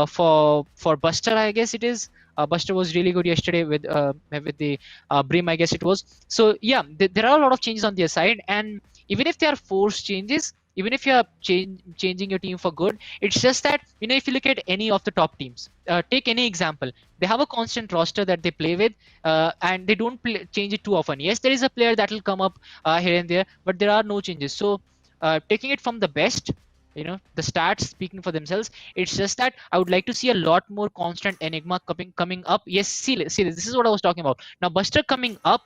for Buster, I guess it is. Buster was really good yesterday with the Brim, I guess it was. So yeah, there are a lot of changes on their side, and even if they are forced changes, even if you are changing your team for good, it's just that if you look at any of the top teams, take any example, they have a constant roster that they play with, and they don't change it too often. Yes, there is a player that will come up here and there, but there are no changes. So taking it from the best, the stats speaking for themselves. It's just that I would like to see a lot more constant Enigma coming up. Yes, see this is what I was talking about. Now Buster coming up,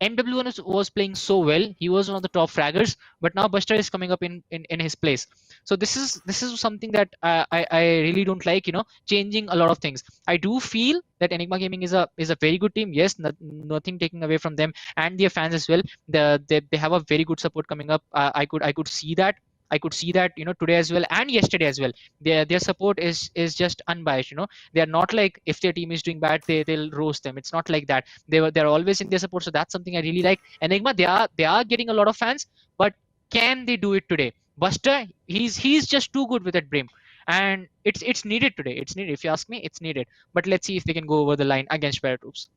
MW1 was playing so well. He was one of the top fraggers, but now Buster is coming up in his place. So this is something that I really don't like. Changing a lot of things. I do feel that Enigma Gaming is a very good team. Yes, nothing taking away from them and their fans as well. They have a very good support coming up. I could see that. I could see that today as well and yesterday as well. Their support is just unbiased. They are not like if their team is doing bad they'll roast them. It's not like that. They're always in their support. So that's something I really like. Enigma, they are getting a lot of fans, but can they do it today? Buster, he's just too good with that Brim, and it's needed today. It's needed. If you ask me, it's needed. But let's see if they can go over the line against ParaTroops.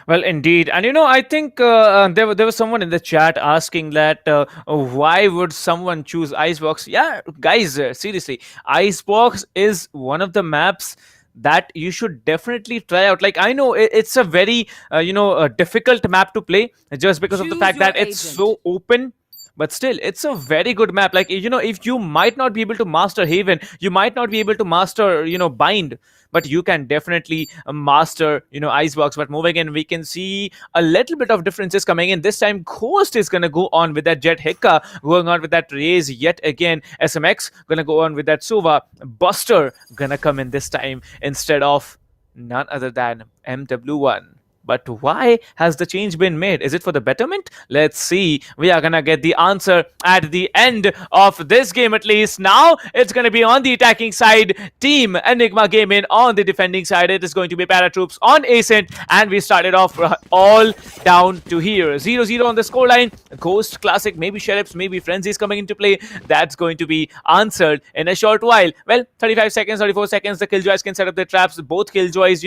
Well, indeed. And I think there was someone in the chat asking that why would someone choose Icebox? Yeah, guys, seriously, Icebox is one of the maps that you should definitely try out. Like, I know it's a very a difficult map to play just because of the fact that it's so open. but still it's a very good map. Like, if you might not be able to master Haven, you might not be able to master Bind, but you can definitely master Icebox. But moving in, we can see a little bit of differences coming in. This time Ghost is gonna go on with that Jet, Hikka going on with that Raze yet again, SMX gonna go on with that Sova, Buster gonna come in this time instead of none other than MW1. But why has the change been made? Is it for the betterment? Let's see. We are gonna get the answer at the end of this game at least. Now it's gonna be on the attacking side. Team Enigma Gaming on the defending side. It is going to be ParaTroops on Ascent. And we started off all down to here. 0-0 on the scoreline. Ghost, Classic, maybe Sheriffs, maybe Frenzies coming into play. That's going to be answered in a short while. Well, 35 seconds, 34 seconds. The Killjoys can set up their traps. Both Killjoys,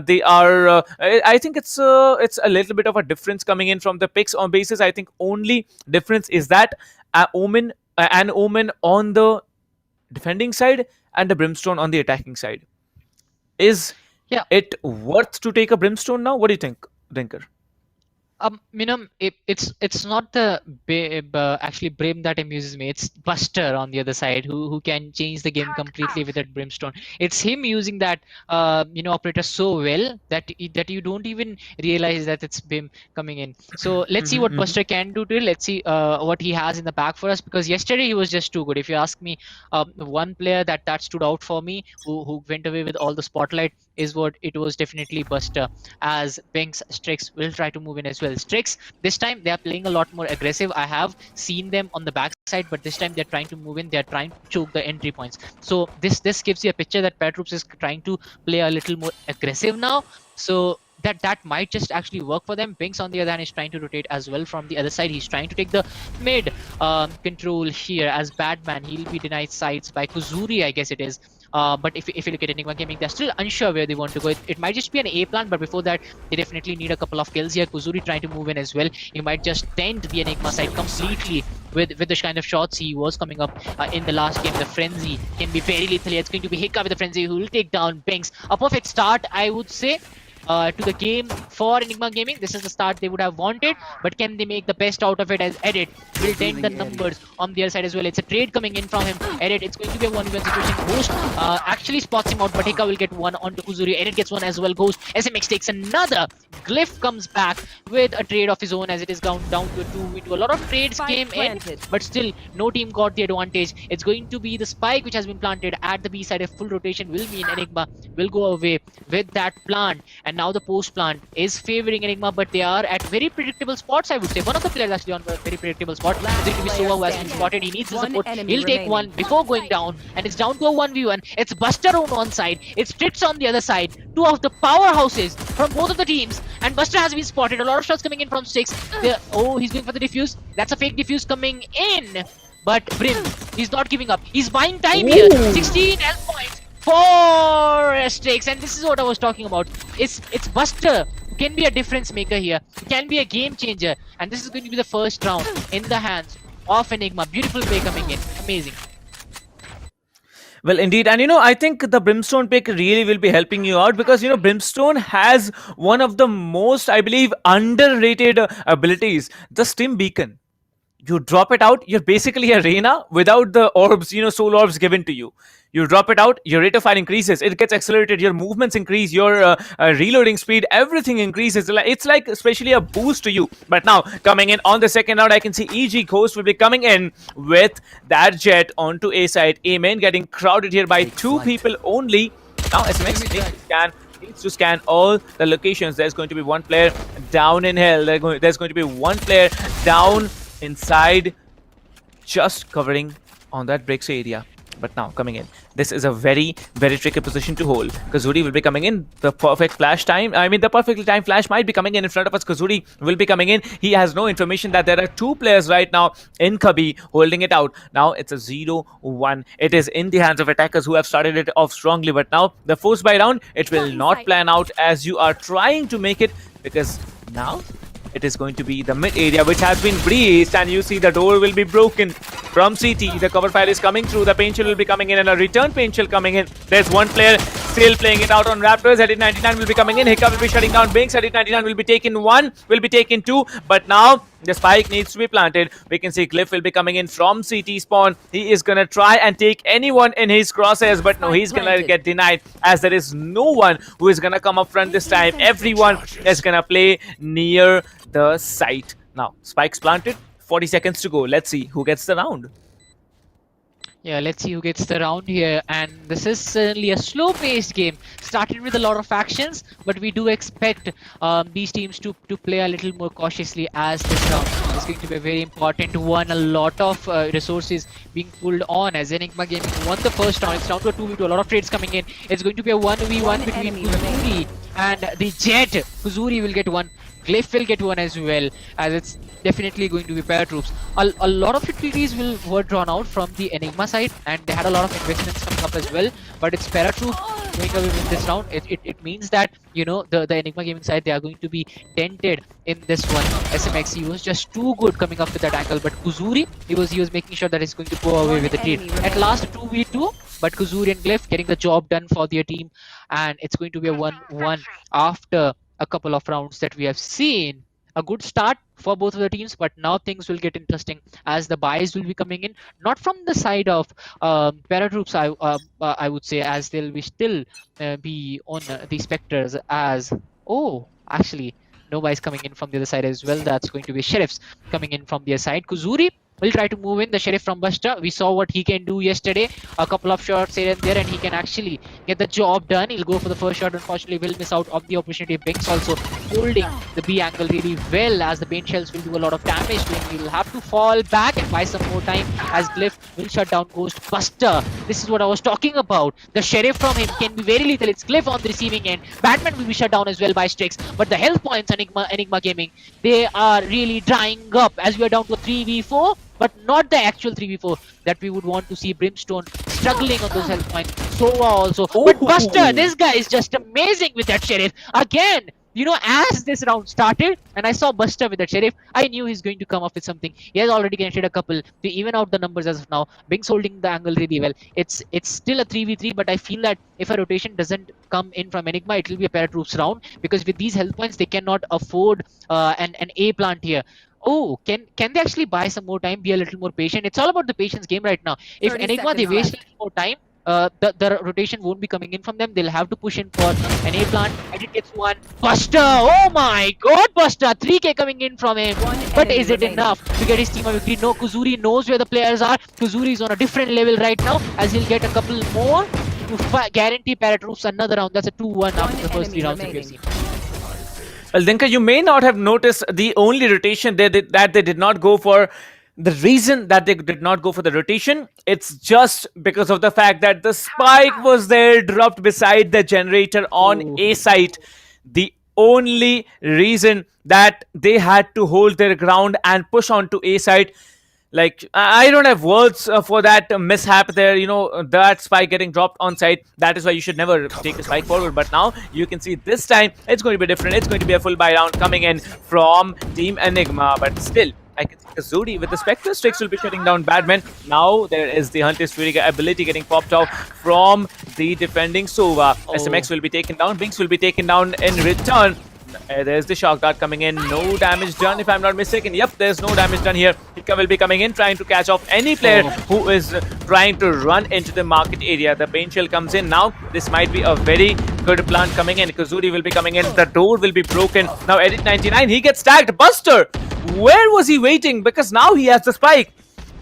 they are... I think it's a little bit of a difference coming in from the picks on basis. I think only difference is that Omen on the defending side and the Brimstone on the attacking side. Is it worth to take a Brimstone now? What do you think, Dinker? It's not the actually Brim that amuses me. It's Buster on the other side who can change the game completely with that Brimstone. It's him using that operator so well that you don't even realize that it's Brim coming in. So let's see what Buster can do to it. Let's see what he has in the back for us, because yesterday he was just too good. If you ask me, one player that stood out for me who went away with all the spotlight is what it was definitely Buster, as Binks, Strix will try to move in as well. Strix, this time they are playing a lot more aggressive. I have seen them on the backside, but this time they're trying to move in. They're trying to choke the entry points. So this gives you a picture that ParaTroops is trying to play a little more aggressive now. So that might just actually work for them. Binks on the other hand is trying to rotate as well from the other side. He's trying to take the mid control here as Badman. He'll be denied sides by Kuzuri, I guess it is. But if you look at Enigma Gaming, they're still unsure where they want to go. It might just be an A plan, but before that, they definitely need a couple of kills here. Kuzuri trying to move in as well. He might just dent the Enigma side completely with the kind of shots he was coming up in the last game. The Frenzy can be very lethal here. It's going to be Hikka with the Frenzy who will take down Binks. A perfect start, I would say, to the game for Enigma Gaming. This is the start they would have wanted, but can they make the best out of it, as Edit will dent the numbers on the other side as well. It's a trade coming in from him. Edit, it's going to be a 1v1 situation. Ghost actually spots him out, but Hikka will get one onto Kuzuri. Edit gets one as well. Ghost, SMX takes another. Glyph comes back with a trade of his own, as it is down to a 2v2. A lot of trades came in, but still no team got the advantage. It's going to be the spike which has been planted at the B side. A full rotation will mean Enigma will go away with that plant, and now the post plant is favoring Enigma, but they are at very predictable spots, I would say. One of the players actually on a very predictable spot. It's going to be Sova who has been spotted. He needs the support. He'll take one before going down, and it's down to a 1v1. It's Buster on one side, it's Strix on the other side. Two of the powerhouses from both of the teams, and Buster has been spotted. A lot of shots coming in from Strix. Oh, he's going for the defuse. That's a fake defuse coming in, but Brim, he's not giving up. He's buying time here. 16 health points for Strix, and this is what I was talking about. It's Buster who can be a difference maker here. He can be a game changer, and this is going to be the first round in the hands of Enigma. Beautiful play coming in. Amazing. Well, indeed. And I think the Brimstone pick really will be helping you out, because Brimstone has one of the most, I believe, underrated abilities, the Stim Beacon. You drop it out, you're basically a Reyna without the orbs, soul orbs given to you. You drop it out, your rate of fire increases, it gets accelerated, your movements increase, your reloading speed, everything increases. It's like especially a boost to you. But now, coming in on the second round, I can see EG Ghost will be coming in with that Jet onto A side. A main getting crowded here by two people only. Now, SMX needs to scan all the locations. There's going to be one player down in hell. There's going to be one player down inside, just covering on that bricks area. But now coming in, this is a very, very tricky position to hold. Kazuri will be coming in. The perfect flash time, the perfectly timed flash might be coming in front of us. Kazuri will be coming in. He has no information that there are two players right now in Kabi holding it out. Now it's a 0-1. It is in the hands of attackers who have started it off strongly, but now the force by round, it will not plan out as you are trying to make it, because now it is going to be the mid area which has been breached, and you see the door will be broken from CT. The cover fire is coming through. The paint chill will be coming in, and a return paint chill coming in. There's one player Still playing it out on Raptors. Edit 99 will be coming in. Hiccup will be shutting down Binks. Edit 99 will be taking one, will be taking two. But now the spike needs to be planted. We can see Glyph will be coming in from CT spawn. He is gonna try and take anyone in his crosshairs, but no, he's gonna get denied as there is no one who is gonna come up front this time. Everyone is gonna play near the site. Now, spikes planted. 40 seconds to go. Let's see who gets the round. Yeah, let's see who gets the round here. And this is certainly a slow-paced game. Started with a lot of actions, but we do expect these teams to play a little more cautiously as this round is going to be a very important one. A lot of resources being pulled on as Enigma Gaming won the first round. It's down to a 2v2. A lot of trades coming in. It's going to be a 1v1 between Kuzuri and the Jet. Kuzuri will get one. Glyph will get one as well, as it's definitely going to be ParaTroops. A lot of utilities were drawn out from the Enigma side, and they had a lot of investments coming up as well. But it's ParaTroops going away with this round. It means that, you know, the Enigma Gaming side, they are going to be dented in this one. SMX, he was just too good coming up with that angle, but Kuzuri, he was making sure that he's going to go away with the trade. At last, 2v2, but Kuzuri and Glyph getting the job done for their team, and it's going to be a 1-1 after a couple of rounds that we have seen. A good start for both of the teams, but now things will get interesting as the buys will be coming in, not from the side of ParaTroops, I would say, as they'll be still be on the Spectres as... Oh, actually, no buys coming in from the other side as well. That's going to be Sheriffs coming in from their side. Kuzuri will try to move in the Sheriff from Buster. We saw what he can do yesterday. A couple of shots here and there, and he can actually get the job done. He'll go for the first shot. Unfortunately, will miss out on the opportunity. Binks also holding the B angle really well, as the Bane shells will do a lot of damage to him. He'll have to fall back and buy some more time as Glyph will shut down Ghost Buster. This is what I was talking about. The Sheriff from him can be very lethal. It's Glyph on the receiving end. Batman will be shut down as well by Strix. But the health points, Enigma Gaming, they are really drying up as we are down to a 3v4. But not the actual 3v4 that we would want to see. Brimstone struggling on those health points. Sova also. Ooh. But Buster, this guy is just amazing with that Sheriff. Again, you know, as this round started and I saw Buster with that Sheriff, I knew he's going to come up with something. He has already connected a couple to even out the numbers as of now. Binks holding the angle really well. It's still a 3v3, but I feel that if a rotation doesn't come in from Enigma, it will be a ParaTroops round, because with these health points, they cannot afford an A plant here. Oh, can they actually buy some more time, be a little more patient? It's all about the patience game right now. If Enigma, they waste a little more time, the rotation won't be coming in from them. They'll have to push in for an A plant. And it gets one. Buster! Oh my god, Buster! 3k coming in from him. But is it enough to get his team a victory? No, Kuzuri knows where the players are. Kuzuri is on a different level right now, as he'll get a couple more to guarantee ParaTroops another round. That's a 2-1 after the first 3 rounds that we've seen. Well, Dinka, you may not have noticed the only rotation that they did not go for. The reason that they did not go for the rotation, it's just because of the fact that the spike was there, dropped beside the generator on A site. The only reason that they had to hold their ground and push on to A site. Like, I don't have words for that mishap there, you know, that spike getting dropped on site. That is why you should never take a spike forward. But now you can see this time it's going to be different. It's going to be a full buy round coming in from Team Enigma. But still, I can see Kazuri with the Spectre. Strix will be shutting down Badman. Now there is the Hunter's Fury ability getting popped out from the defending Sova. SMX will be taken down. Binks will be taken down in return. There's the shock dart coming in. No damage done, if I'm not mistaken. Yep, there's no damage done here. Hika will be coming in, trying to catch off any player who is trying to run into the market area. The pain shell comes in now. This might be a very good plant coming in. Kazuri will be coming in. The door will be broken. Now Edit 99, he gets tagged. Buster, where was he waiting? Because now he has the spike.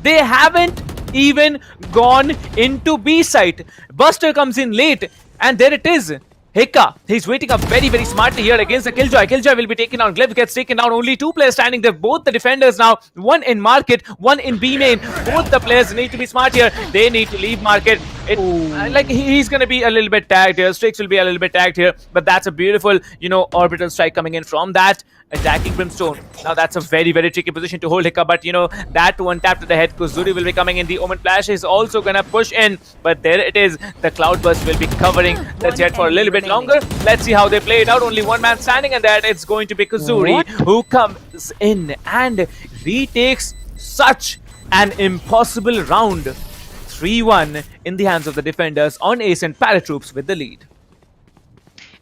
They haven't even gone into B site. Buster comes in late, and there it is. Hika, he's waiting up very, very smartly here against the Killjoy. Killjoy will be taken down. Glyph gets taken down. Only 2 players standing there. Both the defenders now. One in market, one in B main. Both the players need to be smart here. They need to leave market. Like, he's going to be a little bit tagged here. Strix will be a little bit tagged here. But that's a beautiful, you know, orbital strike coming in from that. Attacking Brimstone. Now that's a very, very tricky position to hold Hika, but you know, that one tap to the head. Kuzuri will be coming in. The Omen Flash is also gonna push in, but there it is. The Cloudburst will be covering the Jet for a little bit longer. Let's see how they play it out. Only one man standing, and that it's going to be Kuzuri who comes in and retakes such an impossible round. 3-1 in the hands of the defenders on Ace, and ParaTroops with the lead.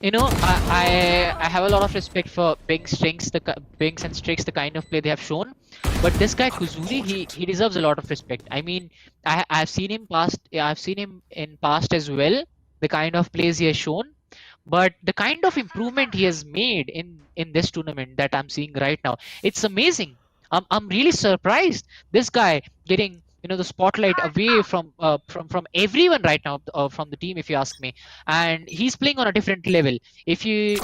You know, I have a lot of respect for Binks and Strix, the kind of play they have shown. But this guy Kuzuri, he deserves a lot of respect. I mean, I've seen him in past as well, the kind of plays he has shown. But the kind of improvement he has made in this tournament that I'm seeing right now, it's amazing. I'm really surprised. This guy getting the spotlight away from everyone right now, from the team, if you ask me. And he's playing on a different level. If you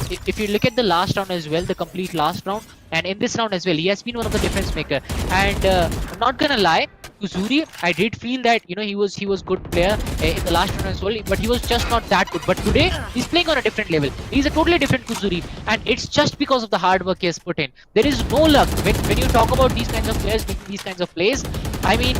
look at the last round as well, the complete last round, and in this round as well, he has been one of the difference maker. And I'm not gonna lie, Kuzuri, I did feel that he was good player in the last round as well, but he was just not that good. But today he's playing on a different level. He's a totally different Kuzuri, and it's just because of the hard work he has put in. There is no luck when you talk about these kinds of players making these kinds of plays. I mean,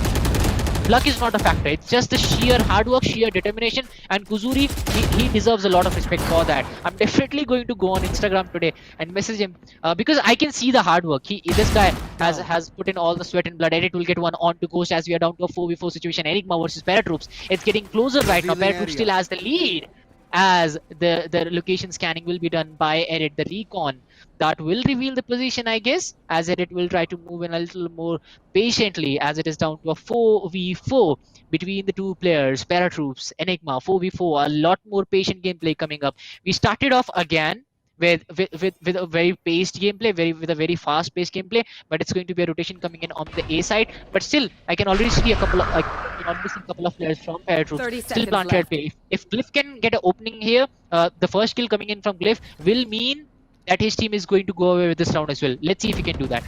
luck is not a factor. It's just the sheer hard work, sheer determination, and Kuzuri, he deserves a lot of respect for that. I'm definitely going to go on Instagram today and message him because I can see the hard work. This guy has put in all the sweat and blood. Edit will get one on to Ghost as we are down to a 4v4 situation. Enigma versus ParaTroops. It's getting closer right now. ParaTroops still has the lead, as the location scanning will be done by Edit, the recon. That will reveal the position, I guess, as Edit will try to move in a little more patiently, as it is down to a 4v4 between the two players, ParaTroops, Enigma, 4v4, a lot more patient gameplay coming up. We started off again with a very paced gameplay, with a very fast-paced gameplay, but it's going to be a rotation coming in on the A side. But still, I can already see a couple of players from ParaTroops still planted play. If Glyph can get an opening here, the first kill coming in from Glyph will mean that his team is going to go away with this round as well. Let's see if he can do that.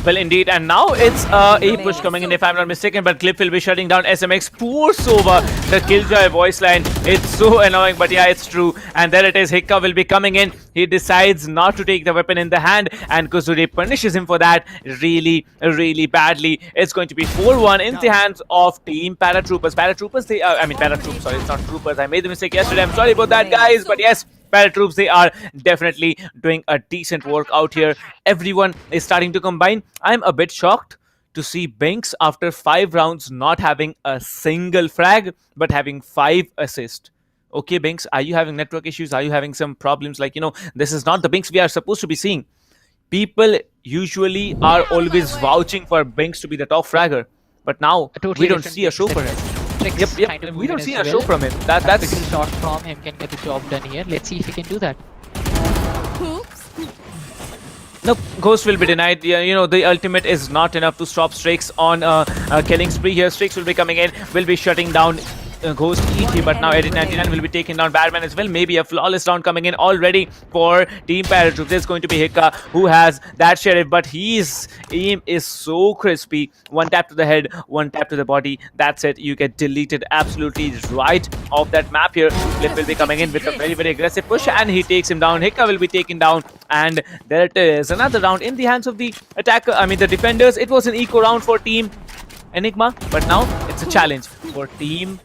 Well, indeed, and now it's a push coming in, if I'm not mistaken, but Clip will be shutting down SMX. Pours over the Killjoy voice line. It's so annoying, but yeah, it's true. And there it is. Hikka will be coming in. He decides not to take the weapon in the hand, and Kuzuri punishes him for that really, really badly. It's going to be 4-1 in the hands of Team ParaTroopers. ParaTroops, sorry, it's not Troopers. I made the mistake yesterday. I'm sorry about that, guys, but yes. ParaTroops, they are definitely doing a decent work out here. Everyone is starting to combine. I'm a bit shocked to see Binks after 5 rounds not having a single frag, but having 5 assists. Okay, Binks, are you having network issues? Are you having some problems? This is not the Binks we are supposed to be seeing. People usually are always vouching for Binks to be the top fragger, but now we don't see a show for him. Yep. We don't see a show from him. That's a shot from him can get the job done here. Let's see if he can do that. Nope, Ghost will be denied. The ultimate is not enough to stop Strix on a killing spree here. Strix will be coming in, will be shutting down Ghost ET, but now Edit 99 will be taking down Badman as well. Maybe a flawless round coming in already for Team ParaTroops. There's going to be Hikka, who has that sheriff, but his aim is so crispy. One tap to the head, one tap to the body. That's it. You get deleted absolutely right off that map here. Flip will be coming in with a very, very aggressive push, and he takes him down. Hikka will be taken down, and there it is. Another round in the hands of the attacker. The defenders. It was an eco round for Team Enigma, but now it's a challenge for Team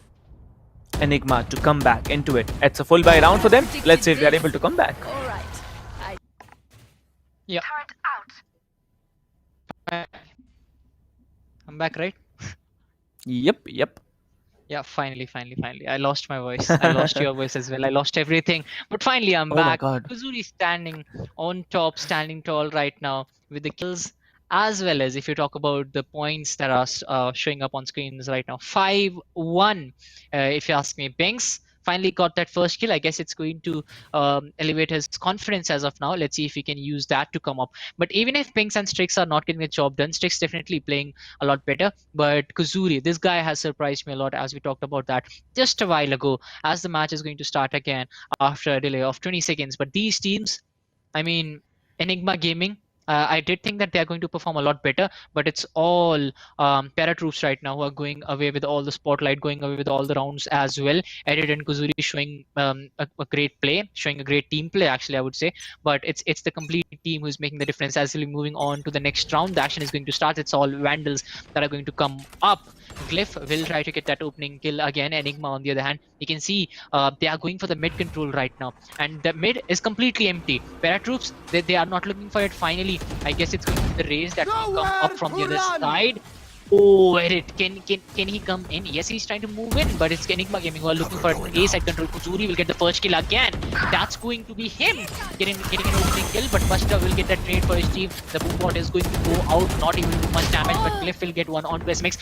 Enigma to come back into it. It's a full buy round for them. Let's see if they're able to come back. Yeah. I'm back, right? Yep. Yeah, finally. I lost my voice. I lost your voice as well. I lost everything. But finally, I'm back. Kuzuri standing on top, standing tall right now with the kills, as well as if you talk about the points that are showing up on screens right now. 5-1, if you ask me. Binks finally got that first kill. I guess it's going to elevate his confidence as of now. Let's see if he can use that to come up. But even if Binks and Strix are not getting the job done, Strix definitely playing a lot better. But Kuzuri, this guy has surprised me a lot, as we talked about that just a while ago, as the match is going to start again after a delay of 20 seconds. But these teams, Enigma Gaming, I did think that they are going to perform a lot better, but it's all ParaTroops right now who are going away with all the spotlight, going away with all the rounds as well. Edit and Kuzuri showing a great play, showing a great team play, actually, I would say. But it's the complete team who's making the difference. As we're moving on to the next round, the action is going to start. It's all Vandals that are going to come up. Glyph will try to get that opening kill again. Enigma, on the other hand, you can see they are going for the mid control right now, and the mid is completely empty. ParaTroops, they are not looking for it. Finally, I guess it's going to be the raise that will come up from the other side. Oh, Edit. Can he come in? Yes, he's trying to move in, but it's Enigma Gaming who are looking for an A side control. Kuzuri will get the first kill again. That's going to be him getting an opening kill, but Buster will get that trade for his team. The boom bot is going to go out, not even do much damage, but Cliff will get one onto SMX.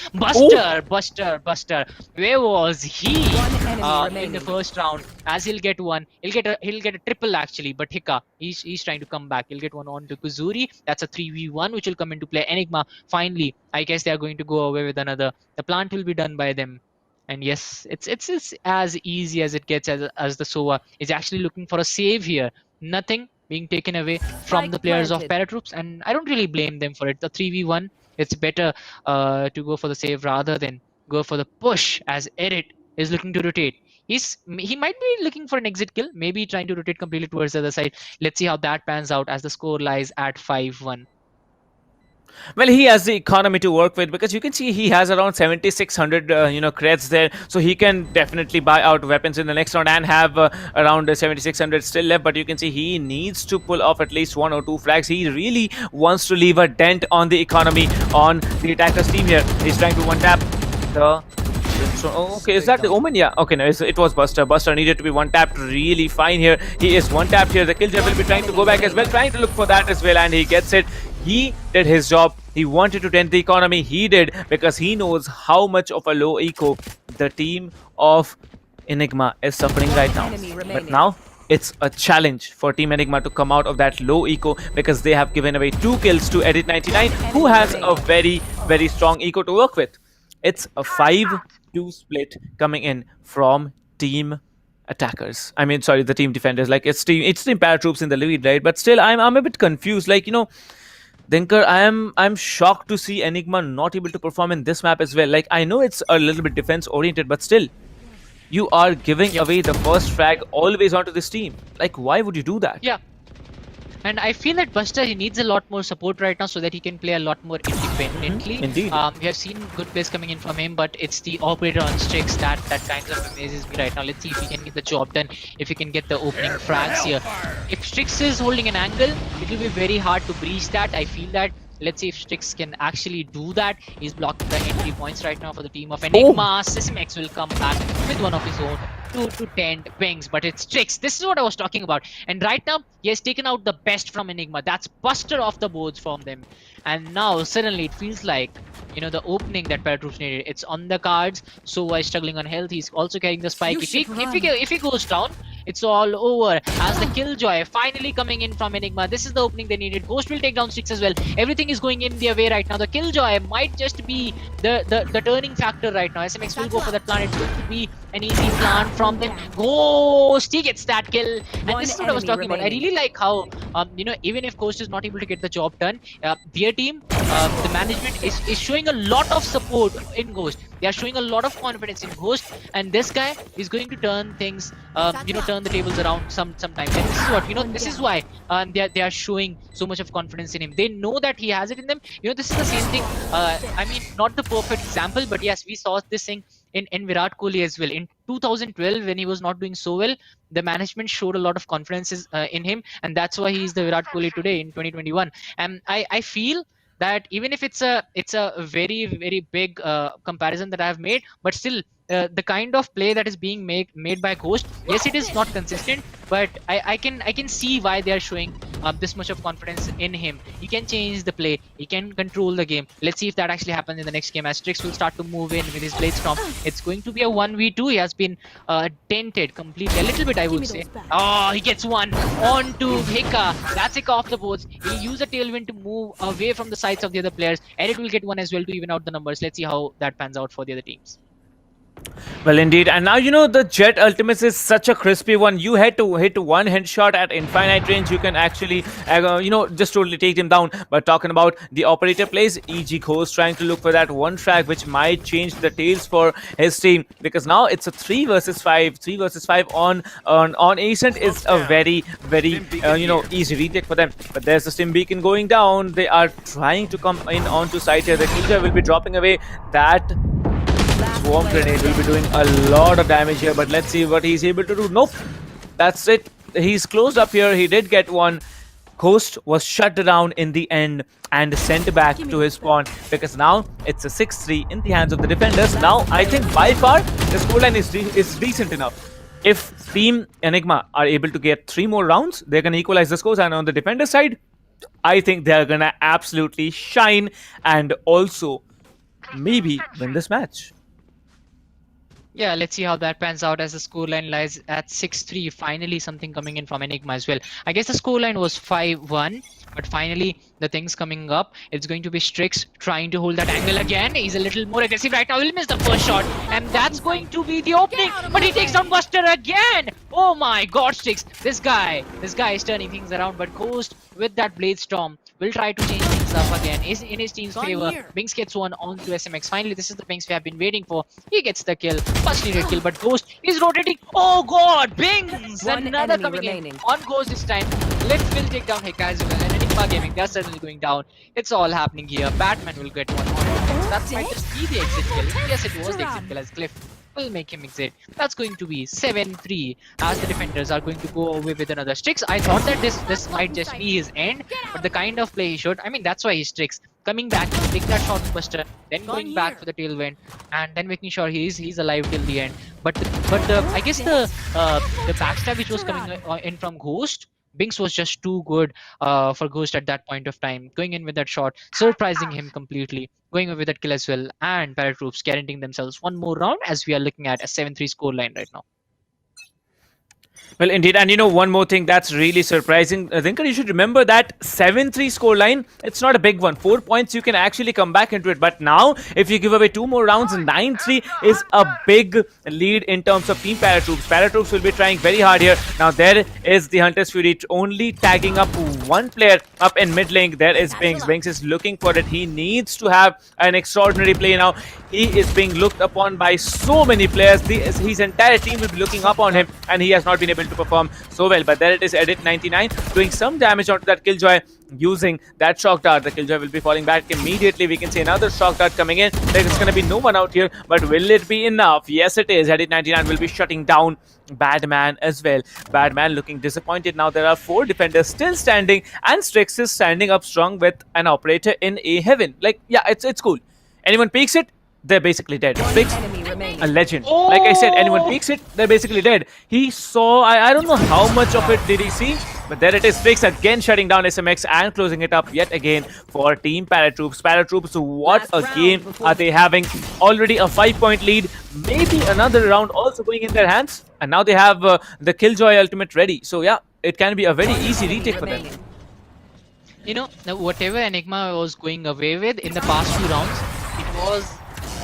Buster. Where was he in the first round? As he'll get one, he'll get a triple actually, but Hika, he's trying to come back. He'll get one onto Kuzuri. That's a 3v1 which will come into play. Enigma finally, I guess they are going to go away with another. The plant will be done by them. And yes, it's as easy as it gets as the Sova is actually looking for a save here. Nothing being taken away from the players of ParaTroops, and I don't really blame them for it. The 3v1, it's better to go for the save rather than go for the push, as Edit is looking to rotate. He might be looking for an exit kill, maybe trying to rotate completely towards the other side. Let's see how that pans out as the score lies at 5-1. Well, he has the economy to work with, because you can see he has around 7,600 creds there, so he can definitely buy out weapons in the next round and have around 7,600 still left. But you can see he needs to pull off at least 1 or 2 frags. He really wants to leave a dent on the economy on the attacker's team here. He's trying to one tap the... okay, is that the Omen? Yeah, okay, no, it was Buster. Buster needed to be one tapped really fine here. He is one tapped here. The Killjoy will be trying to go back as well, trying to look for that as well, and he gets it. He did his job. He wanted to dent the economy. He did, because he knows how much of a low eco the team of Enigma is suffering right now. But now it's a challenge for Team Enigma to come out of that low eco, because they have given away 2 kills to Edit99, who has a very, very strong eco to work with. It's a 5-2 split coming in from Team Attackers. I mean, sorry, the Team Defenders. Like, it's team ParaTroops in the lead, right? But still, I'm a bit confused. Like, Dinkar, I'm shocked to see Enigma not able to perform in this map as well. Like, I know it's a little bit defense oriented, but still, you are giving away the first frag always onto this team. Like, why would you do that? Yeah. And I feel that Buster, he needs a lot more support right now so that he can play a lot more independently. Indeed. We have seen good plays coming in from him, but it's the operator on Strix that kind of amazes me right now. Let's see if he can get the job done, if he can get the opening frags here. If Strix is holding an angle, it will be very hard to breach that. I feel that. Let's see if Strix can actually do that. He's blocking the entry points right now for the team of Enigma. SysMX will come back with one of his own 2 to 10 pings, but it's Strix. This is what I was talking about. And right now, he has taken out the best from Enigma. That's Buster off the boards from them. And now, suddenly, it feels like, the opening that ParaTroops needed, it's on the cards. So is struggling on health. He's also carrying the spike. If he goes down, it's all over. As the Killjoy finally coming in from Enigma. This is the opening they needed. Ghost will take down Strix as well. Everything is going in their way right now. The Killjoy might just be the turning factor right now. SMX will go for that plan. It's going to be an easy plan from them. Ghost, he gets that kill. And this is what I was talking about. I really like how, even if Ghost is not able to get the job done, their team, the management is showing a lot of support in Ghost. They are showing a lot of confidence in Ghost, and this guy is going to turn things, turn the tables around sometimes. And this is what, this is why they are showing so much of confidence in him. They know that he has it in them. This is the same thing. I mean, not the perfect example, but yes, we saw this thing in Virat Kohli as well. In 2012, when he was not doing so well, the management showed a lot of confidence in him, and that's why he's the Virat Kohli today in 2021. And I feel that even if it's a very, very big comparison that I have made, but still the kind of play that is being made by Ghost, yes, it is not consistent, but I can see why they are showing this much of confidence in him. He can change the play, he can control the game. Let's see if that actually happens in the next game, as Strix will start to move in with his Blade Storm. It's going to be a 1v2. He has been dented completely, a little bit, I would say. Oh, he gets one onto Hika. That's Hika off the boards. He'll use a tailwind to move away from the sides of the other players. Edit will get one as well to even out the numbers. Let's see how that pans out for the other teams. Well, indeed. And now, the Jet Ultimates is such a crispy one. You had to hit one headshot at infinite range. You can actually, just totally take him down. But talking about the operator plays, EG Ghost trying to look for that one frag, which might change the tails for his team. Because now it's a 3 versus 5. 3 versus 5 on Ascent is a very, very, easy retake for them. But there's the Stim Beacon going down. They are trying to come in onto site here. The Killjoy will be dropping away that Swarm Grenade will be doing a lot of damage here, but let's see what he's able to do. Nope, that's it. He's closed up here. He did get one. Ghost was shut down in the end and sent back to his spawn, because now it's a 6-3 in the hands of the defenders. Now, I think by far the scoreline is decent enough. If Team Enigma are able to get 3 more rounds, they're going to equalize the scores. And on the defender side, I think they're going to absolutely shine and also maybe win this match. Yeah, let's see how that pans out as the scoreline lies at 6-3. Finally, something coming in from Enigma as well. I guess the scoreline was 5-1, but finally, the things coming up. It's going to be Strix trying to hold that angle again. He's a little more aggressive right now. He'll miss the first shot, and that's going to be the opening. But he takes down Buster again. Oh my God, Strix! This guy is turning things around. But Ghost with that Blade Storm will try to change things up again. Is in his team's favor. Bings gets one onto SMX. Finally, this is the Bings we have been waiting for. He gets the kill. Much needed kill, but Ghost is rotating. Oh God, Bings! Another coming in on Ghost this time. Will take down Hika as well. And Enigma Gaming, they're certainly going down. It's all happening here. Batman will get one on. That might just be the exit kill. Yes, it was the exit kill as Cliff will make him exit. That's going to be 7-3 as the defenders are going to go away with another Strix. I thought that this might just be his end, but the kind of play he showed, I mean, that's why he's Strix. Coming back, take that shot Buster, then going back for the tailwind, and then making sure he's alive till the end. But I guess the backstab which was coming in from Ghost, Binks was just too good for Ghost at that point of time. Going in with that shot, surprising him completely. Going away with that kill as well. And ParaTroops guaranteeing themselves one more round as we are looking at a 7-3 scoreline right now. Well, indeed. And you know, one more thing that's really surprising. Dinkar, you should remember that 7-3 scoreline, it's not a big one. 4 points, you can actually come back into it. But now, if you give away 2 more rounds, 9-3 is a big lead in terms of Team ParaTroops. ParaTroops will be trying very hard here. Now, there is the Hunter's Fury only tagging up one player up in mid lane. There is Binks. Binks is looking for it. He needs to have an extraordinary play now. He is being looked upon by so many players. His entire team will be looking up on him, and he has not been able to perform so well. But there it is, Edit 99 doing some damage onto that Killjoy using that shock dart. The Killjoy will be falling back immediately. We can see another shock dart coming in. There is going to be no one out here, but will it be enough? Yes, it is. Edit 99 will be shutting down Badman as well. Badman looking disappointed. Now there are 4 defenders still standing, and Strix is standing up strong with an operator in A heaven. Like, yeah, it's cool. Anyone peeks it, they're basically dead. Strix, a legend. Like I said, anyone peeks it, they're basically dead. He saw, I don't know how much of it did he see, but there it is. Strix again shutting down SMX and closing it up yet again for Team ParaTroops. ParaTroops, what a game are they having? Already a 5-point lead. Maybe another round also going in their hands. And now they have the Killjoy ultimate ready. So yeah, it can be a very easy retake for them. You know, whatever Enigma was going away with in the past 2 rounds, it was,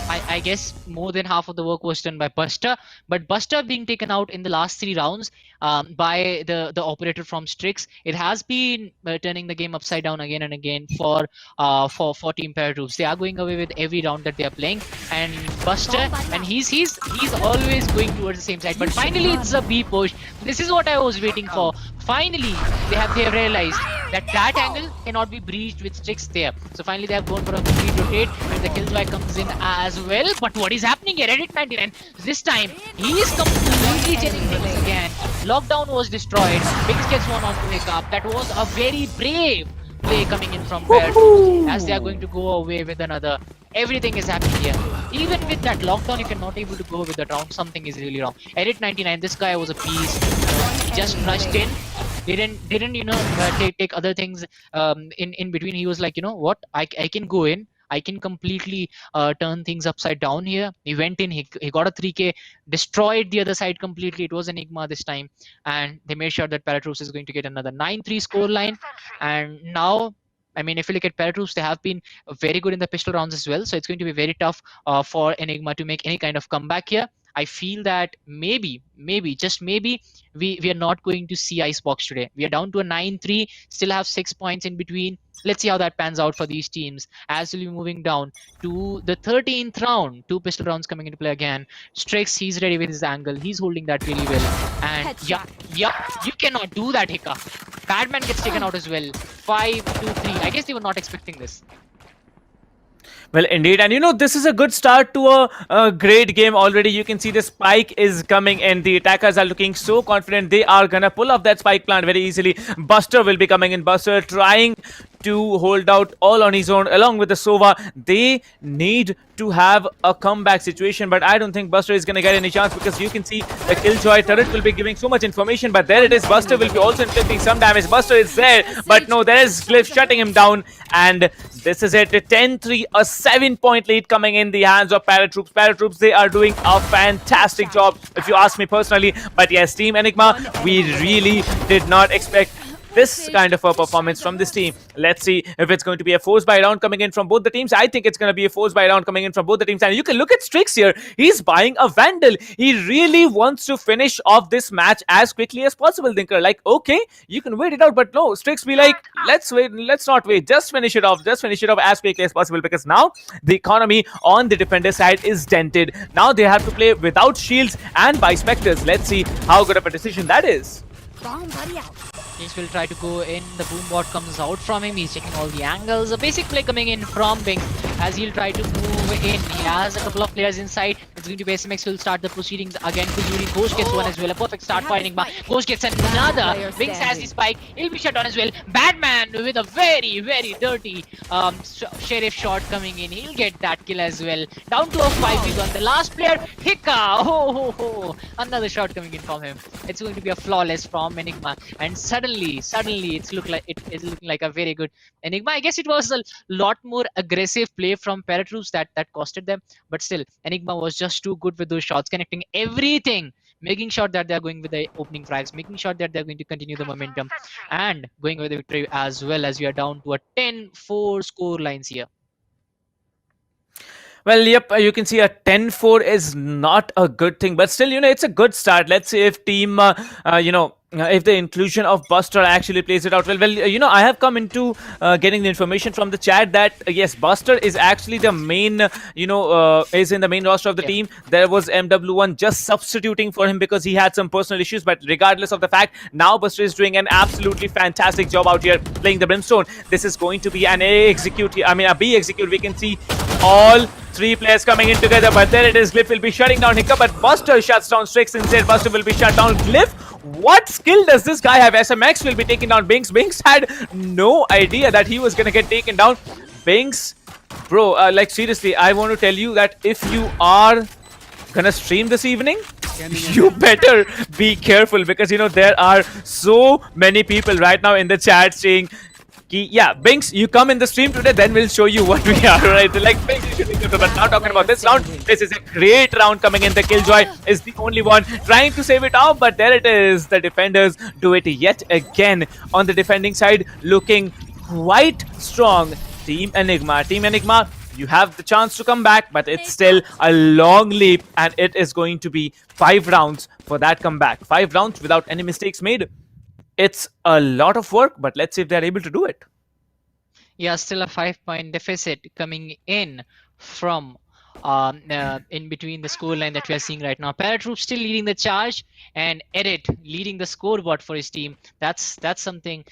I guess, more than half of the work was done by Buster. But Buster being taken out in the last 3 rounds by the operator from Strix, it has been turning the game upside down again and again for Team ParaTroops. They are going away with every round that they are playing, and Buster, and he's always going towards the same side. But finally, it's a B push. This is what I was waiting for. Finally, they have realized that angle cannot be breached with Strix there. So finally, they have gone for a complete rotate, and the Killjoy comes in as well. But what is happening here? Edit 99. This time, he is completely changing things again. Lockdown was destroyed. Biggs gets one onto Hiccup. That was a very brave play coming in from ParaTroops, as they are going to go away with another. Everything is happening here. Even with that lockdown, if you're not able to go with the round, something is really wrong. Edit 99, this guy was a beast. He just rushed in. Didn't you know, take other things in between. He was like, you know what, I can go in. I can completely turn things upside down here. He went in, he got a 3k, destroyed the other side completely. It was Enigma this time, and they made sure that ParaTroops is going to get another 9-3 scoreline. And now, I mean, if you look at ParaTroops, they have been very good in the pistol rounds as well. So it's going to be very tough for Enigma to make any kind of comeback here. I feel that maybe, just maybe, we are not going to see Icebox today. We are down to a 9-3, still have 6 points in between. Let's see how that pans out for these teams as we'll be moving down to the 13th round. 2 pistol rounds coming into play again. Strix, he's ready with his angle. He's holding that really well. And yeah, you cannot do that, Hiccup. Badman gets taken out as well. 5-3. I guess they were not expecting this. Well, indeed. And this is a good start to a great game already. You can see the spike is coming in. The attackers are looking so confident. They are going to pull off that spike plant very easily. Buster will be coming in. Buster trying to hold out all on his own along with the Sova. They need to have a comeback situation, but I don't think Buster is going to get any chance because you can see the Killjoy turret will be giving so much information, but there it is. Buster will be also inflicting some damage. Buster is there, but no, there is Glyph shutting him down, and this is it. 10-3, a 7-point lead coming in the hands of ParaTroops. ParaTroops, they are doing a fantastic job, if you ask me personally. But yes, Team Enigma, we really did not expect this kind of a performance from this team. Let's see if it's going to be a force buy round coming in from both the teams. I think it's going to be a force buy round coming in from both the teams. And you can look at Strix here. He's buying a Vandal. He really wants to finish off this match as quickly as possible, Thinker. Like, okay, you can wait it out. But no, Strix be like, let's wait. Let's not wait. Just finish it off. Just finish it off as quickly as possible. Because now the economy on the defender side is dented. Now they have to play without shields and by Spectres. Let's see how good of a decision that is. Jinx will try to go in. The boom bot comes out from him. He's checking all the angles. A basic play coming in from Bing as he'll try to move in. He has a couple of players inside. It's going to be SMX will start the proceedings again. Kuzuri, Ghost gets one as well. A perfect start for Enigma. Ghost gets another. Bings has his spike. He'll be shut on as well. Batman with a very, very dirty sheriff shot coming in. He'll get that kill as well. Down to a 5v1. The last player, Hika. Another shot coming in from him. It's going to be a flawless from Enigma. And suddenly it's looking like a very good Enigma. I guess it was a lot more aggressive play from ParaTroops that costed them, but still Enigma was just too good with those shots, connecting everything, making sure that they're going with the opening frags, making sure that they're going to continue the momentum and going with the victory, as well as we are down to a 10-4 score lines here. Well, yep, you can see a 10-4 is not a good thing, but still, it's a good start. Let's see if team, if the inclusion of Buster actually plays it out well. Well, I have come into getting the information from the chat that, yes, Buster is actually the main, is in the main roster of the team. There was MW1 just substituting for him because he had some personal issues, but regardless of the fact, now Buster is doing an absolutely fantastic job out here playing the Brimstone. This is going to be an A execute, a B execute. We can see all three players coming in together, but there it is. Glyph will be shutting down Hiccup, but Buster shuts down Strix instead. Buster will be shut down. Glyph, what skill does this guy have? SMX will be taking down Binks. Binks had no idea that he was going to get taken down. Binks, bro, like seriously, I want to tell you that if you are gonna stream this evening, you better be careful because, there are so many people right now in the chat saying, yeah, Binks, you come in the stream today, then we'll show you what we are, right? Like, Binks, you should be careful. But now talking about this round, this is a great round coming in. The Killjoy is the only one trying to save it off, but there it is. The defenders do it yet again. On the defending side, looking quite strong. Team Enigma, you have the chance to come back, but it's still a long leap, and it is going to be 5 rounds for that comeback. 5 rounds without any mistakes made. It's a lot of work, but let's see if they're able to do it. Yeah, still a 5-point deficit coming in from in between the scoreline that we are seeing right now. ParaTroops still leading the charge, and Edit leading the scoreboard for his team. That's something.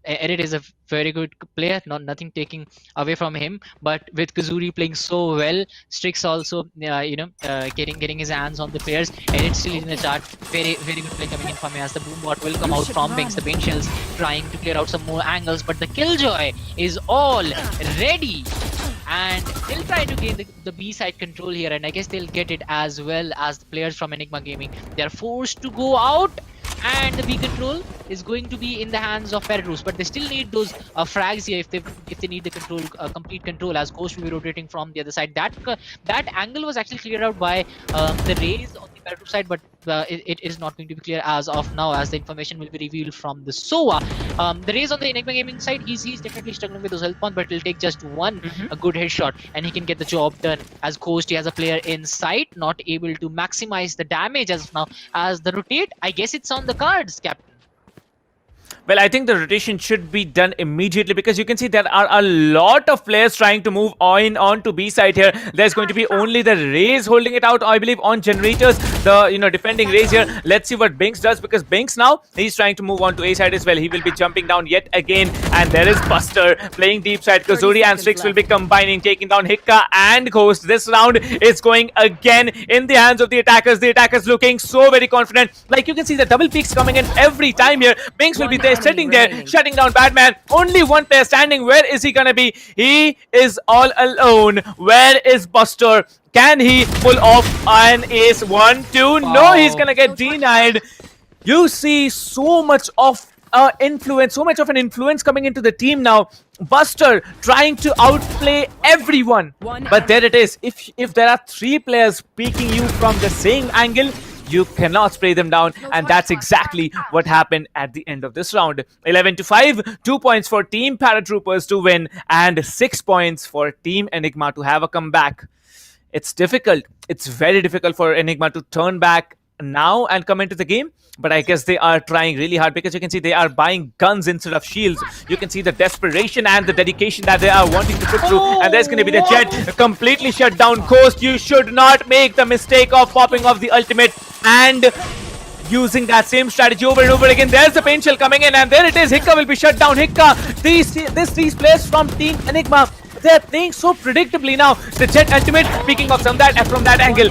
Edit is a very good player, nothing taking away from him. But with Kuzuri playing so well, Strix also, getting his hands on the players. Edit still in the chart. Very, very good play coming in from him as the boom bot will come out from Binks. The Bane Shells trying to clear out some more angles, but the Killjoy is all ready. And they'll try to gain the B side control here, and I guess they'll get it as well as the players from Enigma Gaming. They're forced to go out, and the B control is going to be in the hands of ParaTroops, but they still need those frags here if they need the control, complete control, as Ghost will be rotating from the other side. That angle was actually cleared out by the Rays on the ParaTroops side, but it is not going to be clear as of now, as the information will be revealed from the SOA. The Rays on the Enigma Gaming side, he's definitely struggling with those health points, but it'll take just one a good headshot, and he can get the job done. As Ghost, he has a player in sight, not able to maximize the damage as of now. As the rotate, I guess it's on the cards, Captain. Well, I think the rotation should be done immediately because you can see there are a lot of players trying to move on to B side here. There's going to be only the Raze holding it out, I believe, on generators. The defending Raze here. Let's see what Binks does because Binks now he's trying to move on to A side as well. He will be jumping down yet again, and there is Buster playing deep side. Kazuri and Strix will be combining, taking down Hikka and Ghost. This round is going again in the hands of the attackers. The attackers looking so very confident. Like you can see the double peaks coming in every time here. Binks will be there, sitting there, shutting down Batman. Only one player standing. Where is he gonna be? He is all alone. Where is Buster? Can he pull off an ace? 1-2. No, he's gonna get denied. You see so much of influence, so much of an influence coming into the team now. Buster trying to outplay everyone. But there it is. If there are 3 players peeking you from the same angle, you cannot spray them down, and that's exactly what happened at the end of this round. 11-5, 2 points for Team ParaTroopers to win, and 6 points for Team Enigma to have a comeback. It's difficult. It's very difficult for Enigma to turn back now and come into the game, but I guess they are trying really hard because you can see they are buying guns instead of shields. You can see the desperation and the dedication that they are wanting to put through, and there's going to be the Jet completely shut down. Ghost, you should not make the mistake of popping off the ultimate and using that same strategy over and over again. There's the paint shell coming in, and there it is. Hikka will be shut down. Hikka, these players from Team Enigma, they're playing so predictably now. The Jet ultimate, picking up from that angle.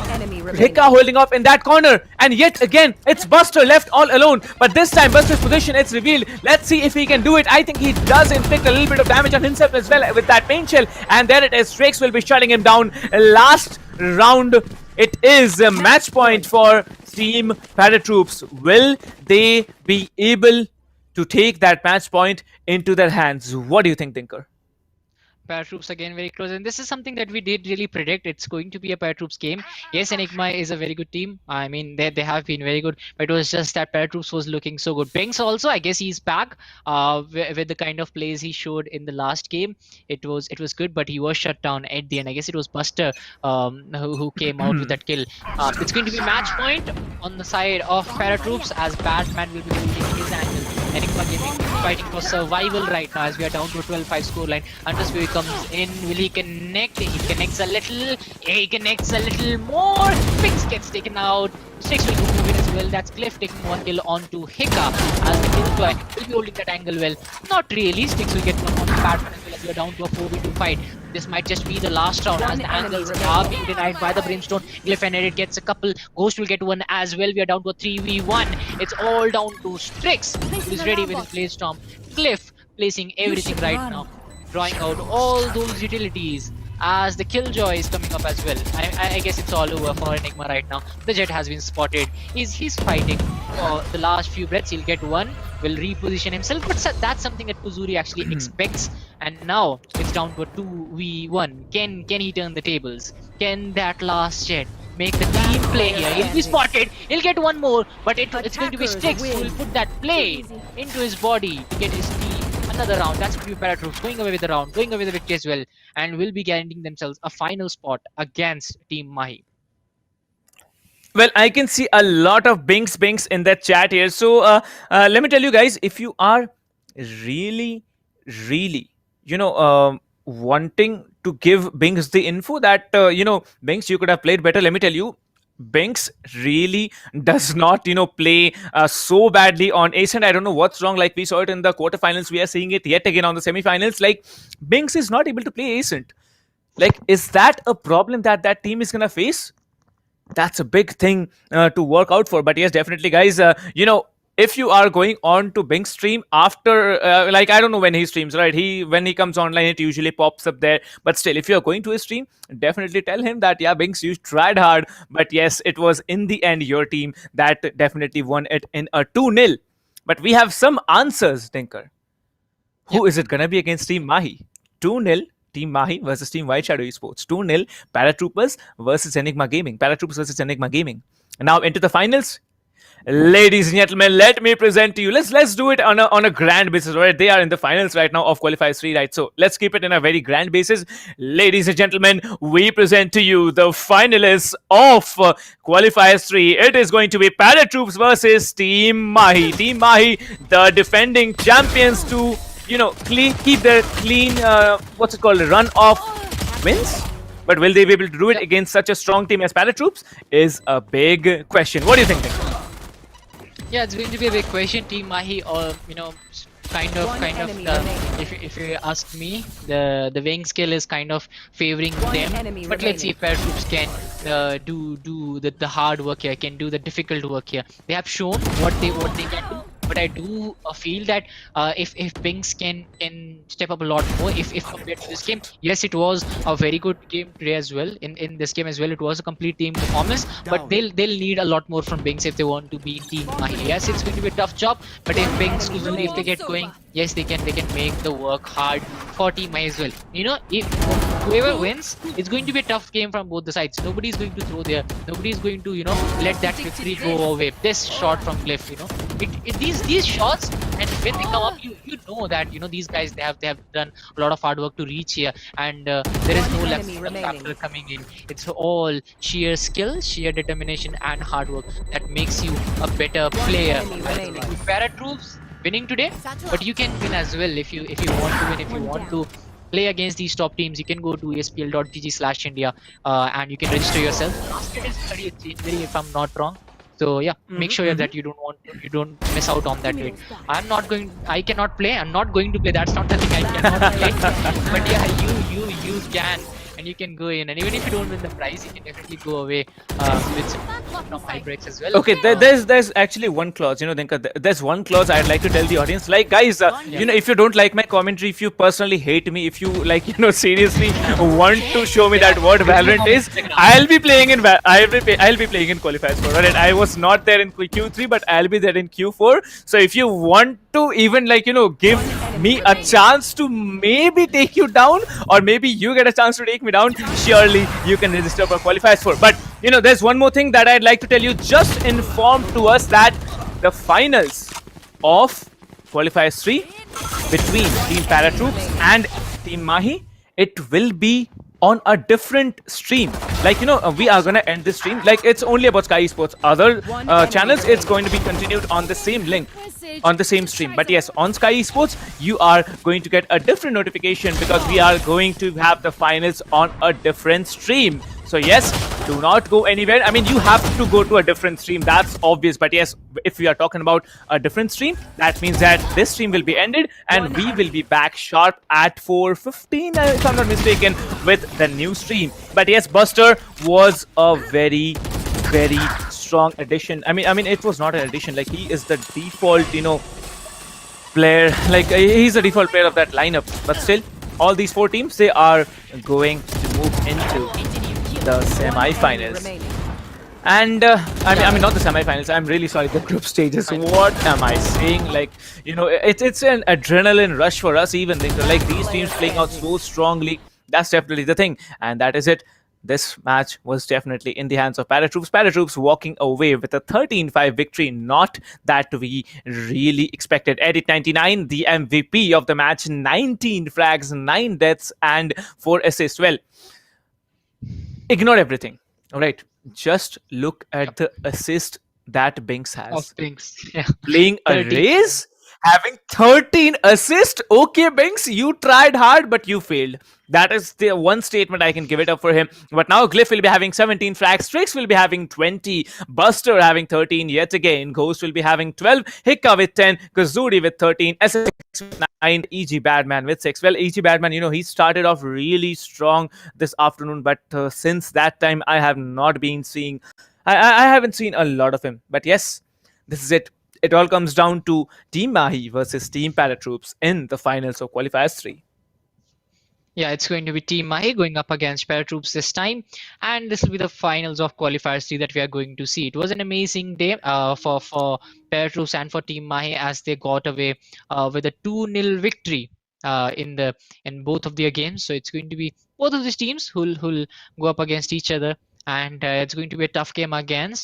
Hikka holding off in that corner, and yet again it's Buster left all alone, but this time Buster's position is revealed. Let's see if he can do it. I think he does inflict a little bit of damage on himself as well with that paint shell, and there it is. Strakes will be shutting him down. Last round, it is a match point for Team ParaTroops. Will they be able to take that match point into their hands? What do you think, Tinker? ParaTroops again very close, and this is something that we did really predict. It's going to be a ParaTroops game. Yes, Enigma is a very good team. I mean, they have been very good, but it was just that ParaTroops was looking so good. Binks also, I guess he's back with the kind of plays he showed in the last game. It was good, but he was shut down at the end. I guess it was Buster who came out with that kill. It's going to be match point on the side of ParaTroops as Batman will be holding his angle. Enigma Gaming fighting for survival right now as we are down to a 12-5 scoreline. Underspear comes in. Will he connect? He connects a little. He connects a little more. Binks gets taken out. Strix will go move in as well. That's Cliff taking 1 kill onto Hikka as the Killjoy will be holding that angle well. Not really. Strix will get one on the Batman as well as we are down to a 4v2 fight. This might just be the last round as the angles are being denied by the Brimstone. Glyph and Edit gets a couple. Ghost will get one as well. We are down to a 3v1. It's all down to Strix, who is ready with his play storm. Glyph placing everything right now, drawing out all those utilities as the Killjoy is coming up as well. I guess it's all over for Enigma right now. The Jet has been spotted. He's fighting for the last few breaths. He'll get one, will reposition himself, but that's something that Kuzuri actually expects. And now it's down to a 2v1. Can he turn the tables? Can that last Jet make the team play here? He'll be spotted. He'll get one more, but it's going to be Strix who will put that play into his body to get his team another round. That's going to be ParaTroops going away with the round, going away with the victory as well, and will be guaranteeing themselves a final spot against Team Mahi. Well, I can see a lot of Binks in that chat here. So let me tell you guys, if you are really, wanting to give Binks the info that, Binks, you could have played better, let me tell you, Binks really does not, play so badly on Ace, and I don't know what's wrong. Like we saw it in the quarterfinals, we are seeing it yet again on the semifinals. Like Binks is not able to play Ascent. Like, is that a problem that team is gonna face? That's a big thing to work out for. But yes, definitely, guys. If you are going on to Bink's stream after, I don't know when he streams, right? When he comes online, it usually pops up there. But still, if you are going to his stream, definitely tell him that, yeah, Binks, you tried hard. But yes, it was in the end your team that definitely won it in a 2-0. But we have some answers, Tinker. Who is it going to be against Team Mahi? 2-0. Team Mahi versus Team White Shadow Esports. 2-0. ParaTroopers versus Enigma Gaming. ParaTroopers versus Enigma Gaming. Now into the finals. Ladies and gentlemen, let me present to you. Let's do it on a grand basis, right? They are in the finals right now of Qualifiers 3, right? So let's keep it in a very grand basis. Ladies and gentlemen, we present to you the finalists of Qualifiers 3. It is going to be ParaTroops versus Team Mahi. Team Mahi, the defending champions, to keep their clean run of wins. But will they be able to do it against such a strong team as ParaTroops is a big question. What do you think, Nick? Yeah, it's going to be a big question. Team Mahi, or kind of. If you ask me, the weighing scale is kind of favoring them. But let's see if ParaTroops can do the hard work here, can do the difficult work here. They have shown what they can do. But I do feel that if Binks can step up a lot more, if compared to this game, yes, it was a very good game today as well. In this game as well, it was a complete team performance. But they'll need a lot more from Binks if they want to beat Team Mahi. Yes, it's going to be a tough job. But if Binks, if they get going, yes, they can make the work hard for Team Mahi as well. If whoever wins, it's going to be a tough game from both the sides. Nobody's going to throw there. Nobody's going to let that victory go away. This shot from Cliff, these shots, and when they come up, you know that these guys they have done a lot of hard work to reach here, and there is no luck factor coming in. It's all sheer skill, sheer determination, and hard work that makes you a better player. ParaTroops winning today, but you can win as well if you want to win. If you want to play against these top teams, you can go to espl.gg/India and you can register yourself. Last year is 30th January, if I'm not wrong. So yeah, make sure that you don't miss out on that rate. I cannot play. I'm not going to play. That's not the thing. I cannot play. But yeah, you can, and you can go in. And even if you don't win the prize, you can definitely go away with some from HyperX as well. Okay, there's actually one clause, Dinka, there's one clause I'd like to tell the audience. Like, guys, if you don't like my commentary, if you personally hate me, if you seriously want to show me that what Valorant is, I'll be playing in Qualifiers 4. Alright, I was not there in Q3, but I'll be there in Q4. So if you want to even give me a chance to maybe take you down, or maybe you get a chance to take me down, surely you can register for Qualifiers 4. But there's one more thing that I'd like to tell you. Just informed to us that the finals of Qualifiers 3 between Team ParaTroops and Team Mahi, it will be on a different stream. We are gonna end this stream. It's only about SkyEsports. Other channels, it's going to be continued on the same link, on the same stream. But yes, on SkyEsports, you are going to get a different notification because we are going to have the finals on a different stream. So yes, do not go anywhere. I mean, you have to go to a different stream. That's obvious. But yes, if we are talking about a different stream, that means that this stream will be ended and we will be back sharp at 4:15, if I'm not mistaken, with the new stream. But yes, Buster was a very, very strong addition. I mean, it was not an addition. He is the default, player. He's the default player of that lineup. But still, all these four teams, they are going to move into the semi-finals. And I mean not the semi-finals, I'm really sorry, the group stages. What am I saying? It's an adrenaline rush for us even. These teams playing out so strongly, that's definitely the thing. And that is it. This match was definitely in the hands of ParaTroops. ParaTroops walking away with a 13-5 victory, not that we really expected. Edit99, the MVP of the match, 19 frags, 9 deaths, and 4 assists. Well, ignore everything. All right, just look at the assist that Binks has. Playing a race, having 13 assists. Okay, Binks, you tried hard, but you failed. That is the one statement I can give it up for him. But now Glyph will be having 17 frags, Strix will be having 20, Buster having 13 yet again, Ghost will be having 12, Hikka with 10, Kazuri with 13, SX with 9, EG Badman with 6. Well, EG Badman, he started off really strong this afternoon, but since that time, I have not been seeing, I haven't seen a lot of him. But yes, this is it. It all comes down to Team Mahi versus Team ParaTroops in the finals of Qualifiers 3. Yeah, it's going to be Team Mahi going up against ParaTroops this time, and this will be the finals of Qualifiers 3 that we are going to see. It was an amazing day for ParaTroops and for Team Mahi as they got away with a 2-0 victory in both of their games. So it's going to be both of these teams who'll go up against each other and it's going to be a tough game again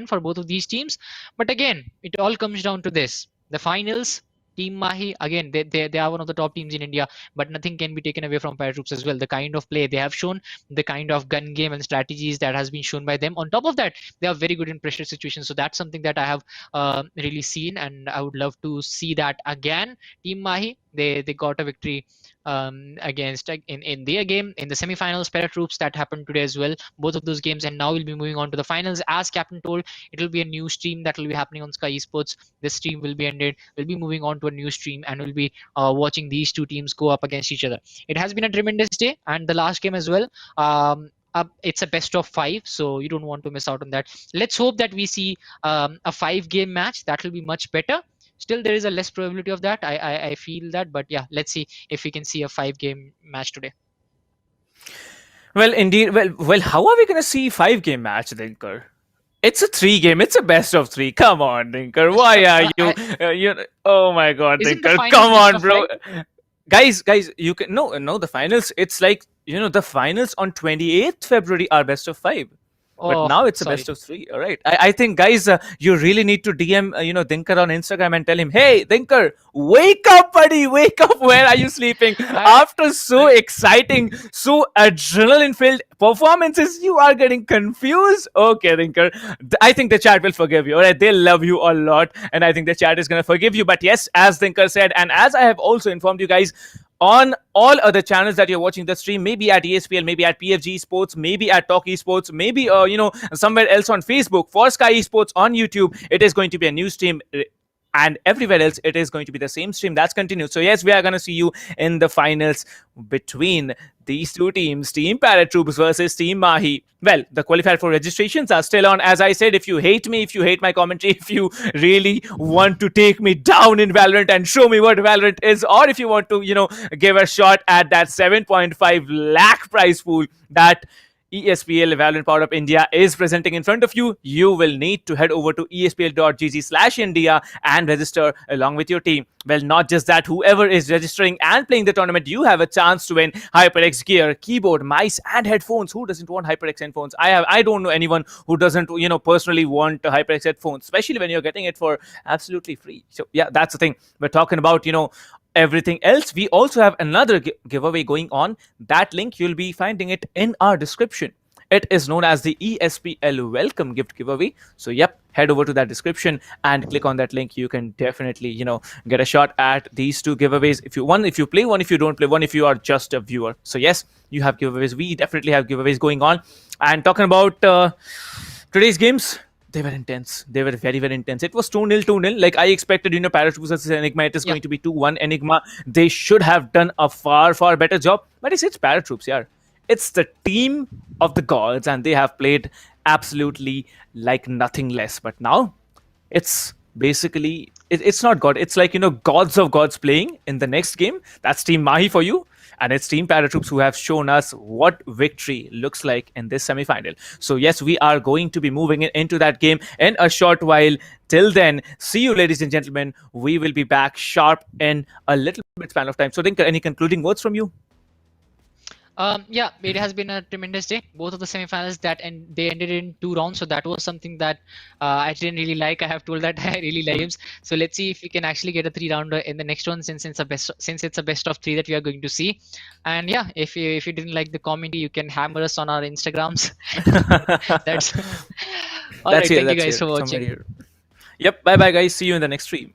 for both of these teams. But again, it all comes down to this: the finals. Team Mahi, again, they are one of the top teams in India, but nothing can be taken away from ParaTroops as well. The kind of play they have shown, the kind of gun game and strategies that has been shown by them. On top of that, they are very good in pressure situations. So that's something that I have really seen, and I would love to see that again. Team Mahi, they got a victory against in their game in the semi-finals. ParaTroops, that happened today as well, both of those games, and now we'll be moving on to the finals. As captain told, it will be a new stream that will be happening on SkyEsports. This stream will be ended, we'll be moving on to a new stream, and we'll be watching these two teams go up against each other. It has been a tremendous day, and the last game as well. It's a best of 5, so you don't want to miss out on that. Let's hope that we see a 5-game match. That will be much better. Still, there is a less probability of that. I feel that, but yeah, let's see if we can see a 5-game match today. Well, indeed. Well, how are we going to see 5-game match, Dinker? It's a 3-game. It's a best of 3. Come on, Dinker. Why are you? Oh my God, Dinker. Come on, bro. Guys, you can no. The finals. It's like the finals on 28th February are best of 5. But now it's a best of 3. All right. I think, guys, you really need to DM, Dinkar on Instagram and tell him, hey, Dinkar, wake up, buddy. Wake up. Where are you sleeping? After so exciting, so adrenaline-filled performances, you are getting confused. Okay, Dinkar. I think the chat will forgive you. All right. They love you a lot. And I think the chat is going to forgive you. But yes, as Dinkar said, and as I have also informed you guys, on all other channels that you're watching the stream, maybe at ESPL, maybe at PFG Sports, maybe at TalkEsports, maybe somewhere else on Facebook, for SkyEsports on YouTube, it is going to be a new stream. And everywhere else, it is going to be the same stream that's continued. So yes, we are going to see you in the finals between these two teams, Team ParaTroops versus Team Mahi. Well, the qualifier for registrations are still on. As I said, if you hate me, if you hate my commentary, if you really want to take me down in Valorant and show me what Valorant is, or if you want to, give a shot at that 7.5 lakh prize pool that ESPL Valorant PowerUp India is presenting in front of you, you will need to head over to espl.gg/India and register along with your team. Well, not just that, whoever is registering and playing the tournament, you have a chance to win HyperX gear, keyboard, mice, and headphones. Who doesn't want HyperX headphones? I don't know anyone who doesn't, personally want HyperX headphones, especially when you're getting it for absolutely free. So yeah, that's the thing. We're talking about, everything else. We also have another giveaway going on. That link, you'll be finding it in our description. It is known as the ESPL Welcome Gift Giveaway. So yep, head over to that description and click on that link. You can definitely, get a shot at these two giveaways. If you play one, if you don't play one, if you are just a viewer. So yes, you have giveaways. We definitely have giveaways going on. And talking about today's games, they were intense. They were very, very intense. It was 2-0, 2-0. Like I expected, ParaTroops versus Enigma, it is going to be 2-1 Enigma. They should have done a far, far better job. But it's ParaTroops, yeah. It's the team of the gods, and they have played absolutely like nothing less. But now, it's basically, it's not God. It's like, gods of gods playing in the next game. That's Team Mahi for you. And it's Team ParaTroops who have shown us what victory looks like in this semi-final. So yes, we are going to be moving into that game in a short while. Till then, see you, ladies and gentlemen. We will be back sharp in a little bit span of time. So Dinka, any concluding words from you? Yeah, it has been a tremendous day. Both of the semifinals they ended in 2 rounds, so that was something that I didn't really like. I have told that I really like games. So let's see if we can actually get a 3-rounder in the next one, since it's a best of 3 that we are going to see. And yeah, if you didn't like the commentary, you can hammer us on our Instagrams. That's all right. Thank you guys for watching. Yep. Bye guys. See you in the next stream.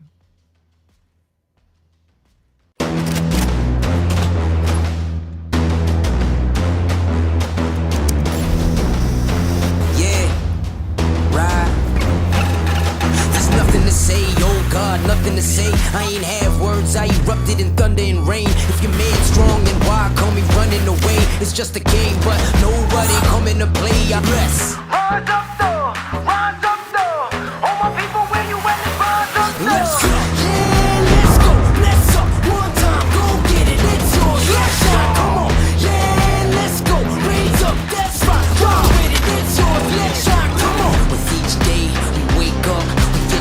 Say, oh God, nothing to say. I ain't have words, I erupted in thunder and rain. If you're made strong, then why call me running away? It's just a game, but nobody coming to play. I bless. Rise up, though. Rise up, though. All my people, where you at? Rise up, though. Let's go. Yeah, let's go. Let's up. One time, go get it. It's yours. Let's shine. Come on. Yeah, let's go. Raise up. That's right. Ride with it. It's yours. Let's shine. Come on. With each day we wake up,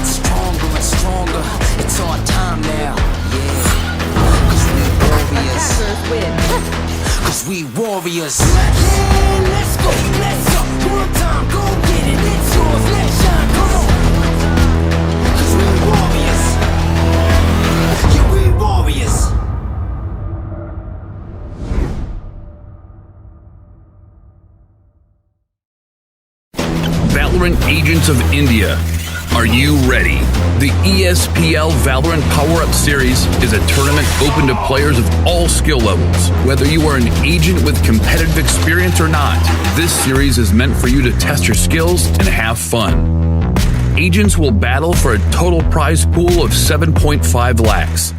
stronger and stronger. It's our time now, yeah. Cause we warriors. Cause we warriors. Yeah, let's go, let's go. Valorant Agents of India. Are you ready? The ESPL Valorant PowerUp Series is a tournament open to players of all skill levels. Whether you are an agent with competitive experience or not, this series is meant for you to test your skills and have fun. Agents will battle for a total prize pool of 7.5 lakhs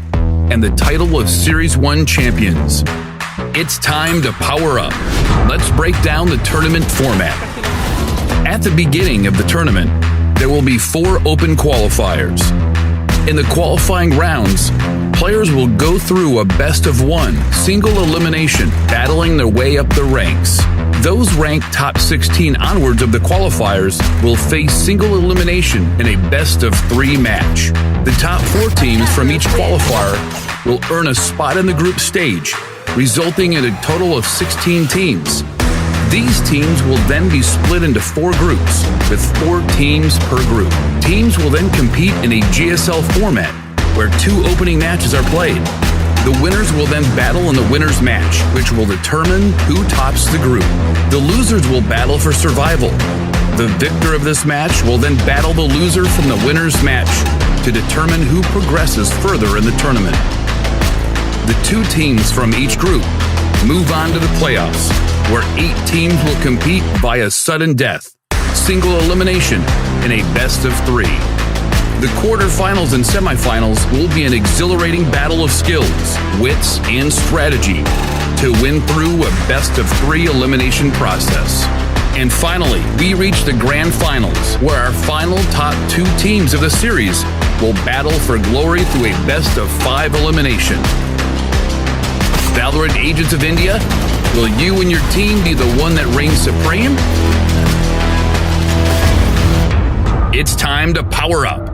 and the title of Series 1 champions. It's time to power up. Let's break down the tournament format. At the beginning of the tournament, there will be 4 open qualifiers. In the qualifying rounds, players will go through a best-of-1 single elimination, battling their way up the ranks. Those ranked top 16 onwards of the qualifiers will face single elimination in a best-of-3 match. The top 4 teams from each qualifier will earn a spot in the group stage, resulting in a total of 16 teams. These teams will then be split into 4 groups, with 4 teams per group. Teams will then compete in a GSL format, where 2 opening matches are played. The winners will then battle in the winner's match, which will determine who tops the group. The losers will battle for survival. The victor of this match will then battle the loser from the winner's match to determine who progresses further in the tournament. The 2 teams from each group move on to the playoffs, where 8 teams will compete via sudden death, single elimination, in a best-of-3. The quarterfinals and semifinals will be an exhilarating battle of skills, wits, and strategy to win through a best-of-3 elimination process. And finally, we reach the grand finals, where our final top 2 teams of the series will battle for glory through a best-of-5 elimination. Valorant Agents of India, will you and your team be the one that reigns supreme? It's time to power up.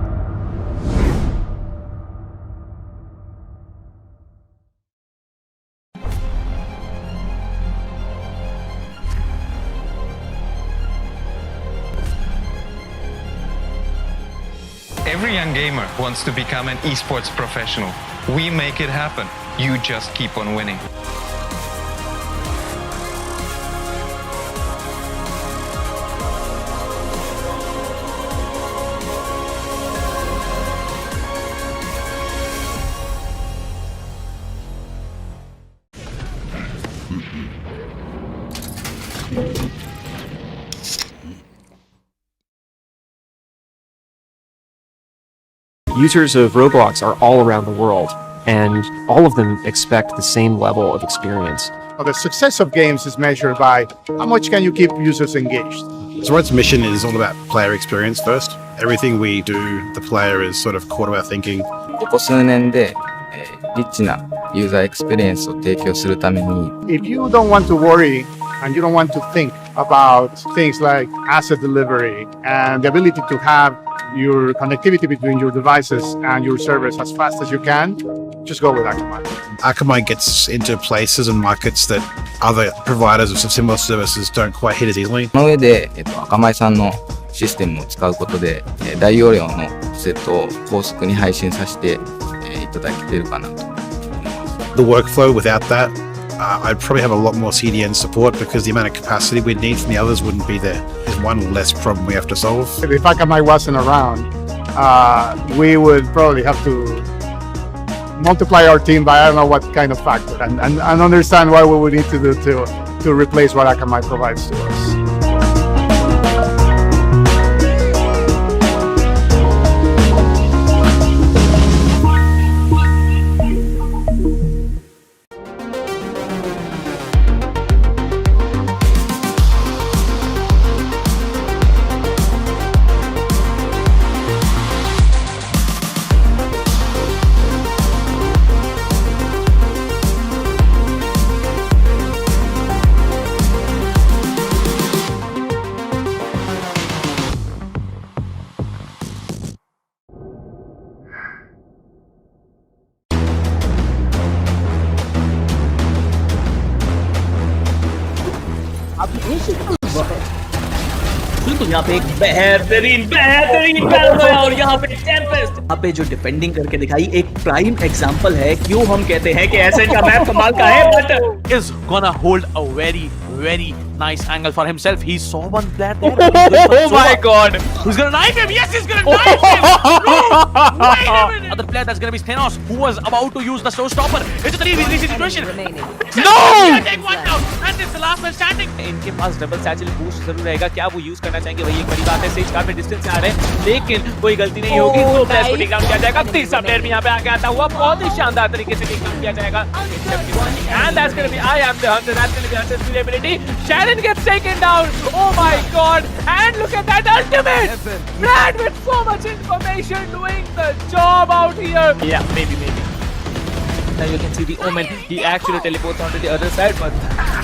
Every young gamer wants to become an esports professional. We make it happen. You just keep on winning. Users of Roblox are all around the world, and all of them expect the same level of experience. Well, the success of games is measured by how much can you keep users engaged. Valorant's mission is all about player experience first. Everything we do, the player is sort of core to our thinking. ここ数年で、リッチなユーザーエクスペリエンスを提供するために If you don't want to worry and you don't want to think about things like asset delivery and the ability to have your connectivity between your devices and your servers as fast as you can, just go with Akamai. Akamai gets into places and markets that other providers of similar services don't quite hit as easily. その上で、Akamai さんのシステムを使うことで、大容量のセットを高速に配信させて、いただけているかなと。The workflow without that, I'd probably have a lot more CDN support because the amount of capacity we'd need from the others wouldn't be there. There's one less problem we have to solve. If Akamai wasn't around, we would probably have to multiply our team by I don't know what kind of factor and understand what we would need to do to replace what Akamai provides to us. बिल्कुल यहाँ पे एक बेहतरीन battle है और यहाँ पे Tempest यहाँ पे जो डिफेंडिंग करके दिखाई एक प्राइम एग्जांपल है क्यों हम कहते हैं कि एसएन का मैप कमाल का है but is gonna hold a very nice angle for himself. He saw one player there. Oh my god! Who's gonna knife him? Yes, he's gonna knife him! No! Wait a minute! Other player that's gonna be Thanos, who was about to use the showstopper. It's a 3v3 situation. No! Take one down, and it's the last man standing. इनके पास double satchel boost जरूर रहेगा, क्या वो use करना चाहेंगे वही एक बड़ी बात है। सेज काफी डिस्टेंस से आ रहे हैं लेकिन कोई गलती नहीं होगी, तो प्लेयर को टेक डाउन किया जाएगा। तीसरा प्लेयर भी यहाँ पे आके आता हुआ बहुत ही शानदार तरीके से टेक डाउन किया जाएगा। And that's gonna be I am the hunter. That's gonna be Hunter's durability. Sharon gets taken down. Oh my god! And look at that ultimate! Brad with so much information doing the job out here. Yeah, maybe. Now you can see the Omen. He actually teleports onto the other side, but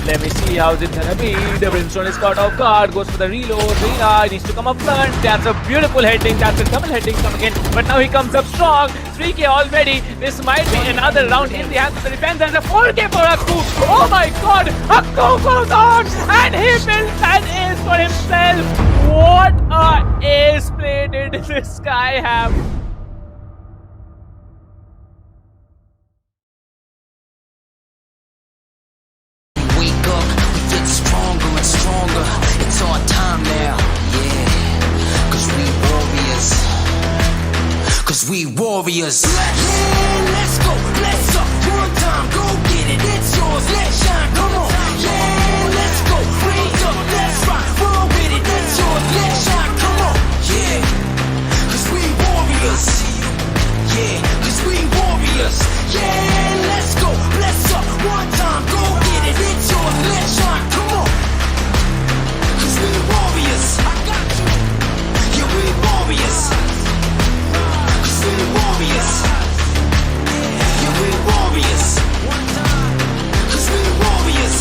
let me see how's it gonna be. The Brimstone is caught off guard, goes for the reload. Rina needs to come up front. That's a beautiful heading. That's a double heading coming in, but now he comes up strong. 3k already. This might be another round in the hands of the defense, and a 4k for Akku. Oh my god! Akku goes on, and he builds an ace for himself. What a ace play did this guy have? It's our time now, yeah. Cause we warriors. Yeah, let's go, let's up. One time, go get it. It's yours, let's shine, come on. Yeah, let's go, raise up, let's rock. Roll with it, it's yours, let's shine, come on. Yeah, cause we warriors. Yeah, cause we warriors. Yeah, let's go, let's up. One time, go get it. It's yours, let's shine, come on. We warriors, I got you. Yeah, we warriors. Cause we warriors. Yeah, we warriors. Cause we warriors.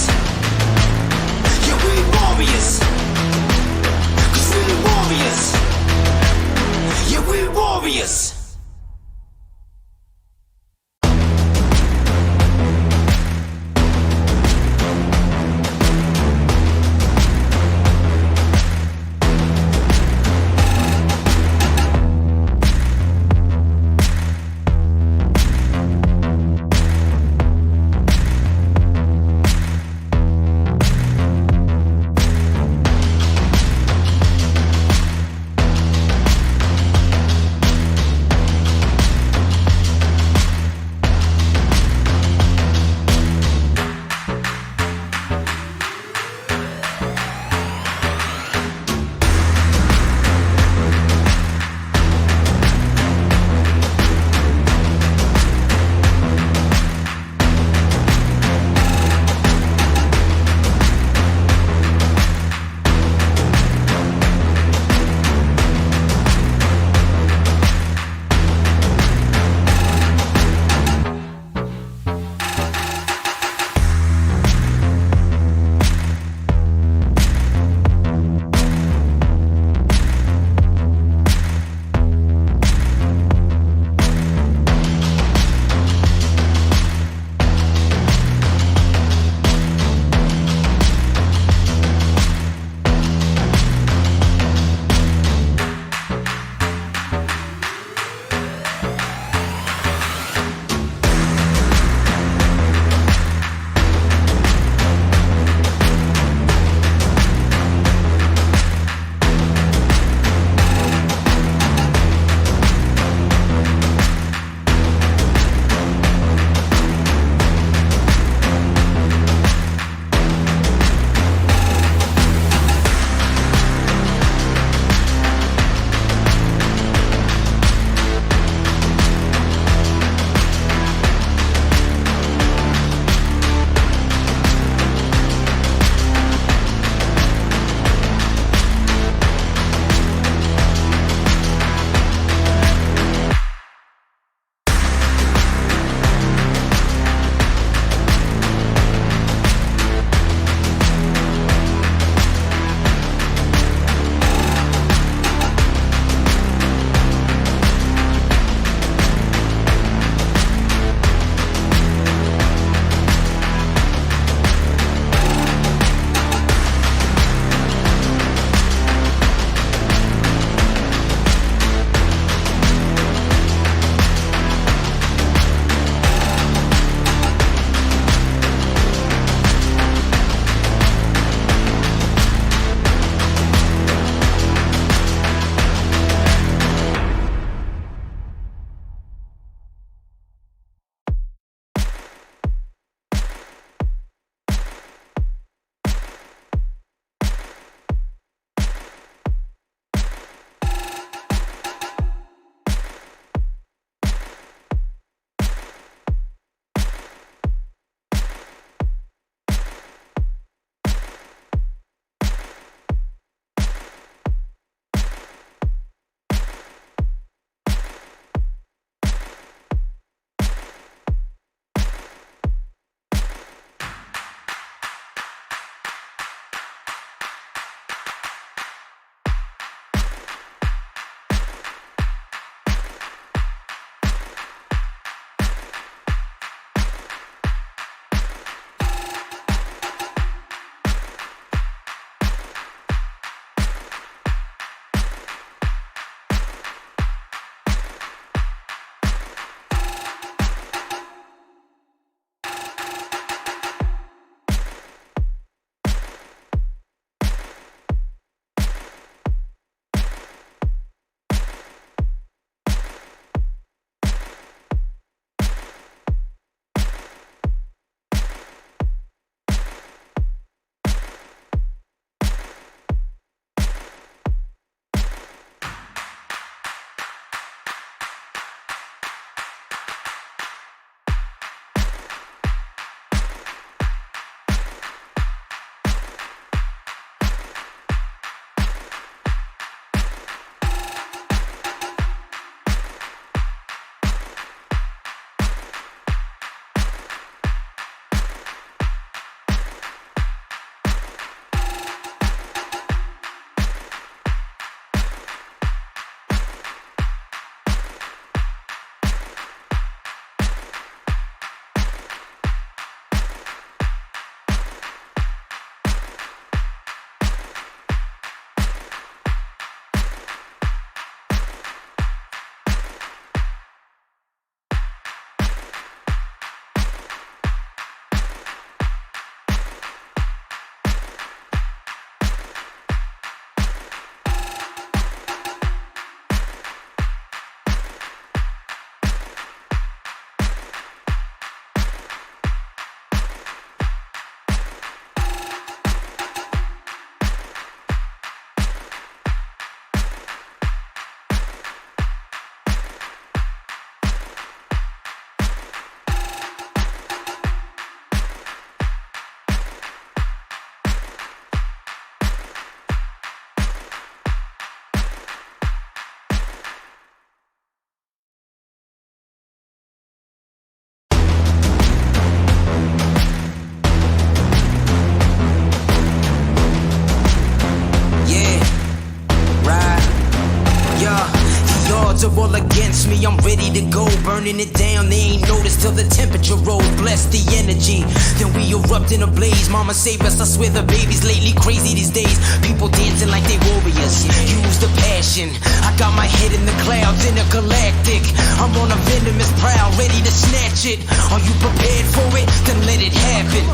are all against me, I'm ready to go. Burning it down, they ain't noticed till the temperature rose. Bless the energy, then we erupt in a blaze. Mama save us, I swear the babies lately crazy these days. People dancing like they warriors, use the passion. I got my head in the clouds, intergalactic. I'm on a venomous prowl, ready to snatch it. Are you prepared for it? Then let it happen.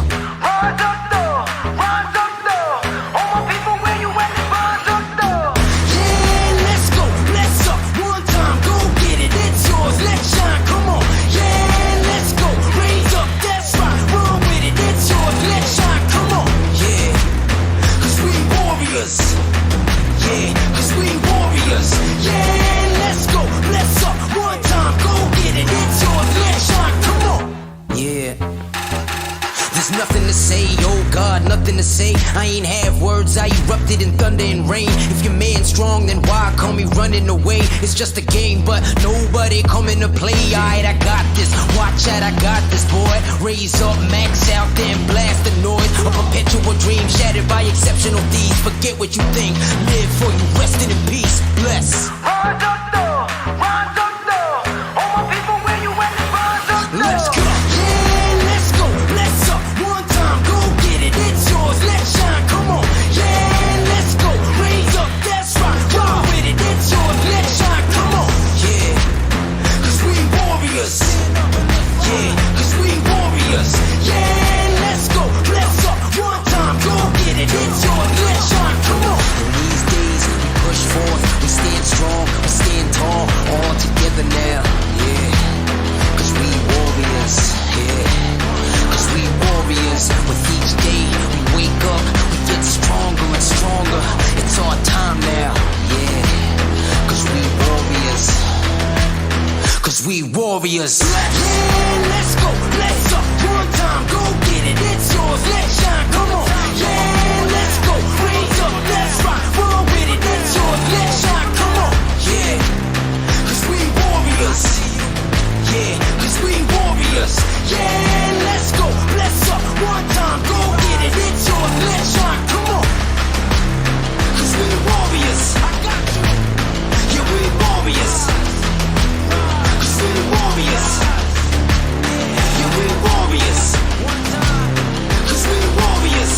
Rise up though, rise up though. All my people, where you at? Rise up though. Yeah, let's go, let's up. One time, go get it, it's yours, let's shine, come on. Yeah, let's go, raise up, that's right. Run with it, it's yours, let's shine, come on. Yeah, cause we warriors. Yeah, cause we warriors. Yeah, let's go, let's up. One time, go get it, it's yours, let's shine, come on. Yeah. There's nothing to say, oh God, nothing to say. I ain't have words, I erupted in thunder and rain. If your man's strong, then why call me running away? It's just a game, but nobody coming to play. Alright, I got this, watch out, I got this, boy. Raise up, max out, then blast the noise. A perpetual dream shattered by exceptional thieves. Forget what you think, live for you, resting in peace. Bless. Rise up though, rise up though. All my people, where you at? Rise up though. Let's go. Yeah, let's go. Let's up. One time, go get it. It's yours. Let's shine. Come on. Yeah, let's go. Raise up. That's right. Run with it. It's yours. Let's shine. Come on. Yeah, cause we warriors. Yeah, cause we warriors. Yeah, let's go. Let's up. One time, go get it. It's yours. Let's shine. Come on. In these days, we push forth. We stand strong. We stand tall. All together now. Yeah. Cause we warriors, yeah. Cause we warriors. With each day we wake up, we get stronger and stronger. It's our time now, yeah. Cause we warriors. Cause we warriors. Yeah, let's go, let's up. One time, go get it. It's yours, let's shine, come on. Yeah, let's go, raise up, that's right. Run with it, it's yours, let's shine, come on. Yeah, cause we warriors. Yeah, cause we warriors. Yeah, let's go, let's up. One time, go get it. It's yours, let's shine, come on. Cause we warriors. I got you. Yeah, we warriors. Cause we warriors. Yeah, we warriors. Cause we warriors.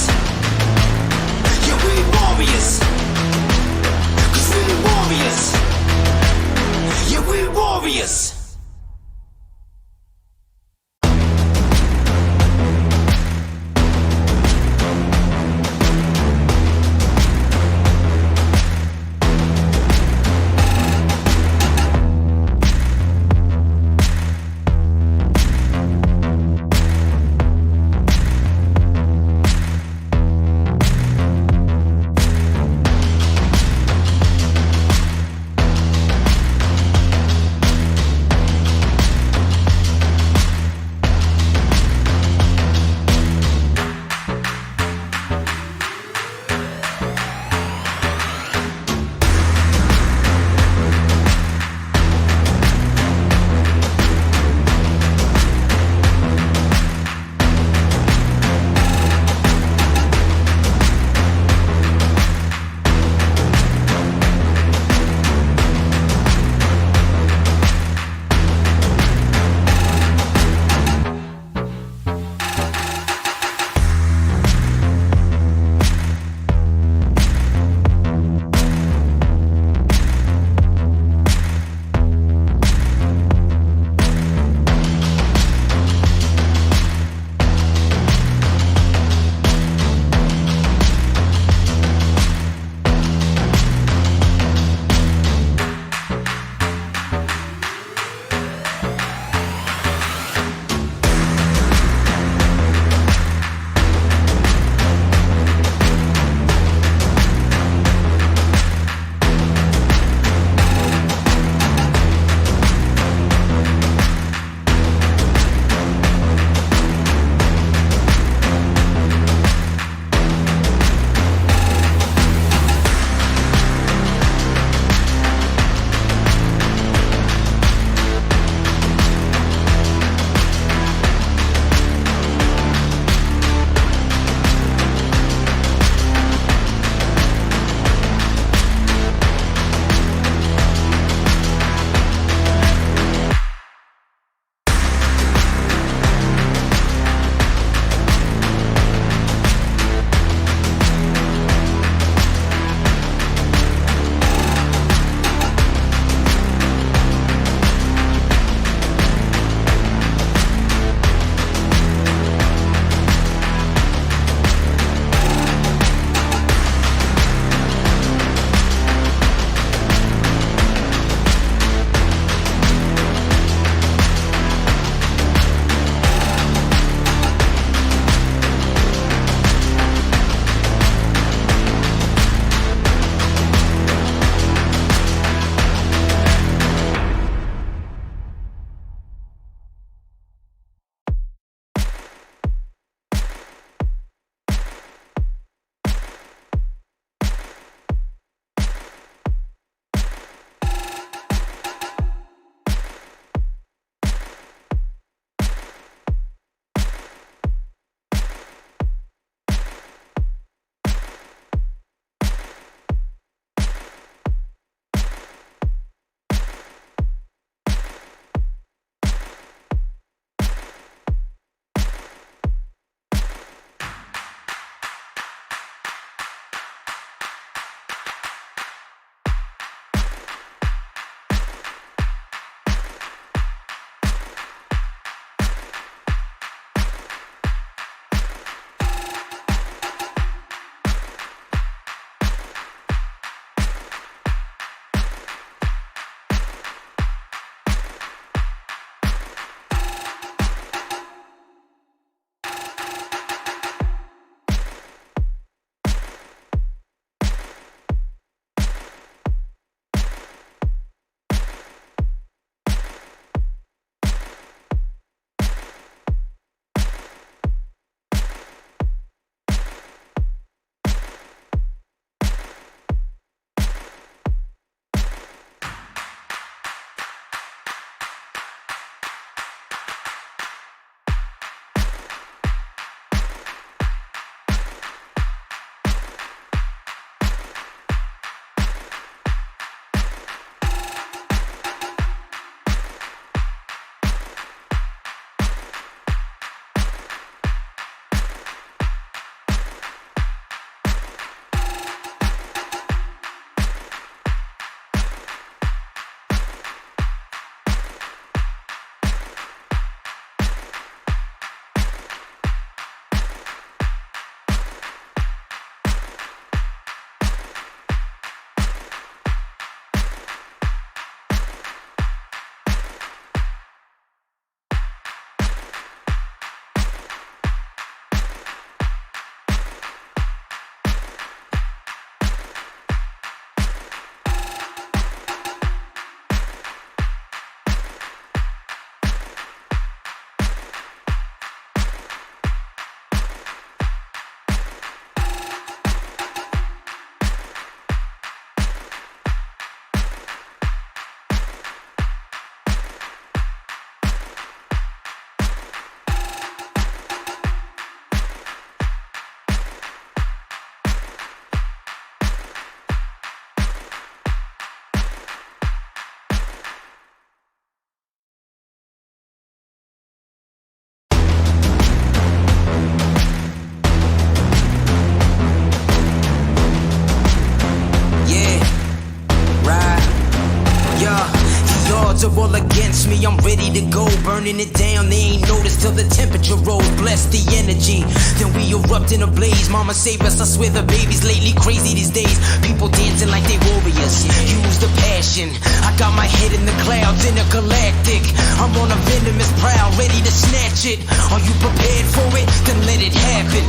odds are all against me, I'm ready to go. Burning it down, they ain't noticed till the temperature rose. Bless the energy, then we erupt in a blaze. Mama save us, I swear the baby's lately crazy these days. People dancing like they warriors, use the passion. I got my head in the clouds, intergalactic. I'm on a venomous prowl, ready to snatch it. Are you prepared for it? Then let it happen.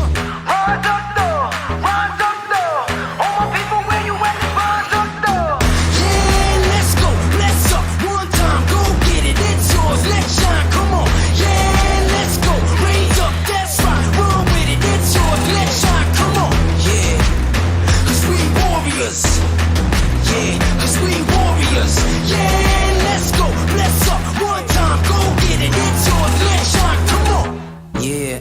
Rise up now, rise up now. All my people, where you at? Rise up now. Yeah, let's go, bless up, one time, go get it, it's yours, let's shine, come on. Yeah, let's go, raise up, that's right, run with it, it's yours, let's shine, come on. Yeah, cause we warriors. Yeah, cause we warriors. Yeah, let's go, bless up, one time, go get it, it's yours, let's shine, come on. Yeah.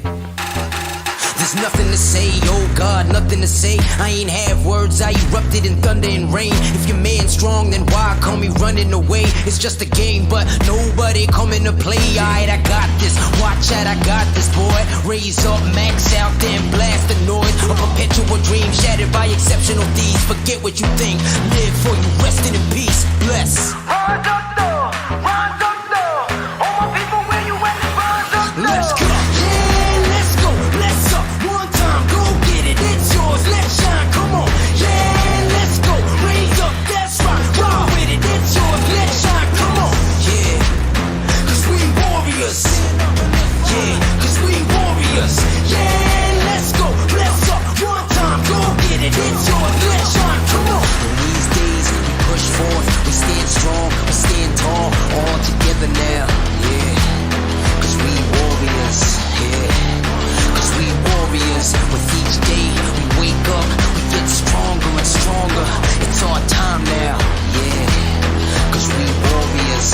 There's nothing to say, oh God, nothing to say. I ain't have words, I erupted in thunder and rain. If your man's strong, then why call me running away? It's just a game, but nobody coming to play. Alright, I got this, watch out, I got this, boy. Raise up, max out, then blast the noise. A perpetual dream shattered by exceptional thieves. Forget what you think, live for you, resting in peace. Bless. Rise up now, rise up now. All my people, where you at? Rise up now. Let's go. Yeah, let's go. Bless up. One time, go get it. It's yours. Let's shine. Come on. Yeah, let's go. Raise up. That's right. Roll with it. It's yours. Let's shine. Come on. Yeah. Cause we warriors. Yeah. Cause we warriors. Yeah, let's go. Bless up. One time, go get it. It's yours. Let's shine. Come on. In these days, we push forth. We stand strong. We stand tall. All together now. Yeah. Cause we warriors, yeah. Cause we warriors. With each day we wake up, we get stronger and stronger. It's our time now, yeah. Cause we warriors.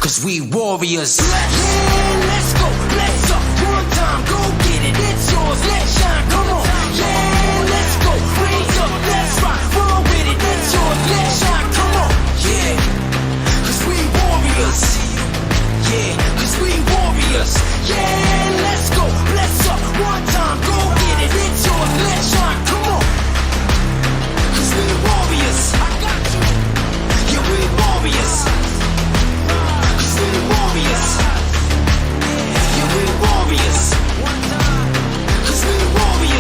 Cause we warriors. Yeah, let's go, let's up. One time, go get it. It's yours, let's shine, come on. Yeah, let's go, raise up, that's right. Roll with it, it's yours, let's shine, come on. Yeah, cause we warriors. Yeah, cause we warriors. Yeah, let's go, bless up. One time, go get it. It's yours, let's shine, come on. Cause we warriors. I got you. Yeah, we warriors. Cause we warriors. Yeah, we warriors. Cause we warriors.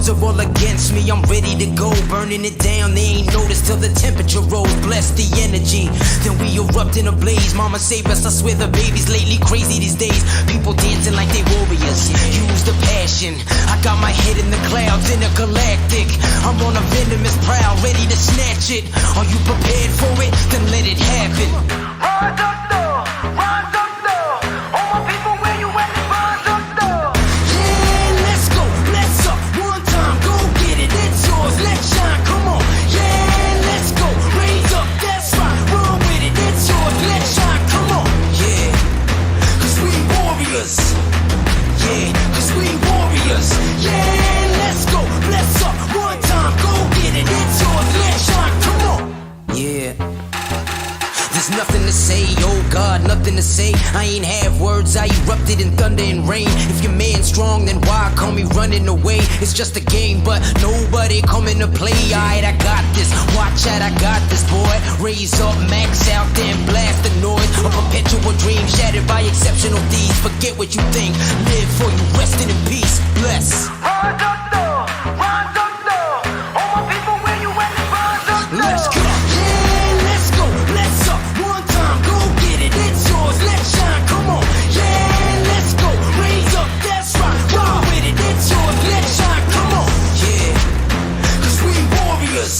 odds are all against me, I'm ready to go. Burning it down, they ain't noticed till the temperature rose. Bless the energy, then we erupt in a blaze. Mama save us, I swear the babies lately crazy these days. People dancing like they warriors, use the passion. I got my head in the clouds, intergalactic. I'm on a venomous prowl, ready to snatch it. Are you prepared for it? Then let it happen. Rise up now, rise up now. All my people, where you at? Rise up now. Yeah, let's go, let's up. One time, go get it, it's yours, let's shine, come on. Yeah, let's go, raise up, that's right. Run with it, it's yours, let's shine, come on. Yeah, cause we warriors. Yeah, cause we warriors. Yeah, let's go, let's up. One time, go get it, it's yours, let's shine, come on. Yeah. There's nothing to say, oh God, nothing to say. I ain't have words, I erupted in thunder and rain. If your man's strong, then why call me running away? It's just a game, but nobody coming to play. Alright, I got this, watch out, I got this, boy. Raise up, max out, then blast the noise. A perpetual dream shattered by exceptional thieves. Forget what you think, live for you, resting in peace. Bless. Rise up now, rise up now. All my people, where you at? Rise up now. Let's go. Yeah, let's go. Let's up. One time, go get it. It's yours. Let's shine. Come on. Yeah, let's go. Raise up. That's right. Ride with it. It's yours. Let's shine. Come on. Yeah, cause we warriors.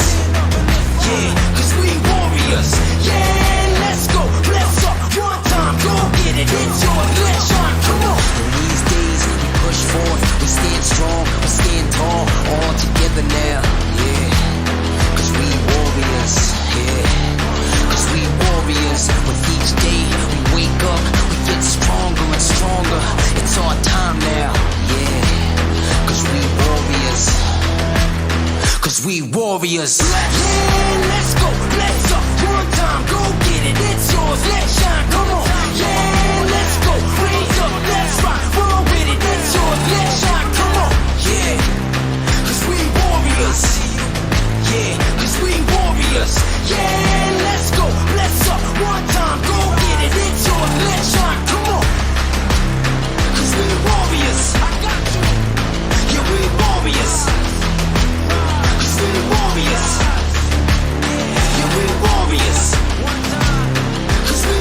Yeah, cause we warriors. Yeah, let's go. Let's up. One time, go get it. It's yours. Let's shine. Come on. In these days, we push forth. We stand strong. We stand tall. All together now. Yeah. Cause we warriors, yeah. Cause we warriors. With each day we wake up, we get stronger and stronger. It's our time now, yeah. Cause we warriors. Cause we warriors. Yeah, let's go, let's up. One time, go get it. It's yours, let's shine, come on. Yeah, let's go, raise up, that's right. Run with it, it's yours, let's shine, come on. Yeah, cause we warriors. Yeah, cause we warriors. Yeah, let's go, let's up. One time, go get it. It's yours, let's shine, come on. Cause we warriors. I got you. Yeah, we warriors. Cause we warriors. Yeah, we warriors. Cause we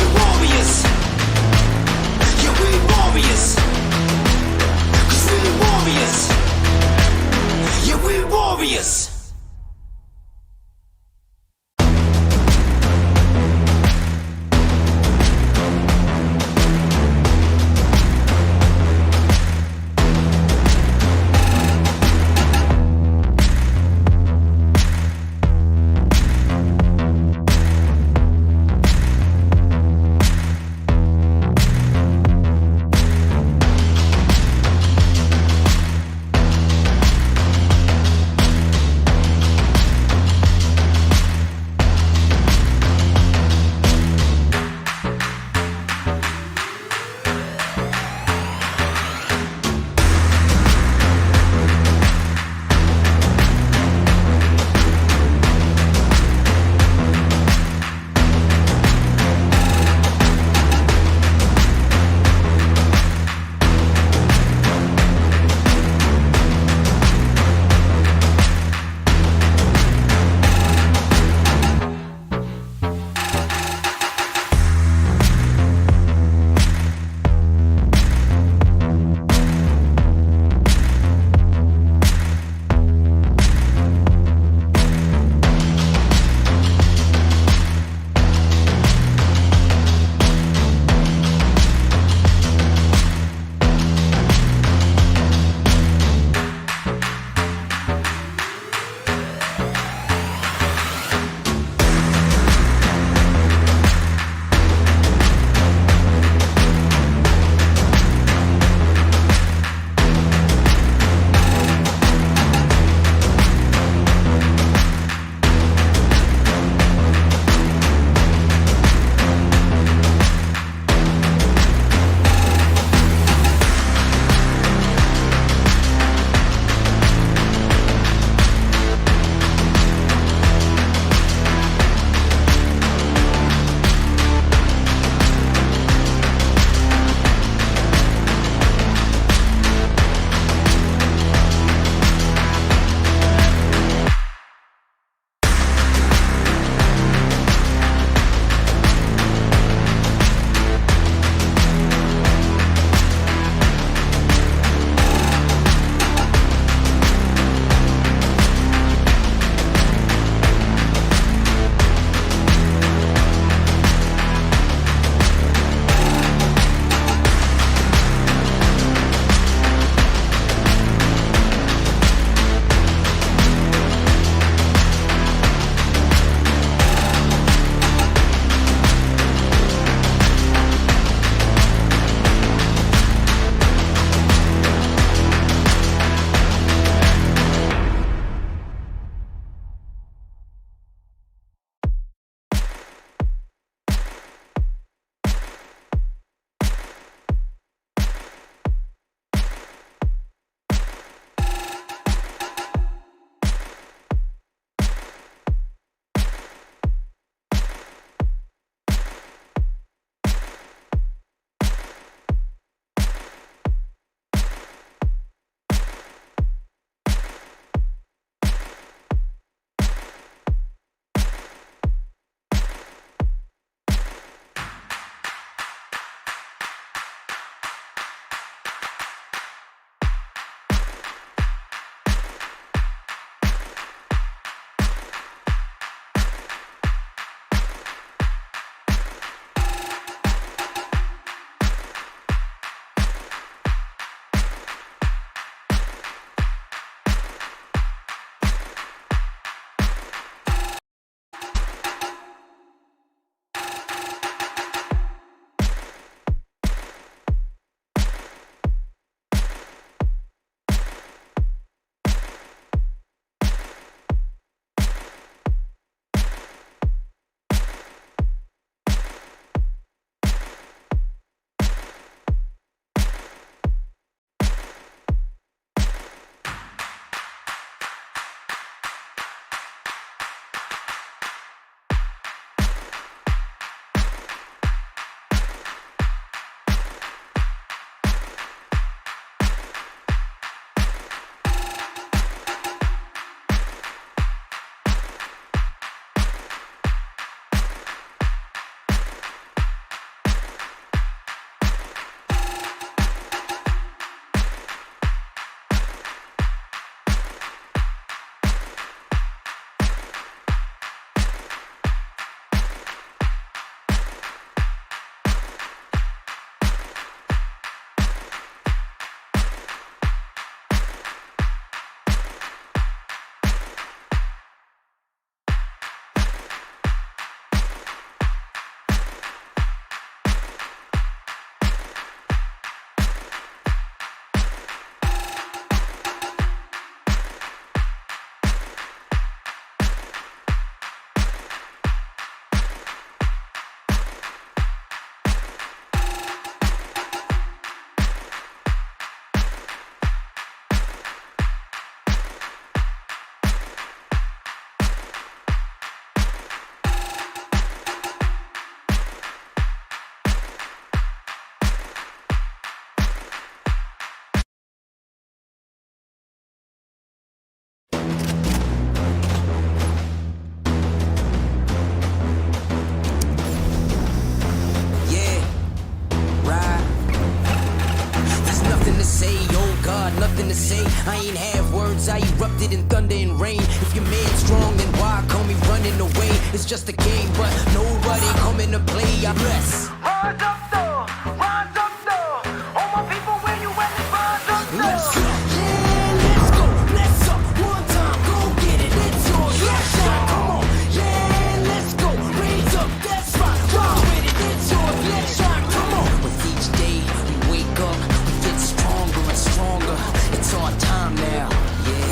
ain't have words, I erupted in thunder and rain. If your man's strong, then why call me running away? It's just a game, but nobody coming to play. I bless. Rise up, though. Rise up, though. All my people, where you at? Rise up, though. Let's go. Yeah, let's go. Let's up. One time, go get it. It's yours. Let's shine. Come on. Yeah, let's go. Raise up. That's right. Ride with it. It's yours. Let's shine. Come on. With each day we wake up, we get stronger and stronger. It's our time now. Yeah.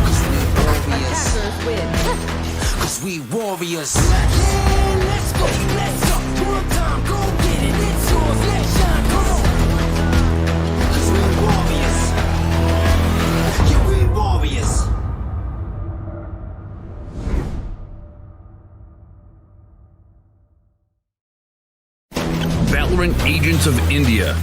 Cause we warriors. Cause we warriors. Yeah, let's go. Let's up. One time, go get it. It's yours. Let's shine. Come on. Cause we warriors. Yeah, we warriors. Valorant Agents of India.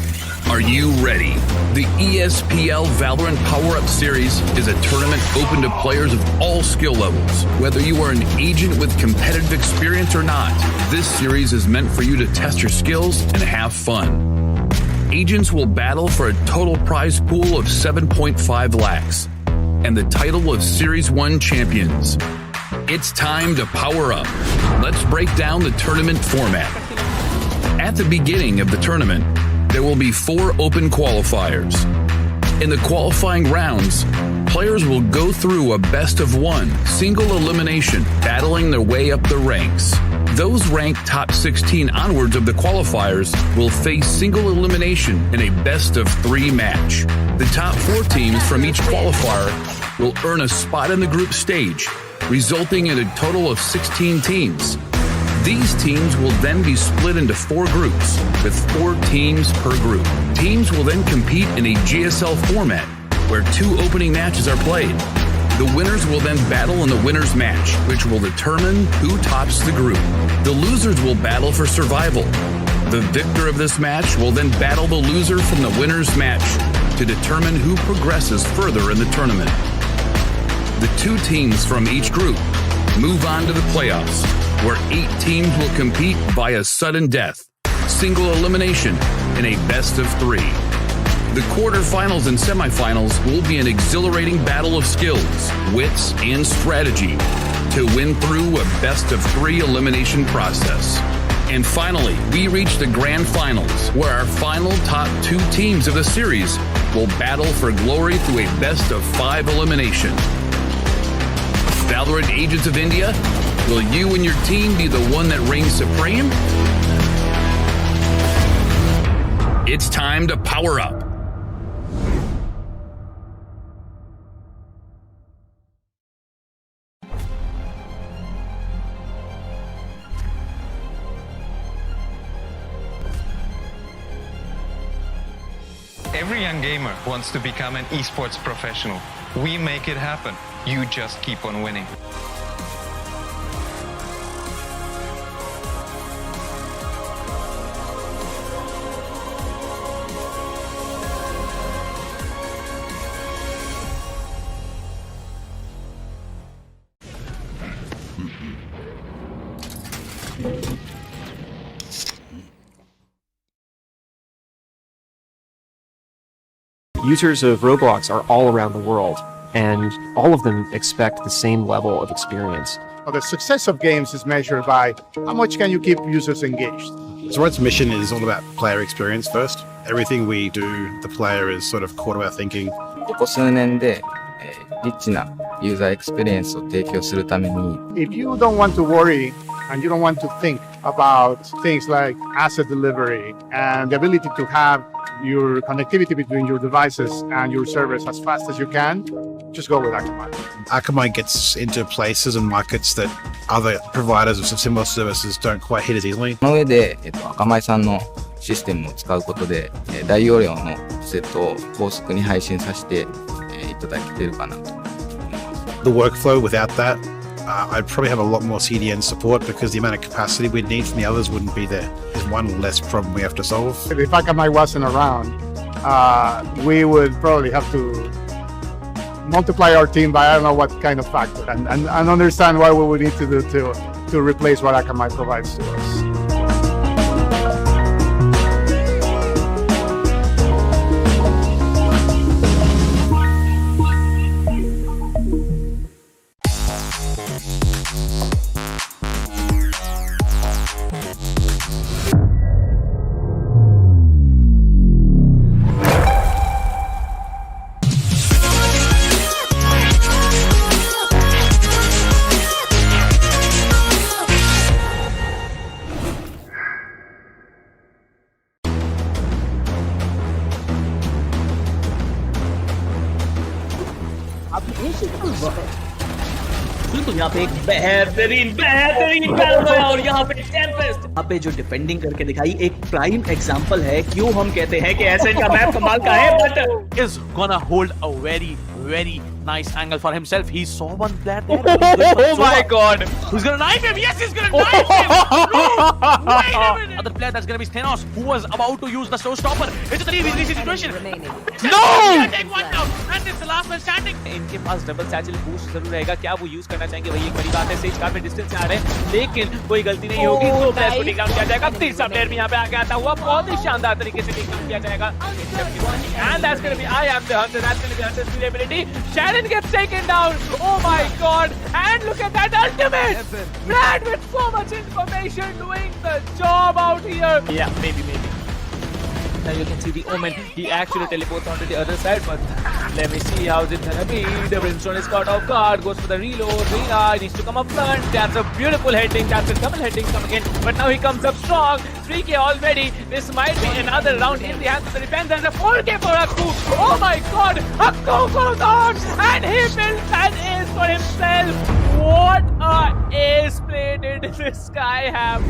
Are you ready? The ESPL Valorant PowerUp Series is a tournament open to players of all skill levels. Whether you are an agent with competitive experience or not, this series is meant for you to test your skills and have fun. Agents will battle for a total prize pool of 7.5 lakhs and the title of Series 1 champions. It's time to power up. Let's break down the tournament format. At the beginning of the tournament, there will be 4 open qualifiers. In the qualifying rounds, players will go through a best-of-1 single elimination, battling their way up the ranks. Those ranked top 16 onwards of the qualifiers will face single elimination in a best-of-3 match. The top 4 teams from each qualifier will earn a spot in the group stage, resulting in a total of 16 teams. These teams will then be split into 4 groups, with 4 teams per group. Teams will then compete in a GSL format, where 2 opening matches are played. The winners will then battle in the winner's match, which will determine who tops the group. The losers will battle for survival. The victor of this match will then battle the loser from the winner's match to determine who progresses further in the tournament. The 2 teams from each group move on to the playoffs, where 8 teams will compete via sudden death, single elimination, in a best-of-3. The quarterfinals and semifinals will be an exhilarating battle of skills, wits, and strategy to win through a best-of-3 elimination process. And finally, we reach the grand finals, where our final top 2 teams of the series will battle for glory through a best-of-5 elimination. Valorant Agents of India, will you and your team be the one that reigns supreme? It's time to power up. Every young gamer wants to become an esports professional. We make it happen. You just keep on winning. Users of Roblox are all around the world, and all of them expect the same level of experience. Well, the success of games is measured by how much can you keep users engaged. So Rod's mission is all about player experience first. Everything we do, the player is sort of core to our thinking. ここ数年で、リッチなユーザーエクスペリエンスを提供するために、 If you don't want to worry and you don't want to think about things like asset delivery and the ability to have your connectivity between your devices and your servers as fast as you can, just go with Akamai. Akamai gets into places and markets that other providers of similar services don't quite hit as easily. その上で、アカマイさんのシステムを使うことで、大容量のセットを高速に配信させて、いただけてるかなと。The workflow without that, I'd probably have a lot more CDN support because the amount of capacity we'd need from the others wouldn't be there. There's one less problem we have to solve. If Akamai wasn't around, we would probably have to multiply our team by I don't know what kind of factor and understand what we would need to do to replace what Akamai provides to us. बिल्कुल यहाँ पे एक बेहतरीन battle है और यहाँ पे Tempest यहाँ पे जो डिफेंडिंग करके दिखाई एक प्राइम एग्जांपल है क्यों हम कहते हैं कि एसएन का मैप कमाल का है but is gonna hold a very nice angle for himself. He saw one player there. Oh my god! Who's gonna knife him? Yes, he's gonna knife him! No! Wait a minute! Other player that's gonna be Thanos, who was about to use the showstopper. It's a 3v3 situation. No! Take one down, and it's the last man standing. इनके पास double satchel boost जरूर रहेगा, क्या वो use करना चाहेंगे वही एक बड़ी बात है। सेज काफी डिस्टेंस से आ रहे हैं लेकिन कोई गलती नहीं होगी, दो प्लेयर को टेक डाउन किया जाएगा। तीसरा प्लेयर भी यहाँ पे आके आता हुआ बहुत ही शानदार तरीके से टेक डाउन किया जाएगा। And that's gonna be I am the hunter, that's gonna be Hunter's durability. Shannon gets taken down. Oh my god! And look at that ultimate! Brad with so much information doing the job out here. Yeah, maybe. Now you can see the Omen. He actually teleports onto the other side, but let me see how's it gonna be. The Brimstone is caught off guard, goes for the reload. Rina needs to come up front. That's a beautiful heading. That's a double heading coming in, but now he comes up strong. 3k already. This might be another round in the hands of the defense. And a 4k for Akku. Oh my god! Akku goes on and he builds an ace for himself. What a ace play did this guy have?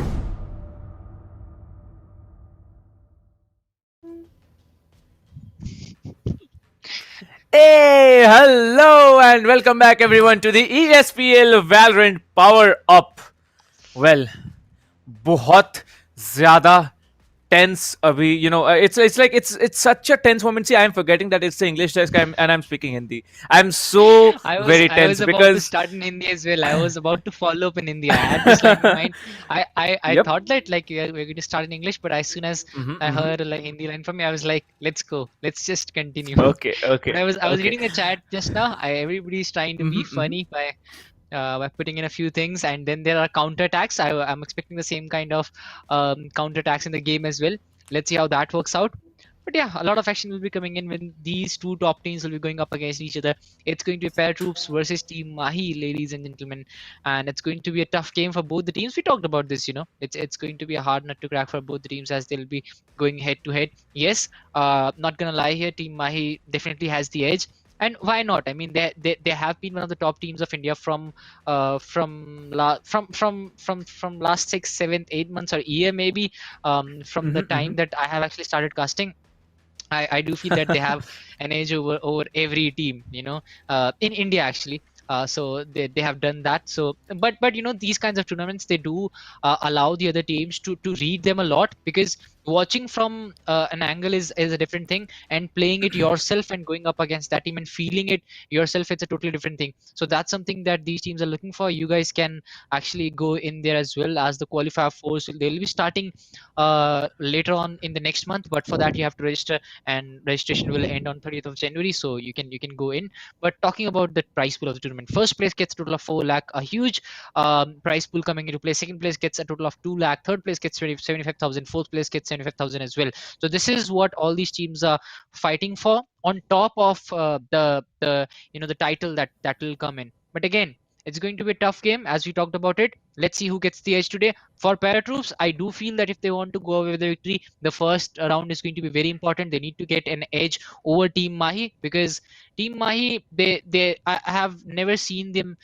Hey, hello and welcome back everyone to the ESPL Valorant PowerUp. Well, बहुत ज़्यादा tense अभी, you know, it's like it's such a tense moment. See, I'm forgetting that it's the English desk and I'm speaking Hindi. I'm so very tense I was about because to start in Hindi as well. I was about to follow up in Hindi. I had this like in mind. I Yep. thought that like we're going to start in English, but as soon as I heard a like Hindi line from you, I was like, let's go. Let's just continue. Okay. But I was okay. reading the chat just now. Everybody's trying to be funny by putting in a few things, and then there are counterattacks. I'm expecting the same kind of counterattacks in the game as well. Let's see how that works out. But yeah, a lot of action will be coming in when these two top teams will be going up against each other. It's going to be ParaTroops versus Team Mahi, ladies and gentlemen, and it's going to be a tough game for both the teams. We talked about this, you know. It's going to be a hard nut to crack for both the teams as they'll be going head to head. Yes, not gonna lie here, Team Mahi definitely has the edge. And why not? I mean, they have been one of the top teams of India from last 6, 7, 8 months or year maybe. From the time that I have actually started casting, I do feel that they have an edge over every team, you know, in India actually. So they have done that. So but you know, these kinds of tournaments, they do allow the other teams to read them a lot, because watching from an angle is a different thing, and playing it yourself and going up against that team and feeling it yourself, it's a totally different thing. So that's something that these teams are looking for. You guys can actually go in there as well, as the qualifier force. They'll be starting later on in the next month, but for that you have to register, and registration will end on 30th of January, so you can go in. But talking about the prize pool of the tournament, first place gets a total of 4 lakh, a huge prize pool coming into play. Second place gets a total of 2 lakh. Third place gets 75,000. Fourth place gets 75,000 as well. So this is what all these teams are fighting for, on top of the you know, the title that will come in. But again, it's going to be a tough game, as we talked about it. Let's see who gets the edge today. For ParaTroops, I do feel that if they want to go away with the victory, the first round is going to be very important. They need to get an edge over Team Mahi, because Team Mahi, I have never seen them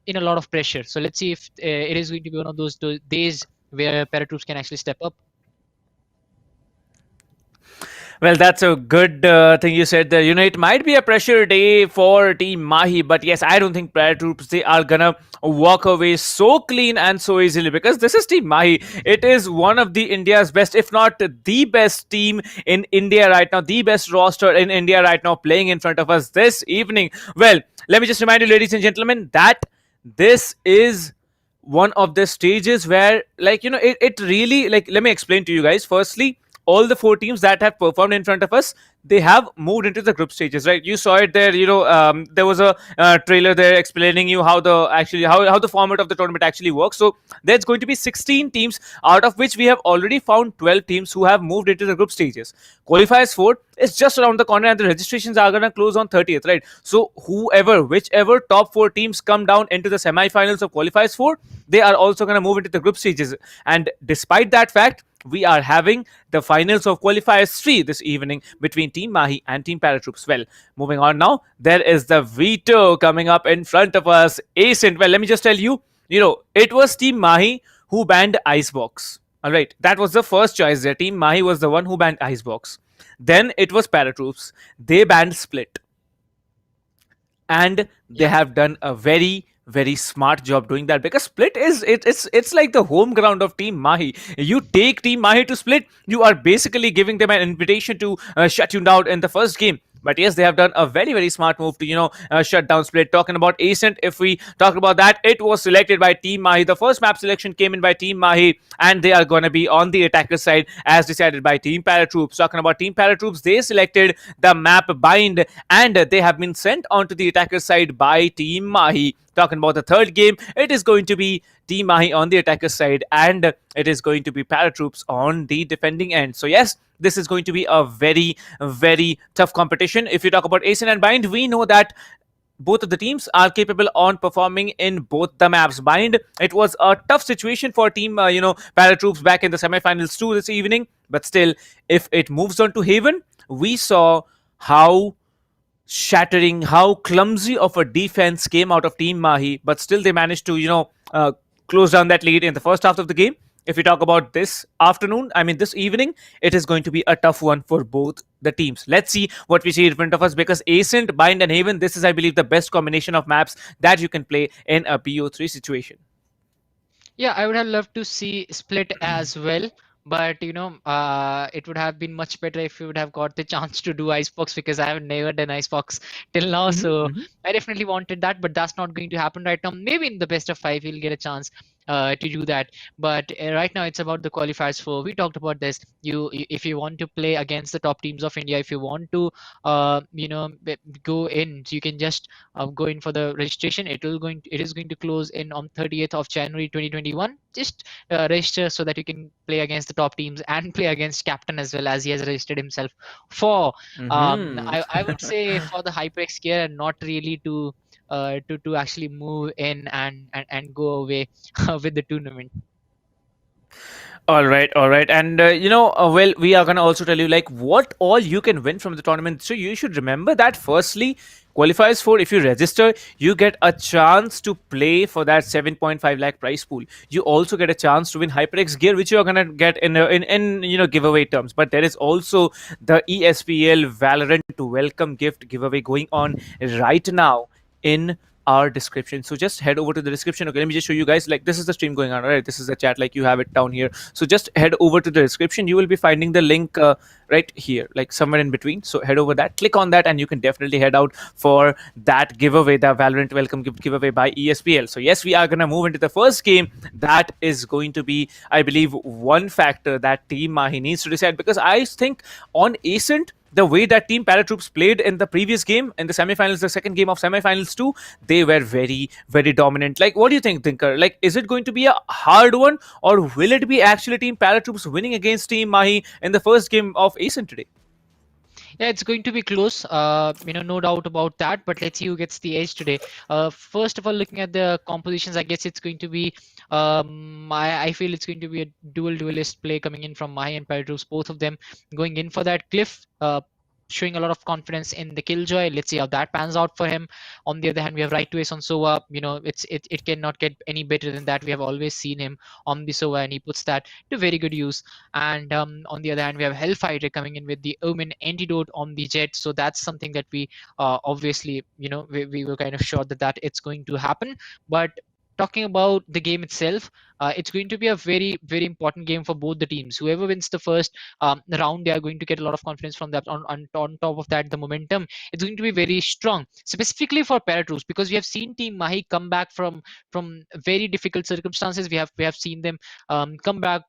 in a lot of pressure. So let's see if it is going to be one of those days where ParaTroops can actually step up. Well, that's a good thing you said there. You know, it might be a pressure day for Team Mahi, but yes, I don't think ParaTroops, they are gonna walk away so clean and so easily, because this is Team Mahi. It is one of the India's best, if not the best team in India right now, the best roster in India right now, playing in front of us this evening. Well, let me just remind you, ladies and gentlemen, that this is one of the stages where, like, you know, it really, like, let me explain to you guys. Firstly, all the 4 teams that have performed in front of us, they have moved into the group stages, right? You saw it there. You know, there was a trailer there explaining you how the format of the tournament actually works. So there's going to be 16 teams, out of which we have already found 12 teams who have moved into the group stages. Qualifiers 4 is just around the corner, and the registrations are gonna close on 30th, right? So whichever top 4 teams come down into the semi-finals of Qualifiers 4, they are also gonna move into the group stages. And despite that fact, we are having the finals of Qualifiers 3 this evening between Team Mahi and Team ParaTroops. Well, moving on now, there is the veto coming up in front of us. Ascent, well, let me just tell you, it was Team Mahi who banned Icebox. All right, that was the first choice there. Team Mahi was the one who banned Icebox. Then it was ParaTroops. They banned Split. And they have done a very smart job doing that, because Split it's like the home ground of Team Mahi. You take Team Mahi to Split, you are basically giving them an invitation to shut you down in the first game. But yes, they have done a very smart move to shut down Split. Talking about Ascent, if we talk about that, it was selected by Team Mahi. The first map selection came in by Team Mahi, and they are going to be on the attacker side as decided by Team ParaTroops. Talking about Team ParaTroops, they selected the map Bind, and they have been sent onto the attacker side by Team Mahi. Talking about the third game, it is going to be Team Mahi on the attacker side, and it is going to be ParaTroops on the defending end. So yes, this is going to be a very tough competition. If you talk about Ascent and Bind, we know that both of the teams are capable on performing in both the maps. Bind, it was a tough situation for Team ParaTroops back in the semifinals too this evening, but still, if it moves on to Haven, we saw how shattering, how clumsy of a defense came out of Team Mahi, but still they managed to close down that lead in the first half of the game. If we talk about this evening, it is going to be a tough one for both the teams. Let's see what we see in front of us, because Ascent, Bind and Haven, this is, I believe, the best combination of maps that you can play in a BO3 situation. Yeah, I would have loved to see Split as well. But it would have been much better if we would have got the chance to do Icebox, because I have never done Icebox till now. So I definitely wanted that, but that's not going to happen right now. Maybe in the best of 5 we'll get a chance to do that. But right now it's about the qualifiers 4. We talked about this. If you want to play against the top teams of India, if you want to go in, so you can just go in for the registration. It is going to close in on 30th of January 2021. Just register so that you can play against the top teams and play against Captain as well, as he has registered himself for. I would say for the HyperX gear, and not really to actually move in and go away with the tournament. All right. And, well, we are going to also tell you, like, what all you can win from the tournament. So you should remember that, firstly, Qualifiers 4, if you register, you get a chance to play for that 7.5 lakh prize pool. You also get a chance to win HyperX gear, which you are going to get in giveaway terms. But there is also the ESPL Valorant welcome gift giveaway going on right now in our description. So just head over to the description. Okay, let me just show you guys, like, this is the stream going on, right? This is the chat, like, you have it down here. So just head over to the description. You will be finding the link right here, like somewhere in between. So head over that, click on that, and you can definitely head out for that giveaway, the Valorant welcome gift giveaway by ESPL. So yes, we are gonna move into the first game. That is going to be, I believe, one factor that Team Mahi needs to decide, because I think on Ascent, the way that Team ParaTroops played in the previous game, in the semifinals, the second game of semifinals too, they were very dominant. Like, what do you think, Thinker? Like, is it going to be a hard one, or will it be actually Team ParaTroops winning against Team Mahi in the first game of Ascent today? Yeah, it's going to be close, no doubt about that. But let's see who gets the edge today. First of all, looking at the compositions, I guess it's going to be, I feel it's going to be a duelist play coming in from Mahi and ParaTroops, both of them going in for that. Cliff, showing a lot of confidence in the Killjoy. Let's see how that pans out for him. On the other hand, we have Right to Ace on Sova. It cannot get any better than that. We have always seen him on the Sova, and he puts that to very good use. And on the other hand, we have Hellfighter coming in with the Omen Antidote on the Jet. So that's something that we obviously, we were kind of sure that it's going to happen. But talking about the game itself, it's going to be a very important game for both the teams. Whoever wins the first round, they are going to get a lot of confidence from that. On top of that, the momentum, it's going to be very strong, specifically for ParaTroops, because we have seen Team Mahi come back from very difficult circumstances. We have seen them come back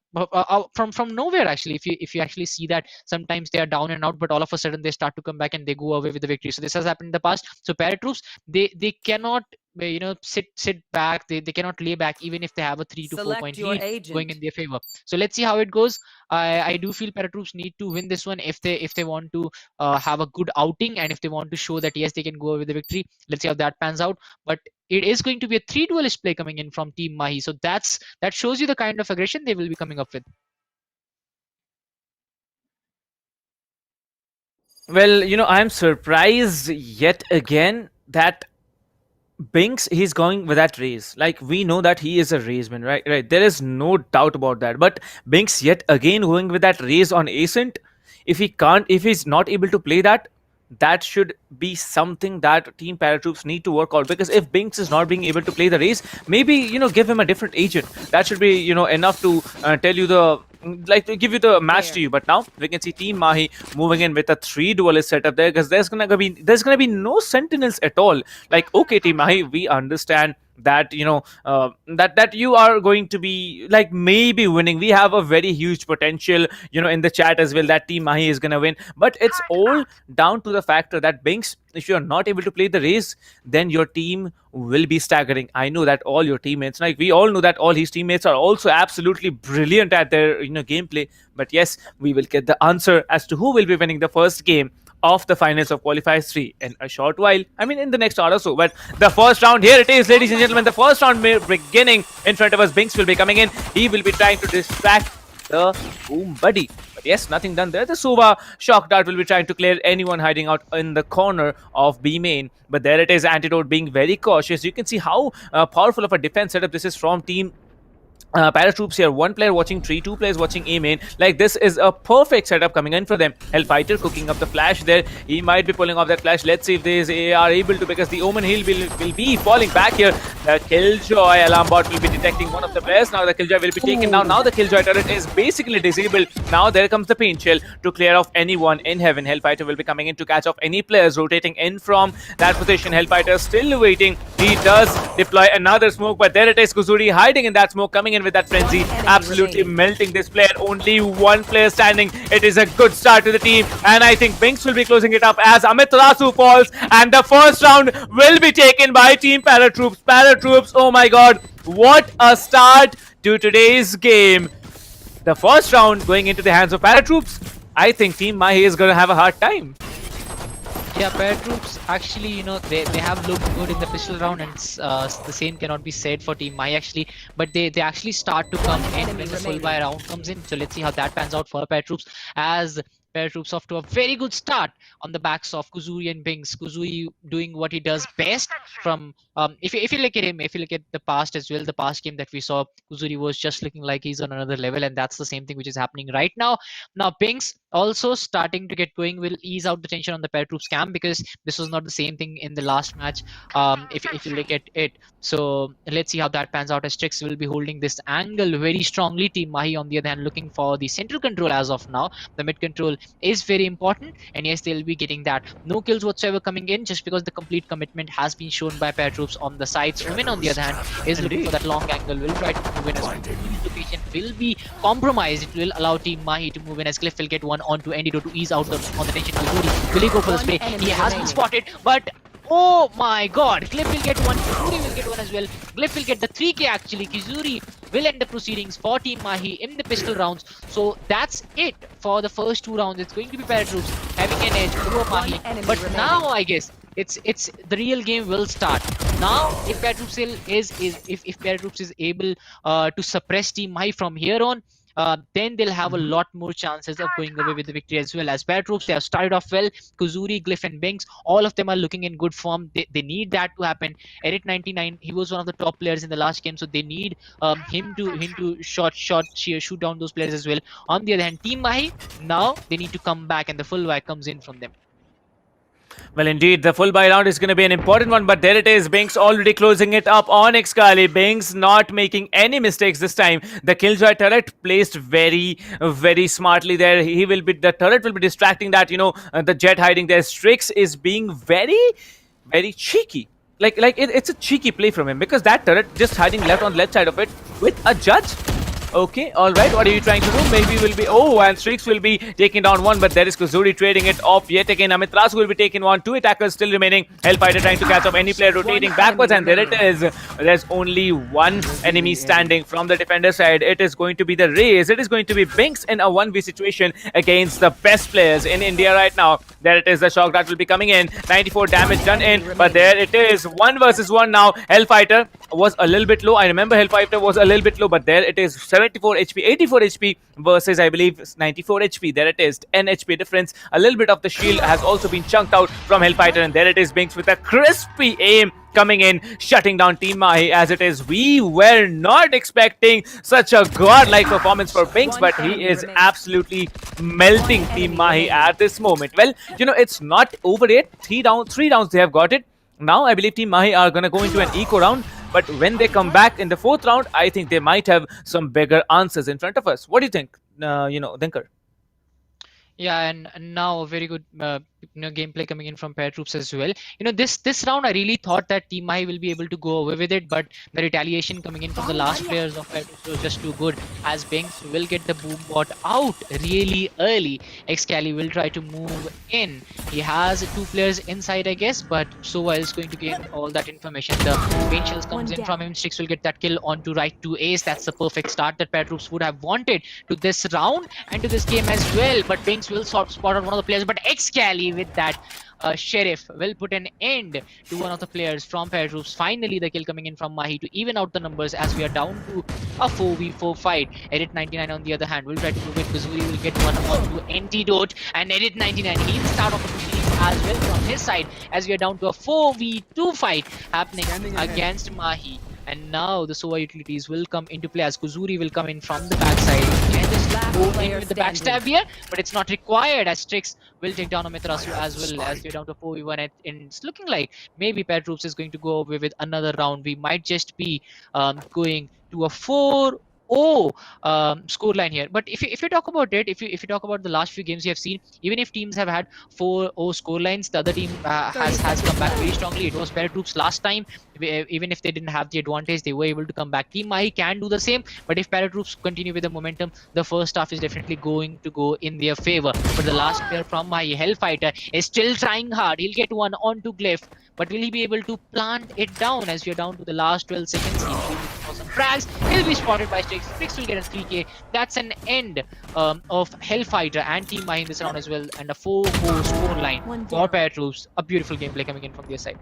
from nowhere, actually. If you actually see that, sometimes they are down and out, but all of a sudden they start to come back and they go away with the victory. So this has happened in the past. So ParaTroops, they cannot sit back. They cannot lay back, even if they have a 3 to 4 point lead going in their favor. So let's see how it goes. I do feel ParaTroops need to win this one if they want to have a good outing, and if they want to show that yes, they can go with the victory. Let's see how that pans out. But it is going to be a 3 duelist play coming in from Team Mahi. So that shows you the kind of aggression they will be coming up with. Well, I'm surprised yet again that Binks, he's going with that raise. Like, we know that he is a raceman, right? Right. There is no doubt about that. But Binks yet again going with that raise on Ascent. If he's not able to play that, that should be something that Team Paratroops need to work out. Because if Binks is not being able to play the race, maybe give him a different agent. That should be enough to tell you the to give you the match to you. But now we can see Team Mahi moving in with a 3 duelist setup there, because there's gonna be no sentinels at all. Like, okay, Team Mahi, we understand that that you are going to be like maybe winning. We have a very huge potential in the chat as well that Team Mahi is gonna win, but it's all down to the factor that Binks, if you're not able to play the race, then your team will be staggering. I know that all your teammates, like we all know that all his teammates are also absolutely brilliant at their gameplay. But yes, we will get the answer as to who will be winning the first game of the finals of Qualifiers 3 in a short while. I mean, in the next hour or so. But the first round, here it is, ladies and gentlemen. The first round beginning in front of us. Binks will be coming in. He will be trying to distract the Boom Buddy. But yes, nothing done there. The Suva Shock Dart will be trying to clear anyone hiding out in the corner of B main. But there it is, Antidote being very cautious. You can see how powerful of a defense setup this is from Team Paratroops here. One player watching tree, two players watching A main. Like, this is a perfect setup coming in for them. Hellfighter cooking up the flash there. He might be pulling off that flash. Let's see if they are able to, because the Omen Hill will be falling back here. The Killjoy alarm bot will be detecting one of the players. Now the Killjoy will be taken down. Now the Killjoy turret is basically disabled. Now there comes the paint shell to clear off anyone in heaven. Hellfighter will be coming in to catch off any players rotating in from that position. Hellfighter still waiting. He does deploy another smoke, but there it is. Kuzuri hiding in that smoke, coming in with that frenzy, absolutely melting this player. Only one player standing. It is a good start to the team, and I think Binks will be closing it up as Amiterasu falls, and the first round will be taken by Team Paratroops. Paratroops, oh my god, what a start to today's game. The first round going into the hands of Paratroops. I think Team Mahi is going to have a hard time. Yeah, Paratroops actually, they have looked good in the pistol round, and the same cannot be said for Team Mahi actually. But they actually start to come in when the full buy round comes in. So let's see how that pans out for Paratroops, as Paratroops off to a very good start on the backs of Kuzuri and Binks. Kuzuri doing what he does best from if you look at him, if you look at the past as well, the past game that we saw, Kuzuri was just looking like he's on another level, and that's the same thing which is happening right now. Now Binks also starting to get going will ease out the tension on the Paratroops camp, because this was not the same thing in the last match, if you look at it. So let's see how that pans out, as Strix will be holding this angle very strongly. Team Mahi on the other hand looking for the central control as of now. The mid control is very important, and yes, they'll be getting that. No kills whatsoever coming in, just because the complete commitment has been shown by Paratroops on the sides. Umin on the other hand is looking for that long angle, will try to move in as well. Location will be compromised. It will allow Team Mahi to move in, as Glyph will get one onto Endido to ease out on the tension. Will he go for the spray? He has been spotted, but oh my god, Glyph will get one, Kizuri will get one as well. Glyph will get the 3k actually. Kizuri will end the proceedings for Team Mahi in the pistol rounds. So that's it for the first two rounds. It's going to be Paratroops having an edge over Mahi. But now I guess it's the real game will start. Now if Paratroops is able to suppress Team Mahi from here on, then they'll have a lot more chances of going away with the victory as well. As Paratroops, they have started off well. Kuzuri, Glyph and Binks, all of them are looking in good form. They need that to happen. Eric99, he was one of the top players in the last game, so they need him to shoot down those players as well. On the other hand, Team Mahi, now they need to come back, and the full buy comes in from them. Well, indeed, the full buy round is going to be an important one, but there it is. Binks already closing it up on Excali. Binks not making any mistakes this time. The Killjoy turret placed very, very smartly there. The turret will be distracting that, the Jet hiding there. Strix is being very, very cheeky. It's a cheeky play from him, because that turret just hiding left on the left side of it with a Judge. Okay, alright, what are you trying to do? Maybe we'll be... Oh, and Strix will be taking down one, but there is Kuzuri trading it off yet again. Amiterasu will be taking one. Two attackers still remaining. Hellfighter trying to catch up any player rotating backwards, and there it is. There's only one enemy standing from the defender side. It is going to be the Raze. It is going to be Binks in a 1v situation against the best players in India right now. There it is. The shock dart will be coming in. 94 damage done in, but there it is. 1 versus 1 now. Hellfighter was a little bit low. I remember Hellfighter was a little bit low, but there it is, 74 HP, 84 HP versus I believe 94 HP. There it is, 10 HP difference. A little bit of the shield has also been chunked out from Hellfighter, and there it is, Binks with a crispy aim coming in, shutting down Team Mahi. As it is, we were not expecting such a godlike performance for Binks, but he is absolutely melting Team Mahi at this moment. Well, it's not over yet. Three rounds they have got it. Now I believe Team Mahi are gonna go into an eco round, but when they come back in the 4th round, I think they might have some bigger answers in front of us. What do you think, Dinkar? Yeah, and now a very good gameplay coming in from ParaTroops as well. This round I really thought that Team Mahi will be able to go away with it, but the retaliation coming in from the last players of ParaTroops was just too good, as Binks will get the boom bot out really early. Excali will try to move in. He has 2 players inside, I guess, but Sova is going to gain all that information. The pain shells comes in from him. Strix will get that kill onto right to Ace. That's the perfect start that ParaTroops would have wanted to this round and to this game as well, but Binks will spot out one of the players, but Excali with that Sheriff will put an end to one of the players from ParaTroops. Finally, the kill coming in from Mahi to even out the numbers as we are down to a 4v4 fight. Edit 99 on the other hand will try to prove it. Kazuri will get one onto Antidote, and Edit 99 he'll start off the series as well from his side as we are down to a 4v2 fight happening against Mahi. And now the Sova utilities will come into play as Kuzuri will come in from the backside. And just go in with the backstab here, but it's not required as Strix will take down Amitarasu as well as we're down to 4v1. And it's looking like maybe ParaTroops is going to go away with another round. We might just be going to a 4-0 scoreline here. But if you talk about it, if you talk about the last few games you have seen, even if teams have had 4-0 scorelines, the other team has come back very strongly. It was ParaTroops last time. Even if they didn't have the advantage, they were able to come back. Team Mahi can do the same, but if ParaTroops continue with the momentum, the first half is definitely going to go in their favor. But the last player from Mahi, Hellfighter, is still trying hard. He'll get one onto Glyph, but will he be able to plant it down as we are down to the last 12 seconds? He'll be looking for some frags. He'll be spotted by Strix. Strix will get a 3k. That's an end of Hellfighter and Team Mahi in this round as well, and a 4-4 scoreline for ParaTroops. A beautiful gameplay coming in from their side.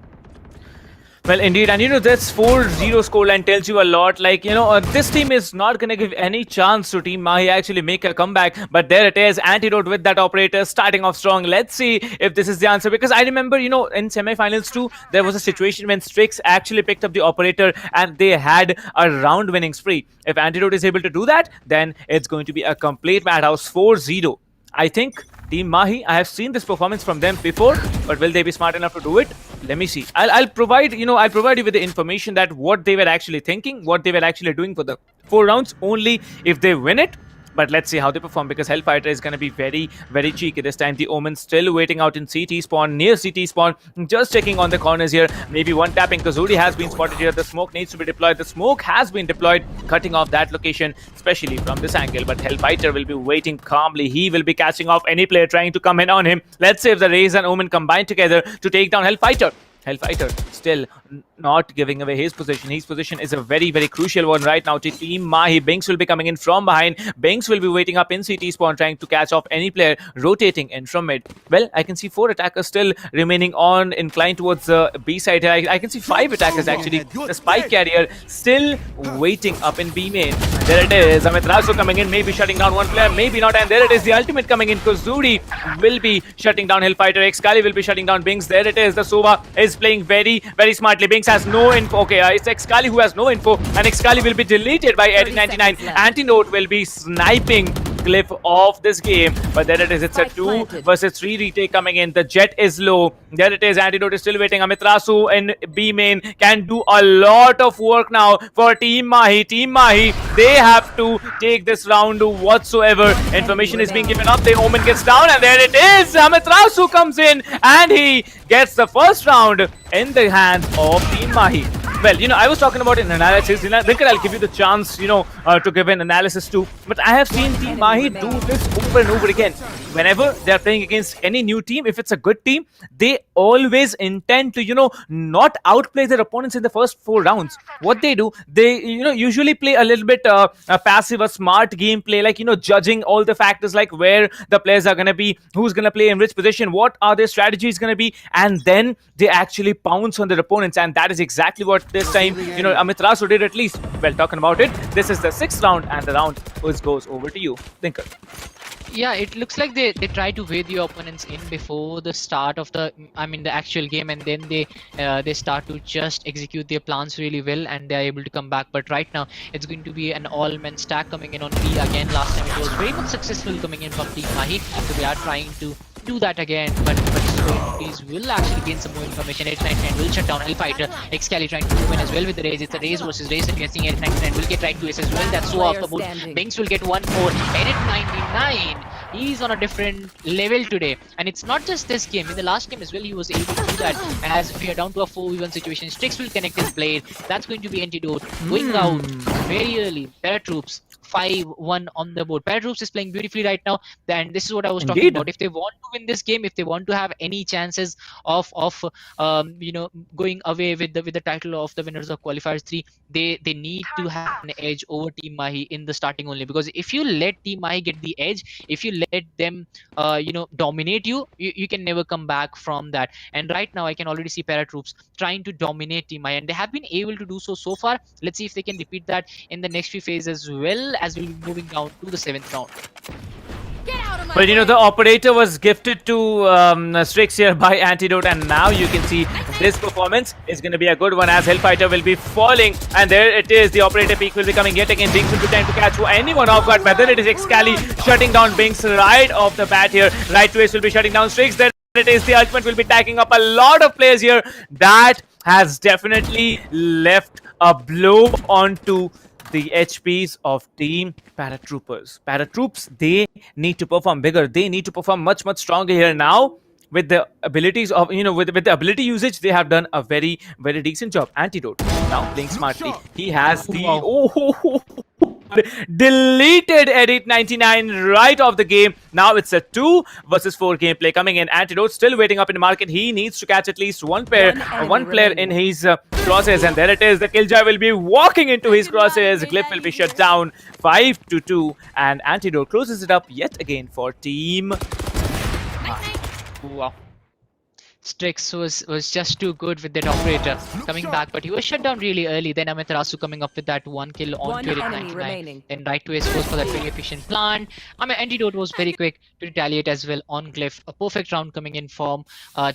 Well, indeed, and this 4-0 scoreline tells you a lot. Like, this team is not going to give any chance to Team Mahi actually make a comeback. But there it is, Antidote with that operator starting off strong. Let's see if this is the answer, because I remember, in semi-finals too, there was a situation when Strix actually picked up the operator and they had a round-winning spree. If Antidote is able to do that, then it's going to be a complete madhouse. 4-0. I think Team Mahi, I have seen this performance from them before, but will they be smart enough to do it? Let me see. I'll provide you with the information that what they were actually thinking, what they were actually doing for the 4 rounds, only if they win it. But let's see how they perform, because Hellfighter is going to be very, very cheeky this time. The Omen still waiting out in CT spawn, near CT spawn, just checking on the corners here. Maybe one tapping. Kazuri has been spotted here. The smoke needs to be deployed. The smoke has been deployed, cutting off that location, especially from this angle. But Hellfighter will be waiting calmly. He will be catching off any player trying to come in on him. Let's see if the Raze and Omen combine together to take down Hellfighter. Hellfighter still not giving away his position. His position is a very, very crucial one right now to Team Mahi. Binks will be coming in from behind. Binks will be waiting up in CT spawn, trying to catch off any player rotating in from mid. Well, I can see 4 attackers still remaining on, inclined towards the B side here. I can see 5 attackers actually. The spike carrier still waiting up in B main. There it is. Amitarasu coming in, maybe shutting down one player, maybe not. And there it is. The ultimate coming in. Kazuri will be shutting down Hellfighter. Excali will be shutting down Binks. There it is. The Sova is playing very, very smartly. Binks has no info. Okay, it's Excali who has no info, and Excali will be deleted by Edit 99. Antidote will be sniping Glyph of this game, but there it is. It's a 2 versus 3 retake coming in. The jet is low. There it is. Antidote is still waiting. Amitarasu in B main can do a lot of work now for Team Mahi. Team Mahi, they have to take this round whatsoever. Information is being given up. The Omen gets down, and there it is. Amitarasu comes in, and he gets the first round in the hands of Team Mahi. Well, I was talking about an analysis. Dinkar, I'll give you the chance, to give an analysis too. But I have seen Team Mahi do this over and over again. Whenever they are playing against any new team, if it's a good team, they always intend to, not outplay their opponents in the first 4 rounds. What they do, they, usually play a little bit passive, a smart gameplay, like, judging all the factors, like where the players are going to be, who's going to play in which position, what are their strategies going to be, and then they actually pounce on their opponents. And that is exactly what this time, Amiterasu did at least. Well, talking about it, this is the 6th round, and the round goes over to you, Thinker. Yeah, it looks like they try to weigh the opponents in before the start of the actual game, and then they start to just execute their plans really well, and they are able to come back. But right now it's going to be an all-men stack coming in on B again. Last time it was very much successful coming in from Team Mahi, so they are trying to do that again, but these will actually gain some more information. 899 will shut down Hellfighter. Excali trying to move in as well with the raise. It's a raise versus raise, and we are seeing 899 will get right to it as well. That's so off the boot. Binks will get 1 more. 899, he's on a different level today, and it's not just this game. In the last game as well, he was able to do that. As we are down to a 4v1 situation, Strix will connect his blade. That's going to be Antidote going out very early. ParaTroops 5-1 on the board. ParaTroops is playing beautifully right now, and this is what I was talking about. If they want to win this game, if they want to have any chances of going away with the title of the winners of Qualifiers 3, they need to have an edge over Team Mahi in the starting only. Because if you let Team Mahi get the edge, if you let them dominate you can never come back from that. And right now I can already see ParaTroops trying to dominate Team Mahi, and they have been able to do so far. Let's see if they can repeat that in the next few phases as well, as we'll be moving down to the 7th round. But the operator was gifted to Strix here by Antidote, and now you can see this performance is going to be a good one, as Hellfighter will be falling, and there it is. The operator peak will be coming yet again. Binks will be trying to catch anyone off guard, whether it is Excali shutting down Binks right off the bat here. Right twist will be shutting down Strix. There it is. The ultimate will be tagging up a lot of players here. That has definitely left a blow onto the HPs of Team ParaTroopers. ParaTroops, they need to perform bigger. They need to perform much stronger here now. With the abilities of, with the ability usage, they have done a very decent job. Antidote now playing smartly. He has the deleted Edit 99 right off the game. Now it's a 2 versus 4 gameplay coming in. Antidote still waiting up in the market. He needs to catch at least one player in his crosses, and there it is. The Killjoy will be walking into his crosses. Glyph will be shut down 5-2, and Antidote closes it up yet again for Team. Wow. Strix was just too good with that operator coming back, but he was shut down really early. Then Amiterasu coming up with that 1 kill on 99. Then right to Esports for that very efficient plant. Antidote was very quick to retaliate as well on Glyph. A perfect round coming in from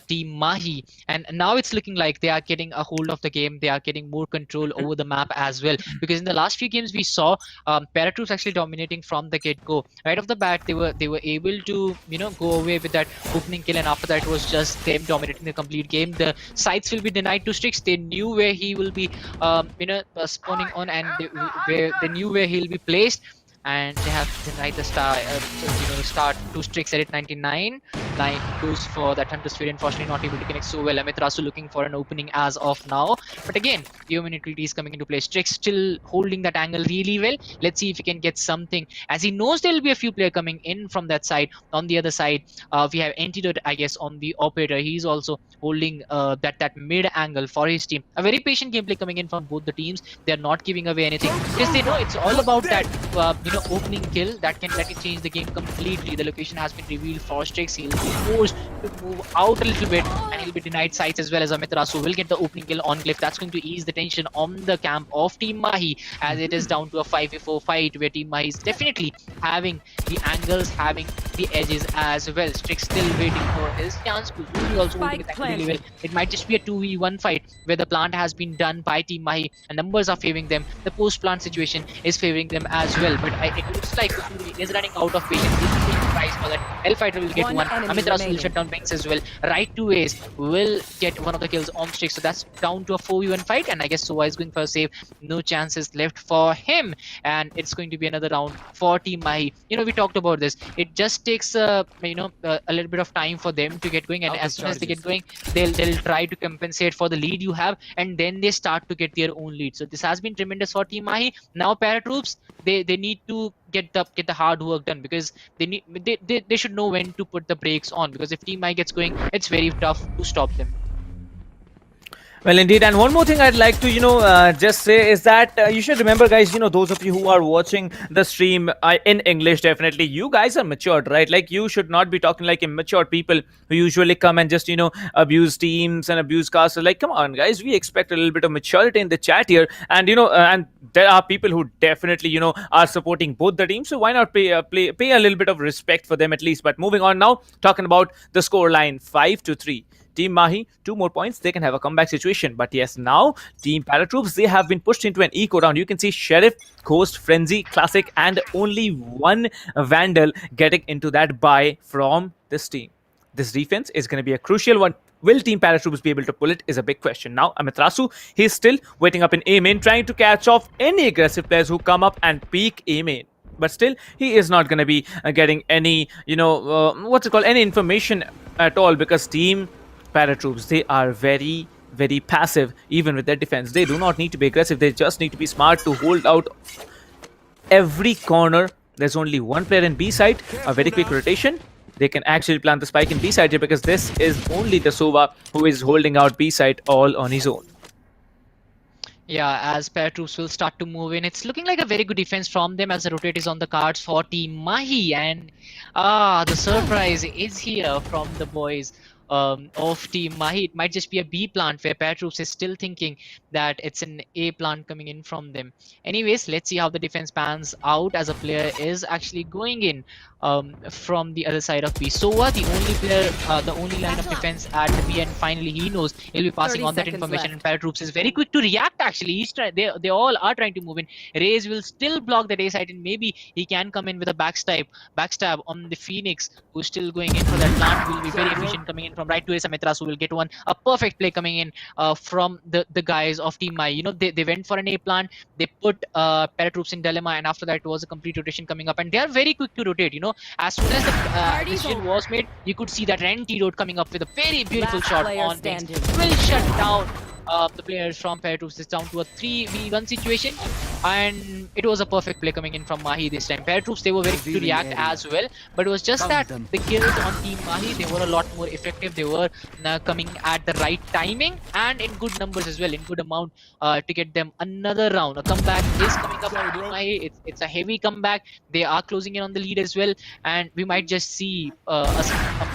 Team Mahi, and now it's looking like they are getting a hold of the game. They are getting more control over the map as well, because in the last few games we saw ParaTroops actually dominating from the get-go. Right off the bat, they were able to go away with that opening kill, and after that it was just them dominating the complete game. The sights will be denied to Strix. They knew where he will be spawning on, and they knew where he'll be placed, and they have denied the start to Strix at 99. Line goes for that Hunter Sphere, unfortunately not able to connect so well. Amiterasu looking for an opening as of now, but again human utility is coming into play. Strix still holding that angle really well. Let's see if he can get something, as he knows there will be a few players coming in from that side. On the other side, we have Antidote, I guess, on the operator. He's also holding that mid angle for his team. A very patient gameplay coming in from both the teams. They're not giving away anything, because they know it's all about that opening kill that can change the game completely. The location has been revealed for Strix. He'll be forced to move out a little bit, and he'll be denied sights as well, as Amiterasu will get the opening kill on Glyph. That's going to ease the tension on the camp of Team Mahi, as it is down to a 5v4 fight, where Team Mahi is definitely having the angles, having the edges as well. Strix still waiting for his chance to really also holding it really well. It might just be a 2v1 fight where the plant has been done by Team Mahi and numbers are favoring them. The post-plant situation is favoring them as well, but it looks like he is running out of patience. He's paying the price for that. Hellfighter will get one. Amiterasu will shut down Binks as well. Right to Ace will get one of the kills on Strix, so that's down to a 4v1 fight, and I guess Sova is going for a save. No chances left for him, and it's going to be another round for Team Mahi. We talked about this. It just takes a little bit of time for them to get going, and as soon as they get going, they'll try to compensate for the lead you have, and then they start to get their own lead. So this has been tremendous for Team Mahi. Now ParaTroops, they need to get the hard work done, because they should know when to put the brakes on, because if Team Mahi gets going, it's very tough to stop them. Well, indeed, and one more thing I'd like to, just say is that you should remember, guys, those of you who are watching the stream in English, definitely, you guys are matured, right? Like, you should not be talking like immature people who usually come and just, abuse teams and abuse casters. Like, come on, guys, we expect a little bit of maturity in the chat here, and and there are people who definitely, are supporting both the teams. So why not pay a little bit of respect for them at least? But moving on now, talking about the score line, 5-3. Team Mahi, 2 more points, they can have a comeback situation. But yes, now Team ParaTroops, they have been pushed into an eco round. You can see Sheriff, Ghost, Frenzy, Classic, and only one Vandal getting into that bye from this team. This defense is going to be a crucial one. Will Team ParaTroops be able to pull it is a big question. Now, Amiterasu, he's still waiting up in A main, trying to catch off any aggressive players who come up and peek A main. But still, he is not going to be getting any, any information at all, because Team ParaTroops, they are very, very passive even with their defense. They do not need to be aggressive. They just need to be smart to hold out every corner. There's only one player in B side. A very quick rotation. They can actually plant the spike in B side here, because this is only the Sova who is holding out B side all on his own. Yeah, as ParaTroops will start to move in, it's looking like a very good defense from them as the rotate is on the cards for Team Mahi. And the surprise is here from the boys of Team Mahi. It might just be a B plant where ParaTroops is still thinking that it's an A plant coming in from them. Anyways, let's see how the defense pans out as a player is actually going in from the other side of B. Sova, the only player, the only line of defense at the B, and finally he knows he'll be passing on that information. And ParaTroops is very quick to react. Actually, they all are trying to move in. Raze will still block the A side, and maybe he can come in with a backstab on the Phoenix, who's still going in for that plant. Will be very efficient coming in from right to Amiterasu. Will get a perfect play coming in from the guys of Team Mahi. They went for an A plant. They put ParaTroops in dilemma, and after that it was a complete rotation coming up, and they are very quick to rotate. As soon as the decision was made, you could see that antidote coming up with a very beautiful shot on Banks. Will shut down the players from ParaTroops. It's down to a 3v1 situation, and it was a perfect play coming in from Mahi this time. ParaTroops, they were very quick to react as well, but it was just that the kills on Team Mahi, they were a lot more effective. They were coming at the right timing and in good numbers as well, in good amount to get them another round. A comeback is coming up from Team Mahi. It's a heavy comeback. They are closing in on the lead as well, and we might just see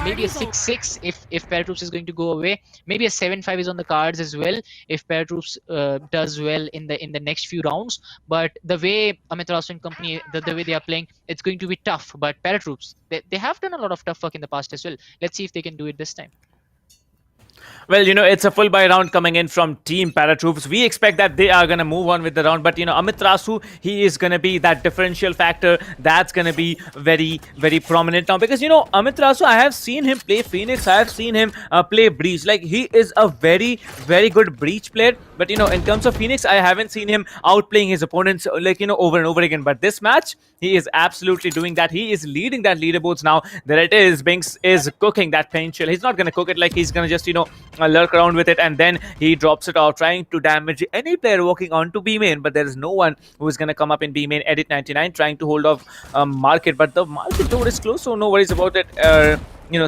maybe a 6-6 if ParaTroops is going to go away. Maybe a 7-5 is on the cards as well if ParaTroops does well in the next few rounds. But the way Amiterasu and company, the way they are playing, it's going to be tough. But ParaTroops, they have done a lot of tough work in the past as well. Let's see if they can do it this time. Well, it's a full buy round coming in from Team ParaTroops. We expect that they are going to move on with the round. But, Amiterasu, he is going to be that differential factor that's going to be very, very prominent now. Because, Amiterasu, I have seen him play Phoenix. I have seen him play Breach. Like, he is a very, very good Breach player. But, in terms of Phoenix, I haven't seen him outplaying his opponents, over and over again. But this match, he is absolutely doing that. He is leading that leaderboards now. There it is. Binks is cooking that potential. He's not going to cook it like he's going to just, lurk around with it, and then he drops it off, trying to damage any player walking onto B main. But there is no one who is going to come up in B main. Edit 99 trying to hold off Market, but the Market door is closed, so no worries about it.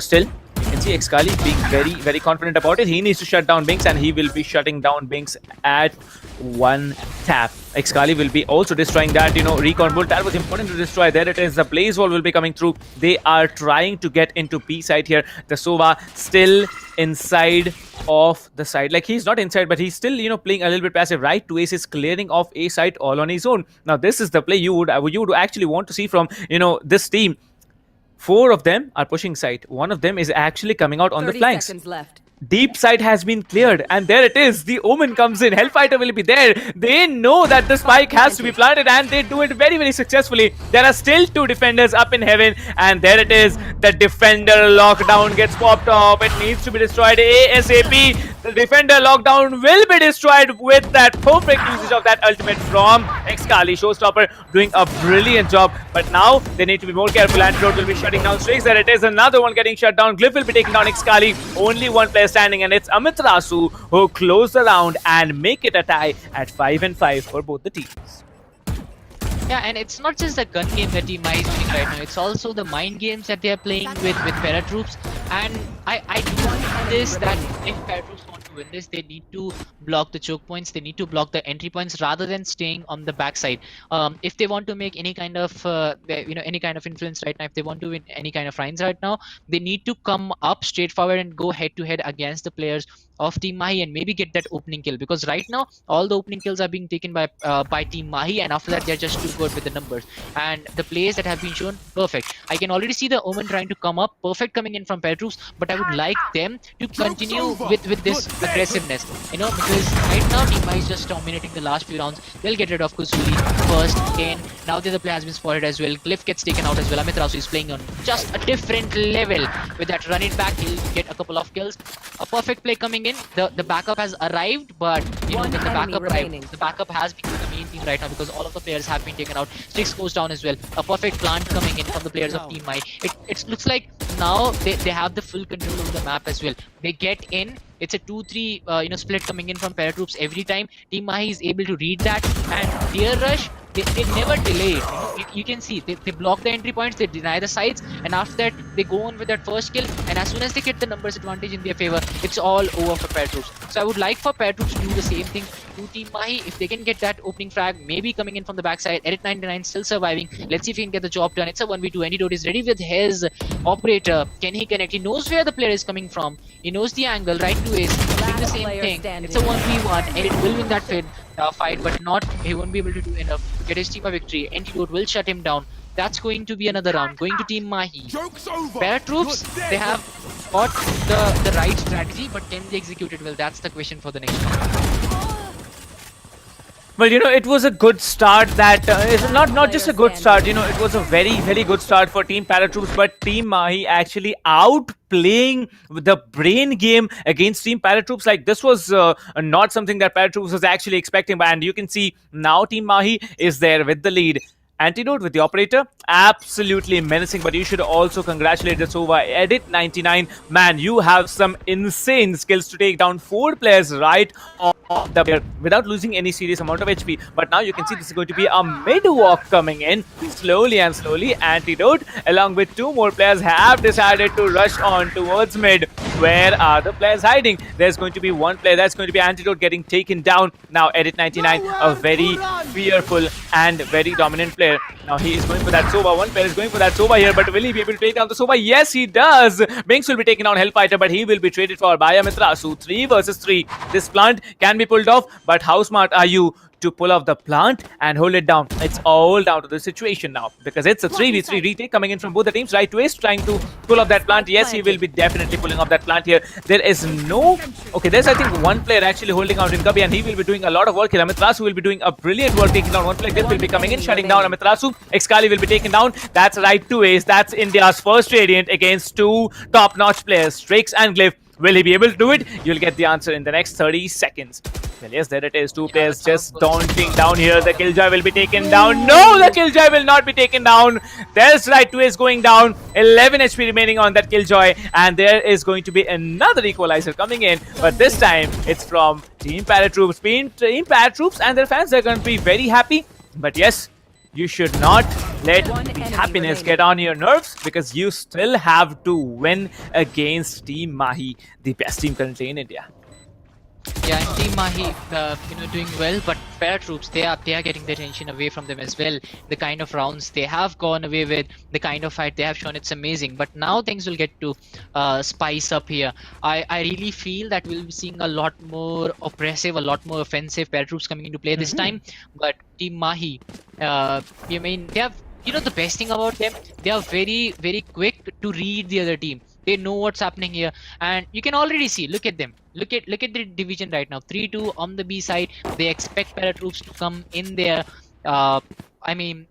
Still, you can see Xkali being very, very confident about it. He needs to shut down Binks, and he will be shutting down Binks at one tap. Xkali will be also destroying that, recon bolt. That was important to destroy. There it is. The blaze wall will be coming through. They are trying to get into B side here. The Sova still inside of the side. Like, he's not inside, but he's still, playing a little bit passive. Right to Ace is clearing off A side all on his own. Now, this is the play you would actually want to see from, this team. 4 of them are pushing side. One of them is actually coming out on the flanks. 30 seconds left. Deep side has been cleared, and there it is. The Omen comes in. Hellfighter will be there. They know that the spike has to be planted, and they do it very, very successfully. There are still 2 defenders up in heaven, and there it is. The defender lockdown gets popped off. It needs to be destroyed ASAP. The defender lockdown will be destroyed with that perfect usage of that ultimate from Xkali. Showstopper doing a brilliant job, but now they need to be more careful. Antidote will be shutting down Strix. There it is. Another one getting shut down. Glyph will be taking down Xkali. Only one player standing, and it's Amiterasu who close the round and make it a tie at 5-5 for both the teams. Yeah, and it's not just the gun game that Team Mahi is doing right now. It's also the mind games that they are playing with ParaTroops. And I do want this, that if ParaTroops want to win this, they need to block the choke points, they need to block the entry points rather than staying on the backside. If they want to make any kind of any kind of influence right now, if they want to win any kind of rounds right now, they need to come up straightforward and go head to head against the players of Team Mahi and maybe get that opening kill, because right now all the opening kills are being taken by Team Mahi, and after that they're just too good with the numbers and the plays that have been shown. Perfect. I can already see the Omen trying to come up. Perfect coming in from ParaTroops, but I would like them to continue with this aggressiveness, because right now Team Mahi is just dominating the last few rounds. They'll get rid of Kuzuli first. Kane, now the other player has been spotted as well. Glyph gets taken out as well. Amiterasu is playing on just a different level with that run it back. He'll get a couple of kills. A perfect play coming in. The backup has arrived, but when the backup arrived, the backup has become the main team right now because all of the players have been taken out. Strix goes down as well. A perfect plant coming in from the players of Team Mahi. It looks like now they have the full control of the map as well. They get in. It's a 2-3 split coming in from ParaTroops every time. Team Mahi is able to read that, and Deer Rush, they never delay it. You can see they block the entry points, they deny the sides, and after that they go on with that first kill, and as soon as they get the numbers advantage in their favor, it's all over for ParaTroops. So I would like for ParaTroops to do the same thing to Team Mahi. If they can get that opening frag, maybe coming in from the backside. Edit 99 still surviving. Let's see if he can get the job done. It's a 1v2. Antidote is ready with his operator. Can he connect? He knows where the player is coming from. He knows the angle. Right to ace. Doing the same thing. It's a 1v1, and it will win that fight, but he won't be able to do enough to get his team a victory. Antidote will shut him down. That's going to be another round. Going to Team Mahi. ParaTroops, they have got the right strategy, but can they execute it well? That's the question for the next round. Well, it was a good start. That is not just a good start. It was a very, very good start for Team ParaTroops, but Team Mahi actually outplaying the brain game against Team ParaTroops. Like, this was not something that ParaTroops was actually expecting. And you can see now Team Mahi is there with the lead. Antidote with the operator, absolutely menacing, but you should also congratulate the Sova Edit 99. Man, you have some insane skills to take down 4 players right on the player without losing any serious amount of HP. But now you can see this is going to be a mid walk coming in slowly and slowly. Antidote along with 2 more players have decided to rush on towards mid. Where are the players hiding? There's going to be one player, that's going to be Antidote, getting taken down. Now Edit 99, a very fearful and very dominant player. Now he is going for that Sova. One player is going for that Sova here, but will he be able to take down the Sova? Yes, he does. Binks will be taking down Hellfighter, but he will be traded for by Amiterasu. 3 versus 3. This plant can be pulled off, but how smart are you to pull off the plant and hold it down? It's all down to the situation now, because it's a 3v3 retake coming in from both the teams. Right to Ace trying to pull off that plant. Yes, he will be definitely pulling off that plant here. There is no... Okay, there's I think one player actually holding out in Kabi, and he will be doing a lot of work here. Amiterasu will be doing a brilliant work taking down one player. This will be coming in, shutting down Amiterasu. Excali will be taken down. That's right to Ace. That's India's first Radiant against 2 top-notch players, Strix and Glyph. Will he be able to do it? You'll get the answer in the next 30 seconds. Well, yes, there it is. 2 players just daunting down here. The Killjoy will be taken down. No, the Killjoy will not be taken down. There's right to Ace going down. 11 HP remaining on that Killjoy. And there is going to be another equalizer coming in. But this time, it's from Team ParaTroops. Team ParaTroops and their fans are going to be very happy. But yes, you should not let the happiness get on your nerves, because you still have to win against Team Mahi, the best team currently in India. Yeah, and Team Mahi, doing well, but ParaTroops, they are getting the attention away from them as well. The kind of rounds they have gone away with, the kind of fight they have shown, it's amazing. But now things will get to spice up here. I really feel that we'll be seeing a lot more oppressive, a lot more offensive ParaTroops coming into play this time. But Team Mahi, they have, the best thing about them, they are very, very quick to read the other team. They know what's happening here, and you can already see. Look at them. Look at the division right now. 3-2 on the B side. They expect ParaTroops to come in there.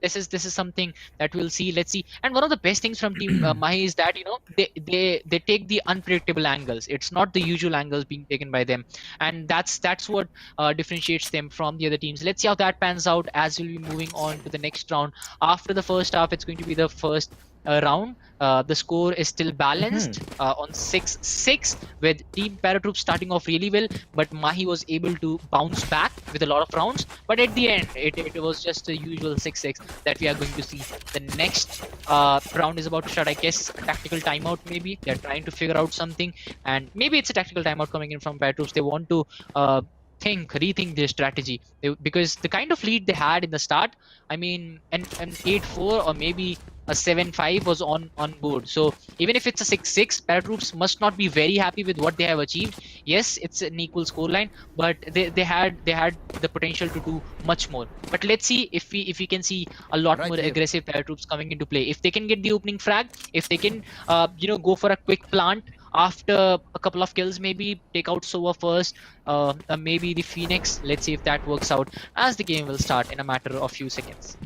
This is something that we'll see. Let's see. And one of the best things from Team Mahi is that they take the unpredictable angles. It's not the usual angles being taken by them, and that's what differentiates them from the other teams. Let's see how that pans out as we'll be moving on to the next round. After the first half, it's going to be the first round. The score is still balanced on 6-6 with Team ParaTroops starting off really well, but Mahi was able to bounce back with a lot of rounds. But at the end, it was just the usual 6-6 that we are going to see. The next round is about to start. I guess a tactical timeout maybe. They're trying to figure out something, and maybe it's a tactical timeout coming in from ParaTroops. They want to rethink their strategy, because the kind of lead they had in the start, I mean, an 8-4 or maybe a 7-5 was on board. So even if it's a 6-6, ParaTroops must not be very happy with what they have achieved. Yes, it's an equal scoreline, but they had the potential to do much more. But let's see if we can see a lot more aggressive ParaTroops coming into play. If they can get the opening frag, if they can go for a quick plant after a couple of kills, maybe take out Sova first, maybe the Phoenix. Let's see if that works out, as the game will start in a matter of few seconds.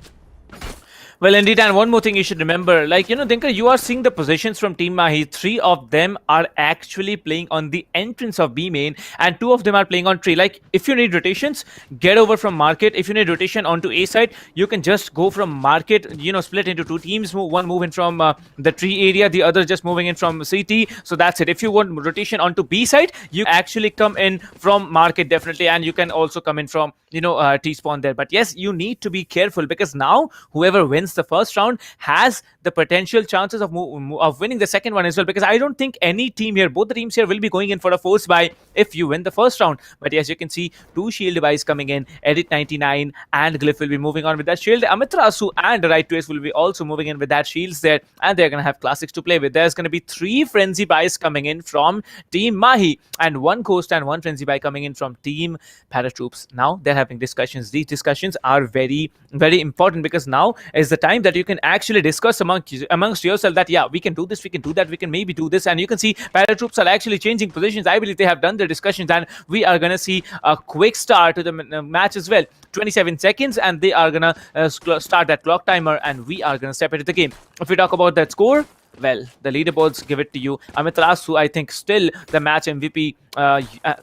Well, indeed, and one more thing you should remember, like, Dinkar, you are seeing the positions from Team Mahi. 3 of them are actually playing on the entrance of B main, and 2 of them are playing on tree. Like, if you need rotations, get over from market. If you need rotation onto A side, you can just go from market, split into 2 teams. One moving from the tree area, the other just moving in from CT. So that's it. If you want rotation onto B side, you actually come in from market, definitely, and you can also come in from, T-spawn there. But yes, you need to be careful, because now whoever wins the first round has the potential chances of winning the second one as well, because I don't think any team here, both the teams here, will be going in for a force buy if you win the first round. But yes, you can see 2 shield buys coming in. Edit 99 and Glyph will be moving on with that shield. Amitrasu and Right to Ace will be also moving in with that shields there, and they're going to have classics to play with. There's going to be 3 frenzy buys coming in from Team Mahi, and 1 Coast and 1 frenzy buy coming in from Team ParaTroops. Now they're having discussions. These discussions are very, very important, because now is the time that you can actually discuss amongst yourself that, yeah, we can do this, we can do that, we can maybe do this. And you can see ParaTroops are actually changing positions. I believe they have done their discussions, and we are going to see a quick start to the match as well. 27 seconds, and they are going to start that clock timer, and we are going to step into the game. If we talk about that score, well, the leaderboards give it to you. Amitrasu, I think, still the match MVP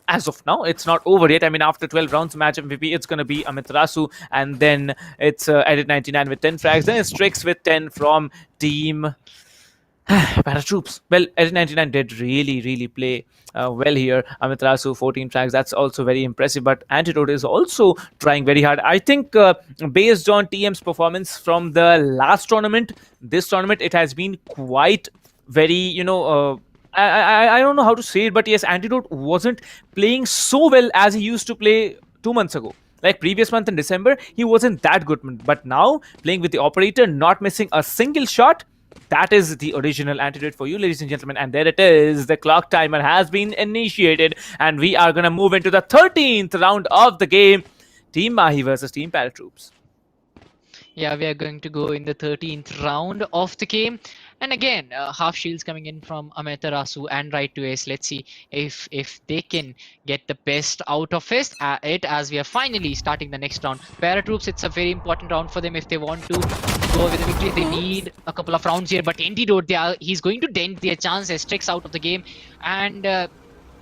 as of now. It's not over yet. I mean, after 12 rounds, match MVP, it's going to be Amitrasu, and then it's Edit 99 with 10 frags. Then it's Strix with 10 from Team ParaTroops. Well, Edit 99 did really play well here. Amitrasu 14 frags, that's also very impressive, but Antidote is also trying very hard. I think based on TM's performance from the last tournament, this tournament, it has been quite very, I don't know how to say it, but yes, Antidote wasn't playing so well as he used to play 2 months ago. Like previous month in December, he wasn't that good, but now playing with the operator, not missing a single shot, that is the original Antidote for you, ladies and gentlemen. And there it is. The clock timer has been initiated, and we are going to move into the 13th round of the game. Team Mahi versus Team ParaTroops. Yeah, we are going to go in the 13th round of the game. And again, half shields coming in from Amaterasu and Right to Ace. Let's see if they can get the best out of it, as we are finally starting the next round. ParaTroops, it's a very important round for them if they want to go with the victory. They need a couple of rounds here, but Antidote, he's going to dent their chances. Strix out of the game, and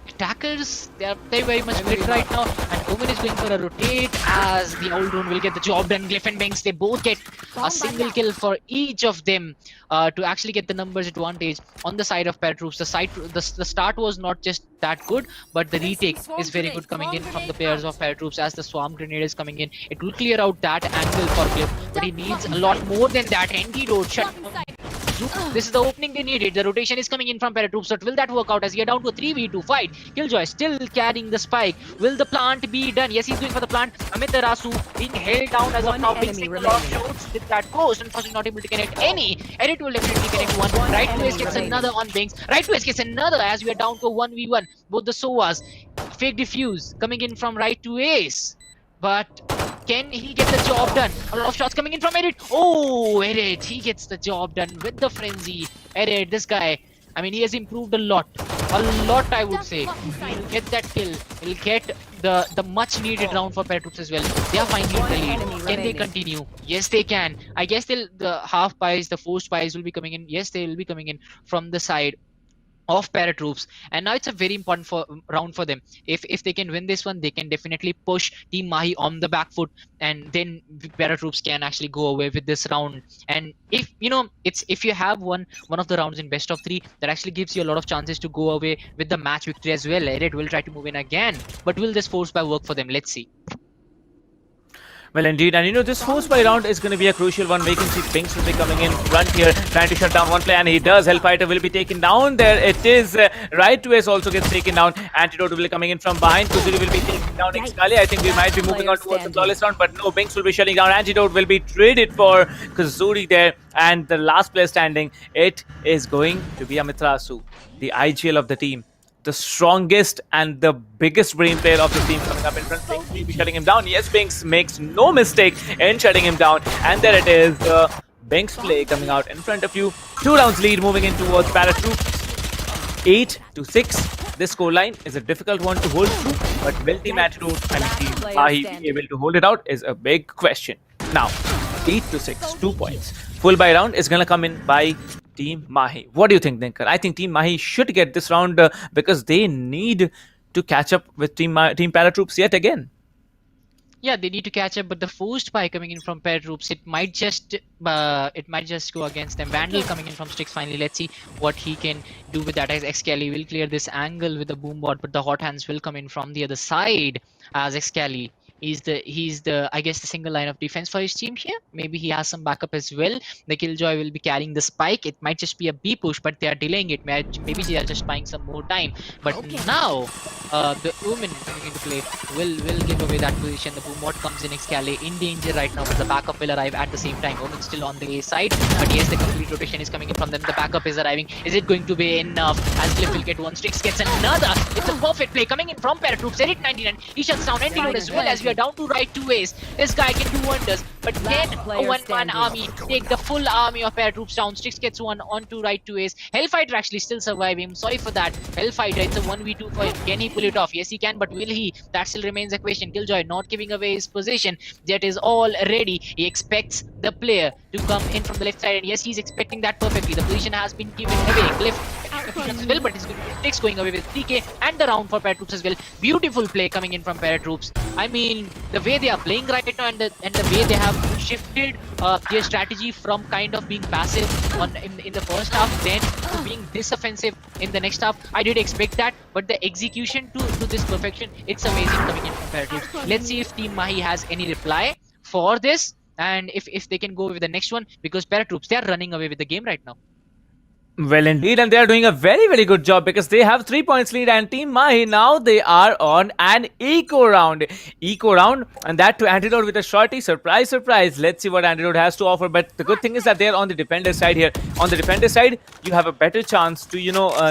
attackers, they are very much split right now, and Omen is going for a rotate, as the old drone will get the job done. Glyph and Banks, they both get a single kill for each of them to actually get the numbers advantage on the side of ParaTroops. The start was not just that good, but the retake is very good coming in from the players of ParaTroops, as the swarm grenade is coming in. It will clear out that angle for Glyph, but he needs a lot more than that. Antidote shut down. This is the opening they needed. The rotation is coming in from ParaTroops, but will that work out as we are down to a 3v2 fight? Killjoy still carrying the spike. Will the plant be done? Yes, he's going for the plant. Amiterasu being held down as of now. Mixing a lot of shots with that ghost. Unfortunately, not able to connect any. Edit will definitely connect one. Right to Ace gets another on Banks. Right to Ace gets another, as we are down to a 1v1. Both the Sovas. Fake defuse coming in from Right to Ace. But can he get the job done? A lot of shots coming in from Edit. Oh, Edit, he gets the job done with the frenzy. Edit, this guy, I mean, he has improved a lot, I would say. He'll get that kill. He'll get the much needed round for ParaTroops as well. They are finally in the lead. Can they continue? Yes, they can. I guess the half buys, the forced buys will be coming in. Yes, they will be coming in from the side of ParaTroops, and now it's a very important round for them. If they can win this one, they can definitely push Team Mahi on the back foot, and then ParaTroops can actually go away with this round. And if you have one of the rounds in best of 3, that actually gives you a lot of chances to go away with the match victory as well. Red will try to move in again, but will this force buy work for them? Let's see. Well, indeed, and this force by round is going to be a crucial one. We can see Binks will be coming in front here, trying to shut down one play, and he does. Hellfighter will be taken down there. It is right to S also gets taken down. Antidote will be coming in from behind. Kuzuri will be taking down Xcali. I think we might be moving on towards the flawless round, but no, Binks will be shutting down. Antidote will be traded for Kuzuri there, and the last player standing, it is going to be Amitrasu, the IGL of the team. The strongest and the biggest brain player of the team coming up in front. Binks will be shutting him down. Yes, Binks makes no mistake in shutting him down. And there it is, the Binks play coming out in front of you. 2 rounds lead moving in towards ParaTroops. 8-6. This scoreline is a difficult one to hold through, but will Team Antidote and Team Mahi be able to hold it out is a big question. Now, 8-6, 2 points. Full buy round is going to come in by Team Mahi. What do you think, Dinkar? I think Team Mahi should get this round because they need to catch up with Team ParaTroops yet again. Yeah, they need to catch up, but the forced buy coming in from ParaTroops, it might just go against them. Vandal coming in from Strix finally. Let's see what he can do with that, as Xcali will clear this angle with the boom bot, but the hot hands will come in from the other side as Xcali. He's the I guess the single line of defense for his team here. Maybe he has some backup as well. The Killjoy will be carrying the spike. It might just be a B push, but they are delaying it. Maybe they are just buying some more time. But now the Omen coming into play will give away that position. The Boomot comes in. Xcali in danger right now, but the backup will arrive at the same time. Omen still on the A side, but yes, the complete rotation is coming in from them. The backup is arriving. Is it going to be enough? As Cliff will get one, Strix gets another. It's a perfect play coming in from ParaTroops. Edit 99. He shuts down Antidote as well, as we are down to right 2 ways. This guy can do wonders, but can a one-man army take the full army of ParaTroops down? Strix gets one onto right 2 ways. Hellfighter actually still surviving. I'm sorry for that. Hellfighter, it's a 1v2 for him. Can he pull it off? Yes, he can, but will he? That still remains a question. Killjoy not giving away his position. Jet is all ready. He expects the player to come in from the left side, and yes, he's expecting that perfectly. The position has been given away. Cliff as well, but it's going to be Strix going away with 3k and the round for ParaTroops as well. Beautiful play coming in from ParaTroops. I mean, the way they are playing right now and the way they have shifted their strategy from kind of being passive in the first half, then to being this offensive in the next half. I did expect that, but the execution to this perfection, it's amazing coming in from ParaTroops. Let's see if Team Mahi has any reply for this, and if they can go with the next one, because ParaTroops, they are running away with the game right now. Well, indeed, and they are doing a very, very good job because they have 3 points lead, and Team Mahi now they are on an eco round, and that to Antidote with a shorty. Surprise, surprise. Let's see what Antidote has to offer. But the good thing is that they are on the defender side here. On the defender side, you have a better chance to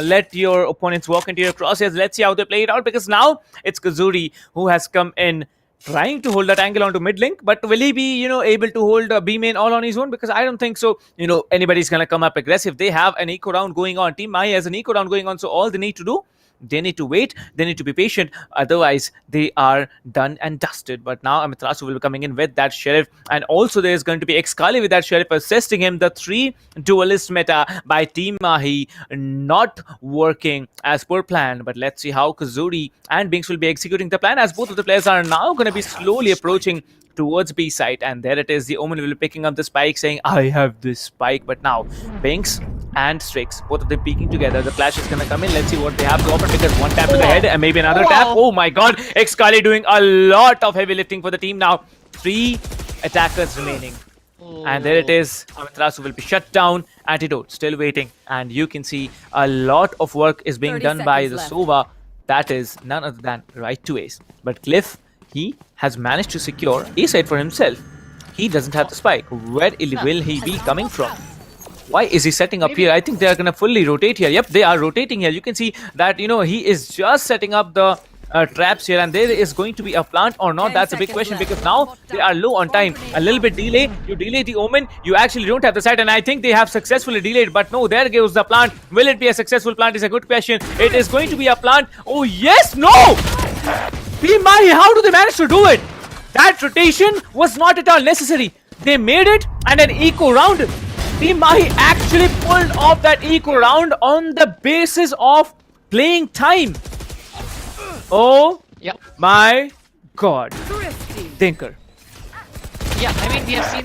let your opponents walk into your crosshairs. Let's see how they play it out, because now it's Kuzuri who has come in, trying to hold that angle onto mid link, but will he be able to hold B main all on his own? Because I don't think so anybody's gonna come up aggressive. They have an eco round going on. Team Mahi has an eco round going on, so all they need to do, they need to wait, they need to be patient, otherwise they are done and dusted. But now Amitrasu will be coming in with that Sheriff, and also there's going to be Xcali with that Sheriff assisting him. The 3 duelist meta by Team Mahi not working as per plan, but let's see how Kuzuri and Binks will be executing the plan, as both of the players are now going to be slowly approaching towards B site. And there it is, the Omen will be picking up the spike, saying I have this spike. But now Binks and Strix, both of them peeking together. The flash is gonna come in. Let's see what they have to offer, because one tap to the head and maybe another tap. Oh my god, Xcali doing a lot of heavy lifting for the team now. 3 attackers remaining. And there it is, Amitrasu will be shut down. Antidote still waiting, and you can see a lot of work is being done by the Sova. That is none other than right to ace. But Cliff, he has managed to secure A side for himself. He doesn't have the spike. Where will he be coming from? Why is he setting up here? I think they are going to fully rotate here. Yep, they are rotating here. You can see that, he is just setting up the traps here, and there is going to be a plant or not. That's a big question, because now they are low on time. A little bit delay. You delay the Omen. You actually don't have the site, and I think they have successfully delayed. But no, there goes the plant. Will it be a successful plant? Is a good question. It is going to be a plant. Oh, yes. No! Team Mahi, how do they manage to do it? That rotation was not at all necessary. They made it, and an eco round. Team Mahi actually pulled off that eco round on the basis of playing time. Oh my god. Tinker. Yeah, I mean,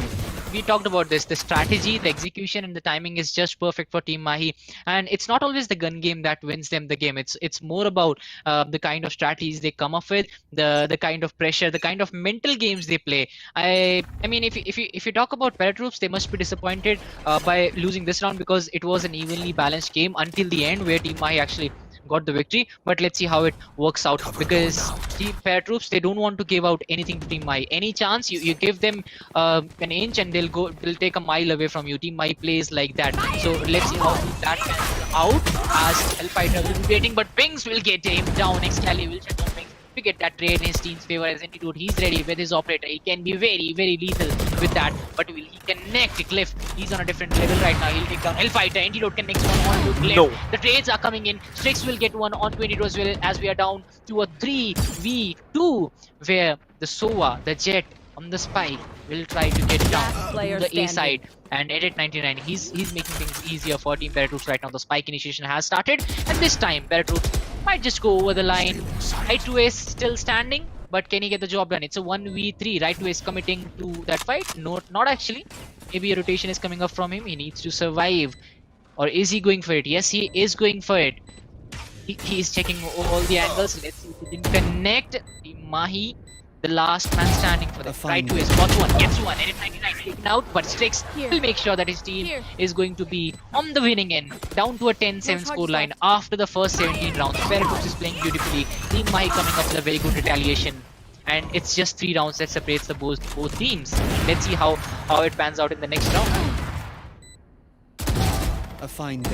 we talked about this. The strategy, the execution, and the timing is just perfect for Team Mahi. And it's not always the gun game that wins them the game. It's more about the kind of strategies they come up with, the kind of pressure, the kind of mental games they play. I mean, if you talk about ParaTroops, they must be disappointed by losing this round, because it was an evenly balanced game until the end, where Team Mahi actually got the victory. But let's see how it works out, because Team ParaTroops, they don't want to give out anything to Team Mahi. Any chance you give them an inch and they'll take a mile away from you. Team Mahi plays like that. So let's see how that pans out, as Hellfighter will be waiting, but Pings will get him down. Excali will shut down Pings. We get that trade in his team's favor as Antidote. He's ready with his operator. He can be very, very lethal with that. But will he connect Cliff? He's on a different level right now. He'll take down Hellfighter. Antidote connects one on to Cliff. No. The trades are coming in. Strix will get one on 22 as well, as we are down to a 3v2, where the Sova, the Jet on the Spike, will try to get down to the A side. And Edit 99, he's making things easier for Team ParaTroops right now. The Spike initiation has started, and this time ParaTroops might just go over the line. Right to Ace still standing, but can he get the job done? It's a 1v3. Right to Ace committing to that fight? No, not actually. Maybe a rotation is coming up from him. He needs to survive. Or is he going for it? Yes, he is going for it. He is checking all the angles. Let's see if he can connect. Team Mahi, the last man standing for them. Right to his spots one, gets one, Edit 99 taken out, but Strix will make sure that his team is going to be on the winning end, down to a 10-7 scoreline after the first 17 rounds. ParaTroops is playing beautifully. Team Mahi coming up with a very good retaliation. And it's just 3 rounds that separates the both teams. Let's see how it pans out in the next round.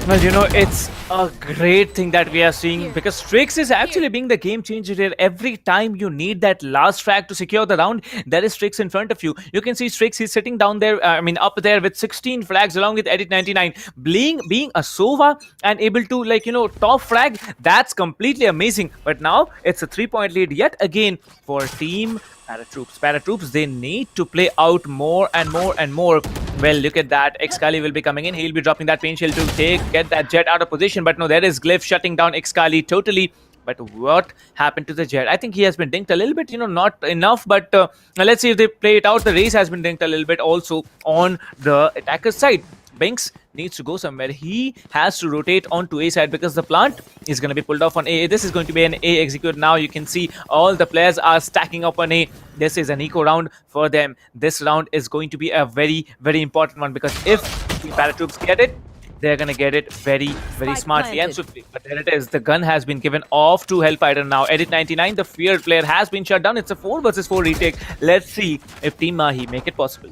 Well, you know, it's a great thing that we are seeing, because Strix is actually being the game changer here. Every time you need that last frag to secure the round, there is Strix in front of you. You can see Strix, he's sitting down there, up there with 16 frags along with Edit 99. Being a Sova and able to, like, you know, top frag, that's completely amazing. But now it's a 3-point lead yet again for Team ParaTroops. ParaTroops, they need to play out more and more and more. Well, look at that. Excali will be coming in. He'll be dropping that pain shield to get that Jet out of position. But no, there is Glyph shutting down Excali totally. But what happened to the Jet? I think he has been dinked a little bit, you know, not enough. But let's see if they play it out. The race has been dinked a little bit also on the attacker's side. Binks needs to go somewhere. He has to rotate onto A side, because the plant is going to be pulled off on A. This is going to be an A execute now. You can see all the players are stacking up on A. This is an eco round for them. This round is going to be a very, very important one, because if the ParaTroops get it, they're going to get it very, very smartly and swiftly. But there it is. The gun has been given off to Hellfighter now. Edit 99, the feared player, has been shut down. It's a 4 versus 4 retake. Let's see if Team Mahi make it possible.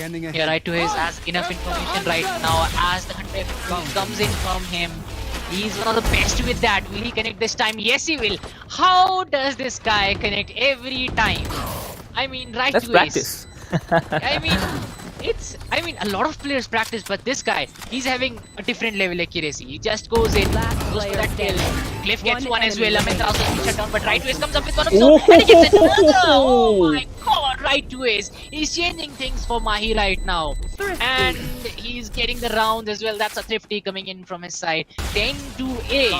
Yeah, Right to Ace has enough information right now as the hunter comes in from him. He's one of the best with that. Will he connect this time? Yes, he will. How does this guy connect every time? I mean, Right Let's to practice. Ace. I mean, a lot of players practice, but this guy, he's having a different level accuracy. He just goes in, goes for that kill. Cliff gets one as well. Amit also has been shut down, but Right to Ace comes up with one of those, and he gets another. Oh my god, Right to Ace. He's changing things for Mahi right now. And he's getting the round as well. That's a thrifty coming in from his side. 10-8.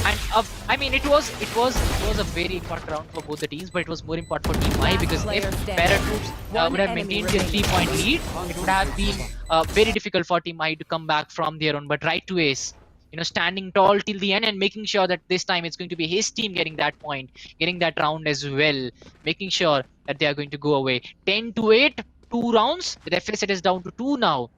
And I mean, it was a very important round for both the teams, but it was more important for Team Mahi, because if ParaTroops would have maintained their 3-point lead, it would have been very difficult for Team Mahi to come back from their own. But Right to Ace, you know, standing tall till the end and making sure that this time it's going to be his team getting that point, getting that round as well, making sure that they are going to go away. 10-8, 2 rounds. The deficit is down to 2 now.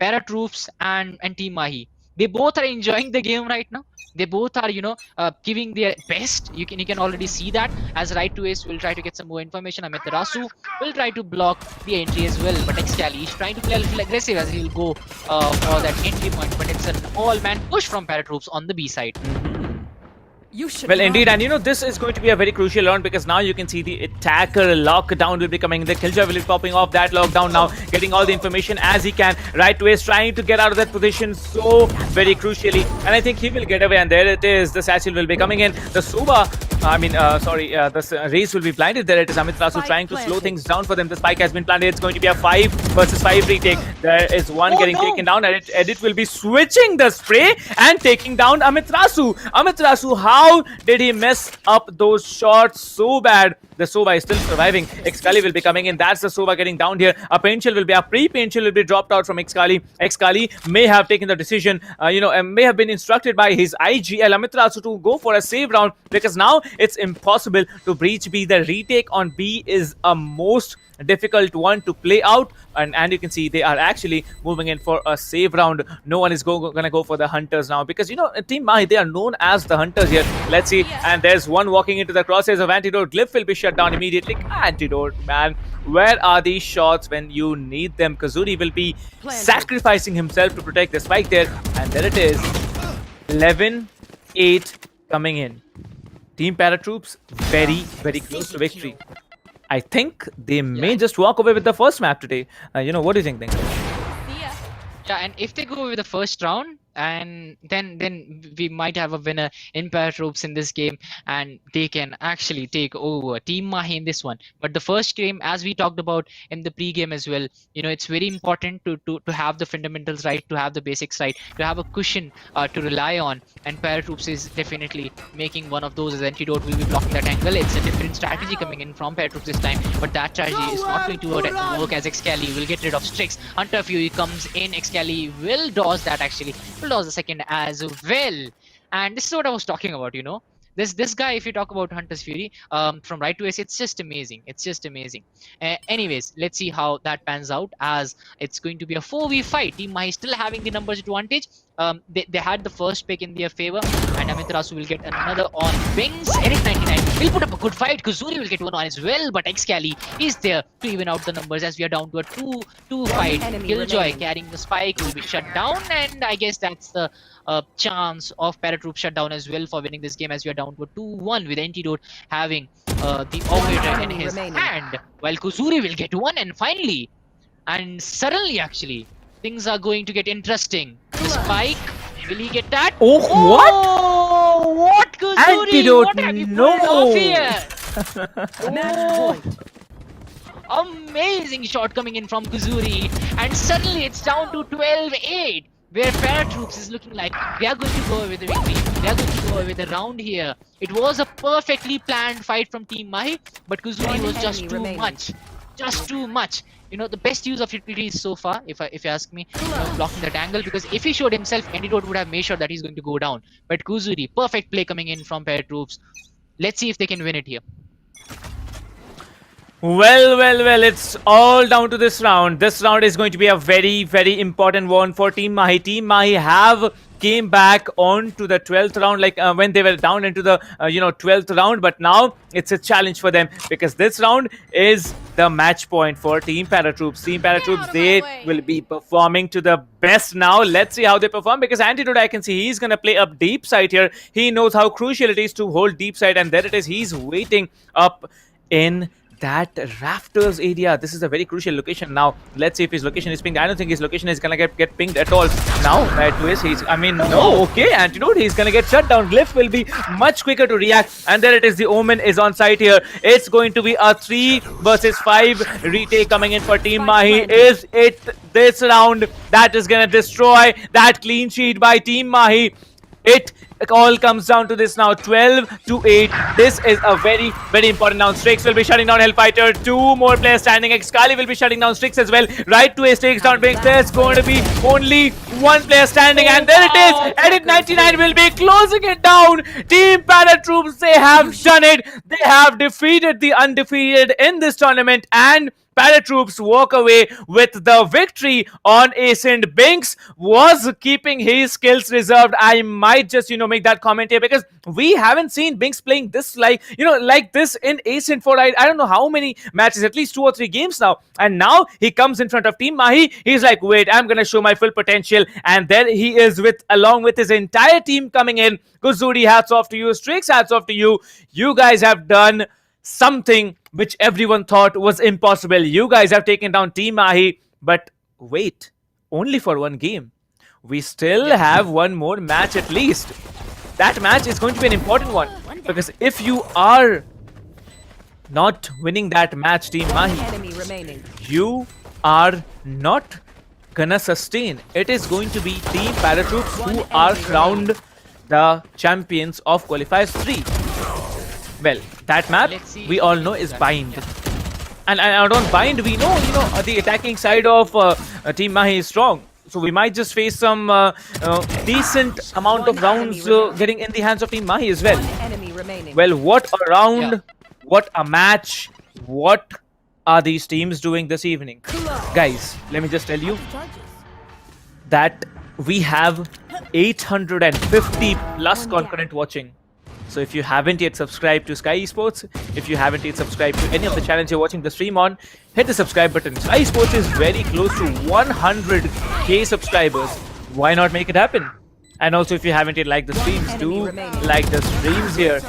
ParaTroops and Team Mahi, they both are enjoying the game right now. They both are, you know, giving their best. You can already see that, as Right to Ace will try to get some more information. Amiterasu will try to block the entry as well, but Excali is trying to play a little aggressive as he'll go for that entry point. But it's an all-man push from ParaTroops on the B side. Well, indeed, and you know, this is going to be a very crucial round, because now you can see the attacker lockdown will be coming. The Killjoy will be popping off that lockdown now, getting all the information as he can. Right to Ace trying to get out of that position so very crucially, and I think he will get away, and there it is. The Satchel will be coming in. The Suba Race will be blinded. There it is. Amiterasu trying to slow things down for them. The spike has been planted. It's going to be a 5 versus 5 retake. There is one getting taken down. Edit will be switching the spray and taking down Amiterasu. Amiterasu, how did he mess up those shots so bad? The Sova is still surviving. Xkali will be coming in. That's the Sova getting down here. A pre-Painchill will be dropped out from Xkali. Xkali may have taken the decision, may have been instructed by his IGL Amiterasu to go for a save round, because now it's impossible to breach B. The retake on B is a most difficult one to play out, and you can see they are actually moving in for a save round. No one is gonna go for the hunters now, because Team Mahi, they are known as the hunters here. Let's see, and there's one walking into the crosshairs of Antidote. Glyph will be shut down immediately. Antidote, man, where are these shots when you need them? Kazuri will be sacrificing himself to protect the spike there, and there it is. 11-8 coming in. Team ParaTroops very, very close to victory. I think they may just walk away with the first map today. What do you think? Yeah, and if they go with the first round, and then we might have a winner in ParaTroops in this game, and they can actually take over Team Mahi in this one. But the first game, as we talked about in the pre-game as well, it's very important to have the fundamentals right, to have the basics right, to have a cushion to rely on, and ParaTroops is definitely making one of those. As Antidote will be blocking that angle. It's a different strategy coming in from ParaTroops this time, but that strategy is not going to work, as Xkali will get rid of Strix. Hunter Fury comes in. Xkali will dodge that, actually will dodge the second as well, and this is what I was talking about. This guy, if you talk about Hunter's Fury from right to ace, it's just amazing. Anyways, let's see how that pans out, as it's going to be a 4v fight. Team Mahi still having the numbers advantage. They had the first pick in their favor, and Amiterasu will get another on wings. Eric 99 will put up a good fight. Kazuri will get one on as well, but Xkali is there to even out the numbers, as we are down to a 2-2 fight. Killjoy carrying the spike will be shut down, and I guess that's the chance of ParaTroops shutdown as well for winning this game, as we are down to a 2-1 with Antidote having the operator in his hand, while Kazuri will get one, and finally, and suddenly actually, things are going to get interesting. The spike, will he get that? Oh, what? Kazuri, Antidote, what have you pulled off here? Amazing shot coming in from Kazuri, and suddenly it's down to 12-8, where ParaTroops is looking like they are going to go away with the victory. They are going to go away with the round here. It was a perfectly planned fight from Team Mahi, but Kazuri was just too much. Just too much. The best use of utility so far, if you ask me, blocking that angle, because if he showed himself, Antidote would have made sure that he's going to go down. But Kazuri, perfect play coming in from ParaTroops. Let's see if they can win it here. Well, it's all down to this round. This round is going to be a very, very important one for Team Mahi. Team Mahi have came back on to the 12th round, when they were down into the 12th round, but now it's a challenge for them, because this round is the match point for Team ParaTroops. Team ParaTroops, they will be performing to the best now. Let's see how they perform, because Antidote, I can see he's gonna play up deep side here. He knows how crucial it is to hold deep side, and there it is. He's waiting up in that rafters area. This is a very crucial location. Now let's see if his location is pinged. I don't think his location is gonna get pinged at all. Now okay, Antidote, he's gonna get shut down. Glyph will be much quicker to react, and there it is. The Omen is on site here. It's going to be a 3 versus 5 retake coming in for Team Mahi. Is it this round that is gonna destroy that clean sheet by Team Mahi? It all comes down to this now, 12-8. This is a very, very important round. Strix will be shutting down Hellfighter. 2 more players standing. Xkali will be shutting down Strix as well. Right to ace takes down Binks. There's going to be only 1 player standing, and there it is. Edit 99 will be closing it down. Team ParaTroops, they have done it. They have defeated the undefeated in this tournament, and ParaTroops walk away with the victory on Ascent. Binks was keeping his skills reserved. I might just, make that comment here, because we haven't seen Binks playing this like this in Ascent for I don't know how many matches, at least 2 or 3 games now. And now he comes in front of Team Mahi. He's like, wait, I'm gonna show my full potential. And there he is along with his entire team coming in. Kazuri, hats off to you. Strix, hats off to you. You guys have done something which everyone thought was impossible. You guys have taken down Team Mahi, but wait, only for 1 game. We still have 1 more match at least. That match is going to be an important one. Because if you are not winning that match, Team Mahi, Enemy remaining. you are not gonna sustain. It is going to be Team ParaTroops who are crowned the champions of Qualifiers 3. Well, that map we all know is Bind. And on Bind we know, the attacking side of Team Mahi is strong. So we might just face some decent amount of rounds getting in the hands of Team Mahi as well. Enemy remaining. Well, what a round, what a match, what are these teams doing this evening? Guys, let me just tell you that we have 850 plus concurrent watching. So if you haven't yet subscribed to SkyEsports, if you haven't yet subscribed to any of the channels you're watching the stream on, hit the subscribe button. SkyEsports is very close to 100k subscribers. Why not make it happen? And also, if you haven't yet liked the streams, do like the streams here.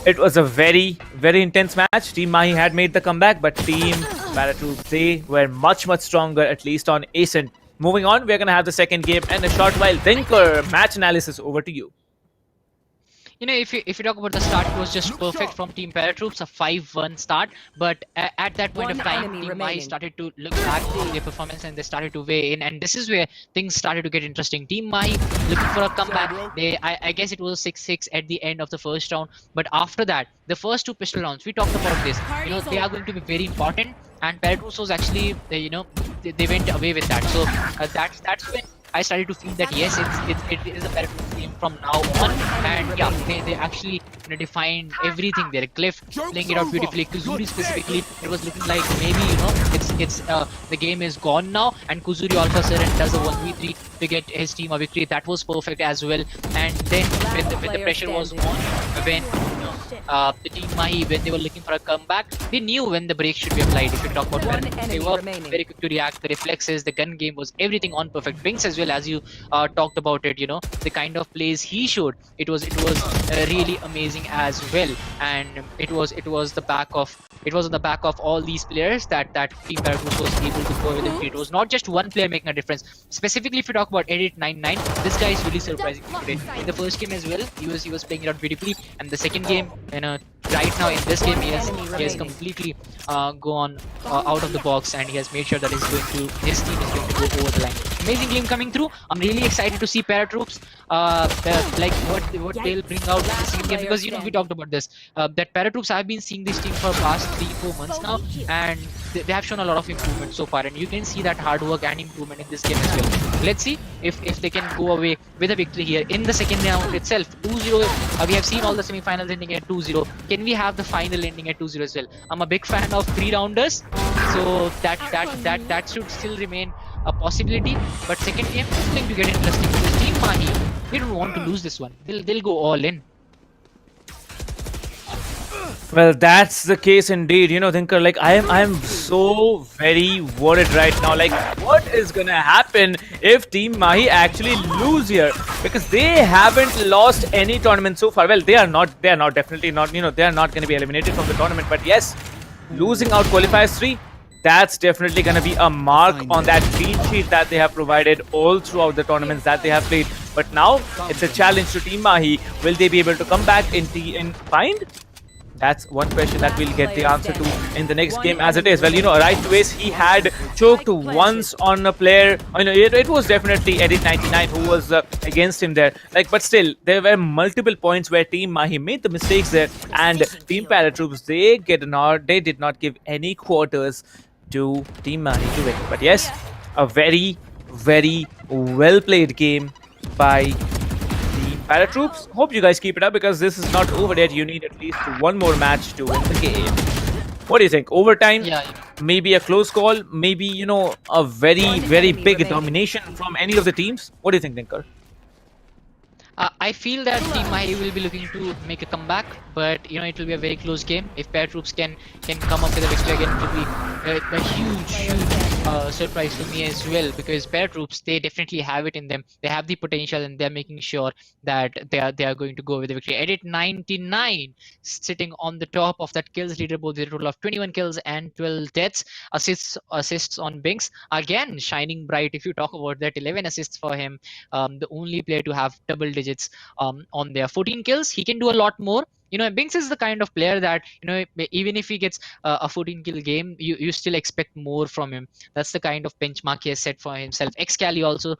It was a very, very intense match. Team Mahi had made the comeback, but Team ParaTroops, they were much, much stronger, at least on Ascent. Moving on, we're going to have the second game in a short while. Dinker, match analysis, over to you. If you talk about the start, it was just perfect from Team ParaTroops, a 5-1 start. But at that point of time, Team Mahi started to look back at their performance and they started to weigh in. And this is where things started to get interesting. Team Mahi looking for a comeback. I guess it was 6-6 at the end of the first round. But after that, the first two pistol rounds, we talked about this. They are going to be very important. And ParaTroops was actually, they went away with that. So that's when I started to feel that yes, it is a ParaTroops game from now on, and yeah, they actually defined everything there. Cliff playing it out beautifully. Kuzuri specifically, it was looking like maybe it's the game is gone now, and Kuzuri all of a sudden does a 1v3 to get his team a victory. That was perfect as well. And then when the pressure was on, when the Team Mahi, when they were looking for a comeback, they knew when the break should be applied. If you talk about ParaTroops, they were very quick to react. The reflexes, the gun game was everything on perfect. Binks as well, as you talked about it, the kind of plays he showed, it was really amazing as well. And it was on the back of all these players that Team ParaTroops was able to go with it. It was not just one player making a difference. Specifically, if you talk about Edit99, this guy is really surprising today. In the first game as well, he was playing it out beautifully, and the second game, right now in this game, he has completely gone out of the box, and he has made sure that his team is going to go over the line. Amazing game coming through. I'm really excited to see ParaTroops, like what they'll bring out in the second game, because we talked about this, that ParaTroops, I've been seeing this team for past 3-4 months now, and they have shown a lot of improvement so far, and you can see that hard work and improvement in this game as well. Let's see if they can go away with a victory here in the second round itself. 2-0. We have seen all the semi-finals ending at 2-0. Can we have the final ending at 2-0 as well? I'm a big fan of 3-rounders, so that should still remain a possibility. But second game is going to get interesting because Team Mahi, they don't want to lose this one. They'll go all in. Well, that's the case indeed. Thinker, like I am so very worried right now. Like, what is gonna happen if Team Mahi actually lose here? Because they haven't lost any tournament so far. Well, they are definitely not. They are not gonna be eliminated from the tournament. But yes, losing out Qualifiers 3, that's definitely gonna be a mark on that clean sheet that they have provided all throughout the tournaments that they have played. But now it's a challenge to Team Mahi. Will they be able to come back in Find? That's one question that we'll get the answer to in the next game as it is. Well, right to ace, he had choked once on a player. It was definitely Edit99 who was against him there. But still, there were multiple points where Team Mahi made the mistakes there, and Team ParaTroops, they did not give any quarters to Team Mahi to win. But yes, a very, very well played game by ParaTroops. Hope you guys keep it up, because this is not over yet. You need at least one more match to win the game. What do you think? Overtime? Yeah. Maybe a close call? Maybe, a very, very big domination from any of the teams? What do you think, Dinker? I feel that Team Mahi will be looking to make a comeback, but it will be a very close game. If ParaTroops can come up with a victory again, it will be a huge surprise for me as well, because ParaTroops, they definitely have it in them. They have the potential, and they're making sure that they are going to go with the victory. Edit99 sitting on the top of that kills leaderboard with a total of 21 kills and 12 deaths. Assists on Binks, again shining bright. If you talk about that, 11 assists for him, the only player to have double digits on their 14 kills. He can do a lot more. Binks is the kind of player that, even if he gets a 14 kill game, you still expect more from him. That's the kind of benchmark he has set for himself. Xcali also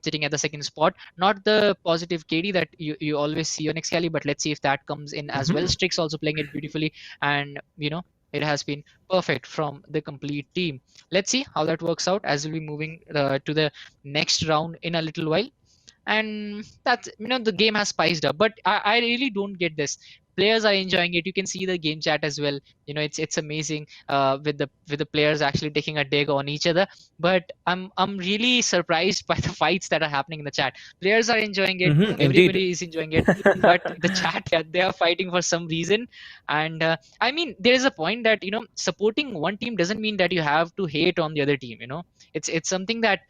sitting at the second spot. Not the positive KD that you always see on Xcali, but let's see if that comes in as well. Strix also playing it beautifully, and it has been perfect from the complete team. Let's see how that works out as we'll be moving to the next round in a little while. And that's, the game has spiced up, but I really don't get this. Players are enjoying it. You can see the game chat as well. It's amazing with the players actually taking a dig on each other. But I'm really surprised by the fights that are happening in the chat. Players are enjoying it. Everybody is enjoying it. But the chat, they are fighting for some reason. And I mean, there is a point that supporting one team doesn't mean that you have to hate on the other team. It's something that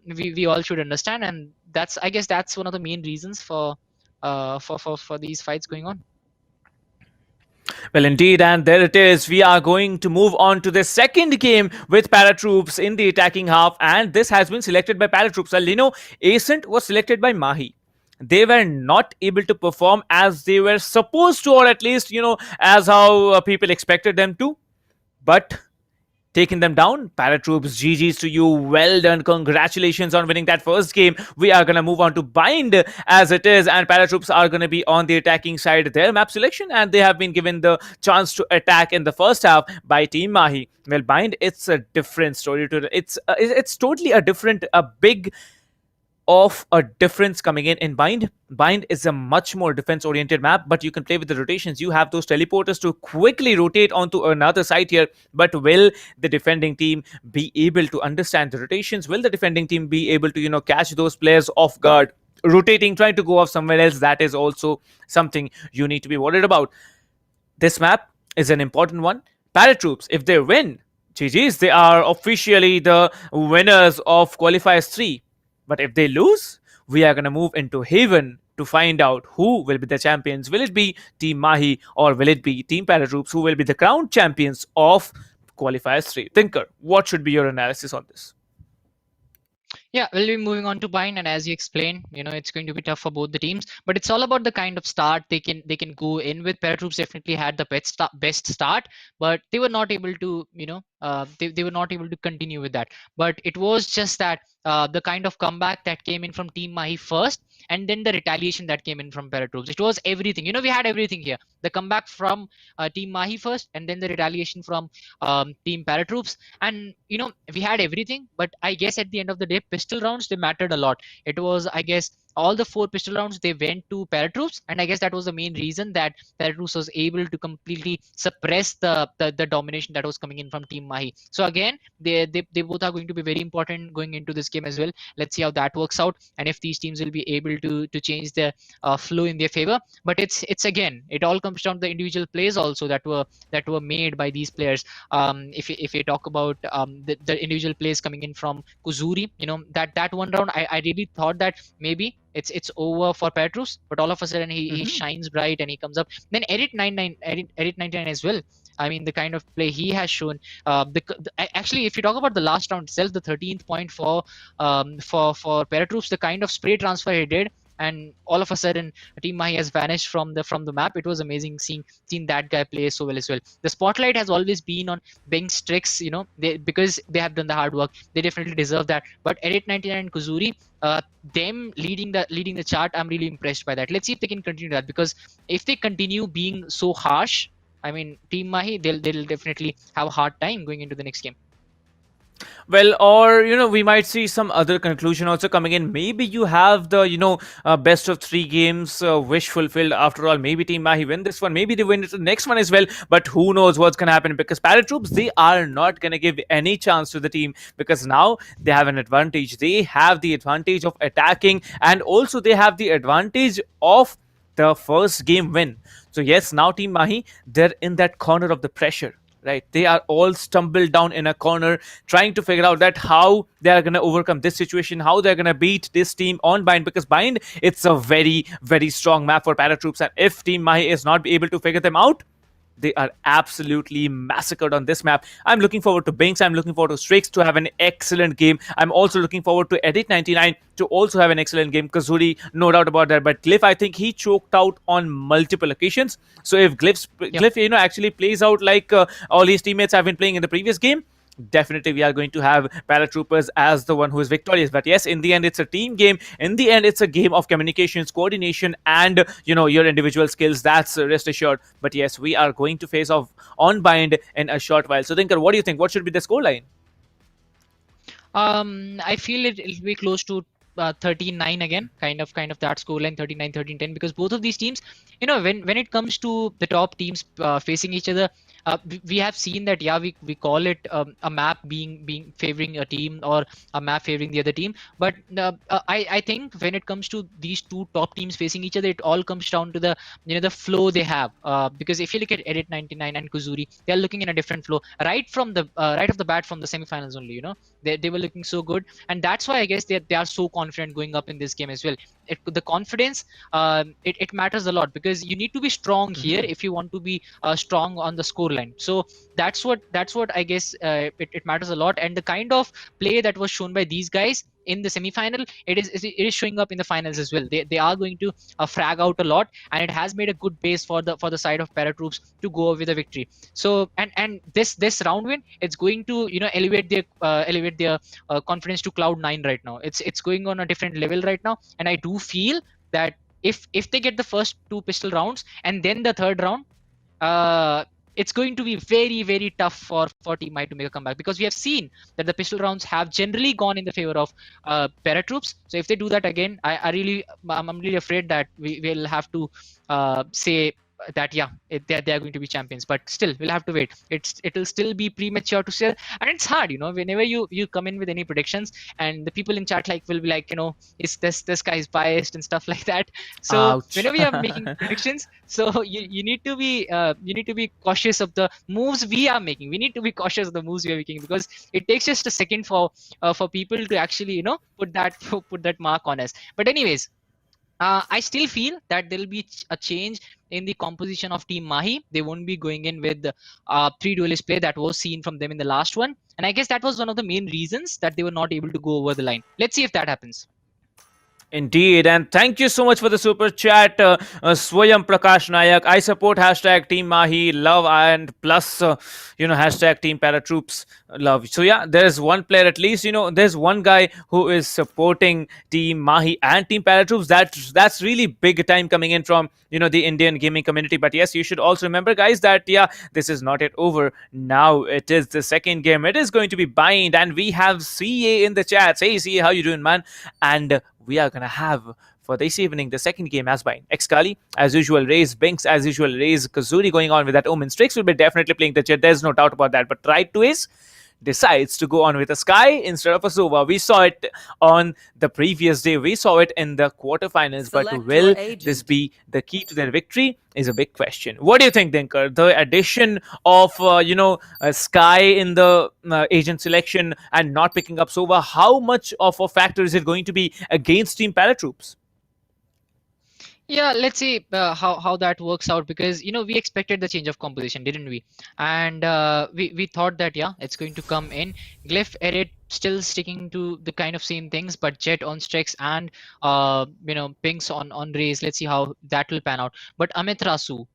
we all should understand, and I guess that's one of the main reasons for these fights going on. Well, indeed, and there it is. We are going to move on to the second game with ParaTroops in the attacking half, and this has been selected by ParaTroops. Well, Ascent was selected by Mahi. They were not able to perform as they were supposed to, or at least, as how people expected them to. But taking them down, ParaTroops, GG's to you. Well done. Congratulations on winning that first game. We are going to move on to Bind as it is, and ParaTroops are going to be on the attacking side. Their map selection, and they have been given the chance to attack in the first half by Team Mahi. Well, Bind, it's a different story to it's totally a different, a big of a difference coming in Bind. Bind is a much more defense-oriented map, but you can play with the rotations. You have those teleporters to quickly rotate onto another site here. But will the defending team be able to understand the rotations? Will the defending team be able to, catch those players off guard, rotating, trying to go off somewhere else? That is also something you need to be worried about. This map is an important one. ParaTroops, if they win, GG's, they are officially the winners of Qualifiers 3. But if they lose, we are going to move into Haven to find out who will be the champions. Will it be Team Mahi or will it be Team ParaTroops who will be the crowned champions of Qualifiers 3? Thinker, what should be your analysis on this? Yeah, we'll be moving on to Bind, and as you explained, it's going to be tough for both the teams. But it's all about the kind of start they can go in with. ParaTroops definitely had the best start, but they were not able to, they were not able to continue with that. But it was just that the kind of comeback that came in from Team Mahi first, and then the retaliation that came in from ParaTroops. It was everything. We had everything here. The comeback from Team Mahi first, and then the retaliation from Team ParaTroops. And we had everything. But I guess at the end of the day, pistol rounds, they mattered a lot. It was, I guess, all the 4 pistol rounds, they went to ParaTroops, and I guess that was the main reason that ParaTroops was able to completely suppress the domination that was coming in from Team Mahi. So again, they both are going to be very important going into this game as well. Let's see how that works out, and if these teams will be able to change their flow in their favor. But it's again, it all comes down to the individual plays also that were made by these players. If you talk about the individual plays coming in from Kuzuri, that one round, I really thought that maybe it's over for ParaTroops, but all of a sudden he shines bright and he comes up. Then Edit 99 as well. I mean, the kind of play he has shown. Actually, if you talk about the last round itself, the 13th point for ParaTroops, the kind of spray transfer he did, and all of a sudden Team Mahi has vanished from the map. It was amazing seeing that guy play so well as well. The spotlight has always been on Bing's tricks, because they have done the hard work. They definitely deserve that. But Edit 99 and Kuzuri, them leading the chart, I'm really impressed by that. Let's see if they can continue that, because if they continue being so harsh, I mean, Team Mahi, they'll definitely have a hard time going into the next game. Well, or we might see some other conclusion also coming in. Maybe you have the best of 3 games wish fulfilled. After all, maybe Team Mahi win this one, maybe they win the next one as well. But who knows what's gonna happen, because ParaTroops, they are not gonna give any chance to the team, because now they have an advantage. They have the advantage of attacking, and also they have the advantage of the first game win. So yes, now Team Mahi, they're in that corner of the pressure. Right, they are all stumbled down in a corner, trying to figure out that how they are going to overcome this situation, how they're going to beat this team on Bind, because Bind, it's a very, very strong map for ParaTroops, and if Team Mahi is not able to figure them out, they are absolutely massacred on this map. I'm looking forward to Binks. I'm looking forward to Strix to have an excellent game. I'm also looking forward to Edit 99 to also have an excellent game. Kazuri, no doubt about that. But Glyph, I think he choked out on multiple occasions. So if Glyph, actually plays out like all his teammates have been playing in the previous game, definitely we are going to have ParaTroopers as the one who is victorious. But yes, in the end, it's a team game. In the end, it's a game of communications, coordination, and your individual skills. That's rest assured. But yes, we are going to face off on Bind in a short while. So Dinkar, what do you think? What should be the scoreline? I feel it'll be close to 13-9 again, kind of that scoreline, 39, 13, 10, because both of these teams, when it comes to the top teams facing each other, we have seen that we call it a map being favoring a team or a map favoring the other team, but I think when it comes to these two top teams facing each other, it all comes down to the the flow they have, because if you look at Edit 99 and Kuzuri, they are looking in a different flow right off the bat from the semifinals only. They were looking so good, and that's why I guess they are so confident going up in this game as well. The confidence, it matters a lot, because you need to be strong here if you want to be strong on the scoreline. So that's what I guess it matters a lot. And the kind of play that was shown by these guys in the semi-final, it is showing up in the finals as well. They are going to frag out a lot, and it has made a good base for the side of ParaTroops to go with a victory. So and this round win, it's going to elevate their confidence to cloud 9 right now. It's going on a different level right now, and I do feel that if they get the first 2 pistol rounds and then the third round, it's going to be very, very tough for Team Mahi to make a comeback, because we have seen that the pistol rounds have generally gone in the favor of ParaTroops. So if they do that again, I'm really afraid that we will have to say that they are going to be champions. But still, we'll have to wait. It'll still be premature to say, and it's hard, whenever you come in with any predictions, and the people in chat will be like, is this guy is biased and stuff like that. So Ouch. whenever you are making predictions, so you need to be cautious of the moves we are making. We need to be cautious of the moves we are making, because it takes just a second for people to actually put that mark on us. But anyways, I still feel that there will be a change in the composition of Team Mahi. They won't be going in with 3 duelist play that was seen from them in the last one. And I guess that was one of the main reasons that they were not able to go over the line. Let's see if that happens. Indeed, and thank you so much for the super chat, Swayam Prakash Nayak. I support hashtag Team Mahi love, and plus hashtag Team ParaTroops love. So yeah, there's one player at least. There's one guy who is supporting Team Mahi and Team ParaTroops. That's really big time coming in from the Indian gaming community. But yes, you should also remember, guys, that this is not yet over. Now it is the second game. It is going to be Bind, and we have CA in the chat. Hey CA, how you doing, man? And we are going to have for this evening the second game as Bind. Xkali, as usual, Raze, Binks, as usual, Raze, Kazuri going on with that Omen. Strix will be definitely playing the jet. There's no doubt about that. But Right to is decides to go on with a Sky instead of a Sova. We saw it on the previous day. We saw it in the quarterfinals. Select but will your agent. this be the key to their victory is a big question. What do you think, Dinkar? The addition of, Sky in the agent selection and not picking up Sova, how much of a factor is it going to be against Team ParaTroops? Yeah, let's see how that works out, because we expected the change of composition, didn't we? And we thought that it's going to come in. Glyph, Edit still sticking to the kind of same things, but Jet on Strix and Pinks on Raze. Let's see how that will pan out. But Amit Rasu,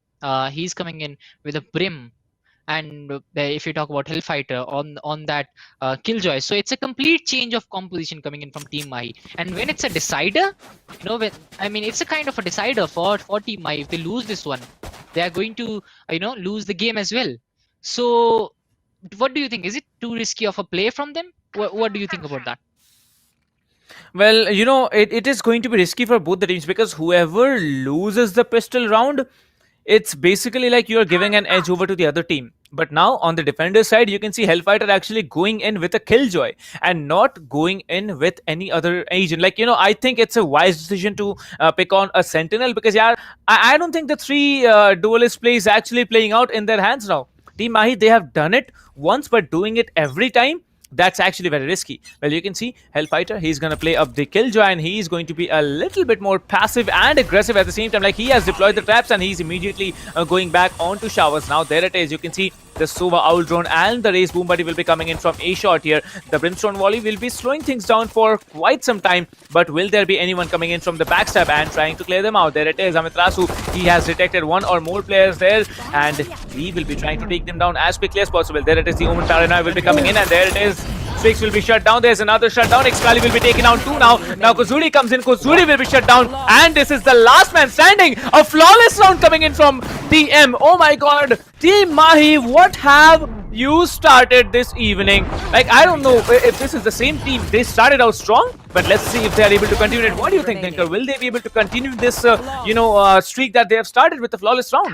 he's coming in with a Brim. And if you talk about Hellfighter on that Killjoy, so it's a complete change of composition coming in from Team Mahi. And when it's a decider, it's a kind of a decider for Team Mahi. If they lose this one, they are going to lose the game as well. So what do you think? Is it too risky of a play from them? What do you think about that? Well, it is going to be risky for both the teams, because whoever loses the pistol round, it's basically like you're giving an edge over to the other team. But now on the defender side, you can see Hellfighter actually going in with a Killjoy and not going in with any other agent. I think it's a wise decision to pick on a Sentinel, because I don't think the 3 duelist play is actually playing out in their hands now. Team Mahi, they have done it once, but doing it every time, That's actually very risky. Well, you can see Hellfighter, he's going to play up the Killjoy, and he's going to be a little bit more passive and aggressive at the same time. Like, he has deployed the traps and he's immediately going back onto showers. Now there it is. You can see the Sova Owl Drone and the Race Boom Buddy will be coming in from A shot here. The Brimstone Volley will be slowing things down for quite some time, but will there be anyone coming in from the backstab and trying to clear them out? There it is. Amiterasu, he has detected one or more players there, and he will be trying to take them down as quickly as possible. There it is. The Omen Paranoia will be coming in, and there it is. Strix will be shut down. There's another shutdown. Excali will be taken out too now. Now Kozuri comes in. Kozuri will be shut down. And this is the last man standing. A flawless round coming in from TM. Oh my god. Team Mahi, what have you started this evening? Like, I don't know if this is the same team. They started out strong, but let's see if they are able to continue it. What do you think, Tinker? Will they be able to continue this, streak that they have started with the flawless round?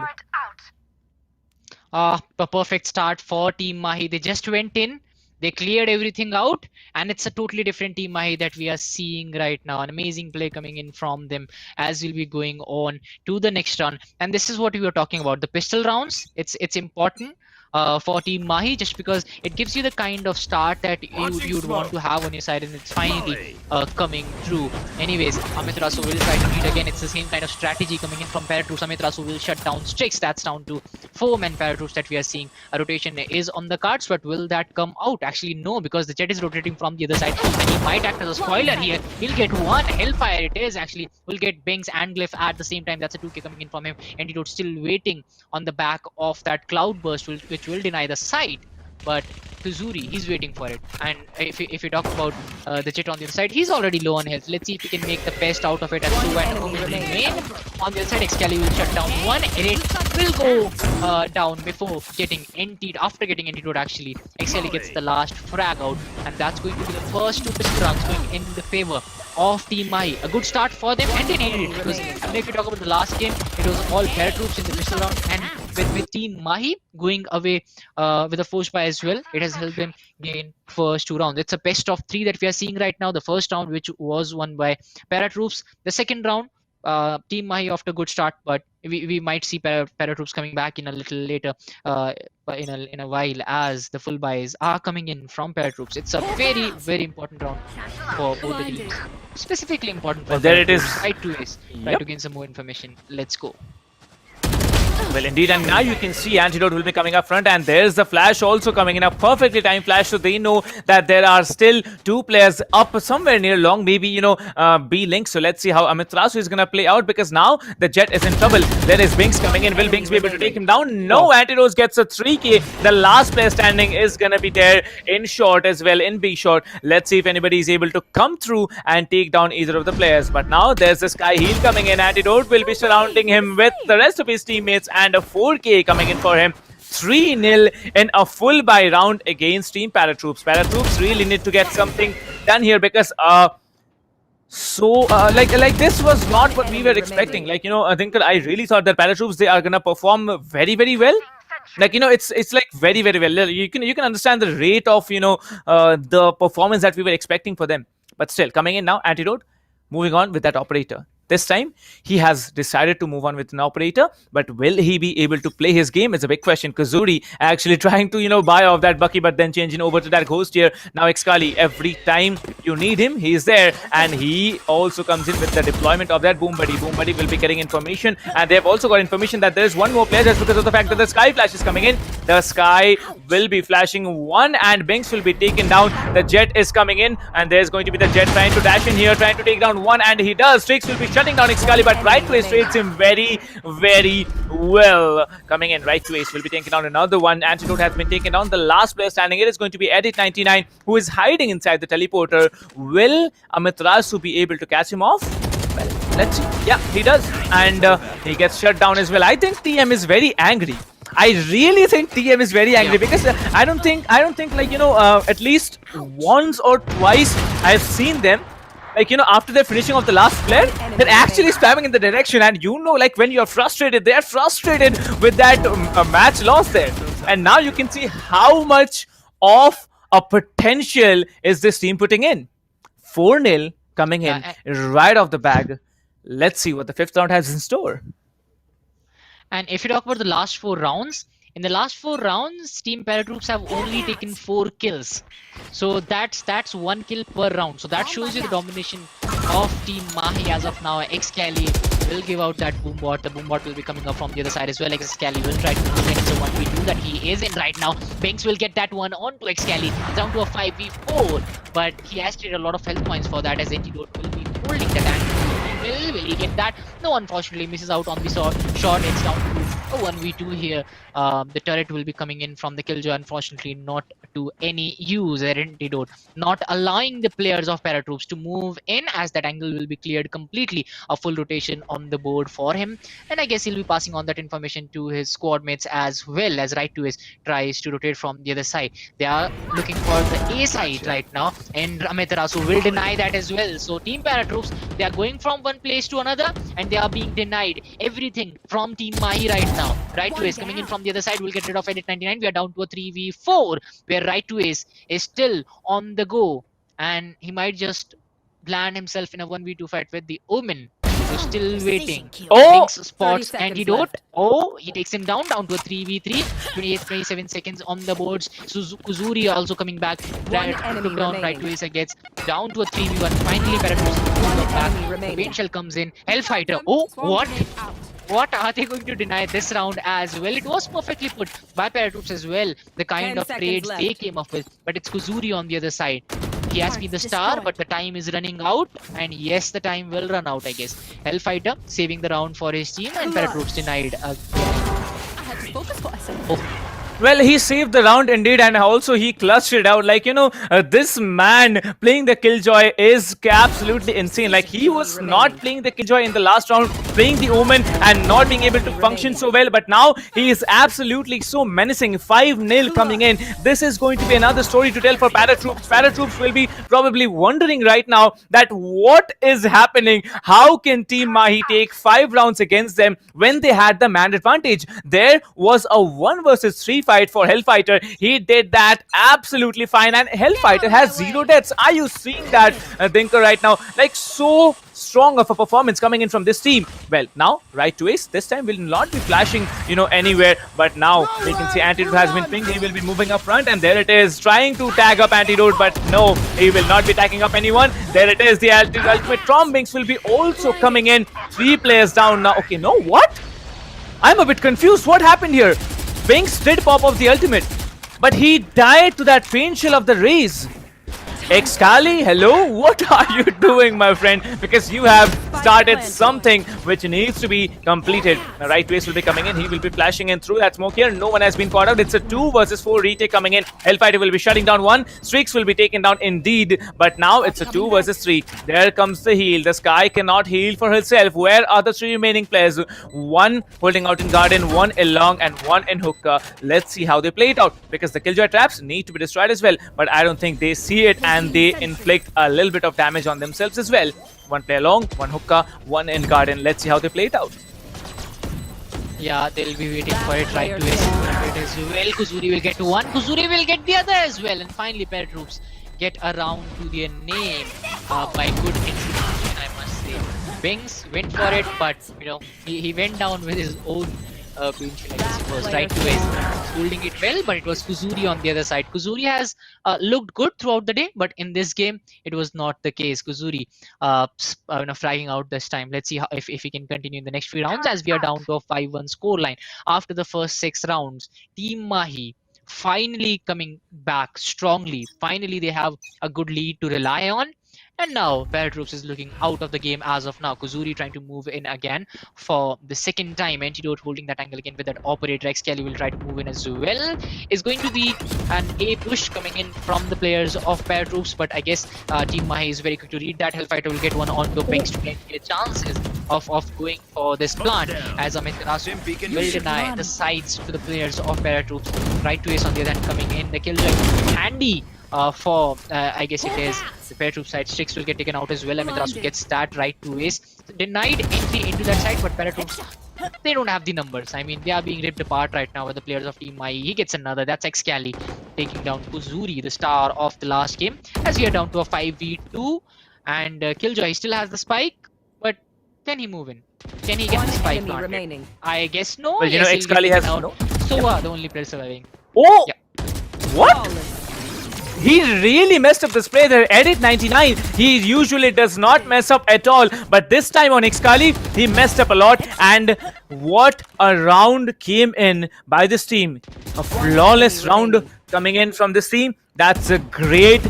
A perfect start for Team Mahi. They just went in. They cleared everything out, and it's a totally different Team Mahi that we are seeing right now. An amazing play coming in from them as we'll be going on to the next round. And this is what we were talking about. The pistol rounds, it's important for Team Mahi, just because it gives you the kind of start that you'd want to have on your side, and it's finally coming through. Anyways, Amiterasu will try to lead again. It's the same kind of strategy coming in from ParaTroops. Amiterasu will shut down Strix. That's down to 4-man ParaTroops that we are seeing. A rotation is on the cards, but will that come out? Actually, no, because the jet is rotating from the other side, and he might act as a spoiler here. He'll get one Hellfire. It is actually, will get Banks and Glyph at the same time. That's a 2k coming in from him. Antidote still waiting on the back of that cloud burst, which will deny the side, but Kuzuri, he's waiting for it. And if you talk about the jet on the other side, he's already low on health. Let's see if he can make the best out of it. And Sova and Omen remain on the other side. Excalibur will shut down one, and it will go down before getting emptied. After getting antidote, actually, Excalibur gets the last frag out, and that's going to be the first 2 pistol rounds going in the favor of Team Mahi. A good start for them, and they needed it, because if you talk about the last game, it was all ParaTroops in the pistol round, and with Team Mahi going away with a force buy as well, it has helped them gain first 2 rounds. It's a best of 3 that we are seeing right now. The first round, which was won by ParaTroops. The second round, Team Mahi off to a good start, but we might see ParaTroops coming back in a little later, in a while, as the full buys are coming in from ParaTroops. It's a very, very important round for both the teams. Specifically important for there it is. Right to Ace. Try to gain some more information. Let's go. Well, indeed, and now you can see Antidote will be coming up front, and there's the flash also coming in, a perfectly timed flash, so they know that there are still 2 players up somewhere near long, maybe, B link. So let's see how Amiterasu is going to play out, because now the jet is in trouble. There is Binks coming in. Will Binks be able to take him down? No, Antidote gets a 3k. The last player standing is going to be there in short as well, in B short. Let's see if anybody is able to come through and take down either of the players. But now there's the Sky Heal coming in. Antidote will be surrounding him with the rest of his teammates, and a 4k coming in for him. 3-0 in a full buy round against Team ParaTroops. ParaTroops really need to get something done here, because like this was not what we were expecting. Like, I think I really thought that ParaTroops, they are gonna perform very, very well. Like, it's like very, very well. You can understand the rate of the performance that we were expecting for them. But still, coming in now, Antidote moving on with that operator. This time, he has decided to move on with an operator, but will he be able to play his game? It's a big question. Kazuri actually trying to, buy off that Bucky, but then changing over to that Ghost here. Now, Excali, every time you need him, he's there, and he also comes in with the deployment of that Boom Buddy. Boom Buddy will be getting information, and they've also got information that there's one more player, just because of the fact that the Sky Flash is coming in. The Sky will be flashing one, and Binks will be taken down. The Jet is coming in, and there's going to be the Jet trying to dash in here, trying to take down one, and he does. Strix will be shutting down Excali, but right to Ace trades him very, very well. Coming in, right to Ace will be taking down another one. Antidote has been taken down. The last player standing, it is going to be Edit99, who is hiding inside the teleporter. Will Amiterasu be able to catch him off? Well, let's see. Yeah, he does, and he gets shut down as well. I think TM is very angry. I really think TM is very angry, because I don't think like, at least once or twice I've seen them, like, after they're finishing off the last player, they're actually spamming in the direction. And like, when you're frustrated, they're frustrated with that match loss there. And now you can see how much of a potential is this team putting in. 4-0 coming in right off the bag. Let's see what the 5th round has in store. And if you talk about the last 4 rounds, In the last 4 rounds, Team ParaTroops have only taken 4 kills. So that's 1 kill per round. So that shows you the domination of Team Mahi as of now. Xcali will give out that boom bot. The boom bot will be coming up from the other side as well. Xcali will try to move in. It's a 1v2 that he is in right now. Banks will get that one onto Xcali. Down to a 5v4. But he has traded a lot of health points for that, as Antidote will be holding that angle. Will he get that? No, unfortunately misses out on the shot. It's down to a 1v2 here. The turret will be coming in from the Killjoy, unfortunately not to any use. Their Antidote not allowing the players of ParaTroops to move in, as that angle will be cleared completely. A full rotation on the board for him, and I guess he'll be passing on that information to his squad mates as well, as Right to Ace tries to rotate from the other side. They are looking for the A side right now, and Amitarasu will deny that as well. So Team ParaTroops, they are going from one place to another, and they are being denied everything from Team Mahi right now. Right to Ace coming in from the other side will get rid of Edit 99. We are down to a 3v4, where Right to Ace is still on the go, and he might just land himself in a 1v2 fight with the Omen, who's still waiting. Oh! Banks spots Antidote. Oh, he takes him down to a 3v3. 27 seconds on the boards. Kuzuri also coming back. Took down Right to Ace, gets down to a 3v1. Finally, ParaTroops back. The paint shell comes in. Hellfighter. Oh, what? What are they going to deny this round as well? It was perfectly put by ParaTroops as well, the kind of trades they came up with. But it's Kuzuri on the other side. He has been the star, but the time is running out. And yes, the time will run out, I guess. Hellfighter saving the round for his team, and ParaTroops denied again. Oh. Well, he saved the round indeed, and also he clutched it out. Like, this man playing the Killjoy is absolutely insane. Like, he was not playing the Killjoy in the last round, playing the Omen and not being able to function so well. But now he is absolutely so menacing. 5-0 coming in. This is going to be another story to tell for ParaTroops. ParaTroops will be probably wondering right now that what is happening. How can Team Mahi take 5 rounds against them when they had the man advantage? There was a 1 versus 3 fight for Hellfighter. He did that absolutely fine, and Hellfighter has 0 deaths. Are you seeing that, Dinker, right now? Like, so strong of a performance coming in from this team. Well, now Right to Ace this time will not be flashing anywhere, but now we can see Antidote has been pinged. He will be moving up front, and there it is, trying to tag up Antidote, but no, he will not be tagging up anyone. There it is, the ultimate from Binks will be also coming in. 3 players down now. Okay, no, what? I'm a bit confused. What happened here? Binks did pop off the ultimate, but he died to that pain shell of the Raze. Xcali, hello? What are you doing, my friend? Because you have started something which needs to be completed. Now, Right to Ace will be coming in. He will be flashing in through that smoke here. No one has been caught out. It's a 2 versus 4 retake coming in. Hellfighter will be shutting down 1. Streaks will be taken down indeed. But now it's a 2 versus 3. There comes the heal. The Sky cannot heal for herself. Where are the 3 remaining players? 1 holding out in Garden, 1 along, and 1 in Hookah. Let's see how they play it out, because the Killjoy traps need to be destroyed as well. But I don't think they see it, and they inflict a little bit of damage on themselves as well. 1 player long, 1 Hookah, 1 in Garden. Let's see how they play it out. Yeah, they'll be waiting for it. Right to Ace as well. Kuzuri will get 1. Kuzuri will get the other as well. And finally, ParaTroops get around to their name by good execution, I must say. Binks went for it, but he went down with his own pinch, I guess it was. Right to Ace holding it well, but it was Kuzuri on the other side. Kuzuri has looked good throughout the day, but in this game it was not the case. Kuzuri flagging out this time. Let's see how, if he can continue in the next few rounds, as we are down to a 5-1 scoreline after the first 6 rounds. Team Mahi finally coming back strongly. Finally they have a good lead to rely on. And now ParaTroops is looking out of the game as of now. Kuzuri trying to move in again for the second time. Antidote holding that angle again with that operator. Xcali will try to move in as well. It's going to be an A push coming in from the players of ParaTroops, but I guess Team Mahi is very quick to read that. Hellfighter will get 1 onto Binks to get chances of going for this plant, as Amitarasu will deny the sides to the players of ParaTroops. Right to Ace on the other hand coming in. The Killjoy handy for I guess it is the ParaTroops side. Strix will get taken out as well. Amitarasu gets that. Right to Ace denied entry into that side, but ParaTroops, they don't have the numbers. I mean, they are being ripped apart right now by the players of Team Mahi. He gets another. That's Xcali taking down Kuzuri, the star of the last game, as we are down to a 5v2. And Killjoy still has the spike, but can he move in? Can he get the spike planted? I guess no. Well, yes, Xcali has no. Sova, the only player surviving. Oh! Yeah. What? He really messed up this play there. Edit 99. He usually does not mess up at all. But this time on Xcali, he messed up a lot. And what a round came in by this team. A flawless round coming in from this team. That's a great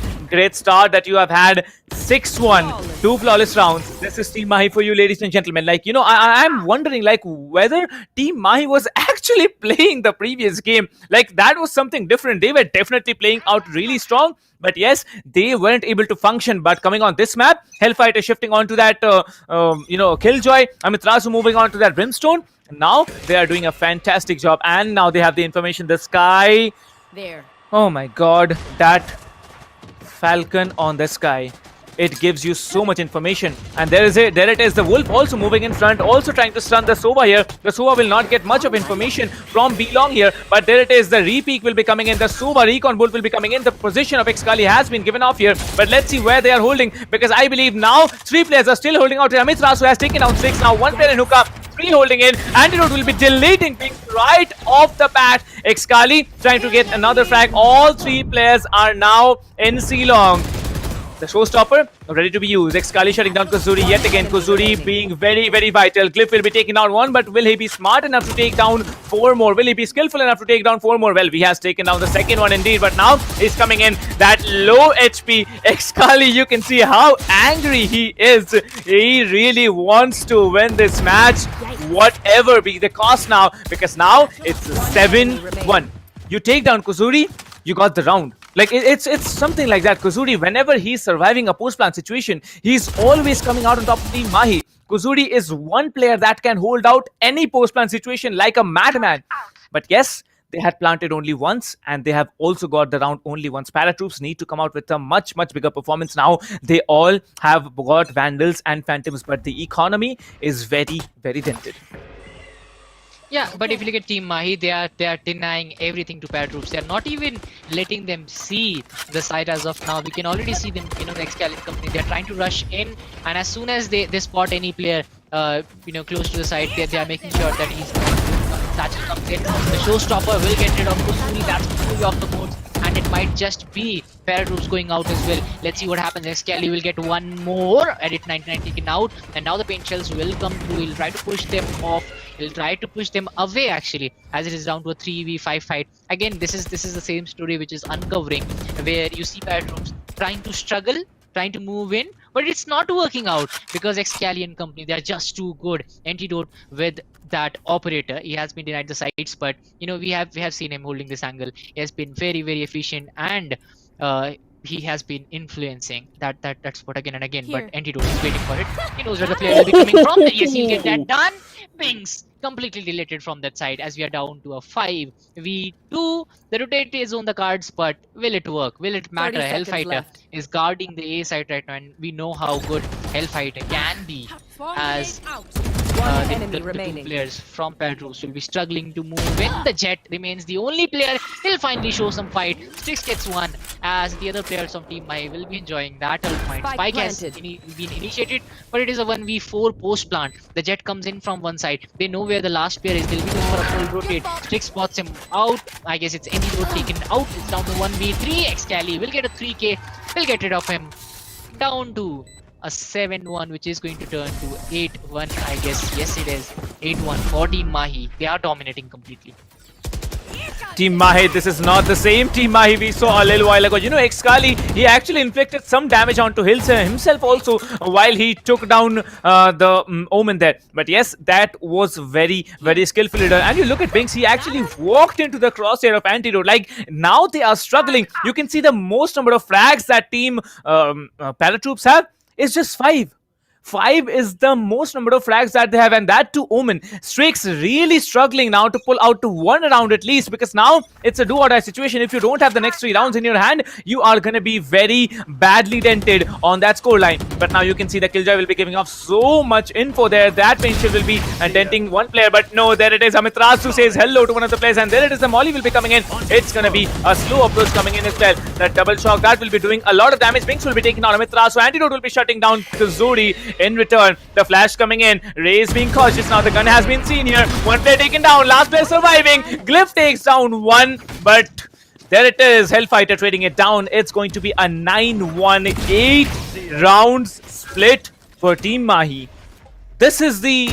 start that you have had. 6-1, 2 flawless rounds. This is Team Mahi for you, ladies and gentlemen. Like, you know, I'm wondering, like, whether Team Mahi was actually playing the previous game. Like, that was something different. They were definitely playing out really strong. But yes, they weren't able to function. But coming on this map, Hellfighter shifting on to that, Killjoy. Amiterasu moving on to that Brimstone. Now, they are doing a fantastic job. And now they have the information. The Sky. There. Oh my god, that Falcon on the Sky. It gives you so much information. And there it is, the Wolf also moving in front, also trying to stun the Sova here. The Sova will not get much of information from B-Long here, but there it is, the Repeak will be coming in, the Sova Recon Wolf will be coming in, the position of Xcali has been given off here, but let's see where they are holding, because I believe now 3 players are still holding out here. Amiterasu has taken down 6, now 1 player in hookah, 3 holding in. Antidote will be deleting things right off the bat. Xcali trying to get another frag. All 3 players are now in C-Long. The showstopper ready to be used. Xcali shutting down Kuzuri yet again. Kuzuri being very, very vital. Glyph will be taking down 1, but will he be smart enough to take down 4 more? Will he be skillful enough to take down 4 more? Well, he has taken down the second one indeed, but now he's coming in. That low HP Xcali, you can see how angry he is. He really wants to win this match, whatever be the cost now, because now it's 7-1. You take down Kuzuri, you got the round. Like, it's something like that. Kuzuri, whenever he's surviving a post-plant situation, he's always coming out on top of Team Mahi. Kuzuri is one player that can hold out any post-plant situation like a madman. But yes, they had planted only once, and they have also got the round only once. ParaTroops need to come out with a much, much bigger performance now. They all have got Vandals and Phantoms, but the economy is very, very dented. Yeah, but if you look at Team Mahi, they are denying everything to ParaTroops. They are not even letting them see the site as of now. We can already see them, the Xcali company. They are trying to rush in, and as soon as they spot any player, close to the site, they are making sure that he's Satchel comes in. The showstopper will get rid of Kusuri. That's fully off the board, and it might just be ParaTroops going out as well. Let's see what happens. Xcali will get 1 more. Edit 99 taken out, and now the paint shells will come through. He'll try to push them off. He'll try to push them away actually, as it is down to a 3v5 fight. Again, this is the same story which is uncovering, where you see ParaTroops trying to struggle, trying to move in, but it's not working out because Xcali and company, they are just too good. Antidote with that operator, he has been denied the sites, but we have seen him holding this angle. He has been very, very efficient, and he has been influencing that spot again and again. But Antidote is waiting for it. He knows where the player will be coming from. Yes, he'll get that done. Pings completely deleted from that side, as we are down to a 5v2. The rotate is on the cards, but will it work? Will it matter? Hellfighter is guarding the A side right now, and we know how good Hellfighter can be, as the 2 players from ParaTroops will be struggling to move in. The Jet remains the only player. He'll finally show some fight. Strix gets 1, as the other players of Team Mahi will be enjoying that point. Spike has been initiated, but it is a 1v4 post plant. The Jet comes in from one side. They know where the last player is. They'll be going for a full rotate. Strix spots him out. I guess it's Antidote taken out. It's down to 1v3. Xcali will get a 3k. Will get rid of him. Down to a 7-1, which is going to turn to 8-1, I guess. Yes, it is 8-1 for Team Mahi. They are dominating completely. Team Mahi, this is not the same Team Mahi we saw a little while ago. Xcali, he actually inflicted some damage onto himself also while he took down the Omen there. But yes, that was very, very skillful leader. And you look at Binks, he actually walked into the crosshair of Antidote. Like, now they are struggling. You can see the most number of frags that Team ParaTroops have is just 5. 5 is the most number of frags that they have, and that too Omen. Strix really struggling now to pull out to 1 round at least, because now it's a do-or-die situation. If you don't have the next 3 rounds in your hand, you are going to be very badly dented on that scoreline. But now you can see the Killjoy will be giving off so much info there. That Pinchel will be denting 1 player, but no, there it is. Amiterasu says hello to one of the players, and there it is. The Molly will be coming in. It's going to be a slow approach coming in as well. That double shock, that will be doing a lot of damage. Binks will be taking out Amiterasu. Antidote will be shutting down Kuzuri. In return, the flash coming in. Ray is being cautious now. The gun has been seen here. One player taken down. Last player surviving. Glyph takes down one, but there it is. Hellfighter trading it down. It's going to be a 9-1, 8 rounds split for Team Mahi. This is the,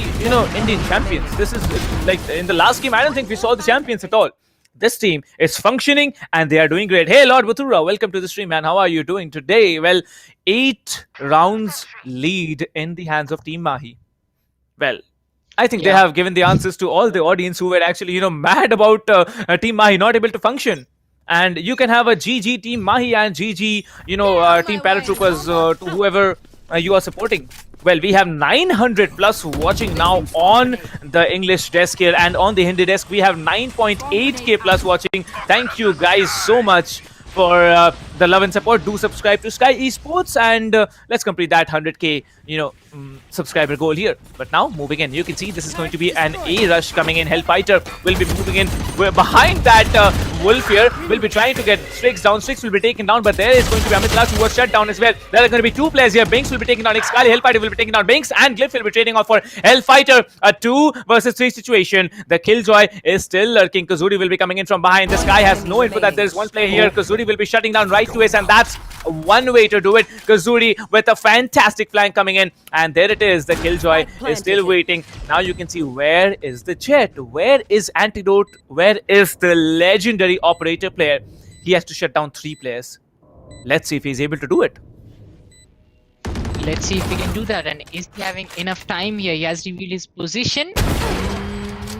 Indian champions. This is like in the last game, I don't think we saw the champions at all. This team is functioning and they are doing great. Hey, Lord Batura, welcome to the stream, man. How are you doing today? Well, 8 rounds lead in the hands of Team Mahi. Well, I think they have given the answers to all the audience who were actually, mad about Team Mahi not able to function. And you can have a GG Team Mahi and GG, Team ParaTroopers to whoever you are supporting. Well, we have 900 plus watching now on the English desk here, and on the Hindi desk we have 9.8k plus watching. Thank you guys so much for the love and support. Do subscribe to SkyEsports, and let's complete that 100k subscriber goal here. But now moving in, you can see this is going to be an A rush coming in. Hellfighter will be moving in. We're behind that Wolf here will be trying to get Strix down. Strix will be taken down, but there is going to be Amitlas who was shut down as well. There are going to be 2 players here. Binks will be taken down. Xkali, Hellfighter will be taken down. Binks and Glyph will be trading off for Hellfighter. A 2 versus 3 situation. The Killjoy is still lurking. Kazuri will be coming in from behind. The Sky has no info that there is one player here. Kazuri will be shutting down right to us, and that's one way to do it. Kazuri with a fantastic flank coming in, and there it is. The Killjoy is still waiting. Now you can see where is the Jet, where is Antidote, where is the legendary operator player. He has to shut down 3 players. Let's see if he's able to do it. Let's see if he can do that. And is he having enough time here? He has revealed his position.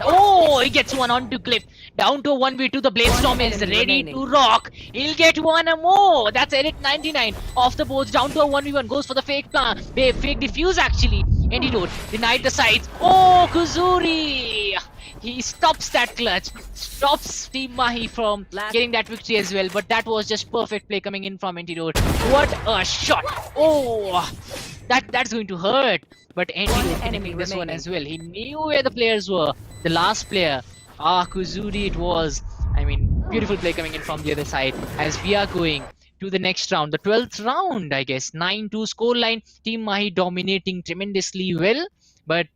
Oh, he gets one onto Clip. Down to 1v2. The Bladestorm is ready to rock. He'll get one more. That's Edit 99 off the boards. Down to a 1v1. Goes for the fake plan. Fake defuse actually. Antidote denied the sides. Oh, Kuzuri. He stops that clutch. Stops Team Mahi from getting that victory as well. But that was just perfect play coming in from Antidote. What a shot. Oh, that's going to hurt. But Antidote finishing this one as well. He knew where the players were. The last player. Kuzuri it was. I mean, beautiful play coming in from the other side. As we are going to the next round. The 12th round, I guess. 9-2 scoreline. Team Mahi dominating tremendously well. But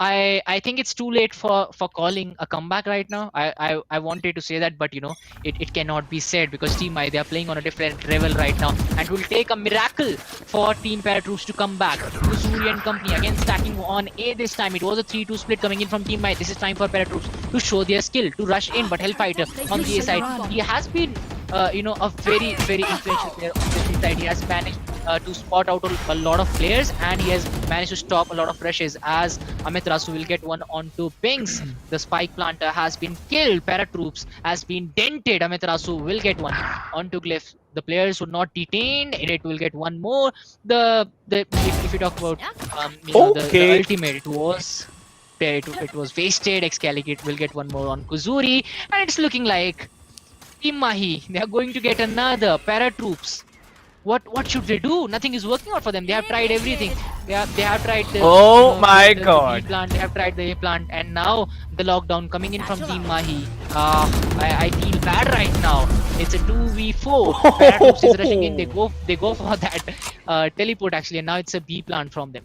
I think it's too late for calling a comeback right now. I wanted to say that, but it cannot be said because Team Mahi, they are playing on a different level right now, and it will take a miracle for Team ParaTroops to come back. Kuzuri and company again stacking on A this time. It was a 3-2 split coming in from Team Mahi. This is time for ParaTroops to show their skill, to rush in, but Hellfighter on the A side, he has been a very influential player on the B side. He has managed to spot out a lot of players, and he has managed to stop a lot of rushes as Amit Rasu will get one onto Pinks. The spike planter has been killed. ParaTroops has been dented. Amit Rasu will get one onto Glyph. The players would not detain. It will get one more. If you talk about the ultimate, it was wasted. Xcaligate will get one more on Kuzuri, and it's looking like Team Mahi, they are going to get another. ParaTroops, what should they do? Nothing is working out for them. They have tried everything. They have tried the God. B plant. They have tried the A plant, and now the lockdown coming in from Team Mahi. I feel bad right now. It's a 2v4. ParaTroops is rushing in. They go for that teleport actually, and now it's a B plant from them.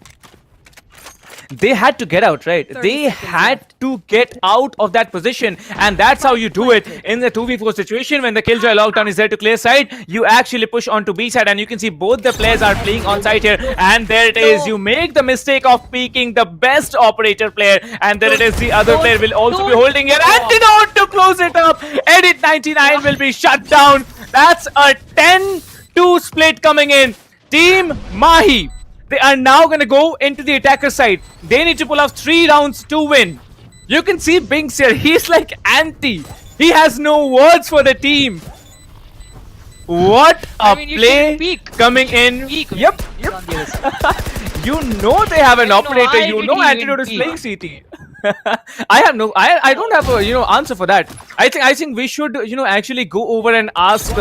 They had to get out, right? They had to get out of that position, and that's how you do it in the 2v4 situation. When the Killjoy lockdown is there to clear side, you actually push onto B side, and you can see both the players are playing on side here, and there it is. You make the mistake of peeking the best operator player, and there it is. The other player will also be holding your Antidote to close it up. Edit 99 will be shut down. That's a 10-2 split coming in. Team Mahi, they are now going to go into the attacker side. They need to pull off 3 rounds to win. You can see Binks here. He's like anti. He has no words for the team. What a play coming in. Yep. You know they have an operator. You know Antidote is playing CT. I don't have a answer for that. I think we should actually go over and ask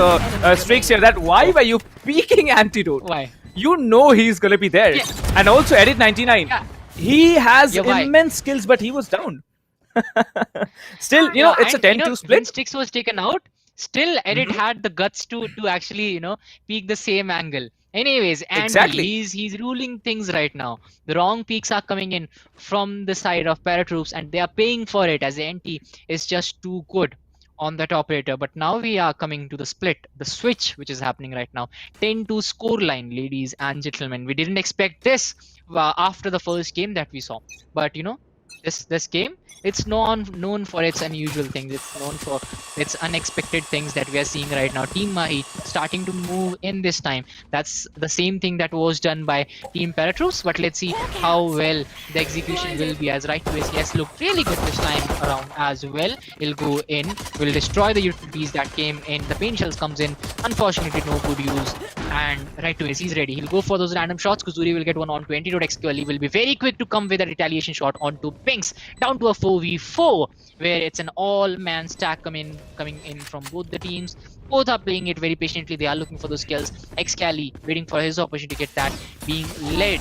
Strix here that why were you peeking Antidote? Why? You know he's gonna be there. Yeah. And also Edit 99. Yeah. He has immense skills, but he was down. Still, it's a 10-2 split. When Strix was taken out, still Edit had the guts to actually peek the same angle. Anyways, Andy, Exactly. he's ruling things right now. The wrong peaks are coming in from the side of ParaTroops, and they are paying for it as the NT is just too good on that operator. But now we are coming to the split, the switch, which is happening right now. 10-2 score line, ladies and gentlemen. We didn't expect this after the first game that we saw, but you know, this game, it's known for its unusual things. It's known for its unexpected things that we are seeing right now. Team Mahi starting to move in this time. That's the same thing that was done by Team ParaTroops, but let's see how well the execution will be, as right to SES looked really good this time around as well. He'll go in, will destroy the utilities that came in. The paint shells comes in, unfortunately no good use, and right to he's ready. He'll go for those random shots. Kuzuri will get one on 20. XQLE will be very quick to come with a retaliation shot onto Pinks, down to a 4v4, where it's an all-man stack coming in from both the teams. Both are playing it very patiently. They are looking for those kills. XQLE waiting for his opportunity to get that, being led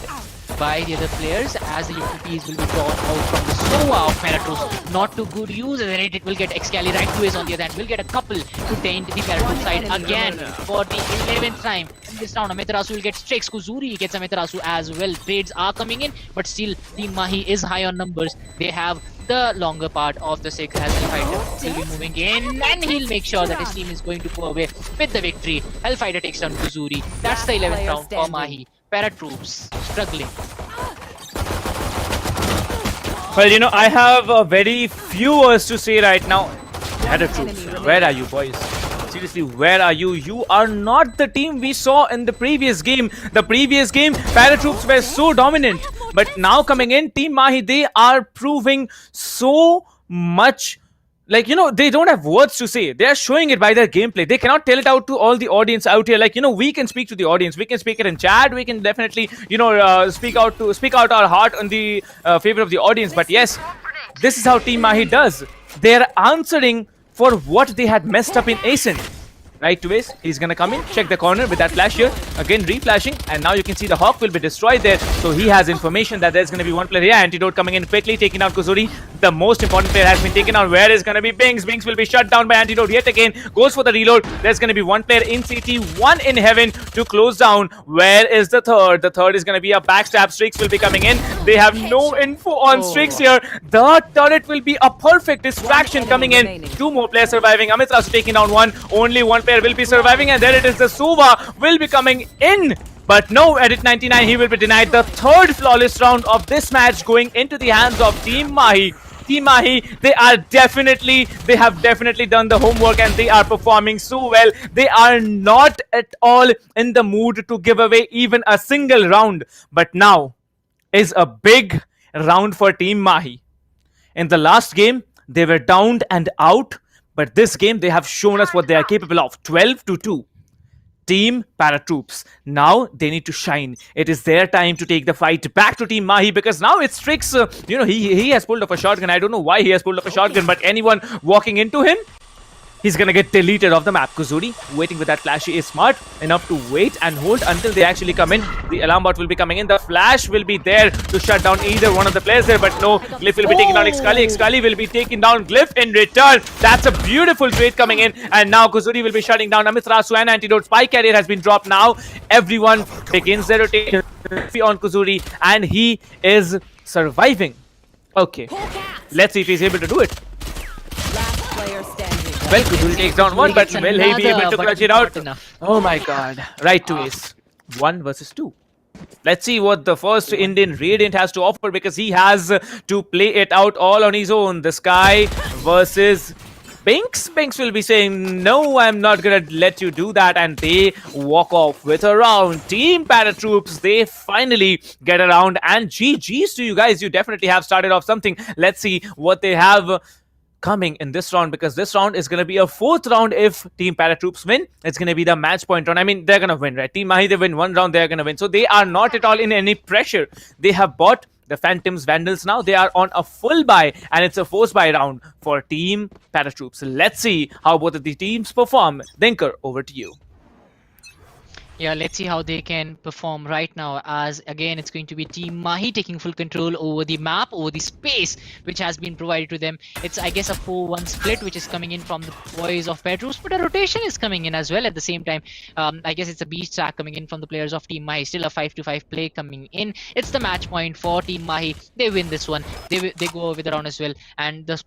by the other players as the utilities will be drawn out from the SOA of ParaTroops. Not to good use, and then it will get XQLE right to his on the other hand. Will get a couple to taint the ParaTroops side again for the 11th time in this round. Amaterasu will get strikes. Kuzuri gets Amaterasu as well. Trades are coming in, but still Team Mahi is high on numbers. They have the longer part of the 6 as Hellfighter will be moving in, and he'll make sure that his team is going to go away with the victory. Hellfighter takes down Kuzuri. That's the 11th round for Mahi. ParaTroops struggling. Well, you know, I have very few words to say right now. ParaTroops, where are you, boys? Seriously, where are you? You are not the team we saw in the previous game. The previous game, ParaTroops were so dominant. But now coming in, Team Mahi, they are proving so much. Like, you know, they don't have words to say. They are showing it by their gameplay. They cannot tell it out to all the audience out here. Like, you know, we can speak to the audience. We can speak it in chat. We can definitely, you know, speak out our heart on the favor of the audience. But yes, this is how Team Mahi does. They are answering for what they had messed up in Ascent. Right to base, he's gonna come in, check the corner with that flash here, again reflashing, and now you can see the Hawk will be destroyed there, so he has information that there's gonna be one player here. Antidote coming in quickly, taking out Kuzuri. The most important player has been taken out. Where is gonna be Binks? Binks will be shut down by Antidote yet again, goes for the reload. There's gonna be one player in CT, one in Heaven to close down. Where is the third? The third is gonna be a backstab. Strix will be coming in. They have no info on Strix here. The turret will be a perfect distraction coming in. Two more players surviving. Amitras taking down one. Only one player will be surviving, and there it is. The Suva will be coming in, but no, Edit 99, he will be denied. The third flawless round of this match going into the hands of Team Mahi. Team Mahi, they have definitely done the homework, and they are performing so well. They are not at all in the mood to give away even a single round, but now is a big round for Team Mahi. In the last game, they were downed and out, but this game, they have shown us what they are capable of. 12-2. Team ParaTroops. Now they need to shine. It is their time to take the fight back to Team Mahi, because now it's Strix. You know, he has pulled off a shotgun. I don't know why he has pulled off a shotgun, but anyone walking into him, he's gonna get deleted off the map. Kuzuri waiting with that flash. He is smart enough to wait and hold until they actually come in. The alarm bot will be coming in. The flash will be there to shut down either one of the players there, but no, Glyph will be taking down XQLE. XQLE will be taking down Glyph in return. That's a beautiful trade coming in, and now Kuzuri will be shutting down Amiterasu and Antidote. Spy carrier has been dropped now. Everyone begins their rotation on Kuzuri, and he is surviving. Okay, let's see if he's able to do it. Well, Kuzuri takes down one, but will he be able to clutch it out? Oh my god. Right to ace. 1 versus 2. Let's see what the first Indian Radiant has to offer, because he has to play it out all on his own. The Sky versus Binks. Binks will be saying, no, I'm not gonna let you do that, and they walk off with a round. Team ParaTroops, they finally get a round, and GG's to you guys. You definitely have started off something. Let's see what they have coming in this round, because this round is going to be a 4th round. If Team ParaTroops win, it's going to be the match point round. I mean, they're going to win, right? Team Mahi, they win one round, they're going to win. So they are not at all in any pressure. They have bought the Phantoms Vandals now. They are on a full buy, and it's a forced buy round for Team ParaTroops. Let's see how both of the teams perform. Dinker, over to you. Yeah, let's see how they can perform right now, as again it's going to be Team Mahi taking full control over the map, over the space which has been provided to them. It's, I guess, a 4-1 split which is coming in from the boys of ParaTroops, but a rotation is coming in as well at the same time. I guess it's a beast track coming in from the players of Team Mahi. Still a 5-5 play coming in. It's the match point for Team Mahi. They win this one. They go over the round as well, and the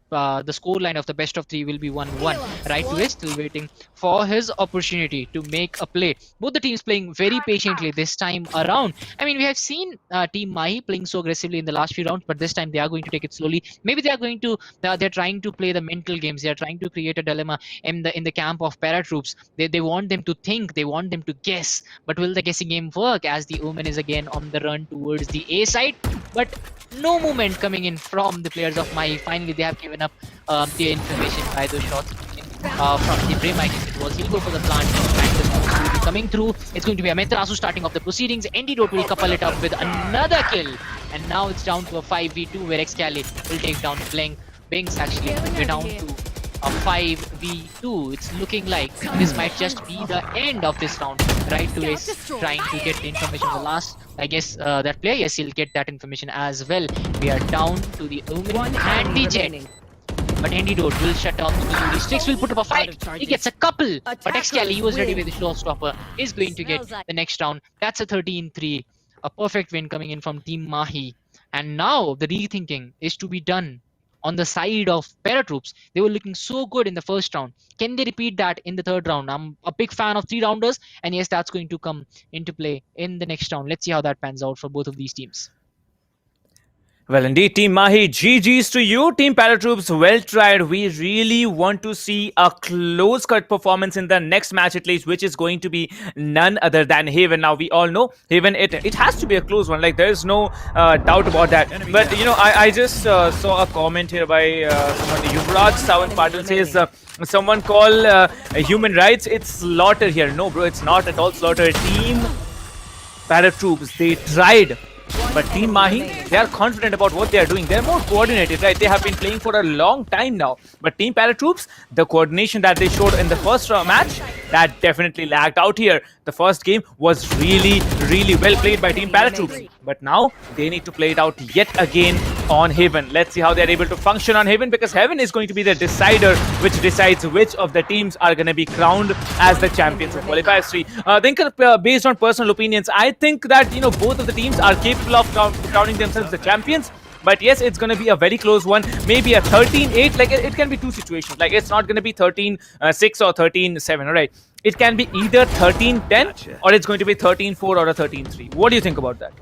scoreline of the best of 3 will be 1-1. Right is still waiting for his opportunity to make a play. Both the teams playing very patiently this time around. I mean, we have seen Team Mahi playing so aggressively in the last few rounds, but this time they are going to take it slowly. Maybe they are going to they're trying to play the mental games. They are trying to create a dilemma in the camp of ParaTroops. They want them to think, they want them to guess, but will the guessing game work, as the Omen is again on the run towards the A side? But no movement coming in from the players of Mahi. Finally they have given up the information by those shots from the Brim. I guess it was. He'll go for the plant, and the smoke will be coming through. It's going to be Ametrasu starting off the proceedings. Antidote will couple it up with another kill, and now it's down to a 5v2 where Xcali will take down Blink. Binks actually we're down to a 5v2. It's looking like this might just be the end of this round. Right to is trying to get the information the last. I guess that player, yes, he'll get that information as well. We are down to the Omen and the Jet. But Antidote will shut down the Kuzuri. Strix will put up a fight. He gets a couple. But Xcali, he was ready with the showstopper, is going to get the next round. That's a 13-3. A perfect win coming in from Team Mahi. And now the rethinking is to be done on the side of ParaTroops. They were looking so good in the first round. Can they repeat that in the third round? I'm a big fan of 3-rounders. And yes, that's going to come into play in the next round. Let's see how that pans out for both of these teams. Well, indeed, Team Mahi, GG's to you. Team ParaTroops, well tried. We really want to see a close-cut performance in the next match at least, which is going to be none other than Haven. Now, we all know Haven, it has to be a close one. Like, there is no doubt about that. But, you know, I just saw a comment here by someone, Yuvraj Sawan Patil says, someone call human rights, it's slaughter here. No, bro, it's not at all slaughter. Team ParaTroops, they tried. But Team Mahi, they are confident about what they are doing. They're more coordinated, right? They have been playing for a long time now. But Team ParaTroops, the coordination that they showed in the first match, that definitely lagged out here. The first game was really, really well played by Team ParaTroops. But now they need to play it out yet again on Haven. Let's see how they're able to function on Haven, because Haven is going to be the decider which decides which of the teams are going to be crowned as the champions of Qualifiers 3. Then based on personal opinions, I think that, you know, both of the teams are capable of crowning themselves the champions. But yes, it's going to be a very close one. Maybe a 13-8. Like, it can be two situations. Like, it's not going to be 13-6 or 13-7, all right? It can be either 13-10 or it's going to be 13-4 or a 13-3. What do you think about that?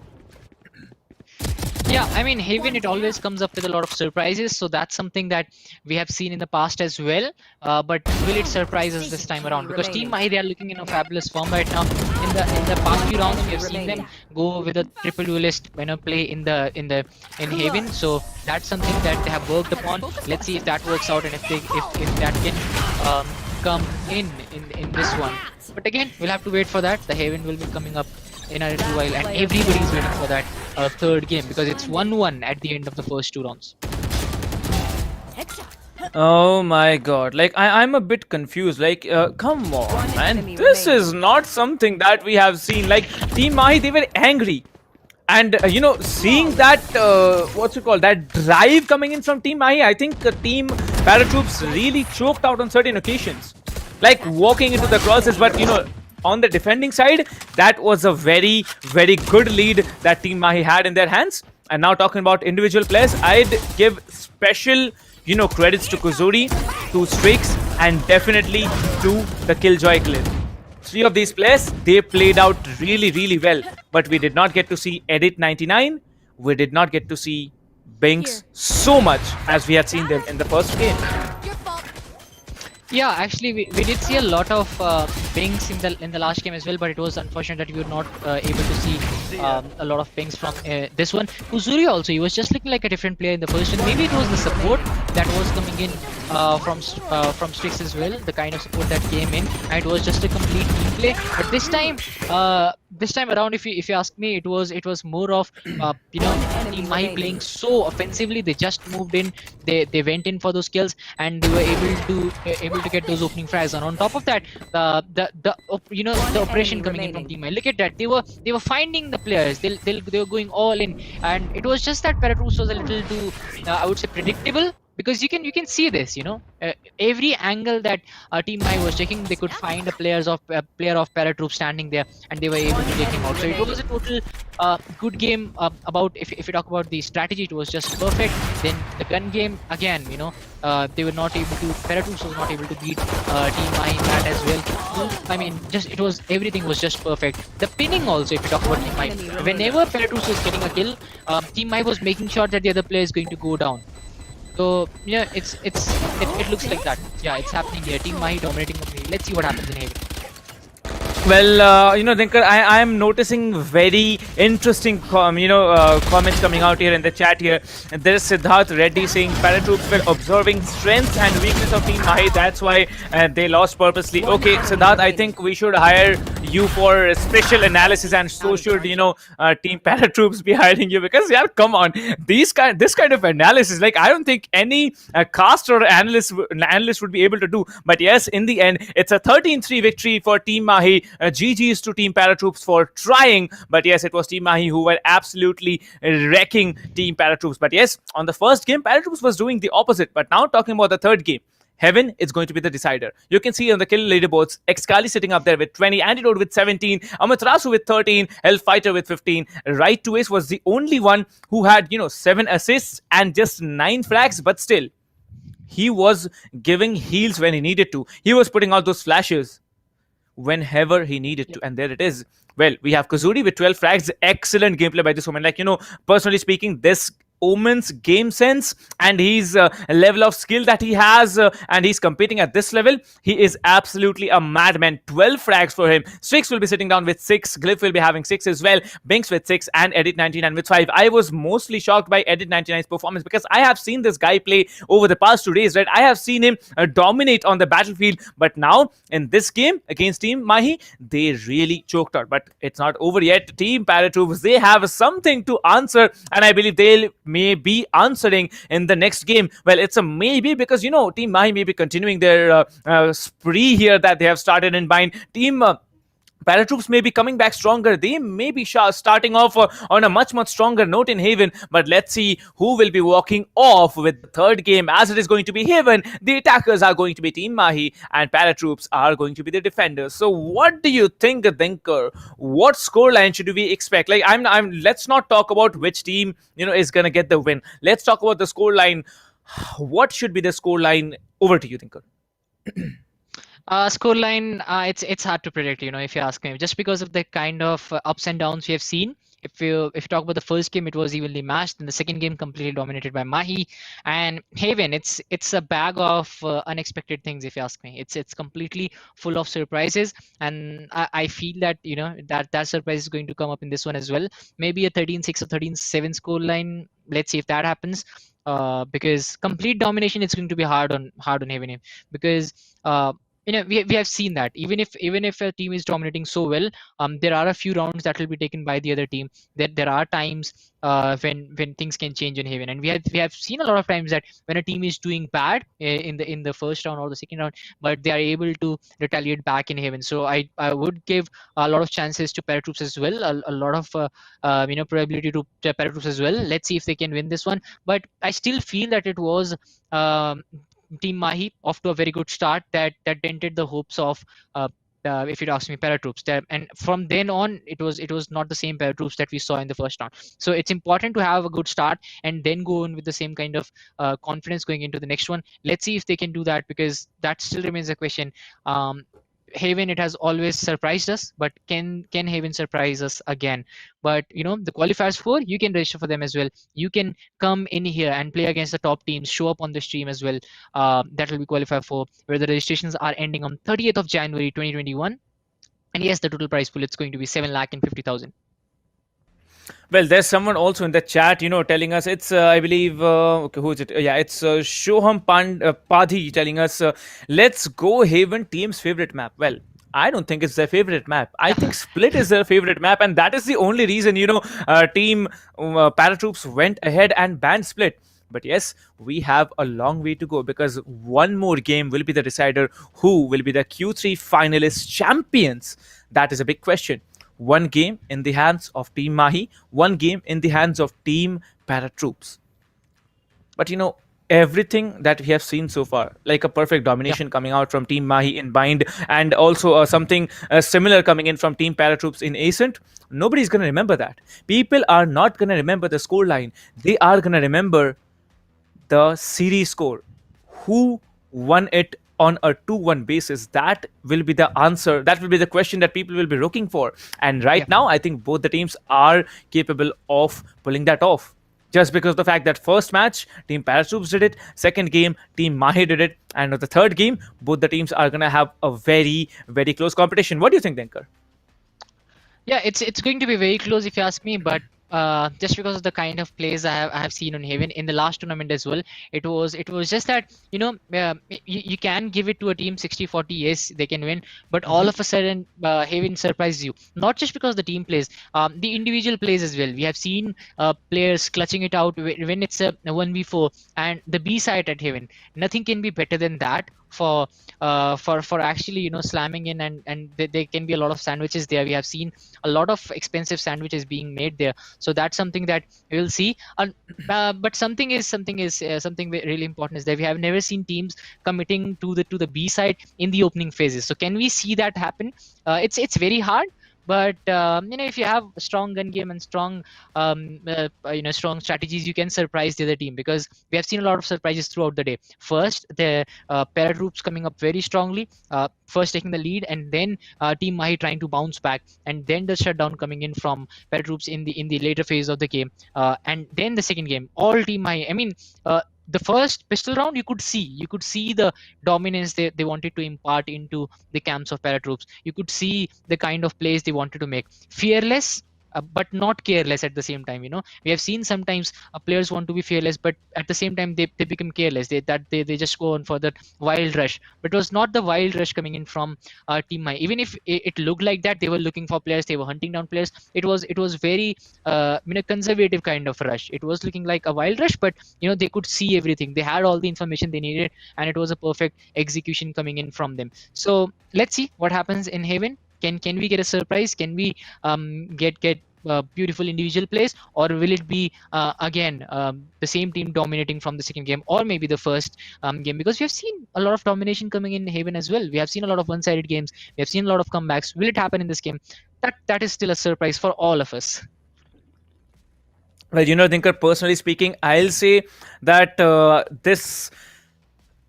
Yeah, I mean, Haven, it always comes up with a lot of surprises, so that's something that we have seen in the past as well. But will it surprise us this time around? Because Team Mahi, they are looking in a fabulous form right now. In the past few rounds, we have seen them go with a triple duelist, you know, play in Haven. So that's something that they have worked upon. Let's see if that works out and if that can come in this one. But again, we'll have to wait for that. The Haven will be coming up in a little while, and everybody's waiting for that third game, because it's 1-1 at the end of the first 2 rounds. Oh my god, like I'm a bit confused. Like, come on, man, this is not something that we have seen. Like, Team Mahi, they were angry. And, you know, seeing that, that drive coming in from Team Mahi, I think Team ParaTroops really choked out on certain occasions. Like, walking into the crosses, but, you know, on the defending side, that was a very, very good lead that Team Mahi had in their hands. And now talking about individual players, I'd give special, you know, credits to Kuzuri, to Strix, and definitely to the Killjoy Cliff. 3 of these players, they played out really, really well. But we did not get to see Edit 99. We did not get to see Binks so much as we had seen them in the first game. Yeah, actually, we did see a lot of pings in the last game as well, but it was unfortunate that we were not able to see a lot of pings from this one. Kuzuri also, he was just looking like a different player in the first one. Maybe it was the support that was coming in from Strix as well, the kind of support that came in, and it was just a complete team play. But this time around, if you ask me, it was more of Team Mahi playing so offensively. They just moved in, they went in for those kills, and they were able to get those opening frags. And on top of that, the operation coming in from Team Mahi. Look at that, they were finding the players. They were going all in, and it was just that ParaTroops was a little too I would say predictable. Because you can see this, every angle that Team Mahi was taking, they could find a player of ParaTroops standing there, and they were able to take him out. So it was a total good game. About if you talk about the strategy, it was just perfect. Then the gun game again, they were not able to. ParaTroops was not able to beat Team Mahi in that as well. I mean, everything was just perfect. The pinning also, if you talk about Team Mahi, whenever ParaTroops was getting a kill, Team Mahi was making sure that the other player is going to go down. So yeah, it looks like that. Yeah, it's happening here. Team Mahi dominating the play. Let's see what happens in Haven. Well, Dinkar, I am noticing very interesting comments coming out here in the chat here. There is Siddharth Reddy saying ParaTroops were observing strengths and weakness of Team Mahi. That's why they lost purposely. Okay, Siddharth, I think we should hire you for special analysis, and so should Team ParaTroops be hiring you, because yeah, come on, this kind of analysis, like I don't think any caster or analyst would be able to do. But yes, in the end, it's a 13-3 victory for Team Mahi. GG's to Team ParaTroops for trying, but yes, it was Team Mahi who were absolutely wrecking Team ParaTroops. But yes, on the first game, ParaTroops was doing the opposite. But now talking about the third game, Heaven is going to be the decider. You can see on the kill leaderboards, Excali sitting up there with 20, Antidote with 17, Amaterasu with 13, Hellfighter with 15. Right to Ace was the only one who had 7 assists and just 9 frags, but still, he was giving heals when he needed to. He was putting out those flashes whenever he needed to, and there it is. Well, we have Kazuri with 12 frags. Excellent gameplay by this woman. Like, personally speaking, this Omen's game sense and his level of skill that he has, and he's competing at this level, he is absolutely a madman. 12 frags for him. Strix will be sitting down with 6, Glyph will be having 6 as well, Binks with 6, and Edit99 with 5. I was mostly shocked by Edit99's performance, because I have seen this guy play over the past 2 days, right? I have seen him dominate on the battlefield, but now in this game against Team Mahi, they really choked out. But it's not over yet. Team ParaTroops, they have something to answer, and I believe they'll may be answering in the next game. Well, it's a maybe, because Team Mahi may be continuing their spree here that they have started in Bind. Team ParaTroops may be coming back stronger. They may be starting off on a much stronger note in Haven. But let's see who will be walking off with the third game, as it is going to be Haven. The attackers are going to be Team Mahi, and ParaTroops are going to be the defenders. So what do you think, Dinker? What scoreline should we expect? Like, let's not talk about which team is gonna get the win. Let's talk about the scoreline. What should be the scoreline? Over to you, Dinker. Scoreline, it's hard to predict, if you ask me, just because of the kind of ups and downs we have seen. If you talk about the first game, it was evenly matched, and the second game completely dominated by Mahi. And Haven, it's a bag of unexpected things, if you ask me. It's completely full of surprises, and I feel that that surprise is going to come up in this one as well. Maybe a 13-6 or 13-7 scoreline. Let's see if that happens. Because complete domination is going to be hard on Haven, because we have seen that even if a team is dominating so well, there are a few rounds that will be taken by the other team. There are times when things can change in Haven, and we have seen a lot of times that when a team is doing bad in the first round or the second round, but they are able to retaliate back in Haven. So I would give a lot of chances to ParaTroops as well, a lot of probability to ParaTroops as well. Let's see if they can win this one, but I still feel that it was Team Mahi off to a very good start that dented the hopes of if you ask me, ParaTroops. And from then on, it was not the same ParaTroops that we saw in the first round. So it's important to have a good start and then go in with the same kind of confidence going into the next one. Let's see if they can do that, because that still remains a question. Haven, it has always surprised us, but can Haven surprise us again? But the qualifiers 4, you can register for them as well. You can come in here and play against the top teams, show up on the stream as well. That will be qualifier 4, where the registrations are ending on 30th of January 2021. And yes, the total prize pool, it's going to be 7,50,000. Well, there's someone also in the chat, telling us it's, I believe, okay, who is it? Yeah, it's Shoham Padhi telling us, let's go Haven team's favorite map. Well, I don't think it's their favorite map. I think Split is their favorite map, and that is the only reason, team ParaTroops went ahead and banned Split. But yes, we have a long way to go because one more game will be the decider who will be the Q3 finalist champions. That is a big question. One game in the hands of Team Mahi, one game in the hands of Team ParaTroops. But everything that we have seen so far, like a perfect domination coming out from Team Mahi in Bind, and also something similar coming in from Team ParaTroops in Ascent, nobody's going to remember that. People are not going to remember the scoreline. They are going to remember the series score. Who won it on a 2-1 basis? That will be the answer. That will be the question that people will be looking for. And right now, I think both the teams are capable of pulling that off. Just because of the fact that first match, Team ParaTroops did it. Second game, Team Mahi did it. And the third game, both the teams are going to have a very, very close competition. What do you think, Dinkar? Yeah, it's going to be very close if you ask me, but just because of the kind of plays I have seen on Haven in the last tournament as well, it was just that you can give it to a team 60-40, yes they can win, but all of a sudden Haven surprises you, not just because the team plays, the individual plays as well. We have seen players clutching it out when it's a 1v4, and the B side at Haven, nothing can be better than that for actually slamming in, and there can be a lot of sandwiches there. We have seen a lot of expensive sandwiches being made there, so that's something that we will see. But something really important is that we have never seen teams committing to the B side in the opening phases. So can we see that happen? It's very hard. But if you have a strong gun game and strong strong strategies, you can surprise the other team, because we have seen a lot of surprises throughout the day. First, the ParaTroops coming up very strongly, first taking the lead, and then Team Mahi trying to bounce back, and then the shutdown coming in from ParaTroops in the later phase of the game, and then the second game, all Team Mahi. I mean, the first pistol round, you could see the dominance they wanted to impart into the camps of ParaTroops. You could see the kind of plays they wanted to make. Fearless, but not careless at the same time. We have seen sometimes players want to be fearless, but at the same time they become careless. They just go on for that wild rush. But it was not the wild rush coming in from Team Mai. Even if it looked like that, they were looking for players, they were hunting down players. It was very conservative kind of rush. It was looking like a wild rush, but they could see everything. They had all the information they needed, and it was a perfect execution coming in from them. So let's see what happens in Haven. Can we get a surprise? Can we get beautiful individual plays, or will it be again the same team dominating from the second game, or maybe the first game? Because we have seen a lot of domination coming in Haven as well. We have seen a lot of one-sided games. We have seen a lot of comebacks. Will it happen in this game? That is still a surprise for all of us. Well, Dinkar, personally speaking, I'll say that this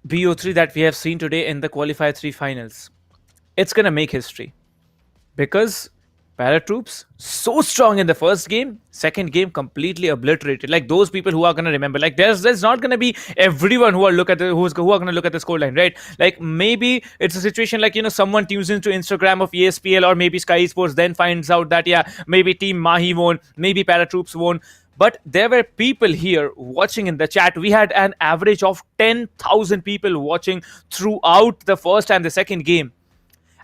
BO3 that we have seen today in the Qualifier 3 finals, it's going to make history. Because ParaTroops, so strong in the first game, second game completely obliterated. Like, those people who are going to remember, like there's not going to be everyone who are going to look at the scoreline, right? Like, maybe it's a situation like, someone tunes into Instagram of ESPL or maybe SkyEsports, then finds out that, yeah, maybe Team Mahi won, maybe ParaTroops won. But there were people here watching in the chat. We had an average of 10,000 people watching throughout the first and the second game.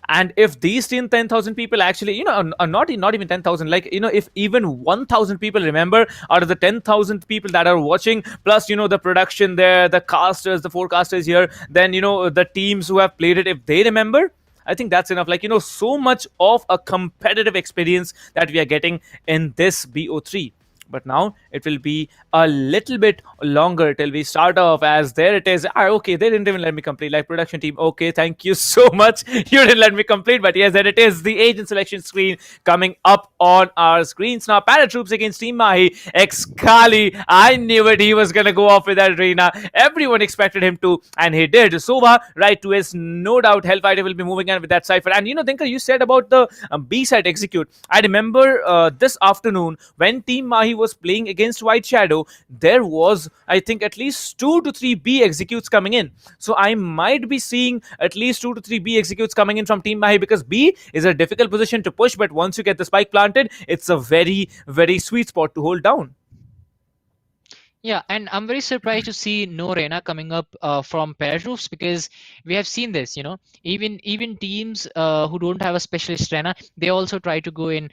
And if these 10,000 people actually, not even 10,000, like, if even 1,000 people remember out of the 10,000 people that are watching, plus, the production there, the casters, the forecasters here, then, the teams who have played it, if they remember, I think that's enough. Like, so much of a competitive experience that we are getting in this BO3. But now it will be a little bit longer till we start off, as there it is. Okay, they didn't even let me complete. Like, production team, okay, thank you so much. You didn't let me complete, but yes, there it is. The agent selection screen coming up on our screens now. ParaTroops against Team Mahi. Xkali, I knew it. He was going to go off with that arena. Everyone expected him to, and he did. Sova, right to his, no doubt, Hellfighter will be moving in with that Cypher. And, Dinkar, you said about the B-side execute. I remember this afternoon when Team Mahi was playing against White Shadow, there was, I think, at least 2 to 3 B executes coming in. So I might be seeing at least 2 to 3 B executes coming in from Team Mahi, because B is a difficult position to push, but once you get the spike planted, it's a very, very sweet spot to hold down. Yeah, and I'm very surprised to see no Reyna coming up from ParaTroops, because we have seen this, even teams who don't have a specialist Reyna, they also try to go in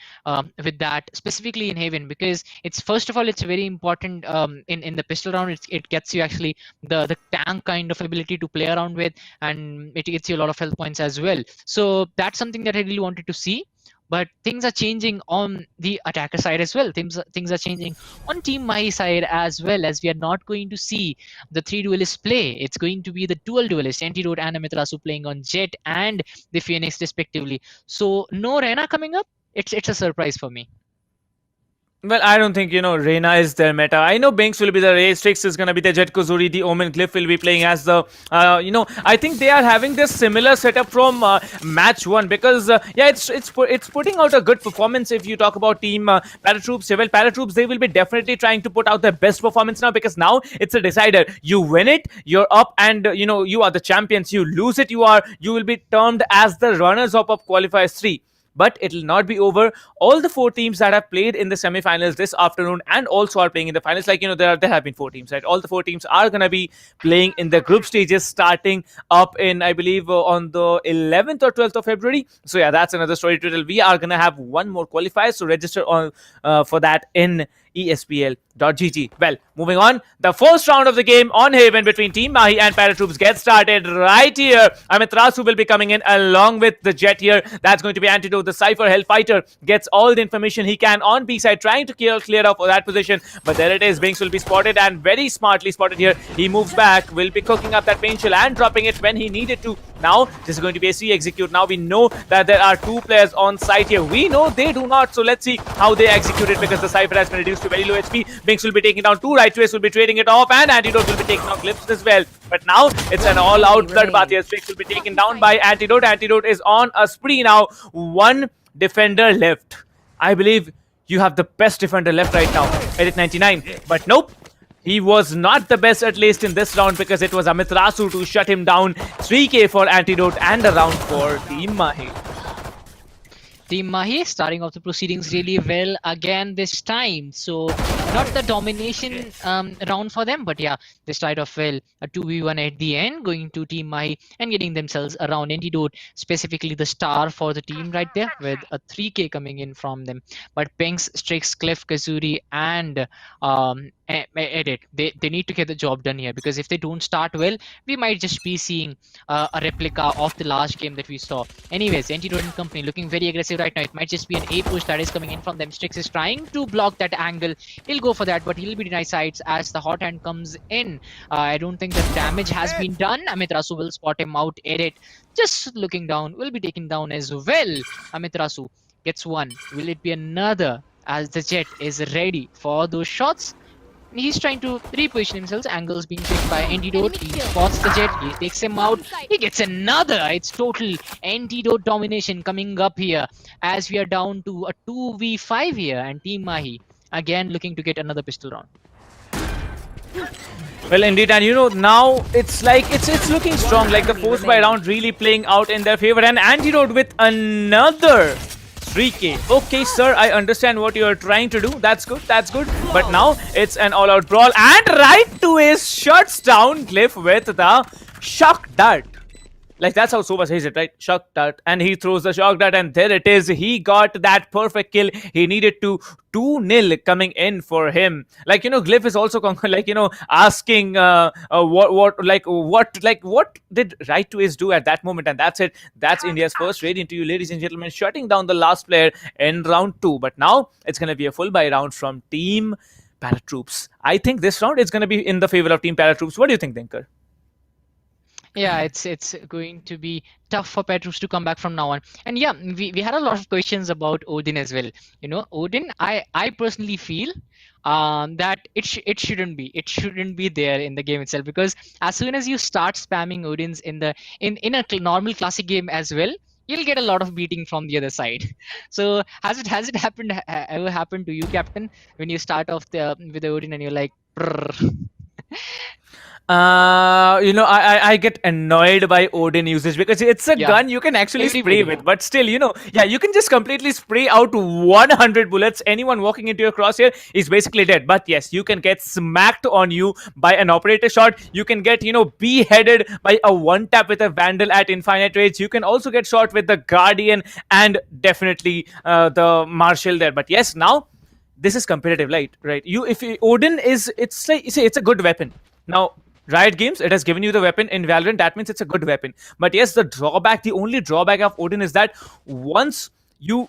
with that, specifically in Haven, because it's, first of all, it's very important in the pistol round. It gets you actually the tank kind of ability to play around with, and it gets you a lot of health points as well. So that's something that I really wanted to see. But things are changing on the attacker side as well. Things are changing on Team Mahi side as well, as we are not going to see the 3 duelists play. It's going to be the dual duelists, Antidote and Amiterasu, playing on Jet and the Phoenix respectively. So no Reyna coming up. It's a surprise for me. Well, I don't think, Reyna is their meta. I know Binks will be the Ray, Strix is going to be the Jet Kuzuri, the Omen, Glyph will be playing as the, I think they are having this similar setup from match 1, because, it's putting out a good performance. If you talk about Team ParaTroops, well, ParaTroops, they will be definitely trying to put out their best performance now, because now it's a decider. You win it, you're up, and, you are the champions. You lose it, you will be termed as the runners-up of Qualifiers 3. But it will not be over. All the 4 teams that have played in the semi-finals this afternoon and also are playing in the finals, like, there have been 4 teams, right? All the 4 teams are going to be playing in the group stages, starting up in, I believe, on the 11th or 12th of February. So yeah, that's another story to tell. We are going to have one more qualifier, so register on for that in ESPL.gg. Well, moving on, the first round of the game on Haven between Team Mahi and ParaTroops gets started right here. Amiterasu will be coming in along with the Jet here. That's going to be Antidote. The Cypher Hellfighter gets all the information he can on B side, trying to clear off that position. But there it is. Binks will be spotted, and very smartly spotted here. He moves back, will be cooking up that pain shell and dropping it when he needed to. Now, this is going to be a C execute. Now we know that there are 2 players on site here. We know they do not, so let's see how they execute it, because the Cypher has been reduced to very low HP. Binks will be taking down 2, Right Twist will be trading it off, and Antidote will be taking down Glyphs as well. But now it's an all-out bloodbath here. Binks will be taken down by Antidote. Antidote is on a spree now. 1 defender left. I believe you have the best defender left right now, Edit 99. But nope. He was not the best, at least in this round, because it was Amiterasu to shut him down. 3k for Antidote and a round for Team Mahi. Team Mahi starting off the proceedings really well again this time. So not the domination round for them, but yeah, they started off well. A 2v1 at the end, going to Team Mahi and getting themselves around. Antidote, specifically the star for the team right there, with a 3k coming in from them. But Pinks, Strix, Cliff, Kazuri, and Edit, they need to get the job done here, because if they don't start well, we might just be seeing a replica of the last game that we saw. Anyways, Antidote and company looking very aggressive right now. It might just be an A push that is coming in from them. Strix is trying to block that angle. He'll go for that, but he'll be denied sides as the hot hand comes in. I don't think the damage has been done. Amiterasu will spot him out. Edit just looking down, will be taken down as well. Amiterasu gets 1. Will it be another, as the Jet is ready for those shots? He's trying to reposition himself. Angles being checked by Antidote. He spots the Jet. He takes him out. He gets another. It's total Antidote domination coming up here, as we are down to a 2v5 here. And Team Mahi again looking to get another pistol round. Well, indeed, and now it's like it's looking strong. Like the force by round really playing out in their favor. And Antidote with another 3k. Okay, sir, I understand what you're trying to do. That's good, that's good. But now it's an all-out brawl, and Right Twist shuts down Glyph with the shock dart. Like, that's how Soba says it, right? Shock dart. And he throws the shock dart, and there it is. He got that perfect kill. He needed to 2-0 coming in for him. Like, Glyph is also asking what did Right Twist do at that moment? And that's it. That's India's first raid into you, ladies and gentlemen, shutting down the last player in round 2. But now it's going to be a full buy round from Team ParaTroops. I think this round is going to be in the favor of Team ParaTroops. What do you think, Dinker? Yeah, it's going to be tough for ParaTroops to come back from now on. And yeah, we had a lot of questions about Odin as well. Odin, I personally feel that it shouldn't be there in the game itself, because as soon as you start spamming Odins in a normal classic game as well, you'll get a lot of beating from the other side. So has it happened ever happened to you, Captain, when you start off with the Odin and you're like, "Brrr." I get annoyed by Odin usage because it's a gun you can actually spray with, but still, you can just completely spray out 100 bullets. Anyone walking into your crosshair is basically dead. But yes, you can get smacked on you by an operator shot. You can get, beheaded by a one tap with a Vandal at infinite range. You can also get shot with the Guardian and definitely the Marshal there. But yes, now this is competitive, right? Odin it's a good weapon. Now, Riot Games, it has given you the weapon in Valorant. That means it's a good weapon. But yes, the only drawback of Odin is that once you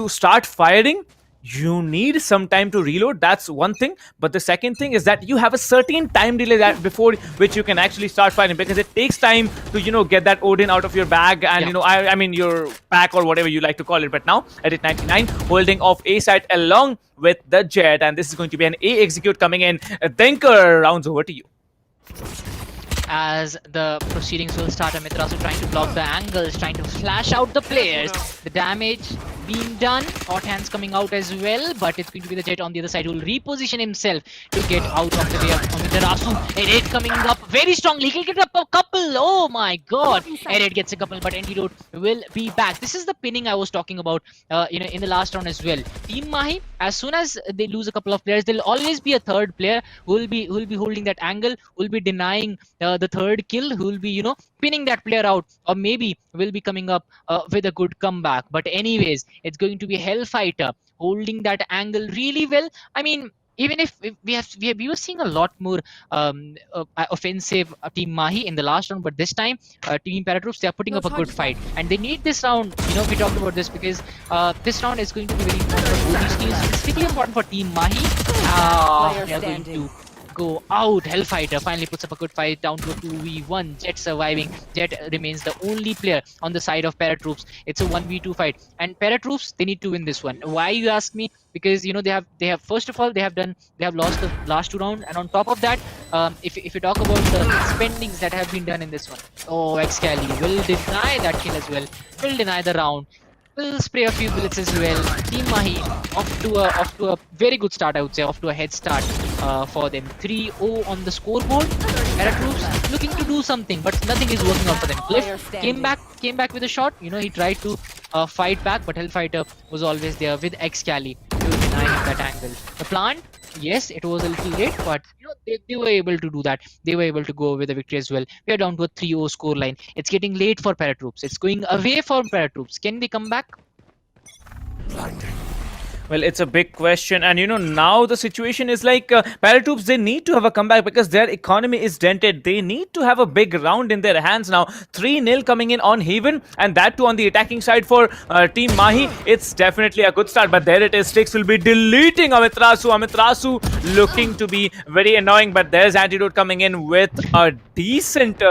start firing, you need some time to reload. That's one thing. But the second thing is that you have a certain time delay that before which you can actually start firing, because it takes time to get that Odin out of your bag and I mean your pack or whatever you like to call it. But now at 99, holding off A side along with the Jet, and this is going to be an A execute coming in. Thinker, rounds over to you. As the proceedings will start, Amitrasu trying to block the angles, trying to flash out the players. The damage being done, hot hands coming out as well, but it's going to be the Jet on the other side who will reposition himself to get out of the way of Amitrasu. Ered coming up very strongly, he'll get up a couple. Oh my god, Ered gets a couple, but Antidote will be back. This is the pinning I was talking about in the last round as well. Team Mahi, as soon as they lose a couple of players, there'll always be a third player who will be holding that angle, who will be denying the third kill, who will be pinning that player out, or maybe will be coming up with a good comeback. But anyways, it's going to be Hellfighter holding that angle really well. I mean, even if we were seeing a lot more offensive Team Mahi in the last round, but this time Team ParaTroops, they are putting up a good fight, and they need this round. We talked about this because this round is going to be very important for both these teams. Specifically important for Team Mahi. They are going to go out. Hellfighter finally puts up a good fight, down to a 2v1. Jet surviving. Jet remains the only player on the side of ParaTroops. It's a 1v2 fight, and ParaTroops, they need to win this one. Why, you ask me? Because they have first of all they have lost the last two rounds, and on top of that, if you talk about the spendings that have been done in this one, Excali will deny that kill as well, will deny the round, will spray a few bullets as well. Team Mahi off to a very good start, I would say, off to a head start for them. 3-0 on the scoreboard. ParaTroops looking to do something, but nothing is working out for them. Cliff came back with a shot. He tried to fight back, but Hellfighter was always there with Excali to deny him that angle. The plant, yes, it was a little late, but they were able to do that. They were able to go with the victory as well. We are down to a 3-0 score line. It's getting late for ParaTroops. It's going away from ParaTroops. Can they come back? Well, it's a big question, and now the situation is like ParaTroops, they need to have a comeback because their economy is dented. They need to have a big round in their hands now. 3-0 coming in on Haven, and that too on the attacking side for Team Mahi. It's definitely a good start, but there it is. Strix will be deleting Amitrasu. Amitrasu looking to be very annoying, but there's Antidote coming in with a decent,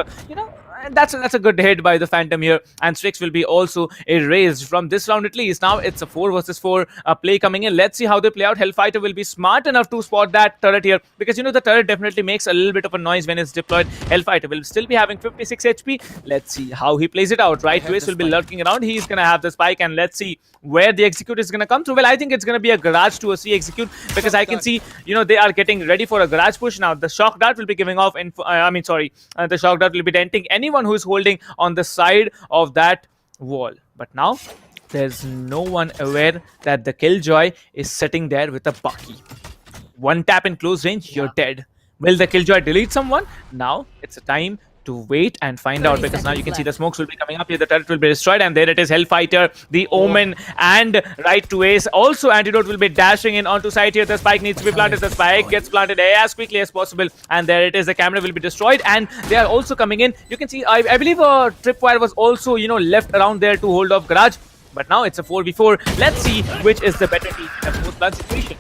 that's a good hit by the Phantom here, and Strix will be also erased from this round at least. Now it's a 4 versus 4 play coming in. Let's see how they play out. Hellfighter will be smart enough to spot that turret here, because the turret definitely makes a little bit of a noise when it's deployed. Hellfighter will still be having 56 HP. Let's see how he plays it out. Right, Twist will be lurking around. He's gonna have the spike, and let's see where the execute is gonna come through. Well, I think it's gonna be a garage to a C execute, because I can see they are getting ready for a garage push now. The shock dart will be giving off, the shock dart will be denting anyone who is holding on the side of that wall. But now there's no one aware that the Killjoy is sitting there with a Bucky. One tap in close range, you're dead. Will the Killjoy delete someone? Now it's a time to wait and find out, because now you can see the smokes will be coming up here, the turret will be destroyed, and there it is, Hellfighter, the Omen, and right to ace. Also, Antidote will be dashing in onto site here. The spike needs to be planted. The spike gets planted as quickly as possible, and there it is. The camera will be destroyed, and they are also coming in. You can see, I believe a tripwire was also, left around there to hold off Garage, but now it's a 4v4. Let's see which is the better team in a fourth-blood situation.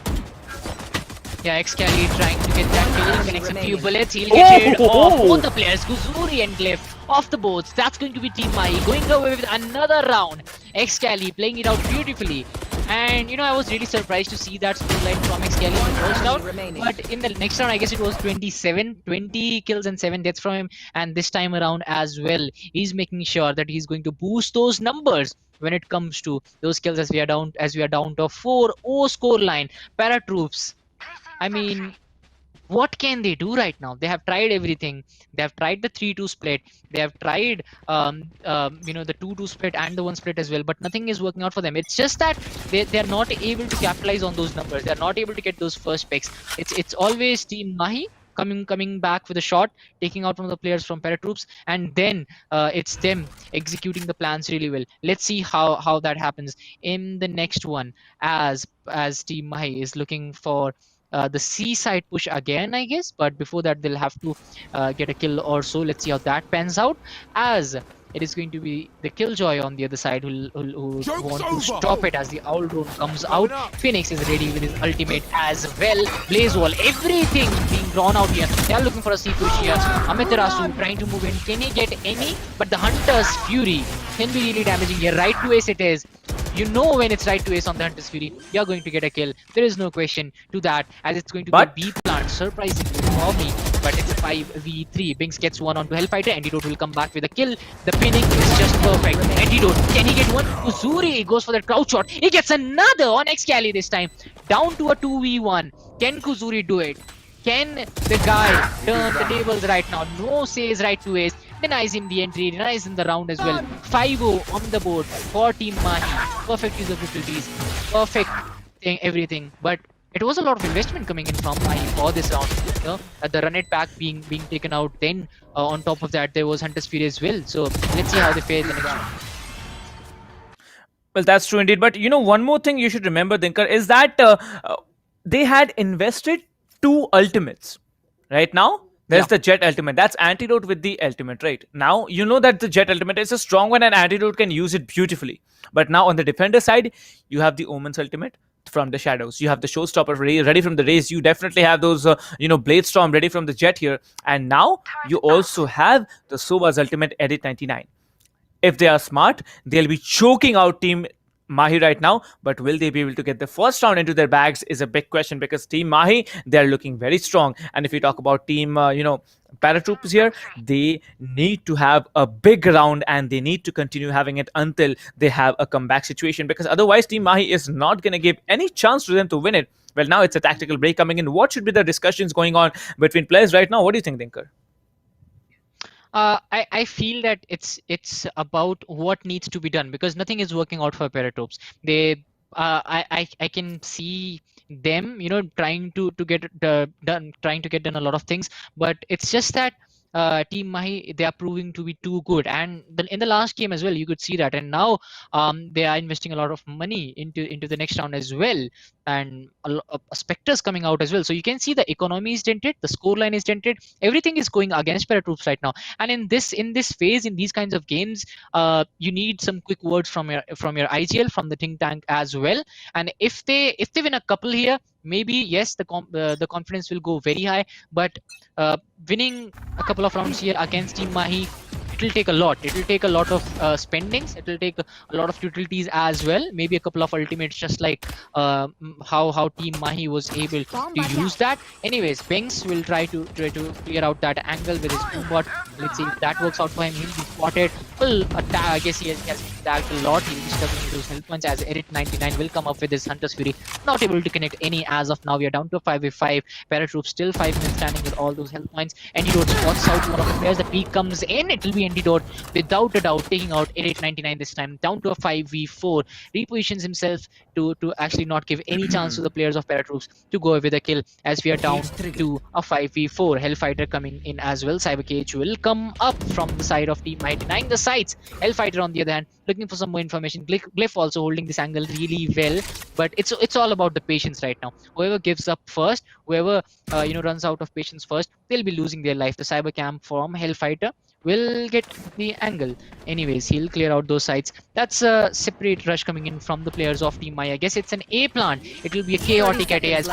Yeah, Excali trying to get that kill, connects a few bullets, he'll get rid of both the players, Guzuri and Glyph, off the boats. That's going to be Team Mahi going away with another round. Excali playing it out beautifully. And I was really surprised to see that scoreline from XKL in the first round. But in the next round, I guess it was 20 kills and 7 deaths from him. And this time around as well, he's making sure that he's going to boost those numbers when it comes to those kills, as we are down to a 4-0 scoreline. ParaTroops, I mean, what can they do right now? They have tried everything. They have tried the 3-2 split. They have tried the 2-2 split and the 1 split as well, but nothing is working out for them. It's just that they're not able to capitalize on those numbers. They're not able to get those first picks. It's always Team Mahi coming back with a shot, taking out one of the players from ParaTroops, and then it's them executing the plans really well. Let's see how that happens in the next one, as Team Mahi is looking for the C side push again, I guess, but before that they'll have to get a kill or so. Let's see how that pans out, as it is going to be the Killjoy on the other side who want to stop it as the Owl Drone comes out. Phoenix is ready with his ultimate as well. Blaze Wall, everything being drawn out here. They are looking for a C push here. Amaterasu trying to move in. Can he get any? But the Hunter's Fury can be really damaging here. Right to ace it is. You know when it's right to ace on the Hunter's Fury, you're going to get a kill. There is no question to that, as it's going to be B plant, surprisingly for me. But it's a 5v3. Binks gets one onto Hellfighter. Antidote will come back with a kill. The pinning is just perfect. Antidote, can he get one? Kuzuri goes for the crouch shot. He gets another on Xcali this time. Down to a 2v1. Can Kuzuri do it? Can the guy turn the tables right now? No says right to ace. Denies him the entry, denies him the round as well. 5-0 on the board for Team Mahi. Perfect use of utilities. Perfect thing, everything. But it was a lot of investment coming in from Mahi for this round. The run it back being taken out. Then on top of that, there was Hunter's Fury as well. So let's see how they fare in the next round. Well, that's true indeed. But one more thing you should remember, Dinkar, is that they had invested 2 ultimates. Right now, there's the Jet ultimate. That's Antidote with the ultimate, right? Now, you know that the Jet ultimate is a strong one and Antidote can use it beautifully. But now on the defender side, you have the Omen's ultimate from the shadows. You have the Showstopper ready from the race. You definitely have those, Blade Storm ready from the Jet here. And now you also have the Sova's ultimate Edit 99. If they are smart, they'll be choking out Team Mahi right now, but will they be able to get the first round into their bags is a big question, because Team Mahi, they're looking very strong. And if you talk about Team, ParaTroops here, they need to have a big round and they need to continue having it until they have a comeback situation, because otherwise Team Mahi is not going to give any chance to them to win it. Well, now it's a tactical break coming in. What should be the discussions going on between players right now? What do you think, Dinkar? I feel that it's about what needs to be done, because nothing is working out for ParaTroops. They I can see them trying to get done a lot of things, but it's just that Team Mahi, they are proving to be too good, and in the last game as well you could see that. And now they are investing a lot of money into the next round as well, and Spectres coming out as well. So you can see the economy is dented, the scoreline is dented, everything is going against ParaTroops right now. And in this phase, in these kinds of games, you need some quick words from your IGL, from the think tank as well. And if they win a couple here, maybe yes, the confidence will go very high. But winning a couple of rounds here against Team Mahi, it will take a lot. It will take a lot of spendings. It will take a lot of utilities as well. Maybe a couple of ultimates, just like how Team Mahi was able to use that. Anyways, Bengs will try to clear out that angle with his boombot. Let's see if that works out for him. He'll be spotted. Full attack. I guess he has been tagged a lot. He'll be struggling with those health points, as Edit 99 will come up with his Hunter's Fury. Not able to connect any as of now. We are down to a 5v5. ParaTroops still 5 minutes standing with all those health points. Antidote spots out one of the players. The peak comes in. It will be Antidote without a doubt, taking out Edit 99 this time. Down to a 5v4. Repositions himself to actually not give any chance to the players of ParaTroops to go with a kill, as we are down to a 5v4. Hellfighter coming in as well. Cyber Cage will come up from the side of Team Mahi, denying the sights. Hellfighter on the other hand looking for some more information. Glyph also holding this angle really well, but it's all about the patience right now. Whoever gives up first, whoever runs out of patience first, they'll be losing their life. The cyber cam from Hellfighter will get the angle. Anyways, he'll clear out those sides. That's a separate rush coming in from the players of Team Mahi. I guess it's an A plant. It will be a chaotic at A, as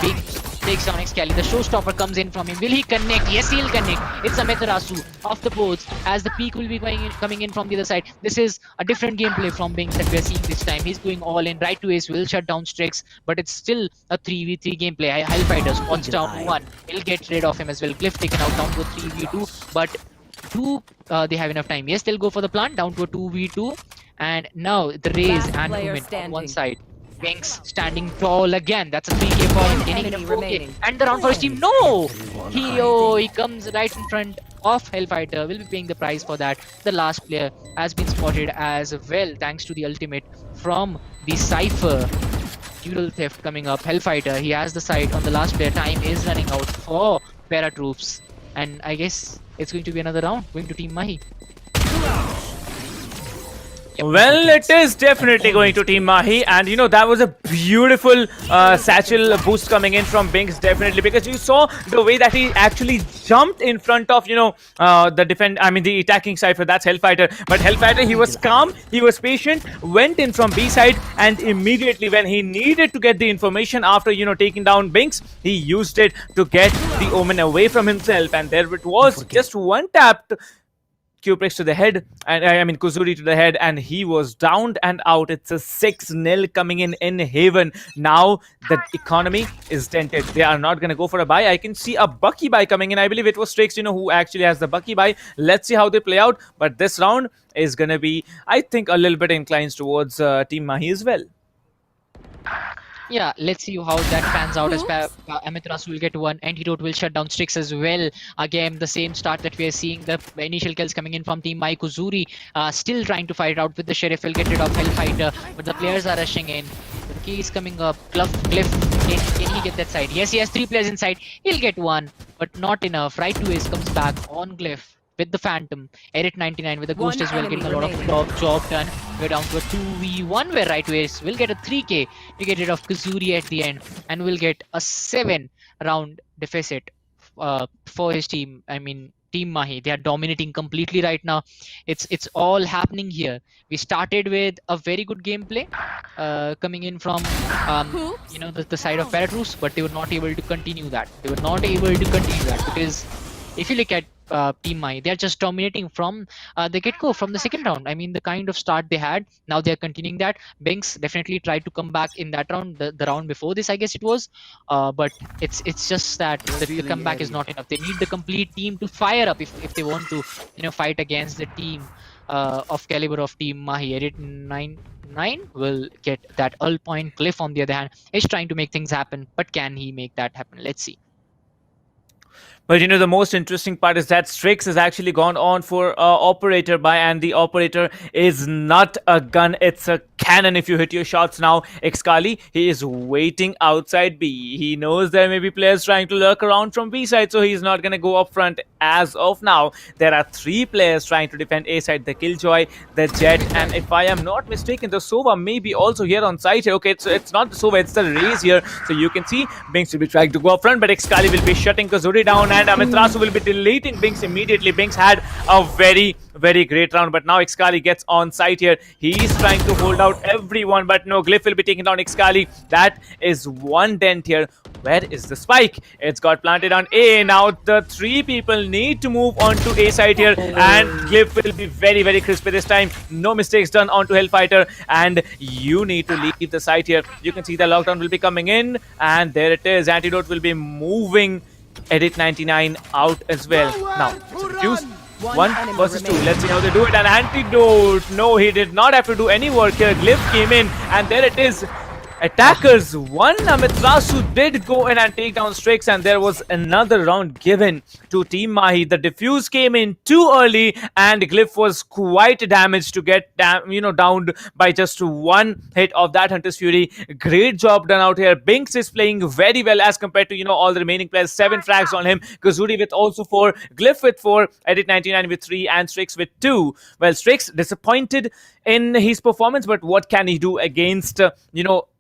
takes down Xcali. The showstopper comes in from him. Will he connect? Yes, he'll connect. It's Amaterasu off the boards as the peak will be coming in from the other side. This is a different gameplay from Binks that we are seeing this time. He's going all in. Right to ace will shut down Strix, but it's still a 3v3 gameplay. Hellfighter spots down one. He'll get rid of him as well. Glyph taken out down to a 3v2, but they have enough time. Yes, they'll go for the plant down to a 2v2, and now the raise and movement on one side. Binks standing tall again. That's a 3k for him. Getting a 4k. And the round for his team. No! He comes right in front of Hellfighter. Will be paying the price for that. The last player has been spotted as well, thanks to the ultimate from the Cypher. Dual theft coming up. Hellfighter, he has the sight on the last player. Time is running out for ParaTroops. And I guess it's going to be another round going to Team Mahi. Well, it is definitely going to Team Mahi, and that was a beautiful satchel boost coming in from Binks, definitely, because you saw the way that he actually jumped in front of the attacking Cypher. That's Hellfighter, but Hellfighter, he was calm, he was patient, went in from B side, and immediately when he needed to get the information after taking down Binks, he used it to get the Omen away from himself, and there it was, just one tap. Q-Prix to the head, and Kuzuri to the head, and he was downed and out. It's a 6-0 coming in Haven. Now the economy is dented. They are not going to go for a buy. I can see a Bucky buy coming in. I believe it was Strix, who actually has the Bucky buy. Let's see how they play out. But this round is going to be, I think, a little bit inclined towards Team Mahi as well. Yeah, let's see how that pans out as Amaterasu will get one. Antidote will shut down Strix as well. Again, the same start that we are seeing. The initial kills coming in from Team Mahi. Kuzuri still trying to fight out with the Sheriff. Will get rid of Hellfighter, but the players are rushing in. The key is coming up. Glyph, can he get that side? Yes, he has 3 players inside. He'll get one, but not enough. Right to ace comes back on Glyph with the Phantom. Edit 99 with the Ghost as well, getting a lot of job done. We're down to a 2v1 where Right to ace will get a 3k to get rid of Kuzuri at the end, and will get a 7-round deficit for his team. Team Mahi. They are dominating completely right now. It's all happening here. We started with a very good gameplay coming in from the side of ParaTroops, but they were not able to continue that. Because if you look at Team Mahi, they are just dominating from the get-go, from the second round. The kind of start they had, now they are continuing that. Binks definitely tried to come back in that round, the round before this, I guess it was. But it's just that the comeback is not enough. They need the complete team to fire up if they want to fight against the team of caliber of Team Mahi. Edit 99 will get that ult point. Glyph, on the other hand, is trying to make things happen, but can he make that happen? Let's see. But the most interesting part is that Strix has actually gone on for operator buy, and the operator is not a gun, it's a cannon. If you hit your shots now, Xcali, he is waiting outside B. He knows there may be players trying to lurk around from B side, so he's not going to go up front as of now. There are 3 players trying to defend A side, the Killjoy, the Jet, and if I am not mistaken, the Sova may be also here on site here. Okay, it's not the Sova, it's the Raze here. So you can see Binks will be trying to go up front, but Xcali will be shutting Kuzuri down, and Amaterasu will be deleting Binks immediately. Binks had a very, very great round, but now Xcali gets on site here. He's trying to hold out everyone, but no, Glyph will be taking down Xcali. That is one dent here. Where is the spike? It's got planted on A. Now the 3 people need to move on to A side here, and Glyph will be very, very crispy this time. No mistakes done onto Hellfighter, and you need to leave the site here. You can see the lockdown will be coming in, and there it is. Antidote will be moving Edit 99 out as well. Now, it's 1 versus 2. Let's see how they do it. And Antidote, no, he did not have to do any work here. Glyph came in, and there it is. Attackers won. Amaterasu did go in and take down Strix, and there was another round given to Team Mahi. The defuse came in too early, and Glyph was quite damaged to get downed by just 1 hit of that Hunter's Fury. Great job done out here. Binks is playing very well as compared to all the remaining players. 7 frags on him. Kuzuri with also 4, Glyph with 4, Edit 99 with 3, and Strix with 2. Well, Strix disappointed in his performance, but what can he do against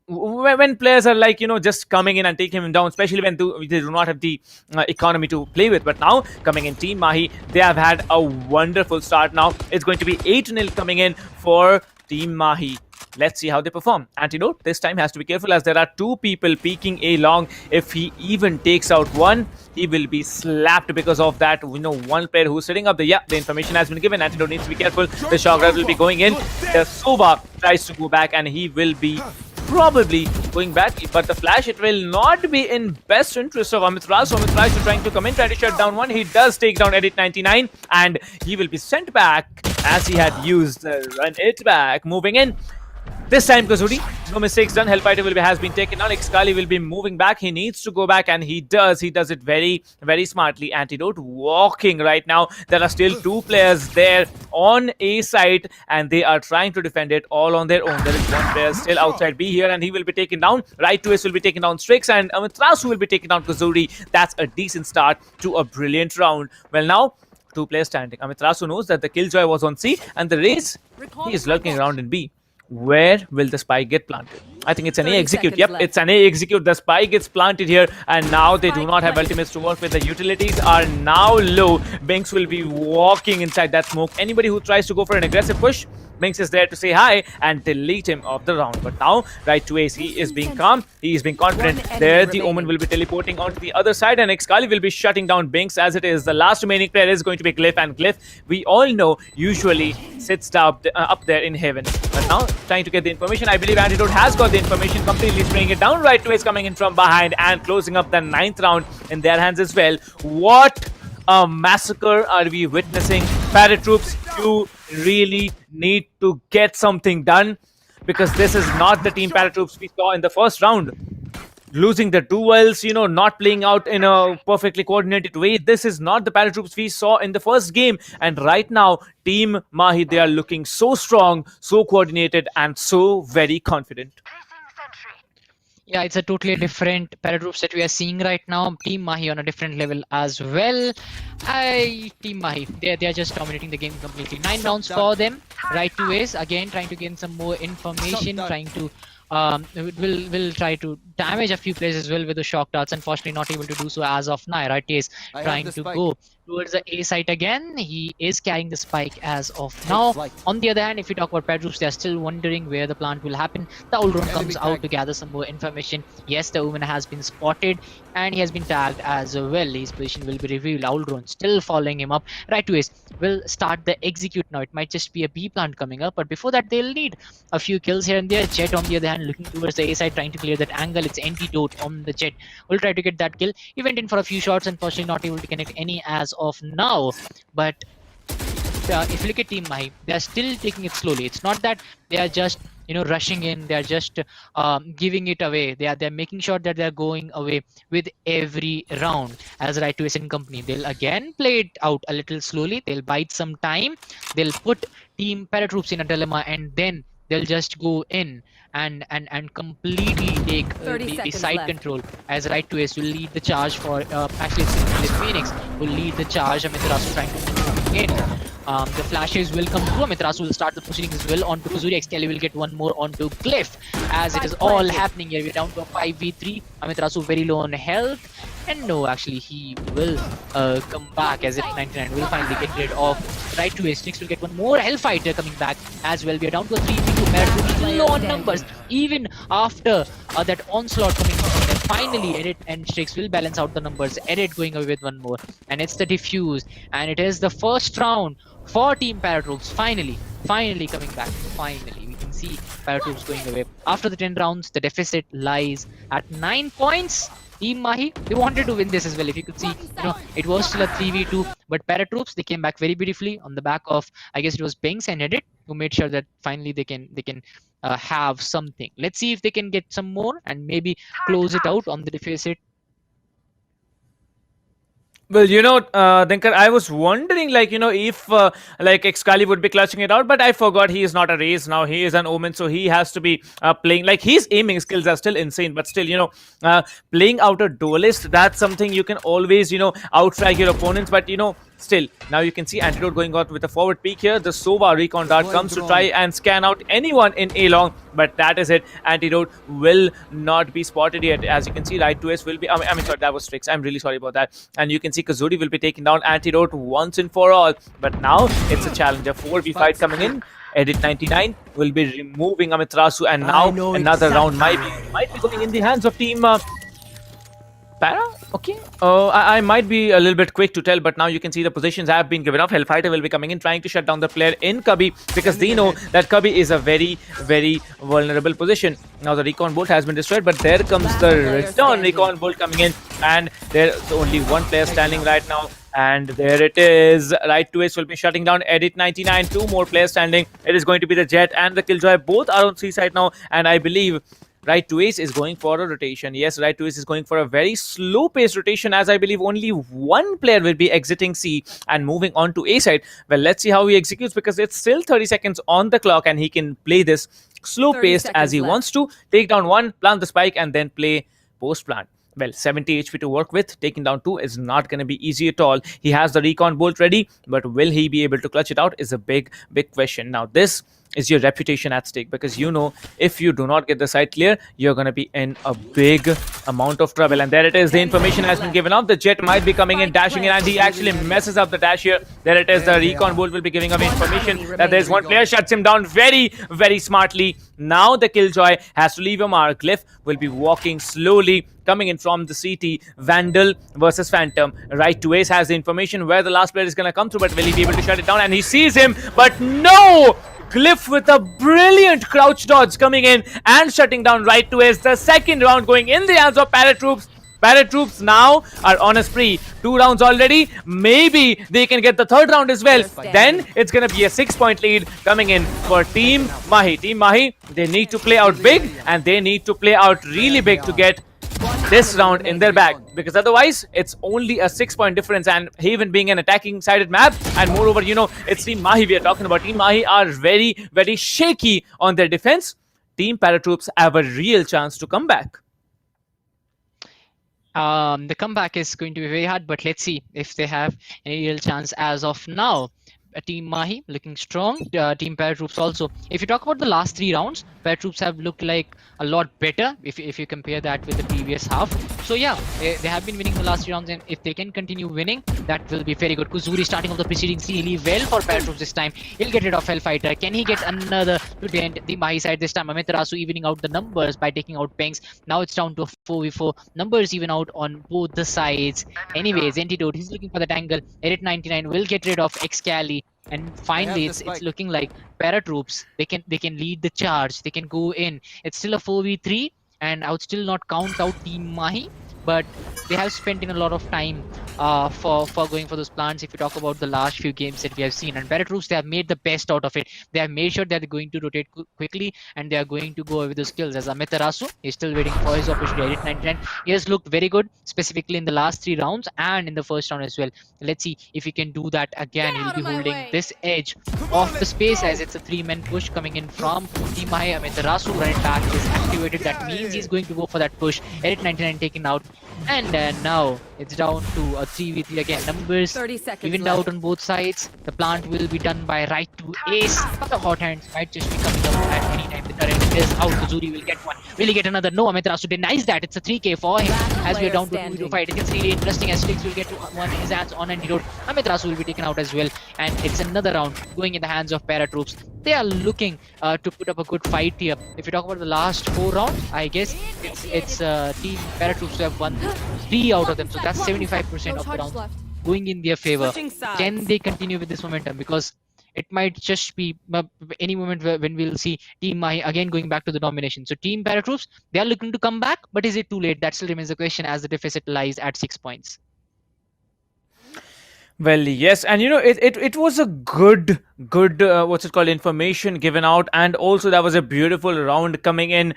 when players are just coming in and taking him down, especially when they do not have the economy to play with. But now coming in Team Mahi, they have had a wonderful start. Now it's going to be 8-0 coming in for Team Mahi. let's see how they perform. Antidote this time has to be careful as there are two people peeking A long. If he even takes out one, he will be slapped because of that. We know one player who's sitting up there. Yeah, the information has been given. Antidote needs to be careful. The shock grab will be going in. The Soba tries to go back and he will be probably going back, but the flash, it will not be in best interest of Amitraz. So Amitraz is trying to come in, try to shut down one. He does take down Edit 99 and he will be sent back as he had used run it back. Moving in. This time Kazuri, no mistakes done. Hellfighter has been taken out. Excali will be moving back. He needs to go back and he does. He does it very, very smartly. Antidote walking right now. There are still two players there on A side and they are trying to defend it all on their own. There is one player still outside B here and he will be taken down. Right to S will be taken down Strix and Amitraz will be taken down Kazuri. That's a decent start to a brilliant round. Well, now two players standing. Amitraz knows that the Killjoy was on C and the Raze, he is lurking around in B. Where will the spike get planted? I think it's an A execute. Yep, it's an A execute. The spike gets planted here and now they do not have ultimates to work with. The utilities are now low. Binks will be walking inside that smoke. Anybody who tries to go for an aggressive push, Binks is there to say hi and delete him off the round. But now, right to Ace, he is being calm. He is being confident. There, the Omen will be teleporting onto the other side and Excali will be shutting down Binks as it is. The last remaining player is going to be Glyph, and Glyph, we all know, usually sits up there in heaven. But now, trying to get the information. I believe Antidote has got the information, completely spraying it down. Right to Ace coming in from behind and closing up the 9th round in their hands as well. What a massacre are we witnessing? ParaTroops, you really need to get something done because this is not the team ParaTroops we saw in the first round. Losing the duels, not playing out in a perfectly coordinated way. This is not the ParaTroops we saw in the first game. And right now, Team Mahi, they are looking so strong, so coordinated, and so very confident. Yeah, it's a totally different ParaTroops that we are seeing right now. Team Mahi on a different level as well. Team Mahi, they are just dominating the game completely. 9 rounds for them. Right to Ace, again trying to gain some more information, trying to will try to damage a few players as well with the shock darts. Unfortunately, not able to do so as of now. Right, is trying to go towards the A site again. He is carrying the spike as of now. On the other hand, if you talk about ParaTroops, they are still wondering where the plant will happen. The Ultron comes out to gather some more information. Yes, the Omen has been spotted and he has been tagged as well. His position will be revealed. Ultron still following him up. Right to Ace will start the execute now. It might just be a B plant coming up, but before that, they'll need a few kills here and there. Jet, on the other hand, looking towards the A side, trying to clear that angle. It's Antidote on the Jet. Will try to get that kill. He went in for a few shots, unfortunately not able to connect any as of now. But if you look at Team Mahi, they are still taking it slowly. It's not that they are just rushing in. They are just giving it away. They are making sure that they are going away with every round. As Right to Ace and company, they'll again play it out a little slowly. They'll bide some time. They'll put Team ParaTroops in a dilemma and then they'll just go in and completely take the side control. As Right to Ace will lead the charge for actually it's Phoenix will lead the charge. Amitraz trying to move in. The flashes will come through. Amitraz will start the positioning as well onto Kazuri. Excali will get one more onto Glyph. As it is all happening here, we're down to a 5v3. Amitraz very low on health. And no, actually, he will come back as if 99 will finally get rid of Right to Ace. Next, will get one more Hellfighter coming back as well. We are down to a 3v2. ParaTroops low on numbers. Even after that onslaught coming from them, finally, Edit and Strix will balance out the numbers. Edit going away with one more. And it's the defuse. And it is the first round for Team ParaTroops. Finally coming back. Finally, we can see ParaTroops going away. After the 10 rounds, the deficit lies at 9 points. Team Mahi, they wanted to win this as well. If you could see, it was still a 3v2, but ParaTroops, they came back very beautifully on the back of, I guess it was Binks and Edit, who made sure that finally they can have something. Let's see if they can get some more and maybe close it out on the deficit. Well, Dinkar, I was wondering, if Excali would be clutching it out, but I forgot he is not a Raze now. He is an Omen, so he has to be playing. His aiming skills are still insane, but still, playing out a duelist, that's something you can always, outstrike your opponents, but, still, now you can see Antidote going out with a forward peek here. The Sova recon dart comes to try and scan out anyone in A long, but that is it. Antidote will not be spotted yet. As you can see, Right to Ace will be, sorry, that was Strix. I'm really sorry about that. And you can see Kazuri will be taking down Antidote once and for all. But now it's a challenge, a 4v5 coming in. Edit 99 will be removing Amiterasu, and now another round might be going in the hands of team Para? Okay. I might be a little bit quick to tell, but now you can see the positions have been given up. Hellfighter will be coming in, trying to shut down the player in Cubby, because they know that Cubby is a very, very vulnerable position. Now the Recon Bolt has been destroyed, but there comes the return Recon Bolt coming in, and there's only one player standing right now. And there it is. Right to Ace will be shutting down Edit 99. Two more players standing. It is going to be the Jet and the Killjoy. Both are on C side now, and I believe Right to Ace is going for a rotation. Yes, Right to Ace is going for a very slow-paced rotation, as I believe only one player will be exiting C and moving on to A side. Well, let's see how he executes, because it's still 30 seconds on the clock and he can play this slow-paced as he wants to. Take down one, plant the spike, and then play post-plant. Well, 70 HP to work with. Taking down 2 is not going to be easy at all. He has the Recon Bolt ready, but will he be able to clutch it out is a big question. Now, this is your reputation at stake, because you know if you do not get the site clear, you're going to be in a big amount of trouble. And there it is. The information has been given out. The Jet might be coming in, dashing in, and he actually messes up the dash here. There it is. The Recon Bolt will be giving away information that there's one player, shuts him down very, very smartly. Now the Killjoy has to leave a mark. Glyph will be walking slowly, coming in from the CT. Vandal versus Phantom. Right to Ace has the information where the last player is going to come through, but will he be able to shut it down? And he sees him, but no! Glyph with a brilliant crouch dodge coming in and shutting down Right to Ace. The second round going in the hands of ParaTroops. ParaTroops now are on a spree. 2 rounds already. Maybe they can get the third round as well. Then it's going to be a 6-point lead coming in for Team Mahi. Team Mahi, they need to play out big, and they need to play out really big to get this round in their bag, because otherwise it's only a 6-point difference, and Haven being an attacking sided map, and moreover, you know, it's Team Mahi we are talking about. Team Mahi are very, very shaky on their defense. Team ParaTroops have a real chance to come back. The comeback is going to be very hard, but let's see if they have any real chance as of now. Team Mahi looking strong. Team ParaTroops also. If you talk about the last 3 rounds, ParaTroops have looked like a lot better if you compare that with the previous half. So yeah, they have been winning the last 3 rounds, and if they can continue winning, that will be very good. Kuzuri starting off the proceedings really well for ParaTroops this time. He'll get rid of Hellfighter. Can he get another to the end? The Mahi side this time. Amiterasu evening out the numbers by taking out Pengs. Now it's down to a 4v4. Numbers even out on both the sides. Anyways, Antidote, he's looking for that angle. Edit 99 will get rid of Excali. And finally, it's looking like ParaTroops, they can lead the charge. They can go in. It's still a 4v3, and I would still not count out Team Mahi, but they have spent in a lot of time for going for those plants. If you talk about the last few games that we have seen, and ParaTroops, they have made the best out of it. They have made sure that they're going to rotate quickly, and they are going to go with the skills. As Amiterasu is still waiting for his opportunity. Edit 99, he has looked very good, specifically in the last 3 rounds and in the first round as well. Let's see if he can do that again. He'll be holding this edge of the space, as it's a 3-man push coming in from Team Mahi. Amiterasu running back is activated. That means he's going to go for that push. Edit 99 taken out. And now it's down to a 3v3 again. Numbers evened out on both sides. The plant will be done by Right to Ace. But the hot hands might just be coming up at any time. The turret is out. Kuzuri will get one. Will he get another? No, Amiterasu denies that. It's a 3k for him. As we're down to 2v2 fight, it gets really interesting as Sticks will get one his hands on Antidote. Amiterasu will be taken out as well. And it's another round going in the hands of ParaTroops. They are looking to put up a good fight here. If you talk about the last 4 rounds, I guess it's Team ParaTroops who have won 3 out of them. So that's 75% of the rounds going in their favor. Can they continue with this momentum? Because it might just be any moment when we'll see Team Mahi again going back to the domination. So Team ParaTroops, they are looking to come back, but is it too late? That still remains the question, as the deficit lies at 6 points. Well, yes, and you know, it was a good what's it called, information given out, and also that was a beautiful round coming in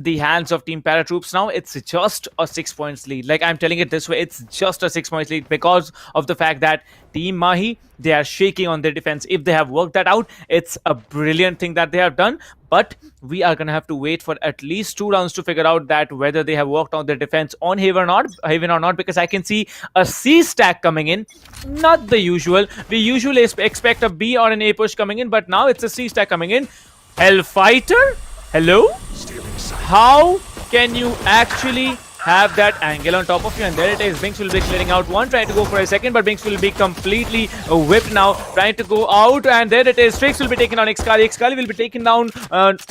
the hands of Team ParaTroops. Now it's just a 6 points lead. Like, I'm telling it this way, it's just a 6 points lead because of the fact that Team Mahi, they are shaking on their defense. If they have worked that out, it's a brilliant thing that they have done. But we are gonna have to wait for at least 2 rounds to figure out that whether they have worked on their defense on Haven or not, because I can see a C stack coming in, not the usual. We usually expect a B or an A push coming in, but now it's a C stack coming in. Hellfighter, hello? How can you actually have that angle on top of you, and there it is. Binks will be clearing out one, trying to go for a second, but Binks will be completely whipped now, trying to go out, and there it is. Strix will be taken down. Excali will be taken down.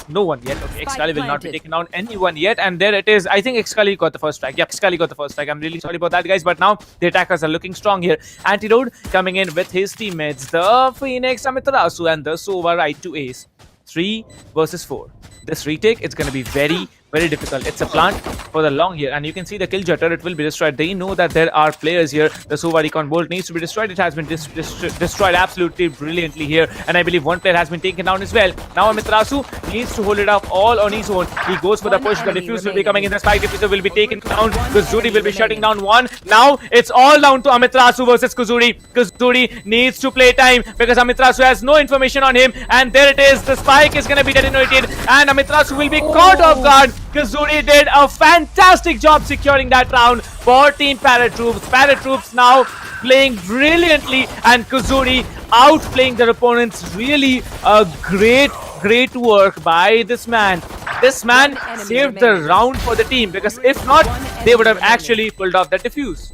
No one yet. Okay, Excali will not be taken down anyone yet, and there it is. I think Excali got the first strike. Yep, Excali got the first strike. I'm really sorry about that, guys, but now the attackers are looking strong here. Antidote coming in with his teammates, the Phoenix, Amitarasu, and the Sova right to ace. 3 versus 4. This retake, it's going to be very difficult. It's a plant for the long here, and you can see the Killjoy turret will be destroyed. They know that there are players here. The Sova Recon Bolt needs to be destroyed. It has been destroyed absolutely brilliantly here, and I believe one player has been taken down as well. Now Amitarasu needs to hold it up all on his own. He goes for the push. The defuse will be coming in. The spike diffuser will be taken down. Kuzuri will be shutting down one. Now it's all down to Amitarasu versus Kuzuri. Kuzuri needs to play time because Amitarasu has no information on him, and there it is. The spike is going to be detonated, and Amitarasu will be caught off guard. Kuzuri did a fantastic job securing that round for Team ParaTroops. ParaTroops now playing brilliantly, and Kuzuri outplaying their opponents. Really a great work by this man. This man saved the round for the team, because if not, they would have actually pulled off that defuse.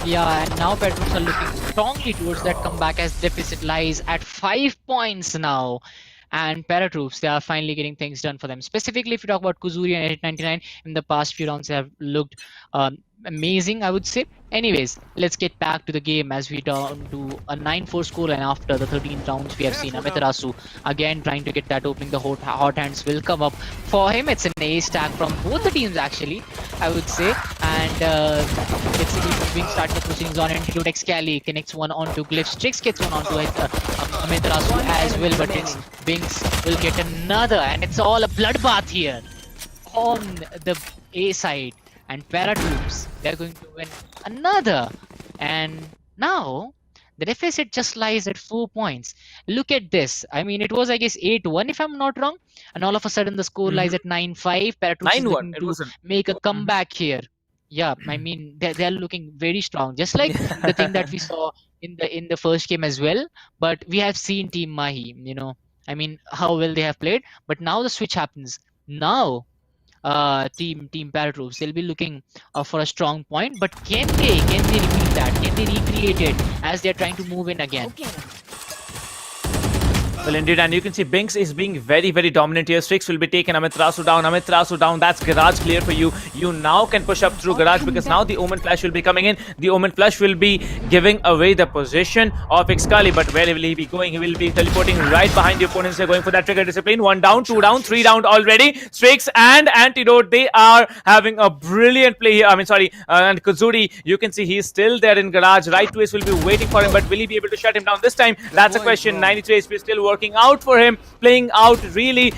Yeah, and now ParaTroops are looking strongly towards that comeback as deficit lies at 5 points now. And ParaTroops, they are finally getting things done for them. Specifically, if you talk about Kuzuri and 899, in the past few rounds, they have looked amazing, I would say. Anyways, let's get back to the game as we down to a 9-4 score, and after the 13 rounds, we have seen Amitarasu again trying to get that opening. The hot hands will come up for him. It's an ace tag from both the teams, actually, I would say. And let's see if Binks starting the proceedings on Antidote. Excali connects one onto Glyph. Strix gets one onto Amitarasu as well, but Binks will get another, and it's all a bloodbath here on the A side. And ParaTroops, they're going to win another. And now the deficit just lies at 4 points. Look at this. I mean, it was, I guess, 8-1 if I'm not wrong. And all of a sudden the score lies at 9-5. ParaTroops is looking to make a comeback here. Yeah, I mean, they're looking very strong. Just like the thing that we saw in the first game as well. But we have seen Team Mahi, you know. I mean, how well they have played. But now the switch happens. Now Team ParaTroops, they'll be looking for a strong point, but can they repeat that? Can they recreate it as they're trying to move in again? Okay. Well, indeed, and you can see Binks is being very dominant here. Strix will be taken. Amitarasu down. That's Garage clear for you. You now can push up through Garage, because now the Omen Flash will be coming in. The Omen Flash will be giving away the position of Excali, but where will he be going? He will be teleporting right behind the opponents. They're going for that trigger discipline. 1 down, 2 down, 3 down already. Strix and Antidote, they are having a brilliant play here. And Kuzuri, you can see he's still there in Garage. Right to ace will be waiting for him, but will he be able to shut him down this time? That's a question. 93 HP still working out for him, playing out really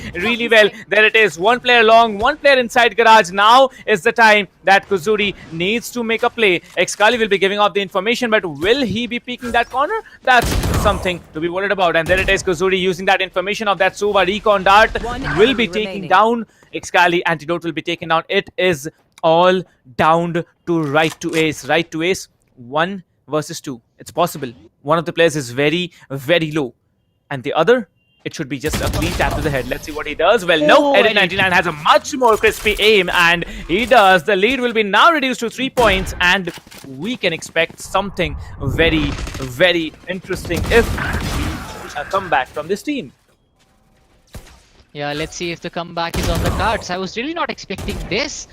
well. There it is. One player long, one player inside Garage. Now is the time that Kuzuri needs to make a play. Excali will be giving off the information, but will he be peeking that corner? That's something to be worried about. And there it is. Kuzuri using that information of that Sova Recon Dart will be taking down Excali. Antidote will be taken down. It is all down to right to ace. Right to ace, 1 versus 2. It's possible. One of the players is very low, and the other, it should be just a clean tap to the head. Let's see what he does. Well, no, Edit 99 has a much more crispy aim, and he does. The lead will be now reduced to 3 points, and we can expect something very interesting if a comeback from this team. Yeah, let's see if the comeback is on the cards. I was really not expecting this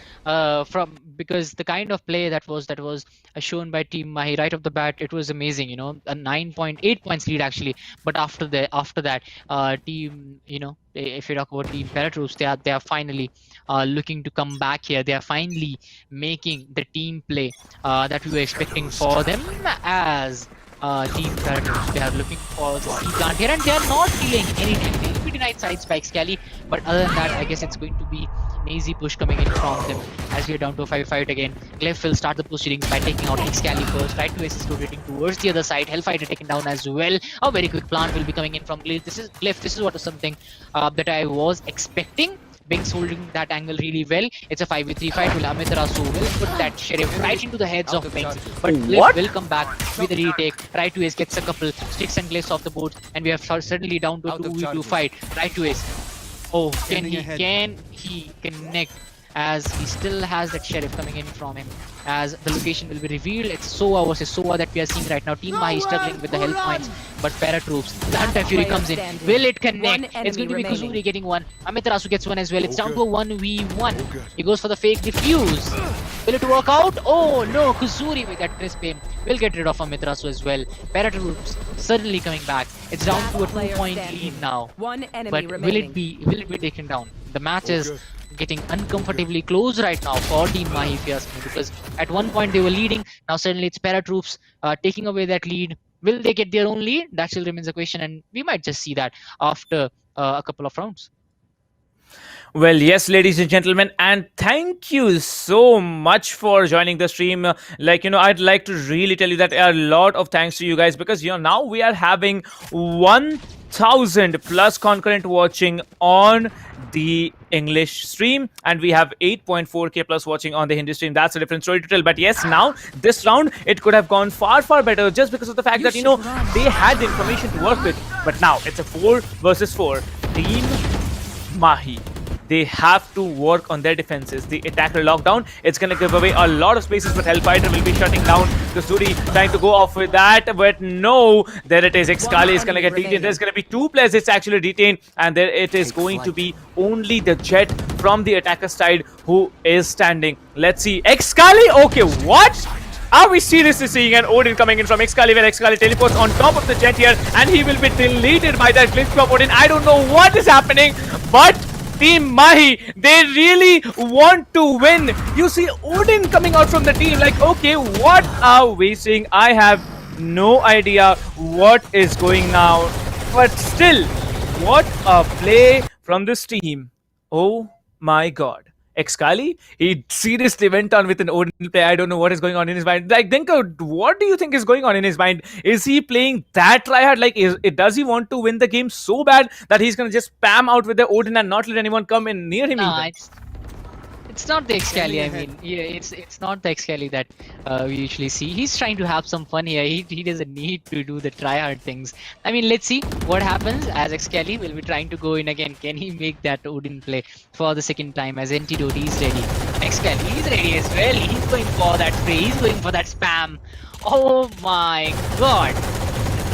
because the kind of play that was shown by Team Mahi right off the bat, it was amazing. You know, a 9.8 points lead actually. But after that, team, you know, if you talk about Team ParaTroops, they are finally looking to come back here. They are finally making the team play that we were expecting for them as Team ParaTroops. They are looking for the C plant here, and they are not feeling anything. They will be denied side spikes, Kelly, but other than that, I guess it's going to be an easy push coming in from them as we are down to a 5-5 again. Glyph will start the proceedings by taking out Excali first. Right to ace is rotating towards the other side. Hellfighter taken down as well. A very quick plant will be coming in from Glyph. This is what is something that I was expecting. Binks holding that angle really well. It's a 5v3 fight. Will Amitarasu will put that sheriff right into the heads of Binks. But Glyph will come back with a retake. Right to ace gets a couple sticks and Glyphs off the board, and we are suddenly down to a 2v2 fight. Right to ace. Oh, can he connect as he still has that sheriff coming in from him. As the location will be revealed, it's Sova versus Sova that we are seeing right now. Team Mahi struggling with the health points, but ParaTroops, the Hunter Fury comes in. Will it connect? It's going to be Kuzuri getting one. Amiterasu gets one as well. It's down to a 1v1. He goes for the fake defuse. Will it work out? Oh no, Kuzuri with that crisp aim will get rid of Amiterasu as well. ParaTroops suddenly coming back. It's down to a 2-point lead now. But will it be taken down? The match is getting uncomfortably close right now for Team Mahi, if you ask me, because at one point they were leading. Now suddenly it's ParaTroops taking away that lead. Will they get their own lead? That still remains a question, and we might just see that after a couple of rounds. Well, yes, ladies and gentlemen, and thank you so much for joining the stream. I'd like to really tell you that a lot of thanks to you guys, because now we are having 1,000 plus concurrent watching on the English stream, and we have 8.4k plus watching on the Hindi stream. That's a different story to tell. But yes, now this round it could have gone far better, just because of the fact that they had the information to work with. But now it's a 4 versus 4. Team Mahi, they have to work on their defenses. The attacker lockdown, it's going to give away a lot of spaces, but Hellfighter will be shutting down Kuzuri, trying to go off with that, but no, there it is. Excali is going to get detained. There's going to be 2 players it's actually detained, and there it is going to be only the Jet from the attacker side who is standing. Let's see. Excali, okay, what? Are we seriously seeing an Odin coming in from Excali, where Excali teleports on top of the Jet here, and he will be deleted by that glitch of Odin. I don't know what is happening, but Team Mahi, they really want to win. You see Odin coming out from the team, like, okay, what are we seeing? I have no idea what is going now. But still, what a play from this team. Oh my god. Excali, he seriously went on with an Odin play. I don't know what is going on in his mind. Like, Dinka, what do you think is going on in his mind? Is he playing that tryhard? Like, does he want to win the game so bad that he's going to just spam out with the Odin and not let anyone come in near him? No, it's not the Excali. I mean, yeah, it's not the Excali that we usually see. He's trying to have some fun here. He doesn't need to do the try-hard things. I mean, let's see what happens as Excali will be trying to go in again. Can he make that Odin play for the second time? As Antidote, he's ready. Excali, he's ready as well. He's going for that spray. He's going for that spam. Oh my god.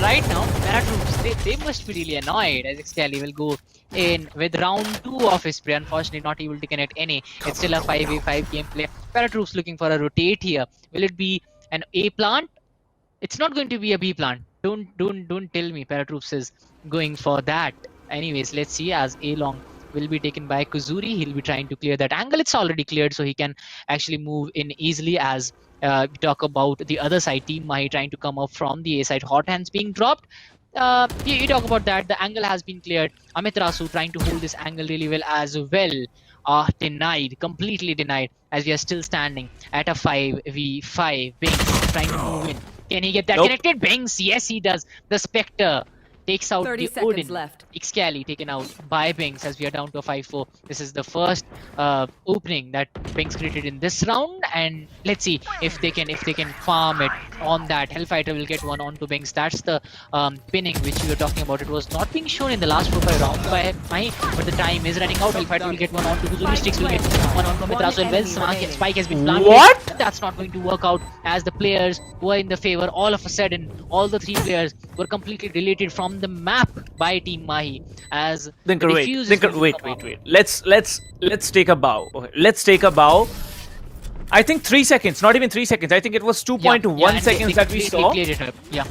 Right now, ParaTroops, they must be really annoyed as Excali will go in with round 2 of his spray. Unfortunately, not able to connect any. It's still a 5v5 gameplay. ParaTroops looking for a rotate here. Will it be an A plant? It's not going to be a B plant. Don't tell me ParaTroops is going for that. Anyways, let's see, as A long will be taken by Kuzuri. He'll be trying to clear that angle. It's already cleared, so he can actually move in easily. As we talk about the other side, Team Mahi trying to come up from the A side. Hot hands being dropped. You talk about that. The angle has been cleared. Amiterasu trying to hold this angle really well as well. Denied, completely denied, as we are still standing at a 5v5. Binks trying to move in. Can he get that connected? Binks, yes he does. The Spectre takes out 30 the seconds Odin. left. Excali taken out by Binks as we are down to a 5-4. This is the first opening that Binks created in this round, and let's see if they can farm it on that. Hellfighter will get one onto Binks. That's the pinning which we were talking about. It was not being shown in the last 4-5 rounds by Mahi, but the time is running out. Hellfighter will get one onto Kuzuri. Sticks will get one onto Mithras as well. Spike has been planted. What? That's not going to work out, as the players were in the favor. All of a sudden, all the 3 players were completely deleted from the map by Team Mahi. As Dinker, wait. Let's take a bow. Okay, let's take a bow. I think 3 seconds, not even 3 seconds. I think it was 2.1 seconds that we saw. Cleared it up. Yeah.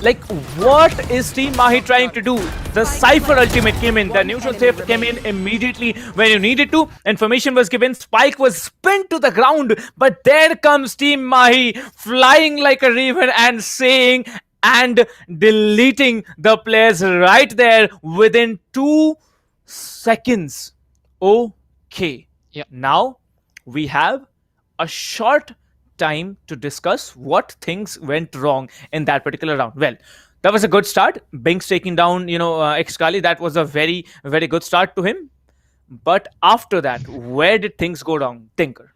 Like, what is Team Mahi trying to do? The Cypher ultimate came in, the neutral safe came in immediately when you needed to. Information was given, Spike was pinned to the ground, but there comes Team Mahi flying like a raven and saying and deleting the players right there within 2 seconds. Okay. Yeah. Now we have a short time to discuss what things went wrong in that particular round. Well, that was a good start. Binks taking down, Excali. That was a very, very good start to him. But after that, where did things go wrong? Tinker.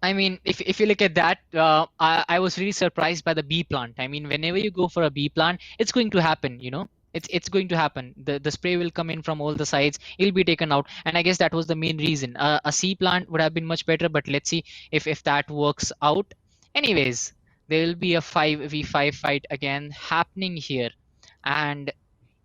I mean, if you look at that, I was really surprised by the B plant. I mean, whenever you go for a B plant, it's going to happen, it's going to happen. The spray will come in from all the sides. It'll be taken out, and I guess that was the main reason. A C plant would have been much better, but let's see if that works out. Anyways, there will be a 5v5 fight again happening here, and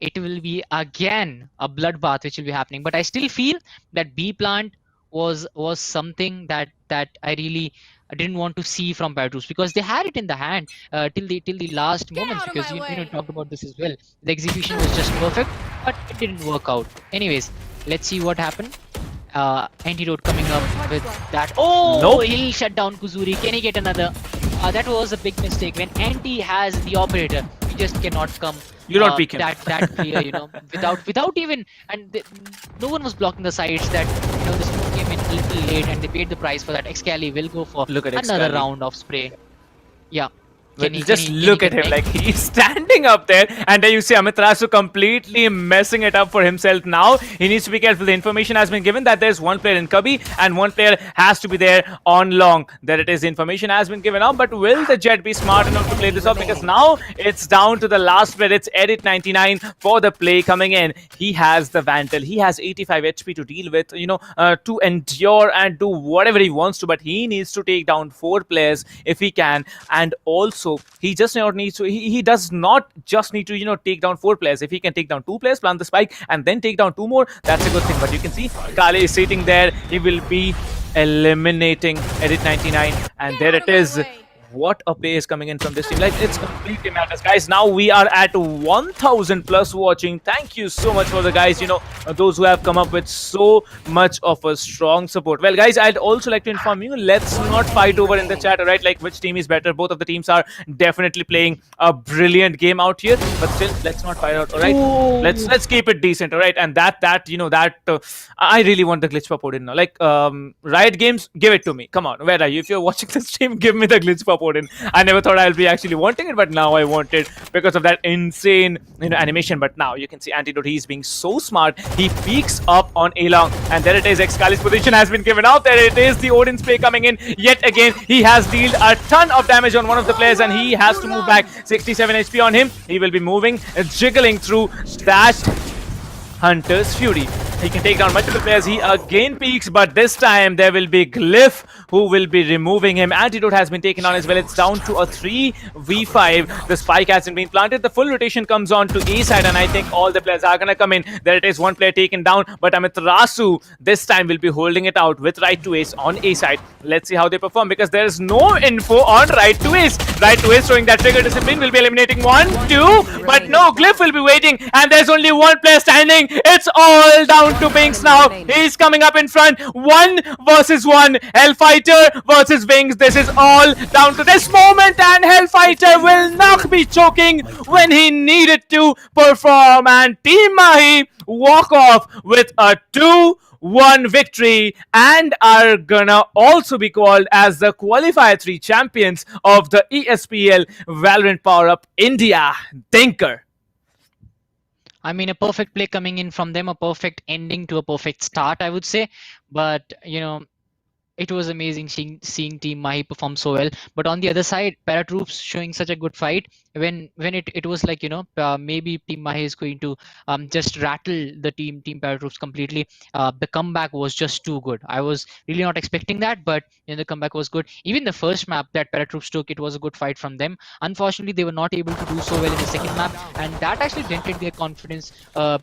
it will be again a bloodbath which will be happening. But I still feel that B plant was something that I really didn't want to see from ParaTroops, because they had it in the hand till the last moments, because you know, talked about this as well. The execution was just perfect, but it didn't work out. Anyways, let's see what happened. Antidote coming up with that. Oh, Nope. He'll shut down Kuzuri. Can he get another? That was a big mistake. When Anti has the operator, he just cannot come. You don't peek him. That clear, you know, without even, and no one was blocking the sides. That, you know, the smoke came in a little late, and they paid the price for that. Excali will go for Look at another Excali. round of spray. Yeah. Just look at him, like he's standing up there, and then you see Amitarasu completely messing it up for himself now. He needs to be careful. The information has been given that there's one player in Cubby and one player has to be there on long. There it is, information has been given out, but will the Jet be smart enough to play this off? Because now it's down to the last player. It's Edit99 for the play coming in. He has the Vandal. He has 85 HP to deal with, you know, to endure and do whatever he wants to, but he needs to take down 4 players if he can, and also he just not needs to, he does not just need to, you know, take down 4 players. If he can take down 2 players, plant the spike, and then take down 2 more, that's a good thing. But you can see Kale is sitting there. He will be eliminating Edit99, and there it is. What a play is coming in from this team. Like, it's completely madness, guys. Now we are at 1,000 plus watching. Thank you so much for the guys, you know, those who have come up with so much of a strong support. Well, guys, I'd also like to inform you, let's not fight over in the chat, alright? Like, which team is better. Both of the teams are definitely playing a brilliant game out here, but still, let's not fight out, alright? Let's keep it decent, alright? And that you know, I really want the glitch pop Odin now. Like, Riot Games, give it to me. Come on, where are you? If you're watching the stream, give me the glitch pop Odin. I never thought I'll be actually wanting it, but now I want it because of that insane, you know, animation. But now you can see Antidote, he's being so smart. He peeks up on A-Long, and there it is. Excali's position has been given out. There it is. The Odin's play coming in yet again. He has dealt a ton of damage on one of the players, and he has to move back. 67 HP on him. He will be moving, jiggling through that Hunter's Fury. He can take down multiple players. He again peaks, but this time there will be Glyph who will be removing him. Antidote has been taken on as well. It's down to a 3v5. The spike hasn't been planted. The full rotation comes on to A side, and I think all the players are going to come in. There it is, one player taken down, but Amitarasu this time will be holding it out with right to ace on A side. Let's see how they perform, because there is no info on right to ace. Right to ace showing that trigger discipline will be eliminating 1, 2, but no, Glyph will be waiting, and there's only one player standing. It's all down to Binks now. He's coming up in front. 1 versus 1. Hellfighter versus Binks. This is all down to this moment, and Hellfighter will not be choking when he needed to perform, and Team Mahi walk off with a 2-1 victory and are gonna also be called as the Qualifier 3 champions of the ESPL Valorant PowerUp India. Tinker. I mean, a perfect play coming in from them, a perfect ending to a perfect start, I would say. But, you know, it was amazing seeing Team Mahi perform so well. But on the other side, ParaTroops showing such a good fight. When it was like, you know, maybe Team Mahi is going to just rattle the Team ParaTroops completely. The comeback was just too good. I was really not expecting that, but, you know, the comeback was good. Even the first map that ParaTroops took, it was a good fight from them. Unfortunately, they were not able to do so well in the second map, and that actually dented their confidence to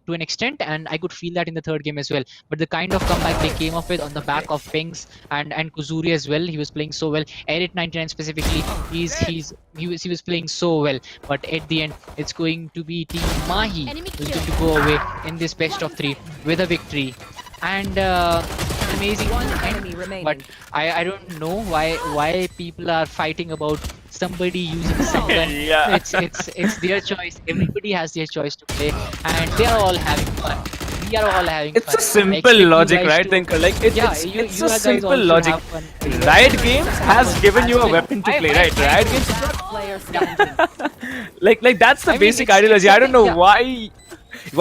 an extent, and I could feel that in the third game as well. But the kind of comeback they came up with on the back of Pinks and Kuzuri as well, he was playing so well. Edit99 specifically, he was playing so well. But at the end, it's going to be Team Mahi who's going to go away in this best of 3 with a victory. And amazing end. But I don't know why people are fighting about somebody using some gun. Yeah. It's their choice. Everybody has their choice to play, and they are all having fun. We are all having it's fun. A simple logic, right, Tinker? Like, it's a simple logic. Riot Games has given you a weapon to play, right? Riot Games. like that's the basic ideology. I don't know why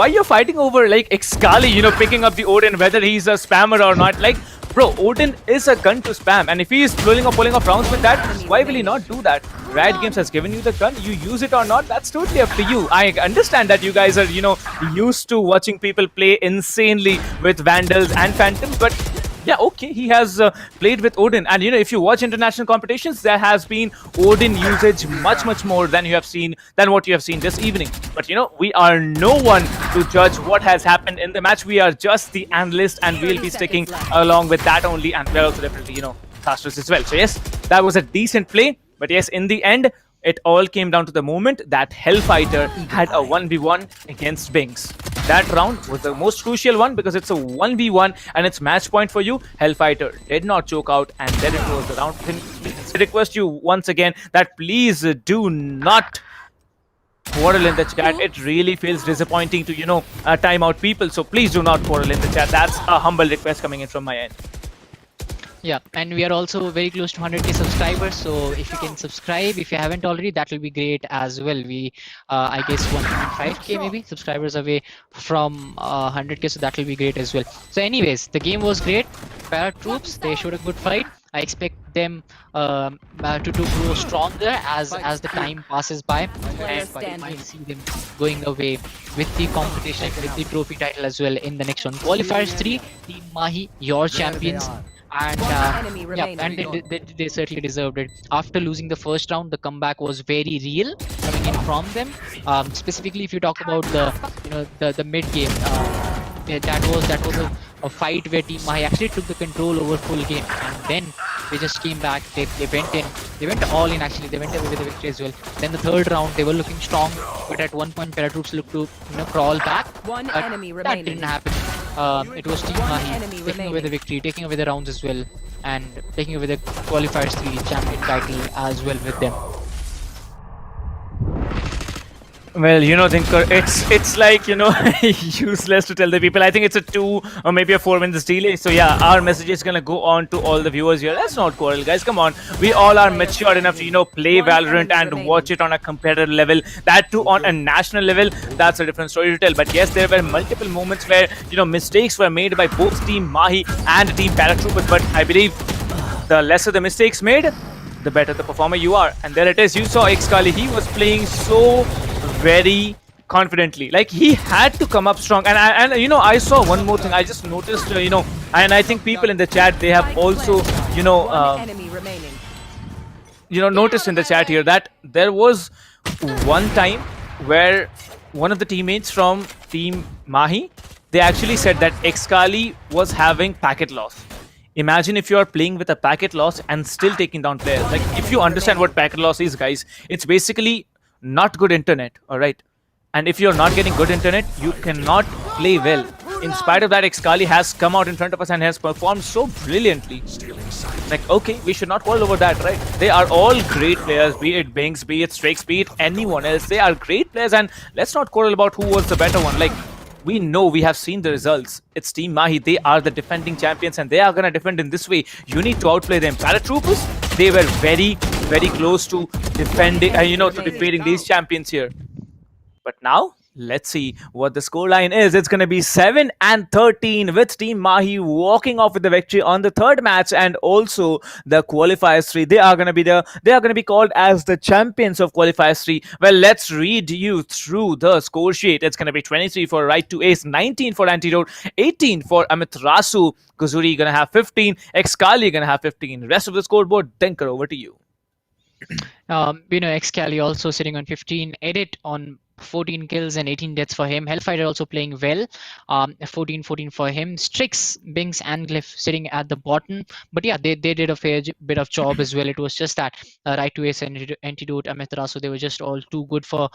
you're fighting over like Excali, you know, picking up the Odin, whether he's a spammer or not. Like, bro, Odin is a gun to spam, and if he is pulling off rounds with that, why will he not do that? Riot Games has given you the gun, you use it or not, that's totally up to you. I understand that you guys are, used to watching people play insanely with Vandals and Phantoms, but yeah, okay, he has played with Odin, and if you watch international competitions, there has been Odin usage much more than what you have seen this evening. But we are no one to judge what has happened in the match. We are just the analyst, and we'll be sticking along with that only, and we're also definitely casters as well. So yes, that was a decent play, but yes, in the end, it all came down to the moment that Hellfighter had a 1v1 against Binks. That round was the most crucial one because it's a 1v1 and it's match point for you. Hellfighter did not choke out, and then it was the round. I request you once again that please do not quarrel in the chat. It really feels disappointing to, time out people. So please do not quarrel in the chat. That's a humble request coming in from my end. Yeah, and we are also very close to 100k subscribers, so if you can subscribe, if you haven't already, that will be great as well. We, I guess 1.5k maybe subscribers away from 100k, so that will be great as well. So anyways, the game was great. ParaTroops, they showed a good fight. I expect them to grow stronger as the time passes by, and I might see them going away with the competition, with the trophy title as well in the next one. Qualifiers 3, Team Mahi, your champions. And they certainly deserved it. After losing the first round, the comeback was very real coming in from them. Specifically, if you talk about the mid game, that was a fight where Team Mahi actually took the control over full game, and then they just came back. They went all in actually. They went away with the victory as well. Then the third round, they were looking strong, but at one point, ParaTroops looked to crawl back. One enemy remaining. That didn't happen. It was Team Mahi taking away the victory, taking away the rounds as well, and taking away the Qualifiers 3 champion title as well with them. Well, Dinker, it's like, useless to tell the people. I think it's a 2 or maybe a 4 minutes delay. So yeah, our message is gonna go on to all the viewers here. Let's not quarrel, guys. Come on. We all are mature enough to, play Valorant and watch it on a competitive level. That too on a national level. That's a different story to tell. But yes, there were multiple moments where, mistakes were made by both Team Mahi and Team ParaTroopers. But I believe the lesser the mistakes made, the better the performer you are. And there it is. You saw Xkali. He was playing so very confidently, like he had to come up strong, and I saw one more thing. I just noticed, and I think people in the chat, they have also noticed in the chat here that there was one time where one of the teammates from Team Mahi, they actually said that Xkali was having packet loss. Imagine if you are playing with a packet loss and still taking down players. Like, if you understand what packet loss is, guys, it's basically not good internet, all right? And if you're not getting good internet, you cannot play well. In spite of that, Xkali has come out in front of us and has performed so brilliantly. Like, okay, we should not quarrel over that, right? They are all great players, be it Binks, be it Strakes, be it anyone else. They are great players, and let's not quarrel about who was the better one. Like, we know, we have seen the results. It's Team Mahi. They are the defending champions, and they are going to defend in this way. You need to outplay them. ParaTroopers, they were very close to defending, to defeating these champions here. But now, let's see what the scoreline is. It's going to be 7-13 with Team Mahi walking off with the victory on the third match, and also the Qualifiers 3. They are going to be called as the champions of Qualifiers 3. Well, let's read you through the score sheet. It's going to be 23 for Right to Ace, 19 for Antidote, 18 for Amiterasu, Kuzuri going to have 15, Xkali going to have 15. Rest of the scoreboard, Denker, over to you. Xkali also sitting on 15, Edit on 14 kills and 18 deaths for him. Hellfighter also playing well, 14 for him. Strix, Binks, and Glyph sitting at the bottom. But yeah, they did a fair bit of job as well. It was just that Right to Ace and Antidote, Amiterasu, they were just all too good for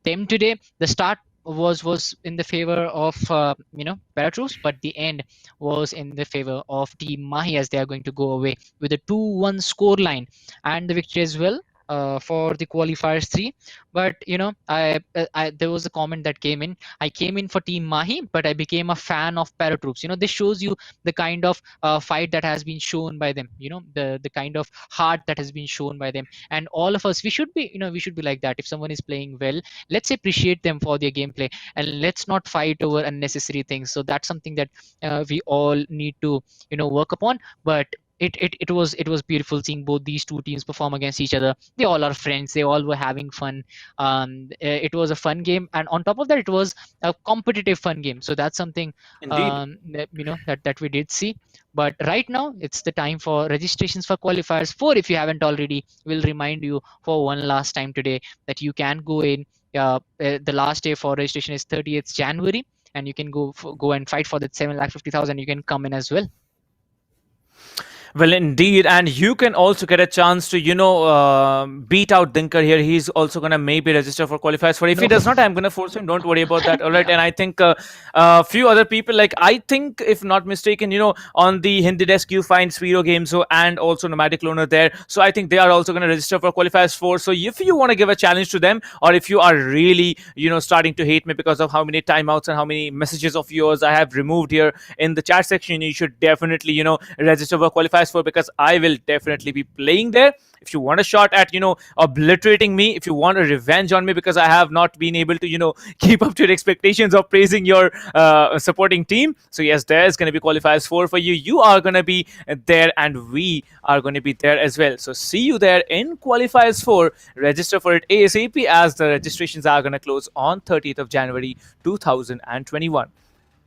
them today. The start was in the favor of ParaTroops, but the end was in the favor of Team Mahi, as they are going to go away with a 2-1 scoreline and the victory as well for the Qualifiers 3. But there was a comment that came in. I came in for Team Mahi, but I became a fan of ParaTroops. This shows you the kind of fight that has been shown by them. The kind of heart that has been shown by them. And all of us, we should be like that. If someone is playing well, let's appreciate them for their gameplay, and let's not fight over unnecessary things. So that's something that we all need to work upon. But it was beautiful seeing both these two teams perform against each other. They all are friends. They all were having fun. It was a fun game, and on top of that, it was a competitive fun game. So that's something Indeed. that we did see. But right now, it's the time for registrations for qualifiers 4. If you haven't already, we'll remind you for one last time today that you can go in. The last day for registration is 30th January, and you can go and fight for that 7,50,000. You can come in as well. Well, indeed, and you can also get a chance to, beat out Dinkar here. He's also gonna maybe register for qualifiers for. If he does not, I'm gonna force him. Don't worry about that. All right, and I think a few other people, like I think, if not mistaken, on the Hindi desk you find Spiro Gameso and also Nomadic Loner there. So I think they are also gonna register for qualifiers for. So if you want to give a challenge to them, or if you are really, starting to hate me because of how many timeouts and how many messages of yours I have removed here in the chat section, you should definitely, register for qualifiers for, because I will definitely be playing there. If you want a shot at obliterating me, if you want a revenge on me because I have not been able to keep up to your expectations of praising your supporting team, so yes, there's going to be qualifiers for you. You are going to be there and we are going to be there as well. So see you there in qualifiers 4. Register for it ASAP, as the registrations are going to close on 30th of January 2021.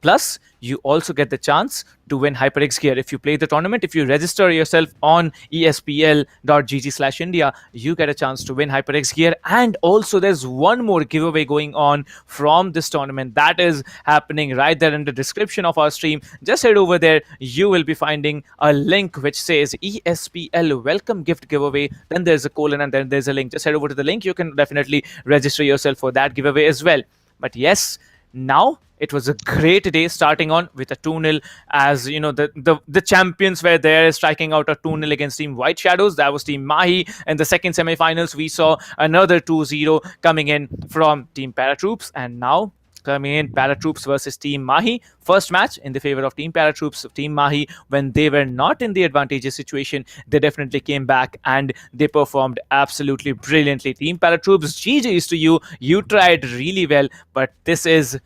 Plus, you also get the chance to win HyperX gear. If you play the tournament, if you register yourself on espl.gg/India, you get a chance to win HyperX gear. And also, there's one more giveaway going on from this tournament that is happening right there in the description of our stream. Just head over there. You will be finding a link which says ESPL Welcome Gift Giveaway. Then there's a colon and then there's a link. Just head over to the link. You can definitely register yourself for that giveaway as well. But yes, now it was a great day, starting on with a 2-0, as the champions were there, striking out a 2-0 against Team White Shadows. That was Team Mahi. In the second semi-finals, we saw another 2-0 coming in from Team ParaTroops, and now coming in, ParaTroops versus Team Mahi. First match in the favor of Team ParaTroops. Team Mahi, when they were not in the advantageous situation, they definitely came back and they performed absolutely brilliantly. Team ParaTroops, GG's to you. You tried really well, but there is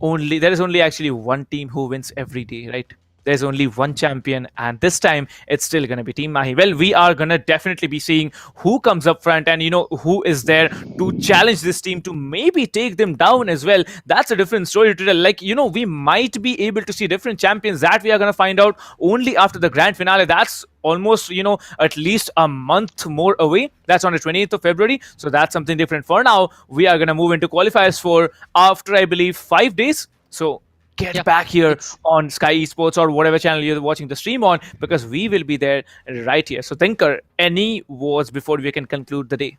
only actually one team who wins every day, right? There's only one champion, and this time it's still going to be Team Mahi. Well, we are going to definitely be seeing who comes up front and, who is there to challenge this team to maybe take them down as well. That's a different story to tell. Like, we might be able to see different champions. That we are going to find out only after the grand finale. That's almost, at least a month more away. That's on the 28th of February. So that's something different. For now, we are going to move into qualifiers for after, I believe, 5 days. So get back here on SkyEsports or whatever channel you're watching the stream on, because we will be there right here. So Tinker, any words before we can conclude the day?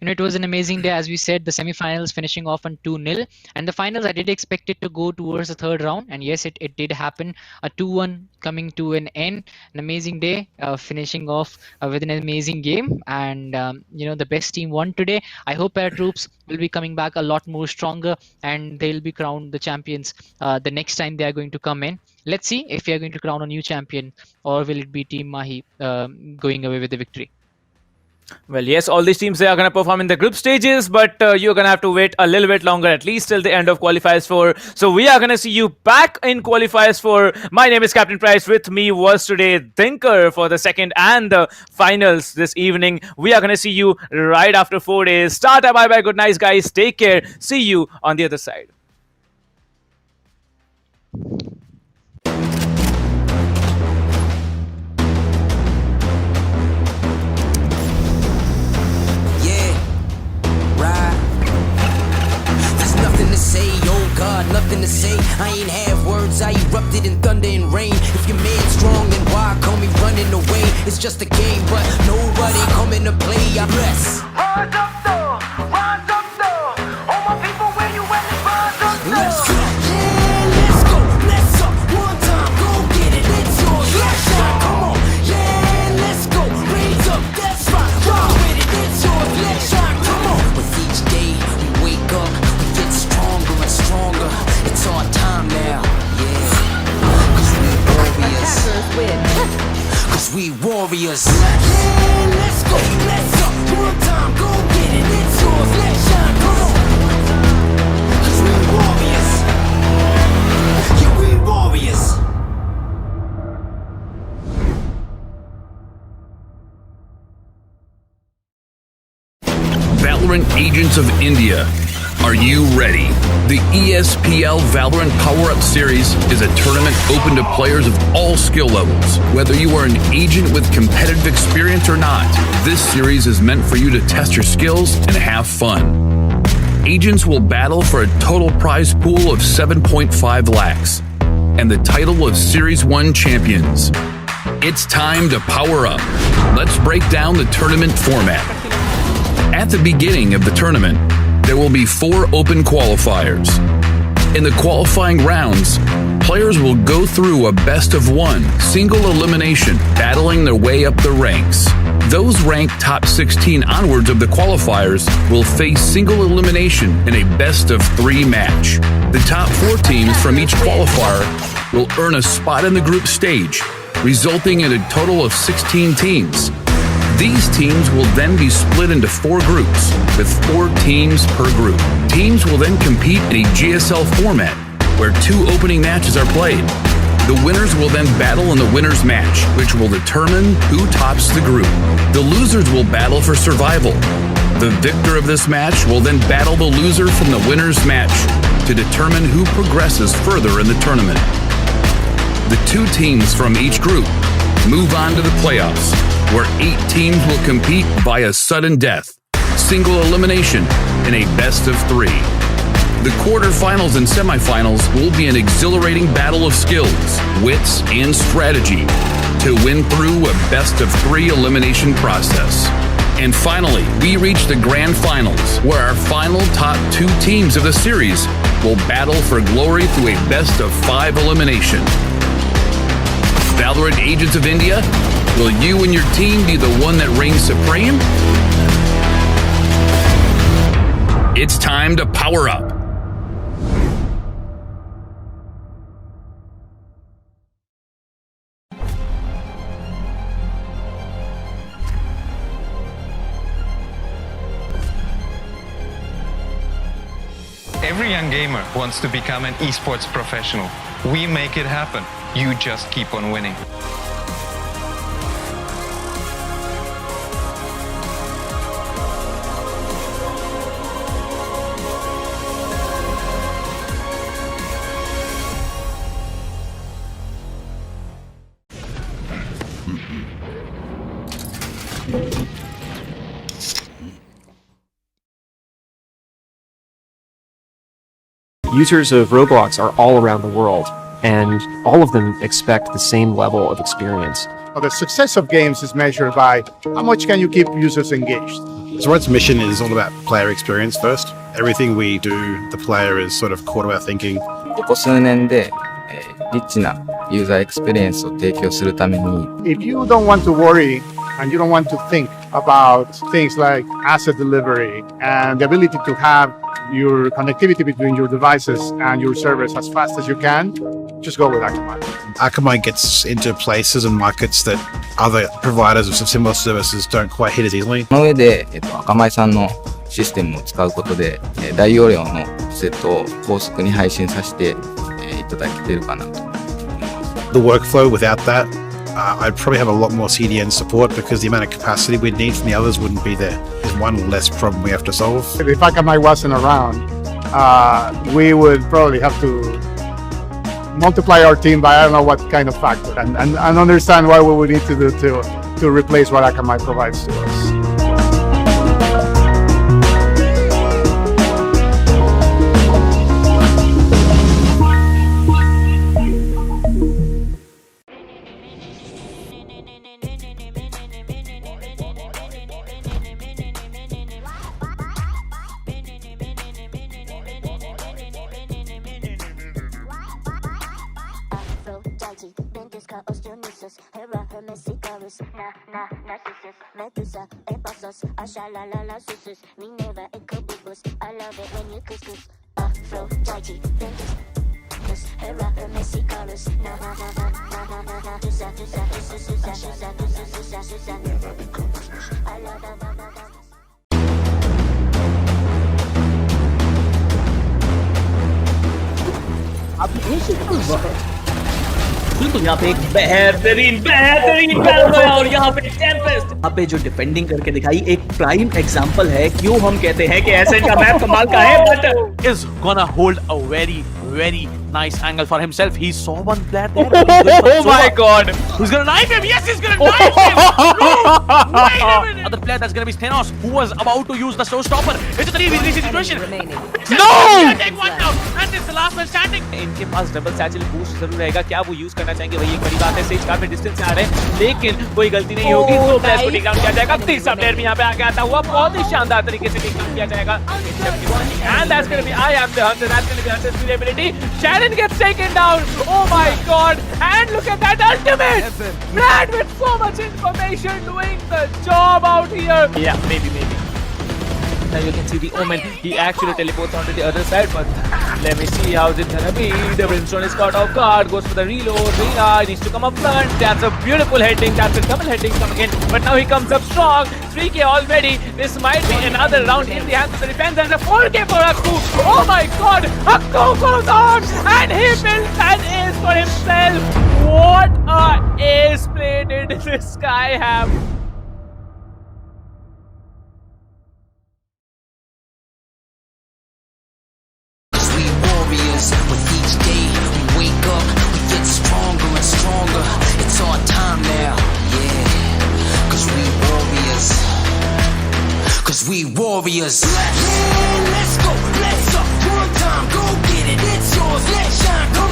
It was an amazing day. As we said, the semi-finals finishing off on 2-0, and the finals, I did expect it to go towards the third round, and yes, it did happen. A 2-1 coming to an end. An amazing day, finishing off with an amazing game, and the best team won today. I hope ParaTroops will be coming back a lot more stronger, and they'll be crowned the champions the next time they are going to come in. Let's see if we are going to crown a new champion, or will it be Team Mahi going away with the victory. Well, yes, all these teams, they are going to perform in the group stages, but you're going to have to wait a little bit longer, at least till the end of Qualifiers 4. So we are going to see you back in Qualifiers 4. My name is Captain Price. With me was today Thinker for the second and the finals this evening. We are going to see you right after 4 days. Tata, bye-bye, good night, guys. Take care. See you on the other side. Say, oh God, nothing to say. I ain't have words, I erupted in thunder and rain. If you're mad strong, then why call me running away? It's just a game, but nobody coming to play. I bless. Rise up, though. Rise up, though. All my people, where you at? Rise up, though. Let's go. Yeah, let's go. Let's up. One time, go get it. It's yours. Let's shine. Come on. Yeah, let's go. Raise up. That's right. Roll with it. It's yours. Let's shine. Come on. With each day we wake up, stronger, it's our time now, yeah. Cause we warriors. Cause we warriors. Yeah, let's go, let's up. One time, go get it, it's yours, let's shine, come on. Cause we warriors. Yeah, we warriors. Valorant Agents of India. Are you ready? The ESPL Valorant PowerUp Series is a tournament open to players of all skill levels. Whether you are an agent with competitive experience or not, this series is meant for you to test your skills and have fun. Agents will battle for a total prize pool of 7.5 lakhs and the title of Series 1 champions. It's time to power up. Let's break down the tournament format. At the beginning of the tournament, there will be 4 open qualifiers. In the qualifying rounds, players will go through a best-of-1 single elimination, battling their way up the ranks. Those ranked top 16 onwards of the qualifiers will face single elimination in a best-of-3 match. The top 4 teams from each qualifier will earn a spot in the group stage, resulting in a total of 16 teams. These teams will then be split into 4 groups, with 4 teams per group. Teams will then compete in a GSL format, where 2 opening matches are played. The winners will then battle in the winner's match, which will determine who tops the group. The losers will battle for survival. The victor of this match will then battle the loser from the winner's match to determine who progresses further in the tournament. The 2 teams from each group move on to the playoffs, where 8 teams will compete via sudden death, single elimination, in a best-of-3. The quarterfinals and semifinals will be an exhilarating battle of skills, wits, and strategy to win through a best-of-3 elimination process. And finally, we reach the grand finals, where our final top 2 teams of the series will battle for glory through a best-of-5 elimination. Valorant Agents of India, will you and your team be the one that reigns supreme? It's time to power up. Every young gamer wants to become an esports professional. We make it happen. You just keep on winning. Users of Roblox are all around the world, and all of them expect the same level of experience. Well, the success of games is measured by how much can you keep users engaged. So its mission is all about player experience first. Everything we do, the player is sort of core to our thinking. ここ数年で、リッチなユーザーエクスペリエンスを提供するために If you don't want to worry and you don't want to think about things like asset delivery and the ability to have your connectivity between your devices and your servers as fast as you can, just go with Akamai. Akamai gets into places and markets that other providers of similar services don't quite hit as easily. その上で、Akamai さんのシステムを使うことで、大容量のセットを高速に配信させて、いただけているかなと。The workflow without that, I'd probably have a lot more CDN support because the amount of capacity we'd need from the others wouldn't be there. There's one less problem we have to solve. If Akamai wasn't around, we would probably have to multiply our team by I don't know what kind of factor and understand what we would need to do to replace what Akamai provides to us. बिल्कुल यहाँ पे एक बेहतरीन battle है और यहाँ पे Tempest यहाँ पे जो डिफेंडिंग करके दिखाई एक प्राइम एग्जांपल है क्यों हम कहते हैं कि एसएन का मैप कमाल का है but is gonna hold a very nice angle for himself. He saw one player there. Oh my god! Who's gonna knife him? Yes, he's gonna knife him! No! Wait a minute! Other player that's gonna be Thanos, who was about to use the showstopper. It's a 3v3 situation. No! Take one down, and it's the last man standing. इनके पास double satchel boost जरूर रहेगा, क्या वो use करना चाहेंगे वही एक बड़ी बात है। सेज काफी डिस्टेंस से आ रहे हैं लेकिन कोई गलती नहीं होगी, दो प्लेयर्स को टेक डाउन किया जाएगा। तीसरा प्लेयर भी यहाँ पे आके आता हुआ बहुत ही शानदार तरीके से टेक डाउन किया जाएगा। And that's gonna be I am the hunter, that's gonna be Hunter's durability. Shannon gets taken down. Oh my god! And look at that ultimate! Brad with so much information doing the job out here. Yeah, maybe. Now you can see the Omen. He actually teleports onto the other side, but let me see how's it gonna be. The Brimstone is caught off guard, goes for the reload. Rina needs to come up front. That's a beautiful heading. That's a double heading coming in. But now he comes up strong. 3K already. This might be another round in the hands of the defense and a 4K for Akku. Oh my god! Akku goes on and he builds an ace for himself. What a ace play did this guy have. With each day we wake up, we get stronger and stronger. It's our time now, yeah. Cause we warriors. Yeah, let's go, let's up. One time, go get it. It's yours, let's shine. Come